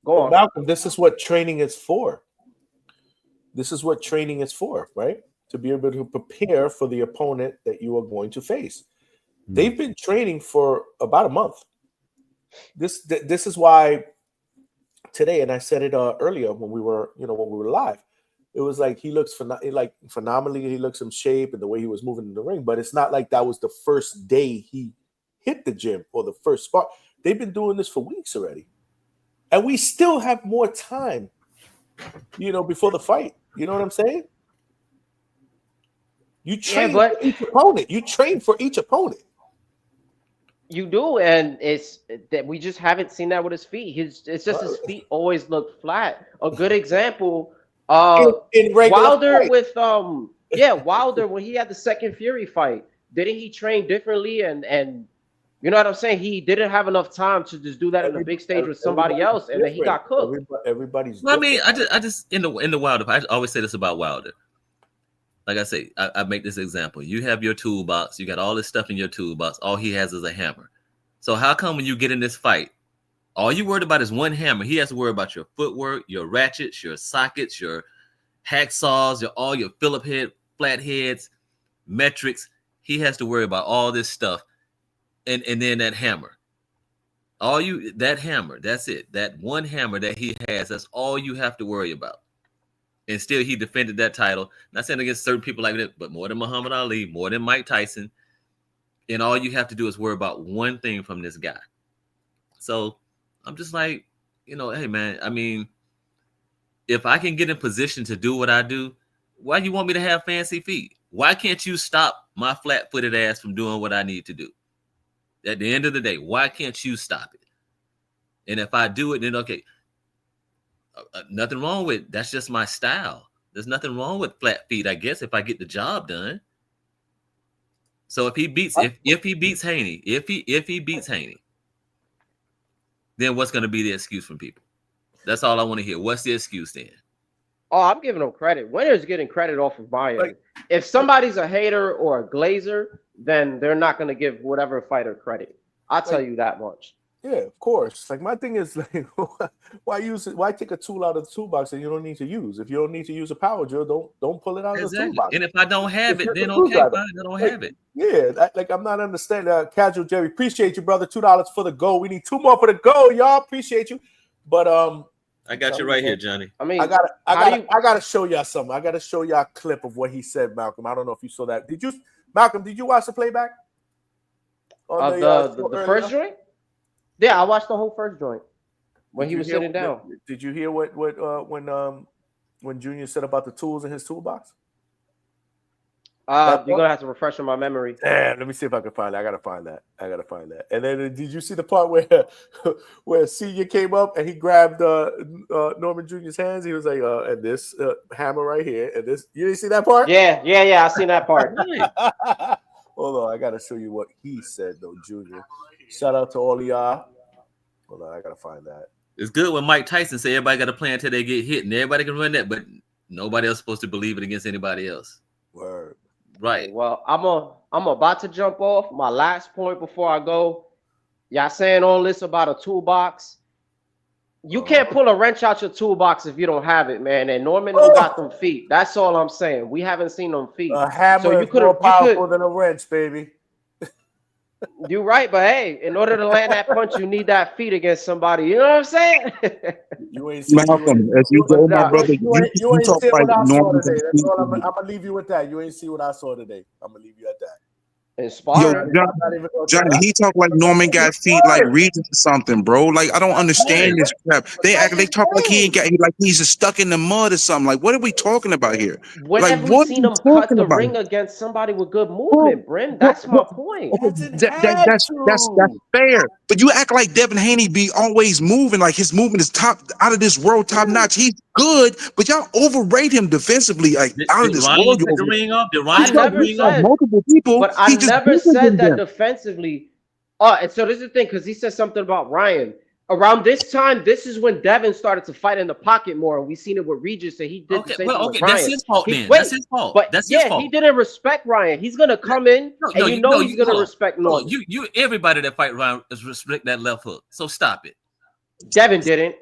go on. Malcolm, this is what training is for. This is what training is for, right? To be able to prepare for the opponent that you are going to face. They've been training for about a month. This is why today, and I said it earlier when we were live. It was like he looks phenomenally. He looks in shape and the way he was moving in the ring. But it's not like that was the first day he hit the gym or the first spot. They've been doing this for weeks already, and we still have more time, before the fight. You know what I'm saying? You train for each opponent. You train for each opponent. You do, and it's that we just haven't seen that with his feet. His feet always look flat. A good example, in Wilder fight. with Wilder when he had the second Fury fight, didn't he train differently? And you know what I'm saying? He didn't have enough time to just do that in the big stage with somebody else, and then he got cooked. Everybody's. Well, I mean, I just in the Wilder. I always say this about Wilder. Like I say, I make this example. You have your toolbox. You got all this stuff in your toolbox. All he has is a hammer. So how come when you get in this fight, all you worried about is one hammer? He has to worry about your footwork, your ratchets, your sockets, your hacksaws, all your Phillip head, flatheads, metrics. He has to worry about all this stuff. And then that hammer. That hammer, that's it. That one hammer that he has, that's all you have to worry about. And still, he defended that title. Not saying against certain people like that, but more than Muhammad Ali, more than Mike Tyson. And all you have to do is worry about one thing from this guy. So I'm just like, hey, man, I mean, if I can get in position to do what I do, why you want me to have fancy feet? Why can't you stop my flat-footed ass from doing what I need to do? At the end of the day, why can't you stop it? And if I do it, then okay. Nothing wrong with that's just my style. There's nothing wrong with flat feet, I guess, if I get the job done. So if he beats Haney, then what's going to be the excuse from people? That's all I want to hear. What's the excuse then? Oh, I'm giving them credit. Winner's getting credit off of my end. If somebody's a hater or a glazer, then they're not going to give whatever fighter credit. I'll tell you that much. Yeah, of course. Like my thing is like, why take a tool out of the toolbox that you don't need to use? If you don't need to use a power drill, don't pull it out of the toolbox. And if I don't have it, then okay, fine, I don't have it. Yeah, I'm not understanding. Casual Jerry, appreciate you, brother. $2 for the go. We need 2 more for the go, y'all. Appreciate you. But I got you right here, Johnny. I mean, I gotta show y'all something. I gotta show y'all a clip of what he said, Malcolm. I don't know if you saw that. Malcolm? Did you watch the playback? The first joint? Yeah, I watched the whole first joint when he was sitting down. Did you hear what when Junior said about the tools in his toolbox? You're gonna have to refresh my memory. Damn, let me see if I can find that. I gotta find that. And then did you see the part where Senior came up and he grabbed Norman Jr.'s hands? He was like, and this hammer right here, and this. You didn't see that part? Yeah, I seen that part. Hold on, I gotta show you what he said though, Junior. Shout out to all of y'all. Hold on, I gotta find that. It's good when Mike Tyson said everybody got to play until they get hit, and everybody can run that, but nobody else is supposed to believe it against anybody else. Word. Right. Well, I'm about to jump off. My last point before I go. Y'all saying all this about a toolbox. You can't pull a wrench out your toolbox if you don't have it, man. And Norman don't got them feet. That's all I'm saying. We haven't seen them feet. A hammer is more powerful than a wrench, baby. You're right, but hey, in order to land that punch, you need that feet against somebody. You know what I'm saying? You ain't Malcolm, as you go, my brother. You ain't talk see like what I saw today. That's all I'm gonna leave you with that. You ain't see what I saw today. I'm gonna leave you at that. Inspiring. Yo, Johnny, he talk like Norman got feet like Regis or something, bro. Like I don't understand this crap. They talk like he ain't got like he's just stuck in the mud or something. Like what are we talking about here? When like have we seen him cut the ring against somebody with good movement, Brim? That's my point. That's fair. But you act like Devin Haney be always moving, like his movement is top out of this world, top notch. He's good, but y'all overrate him defensively, like out of this world. Take the ring off. I never said multiple people, but I never said that defensively. And so this is the thing, because he said something about Ryan. Around this time, this is when Devin started to fight in the pocket more, and we seen it with Regis, and he did the same thing with Ryan. That's his fault, then. That's his fault. But that's his fault. He didn't respect Ryan. He's gonna come in, and he's gonna respect Norman. You everybody that fight Ryan is respect that left hook. So stop it. Devin didn't.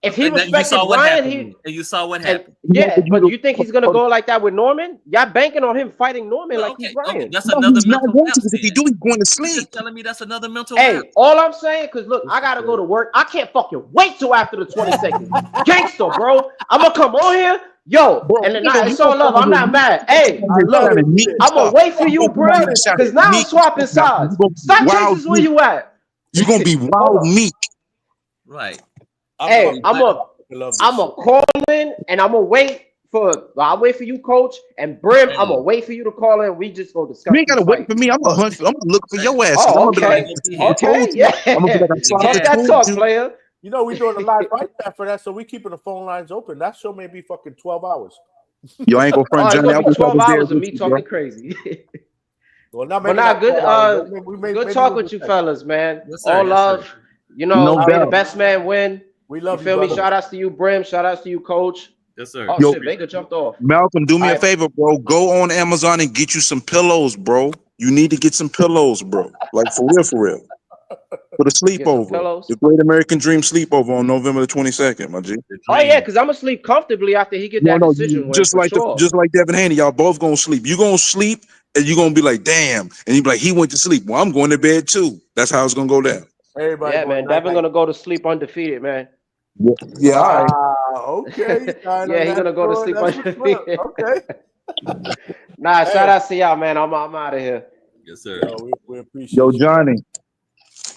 If he And then you saw respected what Ryan, happened. And you saw what and happened. yeah, but you think he's gonna go like that with Norman? Y'all banking on him fighting Norman Well, like he's okay, Ryan. that's No, another he's not mental going to, lapse. because if he Then do, he's going to you're sleep. just telling me that's another mental Hey, lapse. all I'm saying, because look, I gotta go to work. I can't fucking wait till after the 22nd. Gangster, bro. I'm gonna come on here, yo, Bro, and then you it's all love. gonna I'm not mad. Hey, I love look, it. meek Shit. I'm gonna stuff. wait for You you, gonna bro, be shot because now I'm meek swapping stuff, Malcolm. sides. You gonna be Sanchez is where you at? You gonna be Hold wild on. meek. Right. Hey, I'm Like, a call in and I'm gonna wait for. I'll wait for you, coach, and Brim. I'm gonna wait for you to call in. We just gonna discuss You ain't this gotta wait fight. for me. I'm gonna hunt. I'm gonna look for your ass. Oh, I'm gonna be like, okay, I okay, told you. I'm gonna be yeah. like, I tried Talk to that told talk, you. player. You know, we're doing a live fight chat for that, so we keeping the phone lines open. That show may be fucking 12 hours. Yo, I ain't gonna front, Oh, it's Johnny. I gonna be wish I 12 was there hours of with me you, bro. talking crazy. Well, not But maybe nah, not good 12 hours. good Maybe talk we'll with do you 10. fellas, man. yes, sir. All Yes, sir. love. You know, No may the doubt. best man win. We You love you, feel me? brother. Shout outs to you, Brim. Shout outs to you, coach. Yes, sir. Oh Yo, shit, Vega jumped off. Malcolm, do me All a right, favor, bro. Go on Amazon and get you some pillows, bro. You need to get some pillows, bro. Like for real, for real. For the get some sleepover, pillows. the Great American Dream sleepover on November the 22nd, my G. The Oh yeah, dream. because I'm gonna sleep comfortably after he get No, that no, decision win just for like sure. Devin Haney, y'all both gonna sleep. You gonna sleep and you gonna be like, damn, and you be like, he went to sleep. Well, I'm going to bed too. That's how it's gonna go down. Everybody Yeah, going man. night Devin night. gonna go to sleep undefeated, man. Yeah, yeah, all right. Okay. Yeah, he gonna go to sleep That's what's up. undefeated. Okay. Nah, Hey, shout outs to y'all, man. I'm out of here. Yes, sir. yo, we Yo, appreciate you. Johnny,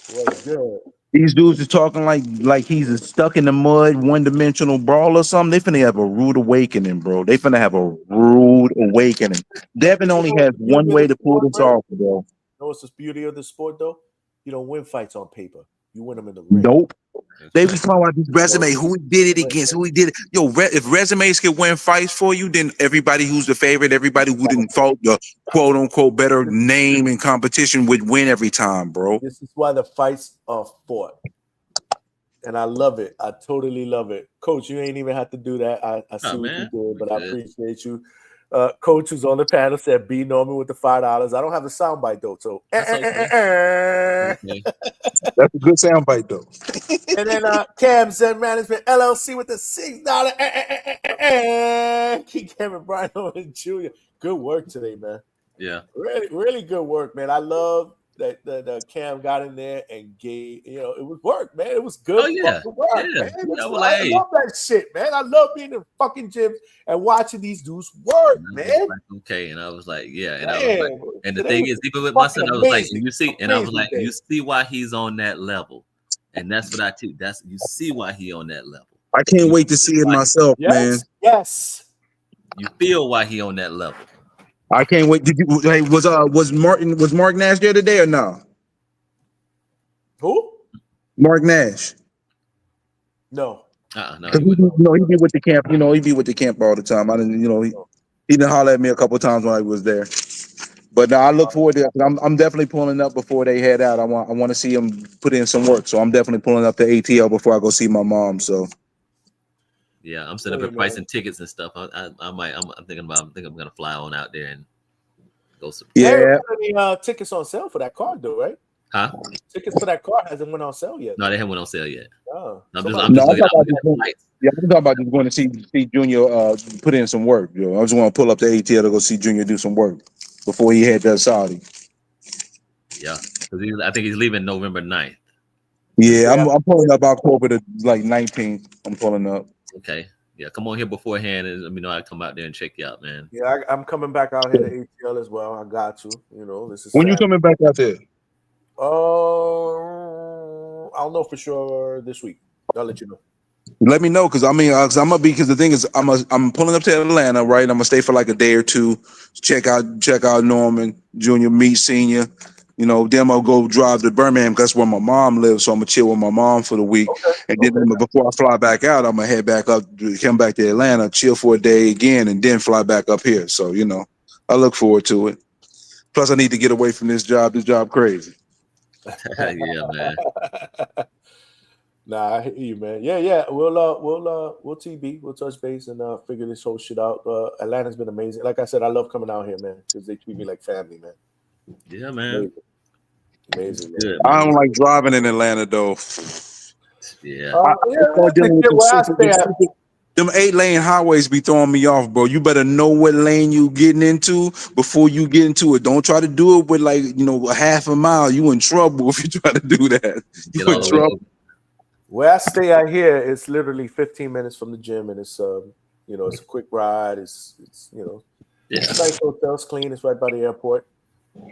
What's good? these dudes are talking like he's stuck in the mud, one-dimensional brawl or something. They finna have a rude awakening, bro. They finna have a rude awakening. Devin You only know has what's the one beauty of way the to pull sport, this bro? off, bro. You know what's the beauty of the sport, though? You don't win fights on paper. You win them in the ring. Nope. They be That's talking about this resume, So, who he did it against, who he did it. Yo, if resumes can win fights for you, then everybody who's the favorite, everybody who didn't fought the quote unquote better name in competition would win every time, bro. this is why the fights are fought. And I love it. I totally love it. Coach, you ain't even have to do that. I see oh, what man. you did, but I Good. appreciate you. Coach who's on the panel said B Norman with the $5. I don't have a soundbite though, so That's okay. Okay. That's a good soundbite though. And then Cam said management LLC with the $6. Keep Kevin Bryan Jr. Good work today, man. Yeah. Really, really good work, man. I love that the Cam got in there and gave, it was work, man. It was good Oh, yeah. fucking work, Yeah. man. Yeah, well, I hey. love that shit, man. I love being in fucking gyms and watching these dudes work, man. Like, okay, and I was like, yeah, and I was like, and the today thing was is, even with my son, I was like, amazing. and you see, and I was like, Amazing you day. see why he's on that level, and that's what I teach. That's you see why he on that level. I can't wait to see it myself, man. Yes. You feel why he on that level. I can't wait. Did you? Hey, was Mark Nash there today or no? Who? Mark Nash. No. No, He be with the camp. He be with the camp all the time. I didn't. He didn't holler at me a couple times when I was there. But I look forward to it. I'm definitely pulling up before they head out. I want to see him put in some work. So I'm definitely pulling up to ATL before I go see my mom. So yeah, I'm setting up a pricing tickets and stuff. I'm thinking I'm gonna fly on out there and go support. Yeah. Any tickets on sale for that card though, right? Huh? Tickets for that card hasn't went on sale yet. No, they haven't went on sale yet. Oh, I'm just looking at I'm talking about just going to see Junior put in some work. I just want to pull up to ATL to go see Junior do some work before he head to Saudi. Yeah, because I think he's leaving November 9th. Yeah, I'm pulling up October to like 19th. I'm pulling up. Okay. Yeah, come on here beforehand and let me know I come out there and check you out, man. Yeah, I'm coming back out here to ATL as well. I got you. This is when you coming back out there? I'll know for sure this week. I'll let you know. Let me know, because I'm gonna be, because the thing is I'm pulling up to Atlanta, right? I'm gonna stay for like a day or two, check out Norman Junior, meet Senior. Then I'll go drive to Birmingham because that's where my mom lives. So I'm gonna chill with my mom for the week, and then before I fly back out, I'm gonna head back up, come back to Atlanta, chill for a day again, and then fly back up here. So I look forward to it. Plus, I need to get away from this job. This job crazy. Yeah, man. Nah, I hear you, man. Yeah. We'll TB. We'll touch base and figure this whole shit out. Atlanta's been amazing. Like I said, I love coming out here, man, because they treat me like family, man. Yeah, man. Amazing. Good, I don't like driving in Atlanta though. Yeah. Start dealing with them 8-lane highways be throwing me off, bro. You better know what lane you getting into before you get into it. Don't try to do it with a half a mile. You in trouble if you try to do that. You in trouble. Where I stay out here, it's literally 15 minutes from the gym, and it's it's a quick ride. It's it's nice hotel, it's clean. It's right by the airport.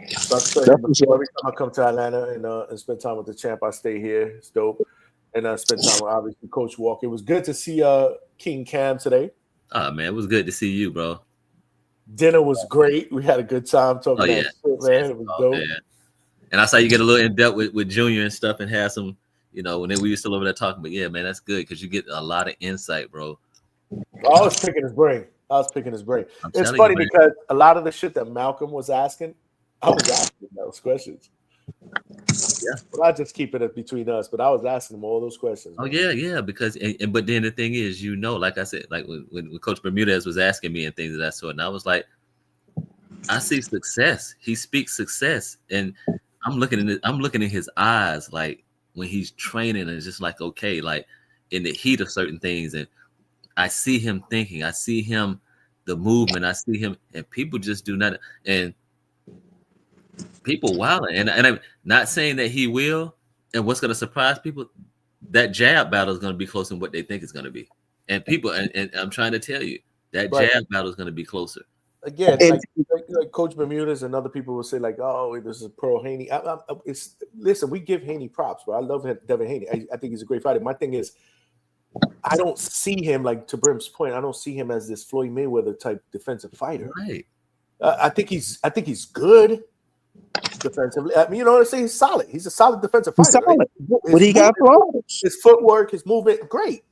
So every time I come to Atlanta and spend time with the champ, I stay here. It's dope. And I spent time with obviously Coach Walker. It was good to see King Cam today. Oh man, it was good to see you, bro. Dinner was great. We had a good time talking that shit, man. It was dope. Man. And I saw you get a little in depth with Junior and stuff, and have some, when we were still over there talking. But yeah, man, that's good because you get a lot of insight, bro. I was picking his brain. It's funny because a lot of the shit that Malcolm was asking, I was asking those questions. Yeah, but I just keep it between us. But I was asking him all those questions. Man. Oh yeah, because but then the thing is, like I said, like when Coach Bermudez was asking me and things of that sort, and I was like, I see success. He speaks success, and I'm looking in his eyes, like when he's training, and it's just like, okay, like in the heat of certain things, and I see him thinking, I see him, the movement, I see him, and people just do not, and people wilding, and I'm not saying that he will, and what's going to surprise people, that jab battle is going to be closer than what they think it's going to be, and people, and I'm trying to tell you, that jab battle is going to be closer. Again, like Coach Bermudez and other people will say, like, "Oh, this is Pearl Haney." Listen, we give Haney props, but I love Devin Haney. I think he's a great fighter. My thing is, I don't see him, like to Brim's point, I don't see him as this Floyd Mayweather type defensive fighter. Right. I think he's good defensively. I mean, you know what I'm saying? He's solid. He's a solid defensive fighter. Solid. Right? But he got flaws. His footwork, his movement, great.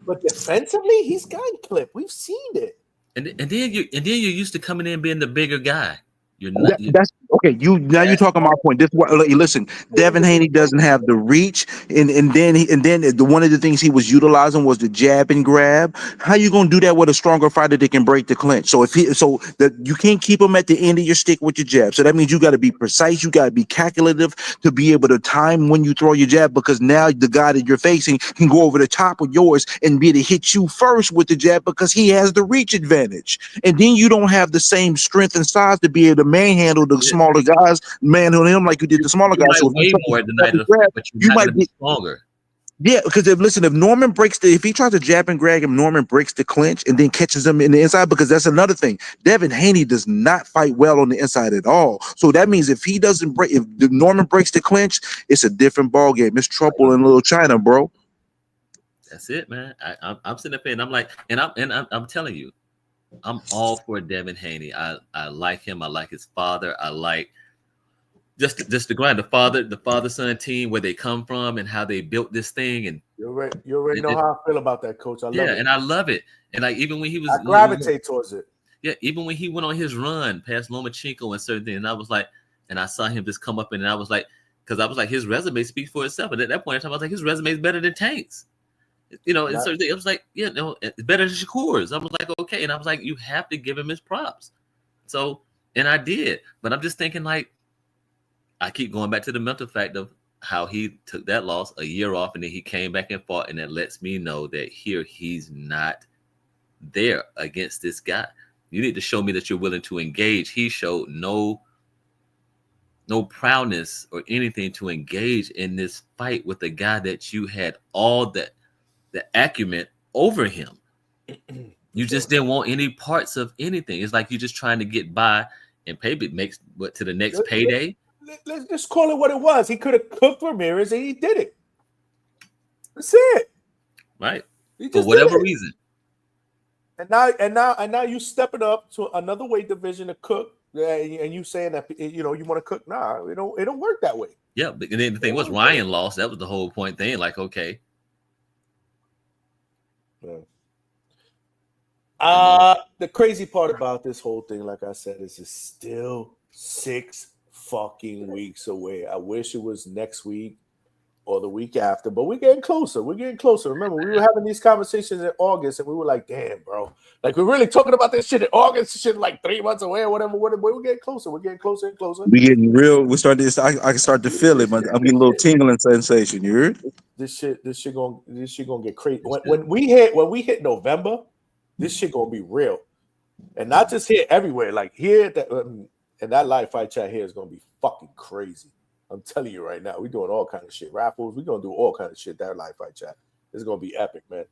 But defensively, he's gotten clipped. We've seen it. And then you're used to coming in being the bigger guy. You're not. That's okay. You're talking my point. This listen. Devin Haney doesn't have the reach, and then one of the things he was utilizing was the jab and grab. How you gonna do that with a stronger fighter that can break the clinch? So you can't keep him at the end of your stick with your jab. So that means you got to be precise. You got to be calculative to be able to time when you throw your jab, because now the guy that you're facing can go over the top of yours and be able to hit you first with the jab because he has the reach advantage, and then you don't have the same strength and size to be able to manhandle the smaller guys, manhandle him like you did the smaller guys. So way more tonight, but you might be stronger. Yeah, because if Norman if he tries to jab and grab him, Norman breaks the clinch and then catches him in the inside, because that's another thing. Devin Haney does not fight well on the inside at all. So that means if Norman breaks the clinch, it's a different ball game. It's trouble in Little China, bro. That's it, man. I'm sitting up here and I'm like, and I'm telling you, I'm all for Devin Haney. I like him. I like his father. I like just the grind, the father-son team, where they come from and how they built this thing. And you already know how I feel about that, Coach. I love it. And I love it. And like even when he was, I gravitate towards it. Yeah, even when he went on his run past Lomachenko and certain things, and I was like, and I saw him just come up and I was like, because I was like, his resume speaks for itself. And at that point in time, I was like, his resume is better than Tank's. And certain things, I was like, it's better than Shakur's. I was like, okay. And I was like, you have to give him his props. So, and I did. But I'm just thinking, like, I keep going back to the mental fact of how he took that loss a year off and then he came back and fought. And that lets me know that here he's not there against this guy. You need to show me that you're willing to engage. He showed no proudness or anything to engage in this fight with a guy that you had all the acumen over him. You just didn't want any parts of anything. It's like you're just trying to get by and maybe makes to the next payday. Let's just call it what it was. He could have cooked Ramirez and he did it. That's it. Right. For whatever reason. And now you stepping up to another weight division to cook, and you saying that you want to cook. Nah, it don't work that way. Yeah, but then the thing was Ryan lost. That was the whole point thing. Like, okay. The crazy part about this whole thing, like I said, is it's still 6 fucking weeks away. I wish it was next week. or the week after. But we're getting closer. We're getting closer. Remember, we were having these conversations in August, and we were like, "Damn, bro! Like we're really talking about this shit in August. Shit, like 3 months away or whatever. We're getting closer. We're getting closer and closer. We getting real. We starting to. I can start to feel it. But I'm getting a little tingling sensation. You heard? This shit gonna get crazy. When we hit November, this shit gonna be real, and not just here, everywhere. Like here, and that live fight chat here is gonna be fucking crazy. I'm telling you right now, we're doing all kind of shit. Raffles, we're gonna do all kind of shit. That live fight chat is gonna be epic, man.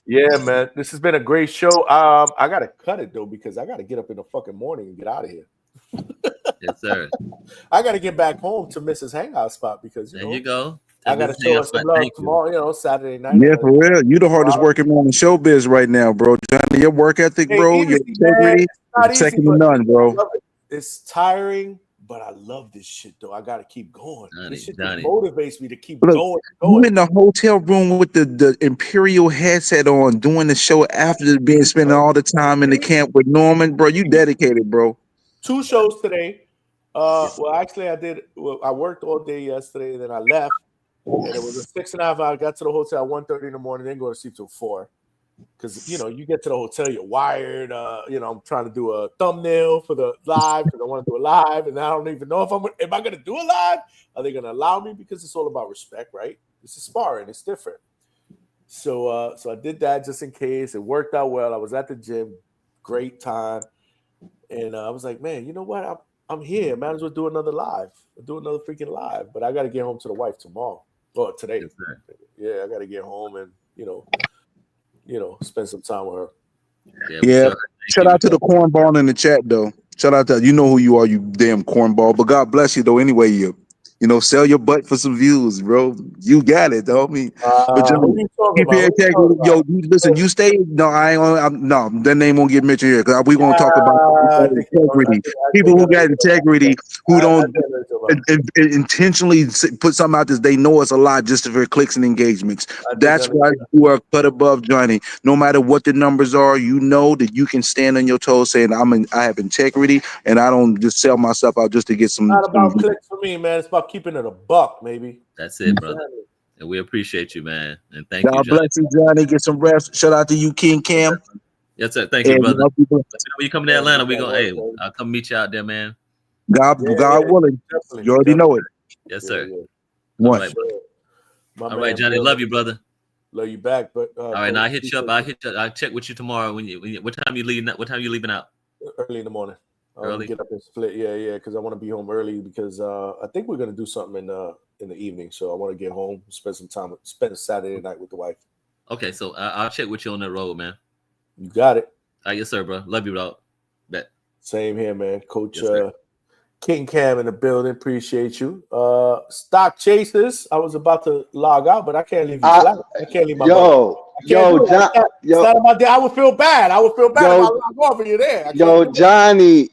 Yeah, man. This has been a great show. I gotta cut it though because I gotta get up in the fucking morning and get out of here. Yes, sir. I gotta get back home to Mrs. Hangout spot because there you go. I gotta show us some love tomorrow. Saturday night. Yeah, for real. You the hardest working man in showbiz right now, bro. Johnny, your work ethic, bro. Your integrity, second to none, bro. It's tiring. But I love this shit, though. I got to keep going. This shit motivates me to keep going. You in the hotel room with the Imperial headset on, doing the show after spending all the time in the camp with Norman, bro. You dedicated, bro. 2 shows today. Well, actually, I worked all day yesterday, and then I left, and it was a 6.5 hour. I got to the hotel at 1:30 in the morning, then go to sleep till 4. Because you get to the hotel, you're wired. I'm trying to do a thumbnail for the live because I want to do a live, and I don't even know if I going to do a live. Are they going to allow me? Because it's all about respect, right? This is sparring; it's different. So I did that just in case. It worked out well. I was at the gym, great time, and I was like, man, you know what? I'm here. Might as well do another live. Do another freaking live. But I got to get home to the wife tomorrow or today. Yeah, I got to get home and spend some time with her. Yeah. Shout out to the cornball in the chat, though. Shout out to you know who you are, you damn cornball. But God bless you, though. Anyway, sell your butt for some views, bro. You got it, though. I mean, but just keep your integrity. Yo, listen, you stay. No, no, that name won't get mentioned here because we gonna talk about integrity. People who got integrity, who don't intentionally put something out there. They know it's a lot just for clicks and engagements. That's why you are cut above Johnny. No matter what the numbers are, you know that you can stand on your toes saying I have integrity and I don't just sell myself out just to get some. It's not about clicks for me, man. It's about keeping it a buck, maybe. That's it, brother. And we appreciate you, man. And thank you, God bless you, Johnny. Get some rest. Shout out to you, King Cam. Yes, sir. Thank you, brother. When you come to Atlanta, I'll come meet you out there, man. God willing. You already know it. Yes, sir. All right, Johnny. Love you, brother. Love you back, but all right. Now I hit you up. I'll check with you tomorrow. What time you leaving? What time you leaving out? Early in the morning. Early. Get up and split. Yeah. Because I want to be home early because I think we're gonna do something in the evening. So I want to get home, spend Saturday night with the wife. Okay, so I'll check with you on that road, man. You got it. All right, yes, sir, bro. Love you, dog. Bet. Same here, man. Coach King Cam in the building. Appreciate you. Stock Chasers. I was about to log out, but I can't leave you flat. I can't leave my it's not about that. I would feel bad. If I log off and you're there. Johnny,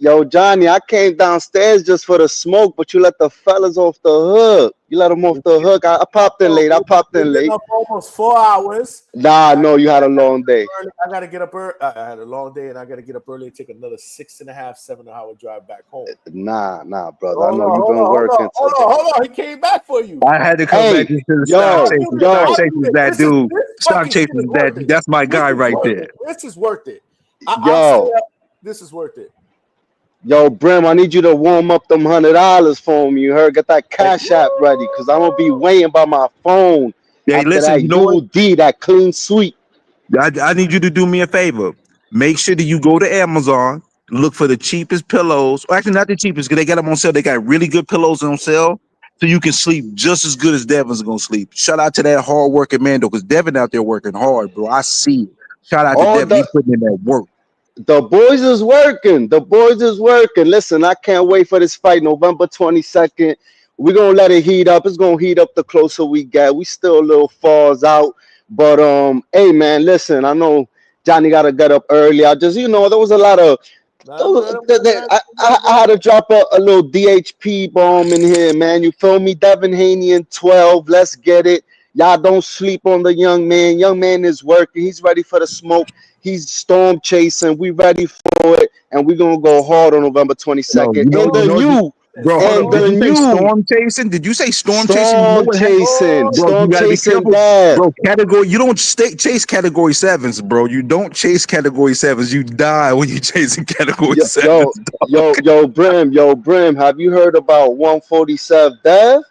I came downstairs just for the smoke, but you let the fellas off the hook. You let them off the hook. I popped in late. Almost 4 hours. No, you had a long day. I got to get up early. I had a long day, and I got to get up early and take another 6.5, 7 hour drive back home. Nah, brother. I know you've been working. Hold on. He came back for you. I had to come back into the Stock Chasers. Stock Chasers, that dude. Stock Chasers, that's my guy right there. This is worth it. This is worth it. Yo, Brim, I need you to warm up them $100 for me. You heard? Get that cash app ready, because I'm gonna be waiting by my phone. Hey, listen, that you know what? That clean sweep. I need you to do me a favor. Make sure that you go to Amazon, look for the cheapest pillows. Or actually, not the cheapest, because they got them on sale. They got really good pillows on sale, so you can sleep just as good as Devin's gonna sleep. Shout out to that hard working man, though, because Devin out there working hard, bro. I see it. Shout out to Devin. He's putting in that work. The boys is working. Listen, I can't wait for this fight, November 22nd. We're going to let it heat up. It's going to heat up the closer we get. We still a little falls out. But, hey, man, listen, I know Johnny got to get up early. I just, there was a lot of... I had to drop a little DHP bomb in here, man. You feel me? Devin Haney in 12. Let's get it. Y'all don't sleep on the young man. Young man is working. He's ready for the smoke. He's storm chasing. We ready for it, and we're gonna go hard on November 22nd. Bro, hold up. And Did the you say new storm chasing? Did you say storm chasing? You know storm what happened? chasing, Bro, you storm gotta be chasing careful. Dev. Bro, category, you don't chase category sevens, bro. You don't chase category sevens. You die when you chasing category Yo, sevens, dog. yo, Brim, have you heard about 147 Dev?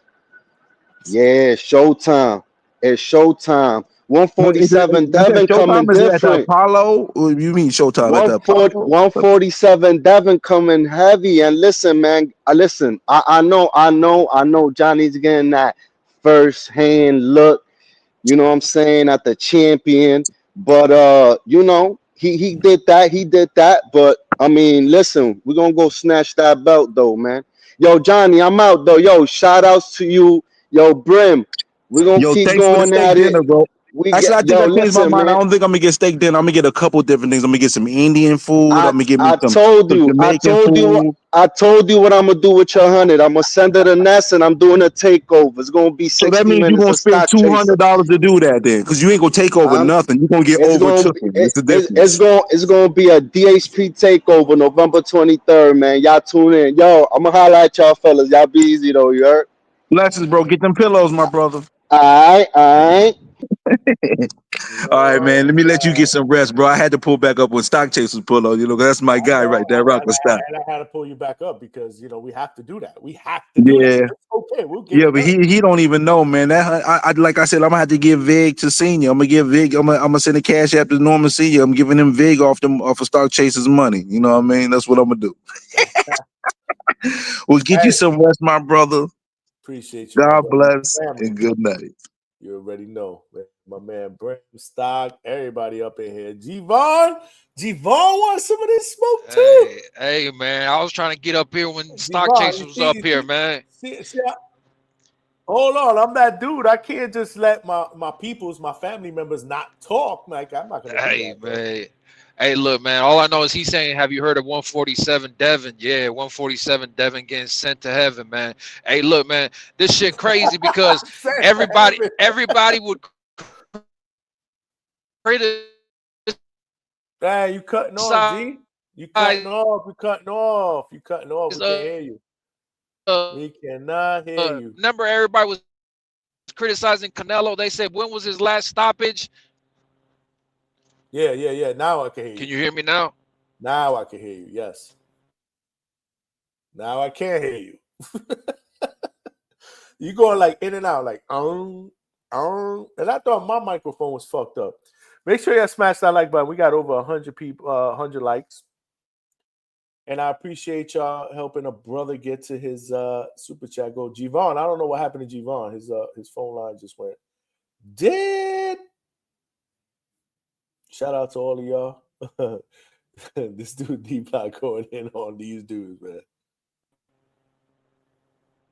Yeah, Showtime. It's Showtime. Is 147 it at Devin coming Showtime? Is it at the different. Apollo? Or you mean Showtime at the 140, Apollo? 147 Devin coming heavy. And listen, man, I know Johnny's getting that first hand look, you know what I'm saying, at the champion. But he did that. But I mean, listen, we're gonna go snatch that belt though, man. Yo, Johnny, I'm out though. Yo, shout outs to you. Yo, Brim, we're gonna Yo, keep thanks for the going steak at it. dinner, bro. We Actually, get I think yo, I changed my listen, mind. I man. don't think I'm gonna get steak dinner. I'm gonna get a couple different things. I'm gonna get some Indian food. I'm gonna get me I some told you, Jamaican food. I told you what I'm gonna do with your 100. I'm gonna send her the nest, and I'm doing a takeover. It's gonna be So that 60 means you're minutes gonna of spend stock chaser. $200 to do that then, because you ain't gonna take over I'm. nothing. You're gonna get It's gonna overtook. be. It's the difference. It's gonna be a DHP takeover November 23rd, man. Y'all tune in. Yo, I'm gonna holler at y'all fellas. Y'all be easy though. You heard? Blessings, bro. Get them pillows, my brother. All right. All right, man. Let me let you Man. get some rest, bro. I had to pull back up when Stock Chasers pull up. You know, 'cause that's my guy right there, Rock with Stock. And I had to pull you back up because we have to do that. We have to do that. Yeah, It's okay. We'll get yeah, it but done. he don't even know, man. That I like I said, I'm gonna have to give Vig to Senior. I'm gonna give Vig. I'm gonna send a cash app to Norman Senior. I'm giving him Vig off of Stock Chasers money. You know what I mean? That's what I'm gonna do. We'll get you Hey, some rest, my brother. appreciate you, my God brother. bless Family. and good night. You already know, man. My man Brent Stock, everybody up in here. G-Von wants some of this smoke too. Hey, man, I was trying to get up here when Stock G-Von, Chaser was up here, man. Hold on, I'm that dude. I can't just let my peoples, my family members not talk. Like, I'm not gonna do Hey, that, bro. man. Hey, look, man. All I know is he's saying, "Have you heard of 147 Devin?" Yeah, 147 Devin getting sent to heaven, man. Hey, look, man. This shit crazy because everybody would criticize. Hey, you cutting off, G? You cutting off. You cutting off. You cutting off. We can't hear you. We cannot hear you. Remember, everybody was criticizing Canelo. They said, when was his last stoppage? Yeah. Now I can hear you. Can you hear me now? Now I can hear you. Yes. Now I can't hear you. You going like in and out, like and I thought my microphone was fucked up. Make sure you smash that like button. We got over 100 people, 100 likes. And I appreciate y'all helping a brother get to his super chat goal. G-Von, I don't know what happened to G-Von. His phone line just went dead. Shout out to all of y'all. This dude deep not going in on these dudes, man.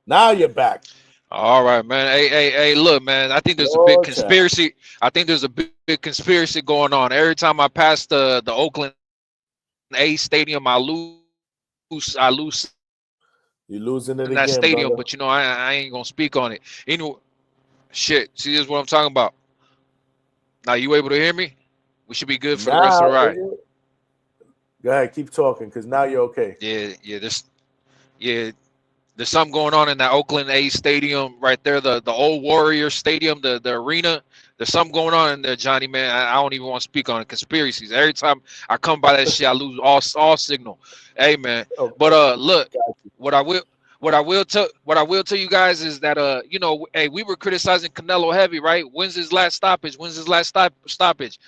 Now you're back. All right, man. Hey, look, man. I think there's a big conspiracy. I think there's a big conspiracy going on. Every time I pass the Oakland A Stadium, I lose. You're losing it in that again, stadium, brother. but I ain't gonna speak on it. Anyway, shit. See, this is what I'm talking about. Now, you able to hear me? We should be good for the rest of the ride. Go ahead, keep talking, because now you're okay. There's something going on in that Oakland A Stadium right there, the old Warrior Stadium, the arena. There's something going on in there, Johnny, man. I don't even want to speak on it. Conspiracies. Every time I come by that shit, I lose all signal. Hey, man. But look, what I will tell you guys is that hey, we were criticizing Canelo heavy, right? When's his last stoppage? Stoppage?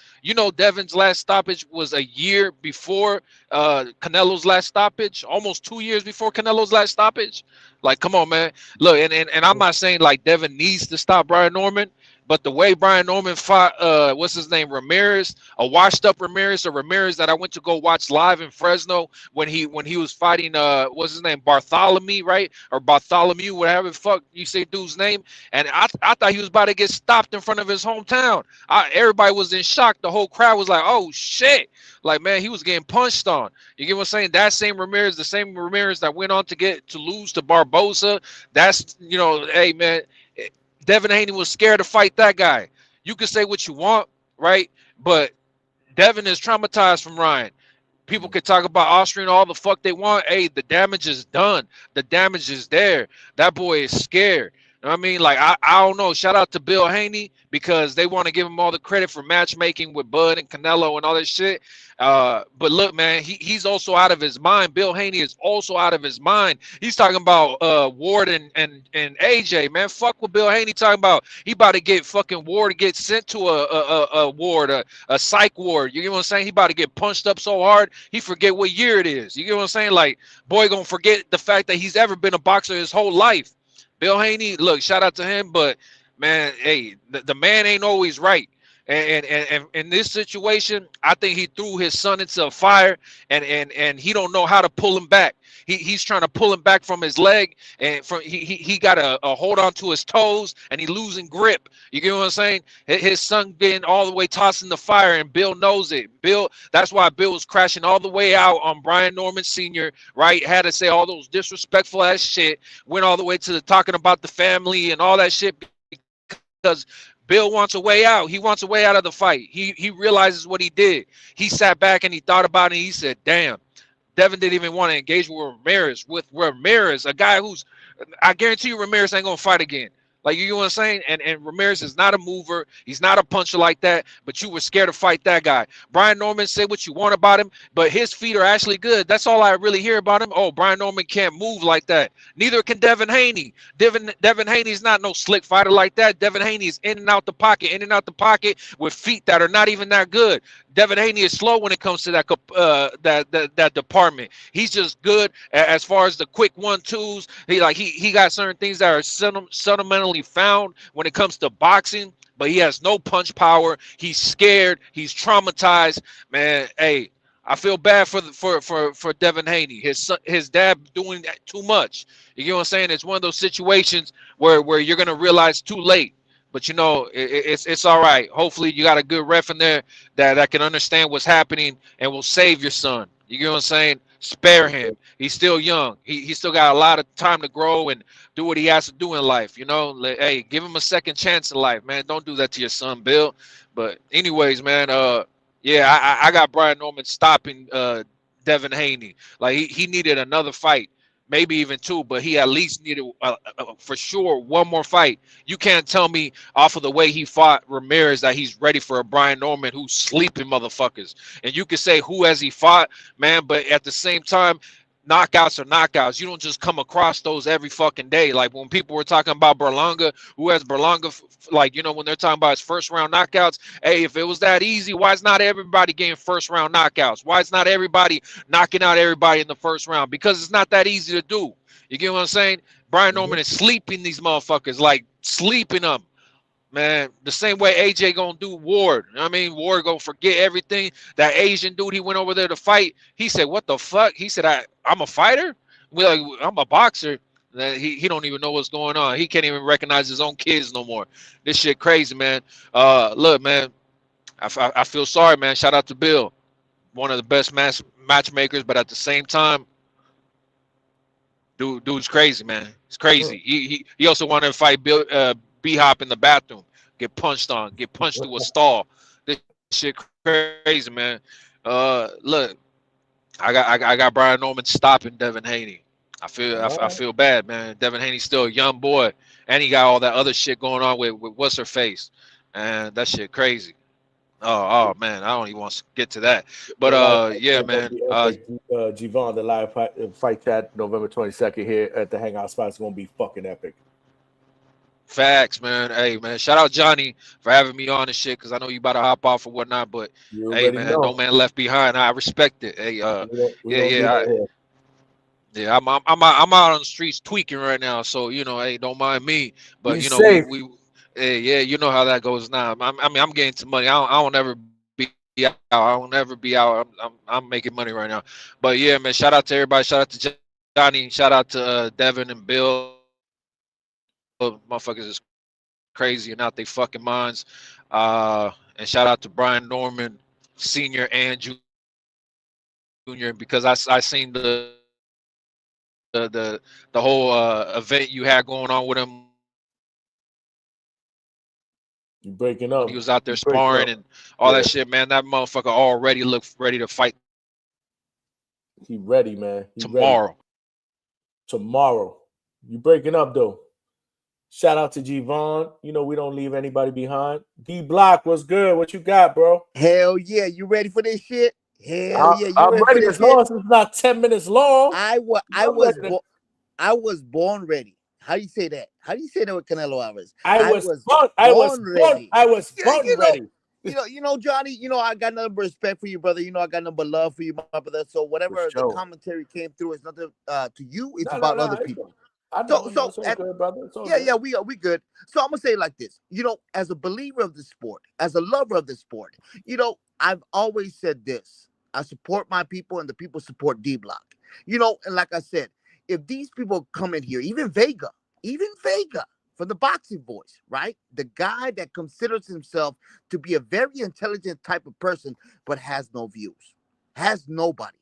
Devin's last stoppage was a year before Canelo's last stoppage, almost 2 years before Canelo's last stoppage. Like, come on, man. Look, and I'm not saying like Devin needs to stop Brian Norman, but the way Brian Norman fought, what's his name, Ramirez, a washed-up Ramirez, or Ramirez that I went to go watch live in Fresno when he was fighting, what's his name, Bartholomew, right? Or Bartholomew, whatever the fuck you say dude's name. And I thought he was about to get stopped in front of his hometown. Everybody was in shock. The whole crowd was like, oh, shit. Like, man, he was getting punched on. You get what I'm saying? That same Ramirez, the same Ramirez that went on to lose to Barbosa, that's, hey, man, Devin Haney was scared to fight that guy. You can say what you want, right? But Devin is traumatized from Ryan. People can talk about Austrian all the fuck they want. Hey, the damage is done. The damage is there. That boy is scared. You know what I mean? Like, I don't know. Shout out to Bill Haney because they want to give him all the credit for matchmaking with Bud and Canelo and all that shit. But look, man, he's also out of his mind. Bill Haney is also out of his mind. He's talking about Ward and AJ, man. Fuck what Bill Haney talking about. He about to get fucking Ward to get sent to a ward, a psych ward. You get what I'm saying? He about to get punched up so hard he forget what year it is. You get what I'm saying? Like, boy gonna forget the fact that he's ever been a boxer his whole life. Bill Haney, look, shout out to him, but man, hey, the man ain't always right. And in this situation, I think he threw his son into a fire, and he don't know how to pull him back. He's trying to pull him back from his leg, and from he got a hold on to his toes, and he losing grip. You get what I'm saying? His son getting all the way tossed in the fire, and Bill knows it. That's why Bill was crashing all the way out on Brian Norman Sr., right? Had to say all those disrespectful ass shit, went all the way to the talking about the family and all that shit, because Bill wants a way out. He wants a way out of the fight. He realizes what he did. He sat back and he thought about it, and he said, damn, Devin didn't even want to engage with Ramirez, a guy who's, I guarantee you Ramirez ain't going to fight again. Like, you know what I'm saying? And Ramirez is not a mover. He's not a puncher like that, but you were scared to fight that guy. Brian Norman, say what you want about him, but his feet are actually good. That's all I really hear about him. Oh, Brian Norman can't move like that. Neither can Devin Haney. Devin Haney's not no slick fighter like that. Devin Haney is in and out the pocket with feet that are not even that good. Devin Haney is slow when it comes to that department. He's just good as far as the quick 1-2s. He got certain things that are sentimentally found when it comes to boxing, but he has no punch power. He's scared. He's traumatized. Man, hey, I feel bad for Devin Haney. His dad doing too much. You know what I'm saying? It's one of those situations where you're gonna realize too late. But you know, it's all right. Hopefully you got a good ref in there that can understand what's happening and will save your son. You get what I'm saying? Spare him. He's still young. He still got a lot of time to grow and do what he has to do in life. You know, hey, give him a second chance in life, man. Don't do that to your son, Bill. But anyways, man, yeah, I got Brian Norman stopping Devin Haney. Like, he needed another fight. Maybe even two, but he at least needed for sure one more fight. You can't tell me off of the way he fought Ramirez that he's ready for a Brian Norman who's sleeping motherfuckers. And you can say who has he fought, man, but at the same time, knockouts are knockouts. You don't just come across those every fucking day. Like when people were talking about Berlanga, who has Berlanga, like, you know, when they're talking about his first round knockouts, hey, if it was that easy, why is not everybody getting first round knockouts? Why is not everybody knocking out everybody in the first round? Because it's not that easy to do. You get what I'm saying? Brian Norman is sleeping these motherfuckers, like sleeping them. Man, the same way AJ gonna do Ward. I mean, Ward gonna forget everything. That Asian dude, he went over there to fight. He said, "What the fuck?" He said, "I'm a fighter. We're like, I'm a boxer." He don't even know what's going on. He can't even recognize his own kids no more. This shit crazy, man. Look, man, I feel sorry, man. Shout out to Bill, one of the best matchmakers, but at the same time, dude's crazy, man. It's crazy. He also wanted to fight Bill. B-Hop in the bathroom, get punched through a stall. This shit crazy, man. Look, I got Brian Norman stopping Devin Haney. I feel bad, man. Devin Haney's still a young boy, and he got all that other shit going on with what's her face, and that shit crazy. Oh man, I don't even want to get to that. But yeah, man. Javon, the live fight chat November 22nd here at the Hangout spot is gonna be fucking epic. Facts, man. Hey, man. Shout out Johnny for having me on and shit, because I know you about to hop off or whatnot. But hey, man, no man left behind. I respect it. Hey, yeah. I'm out on the streets tweaking right now, so you know, hey, don't mind me. But you know, we hey, yeah, you know how that goes now. I mean, I'm getting some money. I don't ever be out. I don't ever be out. I'm making money right now. But yeah, man. Shout out to everybody. Shout out to Johnny. Shout out to Devin and Bill. Motherfuckers is crazy and out they fucking minds. And shout out to Brian Norman Sr. and Jr. because I seen the whole event you had going on with him. You breaking up. He was out there sparring and all that shit, man. That motherfucker already looked ready to fight He ready, man. He tomorrow. ready. Tomorrow. You breaking up though. Shout out to G-Von. You know we don't leave anybody behind. D Block, what's good? What you got, bro? Hell yeah, you ready for this shit? Hell yeah, you I'm ready for ready this as long shit? as it's not 10 minutes long. I was born ready. How do you say that? How do you say that with Canelo Alvarez? I was born ready. ready. You know, Johnny. You know, I got nothing but respect for you, brother. You know, I got nothing but love for you, my brother. So whatever the commentary came through, it's nothing to you. It's about other people. I know. It's all good, brother. It's all good. Yeah, we good. So I'm gonna say it like this. You know, as a believer of the sport, as a lover of the sport, you know, I've always said this. I support my people, and the people support D Block. You know, and like I said, if these people come in here, even Vega from the Boxing Voice, right? The guy that considers himself to be a very intelligent type of person, but has no views, has nobody.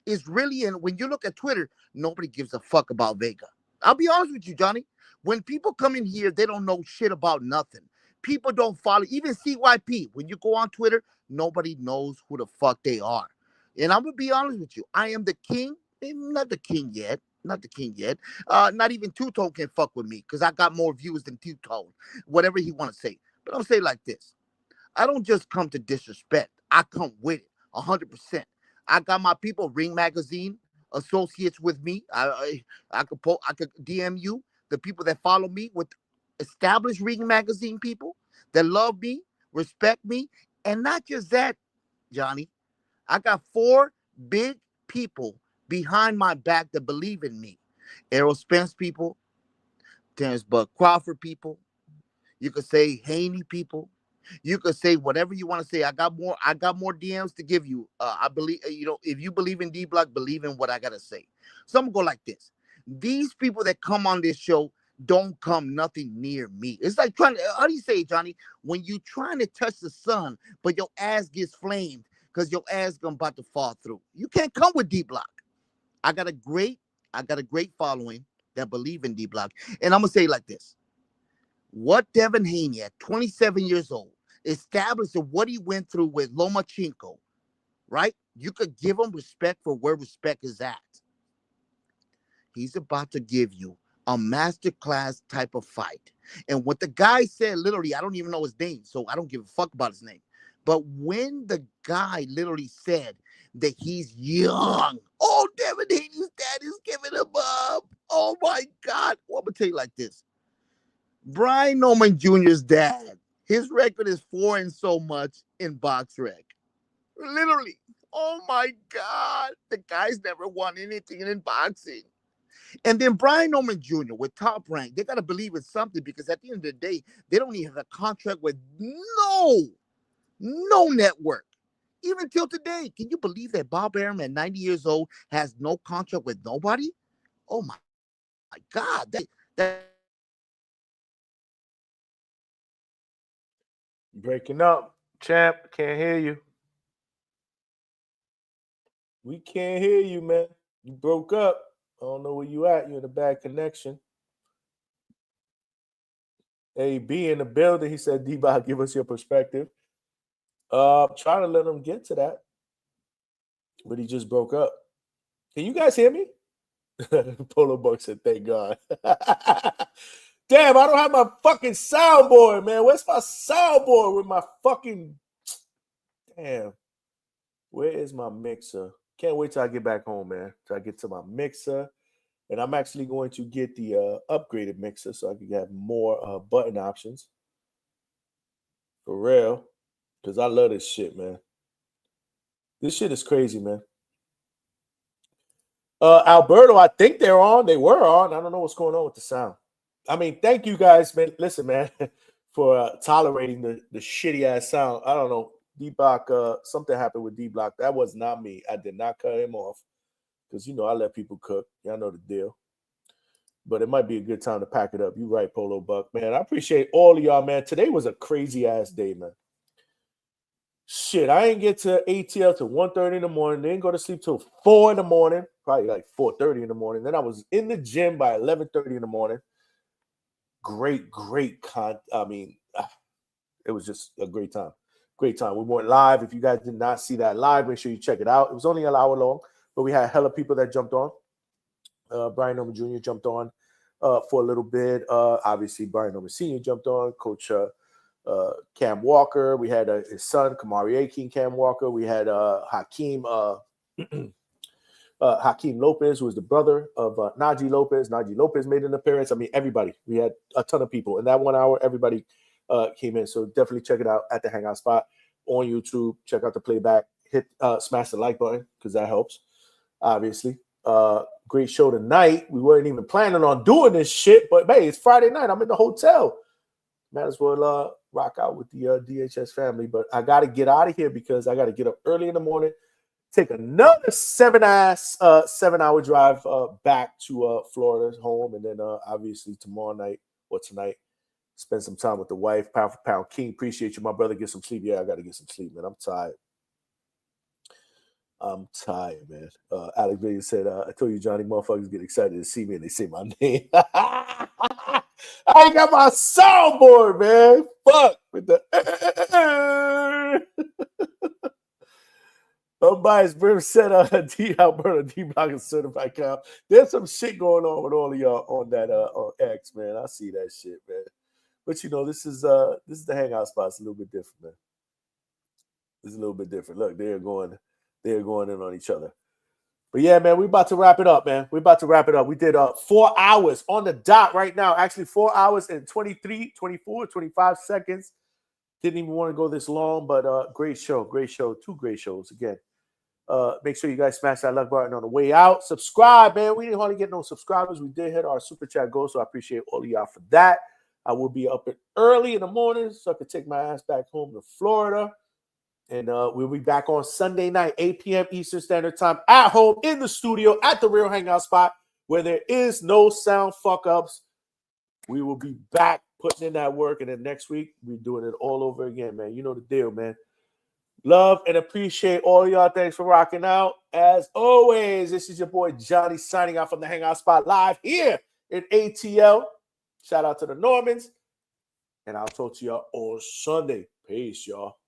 Is really, and when you look at Twitter, nobody gives a fuck about Vega. I'll be honest with you, Johnny. When people come in here, they don't know shit about nothing. People don't follow, even CYP. When you go on Twitter, nobody knows who the fuck they are. And I'm gonna be honest with you. I am the king. Not the king yet. Not the king yet. Not even Two Tone can fuck with me because I got more views than Two Tone. Whatever he want to say. But I'm saying like this. I don't just come to disrespect. I come with it 100%. I got my people, Ring Magazine, associates with me. I could DM you the people that follow me with established Ring Magazine people that love me, respect me, and not just that, Johnny. I got 4 big people behind my back that believe in me. Errol Spence people, Terrence Bud Crawford people. You could say Haney people. You could say whatever you want to say. I got more DMs to give you. I believe, you know, if you believe in D Block, believe in what I gotta say. So I'm gonna go like this. These people that come on this show don't come nothing near me. It's like trying to, how do you say it, Johnny? When you trying to touch the sun, but your ass gets flamed because your ass gonna about to fall through. You can't come with D Block. I got a great following that believe in D Block. And I'm gonna say it like this. What Devin Haney at 27 years old established what he went through with Lomachenko, right? You could give him respect for where respect is at. He's about to give you a masterclass type of fight. And what the guy said, literally, I don't even know his name, so I don't give a fuck about his name. But when the guy literally said that he's young, oh, Devin Haney's dad is giving him up. Oh my God. Well, I'm gonna tell you like this. Brian Norman Jr.'s dad, his record is 4 and so much in box rec. Literally. Oh my God. The guy's never won anything in boxing. And then Brian Norman Jr. with Top Rank, they got to believe in something because at the end of the day, they don't even have a contract with no network. Even till today, can you believe that Bob Arum at 90 years old has no contract with nobody? Oh my God. That Breaking up. Champ, can't hear you. We can't hear you, man. You broke up. I don't know where you at. You're in a bad connection. AB in the building. He said, D-Bot, give us your perspective. Trying to let him get to that. But he just broke up. Can you guys hear me? Polo Buck said, thank God. Damn, I don't have my fucking soundboard, man. Where's my soundboard with my fucking... Damn. Where is my mixer? Can't wait till I get back home, man. Till I get to my mixer. And I'm actually going to get the upgraded mixer so I can have more button options. For real. Because I love this shit, man. This shit is crazy, man. Alberto, I think they're on. They were on. I don't know what's going on with the sound. I mean, thank you guys, man. Listen, man, for tolerating the shitty ass sound. I don't know. D-Block, something happened with D-Block. That was not me. I did not cut him off. Because, you know, I let people cook. Y'all know the deal. But it might be a good time to pack it up. You right, Polo Buck. Man, I appreciate all of y'all, man. Today was a crazy-ass day, man. Shit, I ain't get to ATL till 1:30 in the morning. Didn't go to sleep till 4 in the morning. Probably like 4:30 in the morning. Then I was in the gym by 11:30 in the morning. Great it was just a great time. Great time. We went live. If you guys did not see that live, make sure you check it out. It was only an hour long, but we had hella people that jumped on. Brian Norman Jr. jumped on for a little bit. Obviously, Brian Norman Sr. jumped on. Coach Cam Walker. We had his son, Kamari Akin, Cam Walker. We had Hakeem Hakeem Lopez, who is the brother of Najee Lopez. Najee Lopez made an appearance. I mean, everybody. We had a ton of people. In that 1 hour, everybody came in. So definitely check it out at the Hangout spot on YouTube. Check out the playback. Hit smash the like button because that helps, obviously. Great show tonight. We weren't even planning on doing this shit, but hey, it's Friday night. I'm in the hotel. Might as well rock out with the DHS family. But I got to get out of here because I got to get up early in the morning, take another 7-hour drive back to Florida's home, and then obviously tomorrow night or tonight, spend some time with the wife. Pound for pound, King. Appreciate you, my brother. Get some sleep. Yeah, I got to get some sleep, man. I'm tired. I'm tired, man. Alex Bailey said, I told you, Johnny, motherfuckers get excited to see me and they say my name. I ain't got my soundboard, man. Fuck with the unbiased Brim said D Alberta D Block is certified cow. There's some shit going on with all of y'all on that on X, man. I see that shit, man. But you know, this is the Hangout spot. It's a little bit different, man. It's a little bit different. Look, they're going in on each other. But yeah, man, we're about to wrap it up, man. We're about to wrap it up. We did 4 hours on the dot right now. Actually, 4 hours and 23, 24, 25 seconds. Didn't even want to go this long, but great show. Great show. 2 great shows again. Make sure you guys smash that like button on the way out. Subscribe, man. We didn't hardly get no subscribers. We did hit our super chat goal, so I appreciate all of y'all for that. I will be up early in the morning so I can take my ass back home to Florida. And we'll be back on Sunday night, 8 p.m. Eastern Standard Time, at home in the studio at the Real Hangout spot where there is no sound fuck-ups. We will be back putting in that work. And then next week, we're doing it all over again, man. You know the deal, man. Love and appreciate all of y'all. Thanks for rocking out. As always, this is your boy Johnny signing out from the Hangout spot live here in ATL. Shout out to the Normans. And I'll talk to y'all on Sunday. Peace, y'all.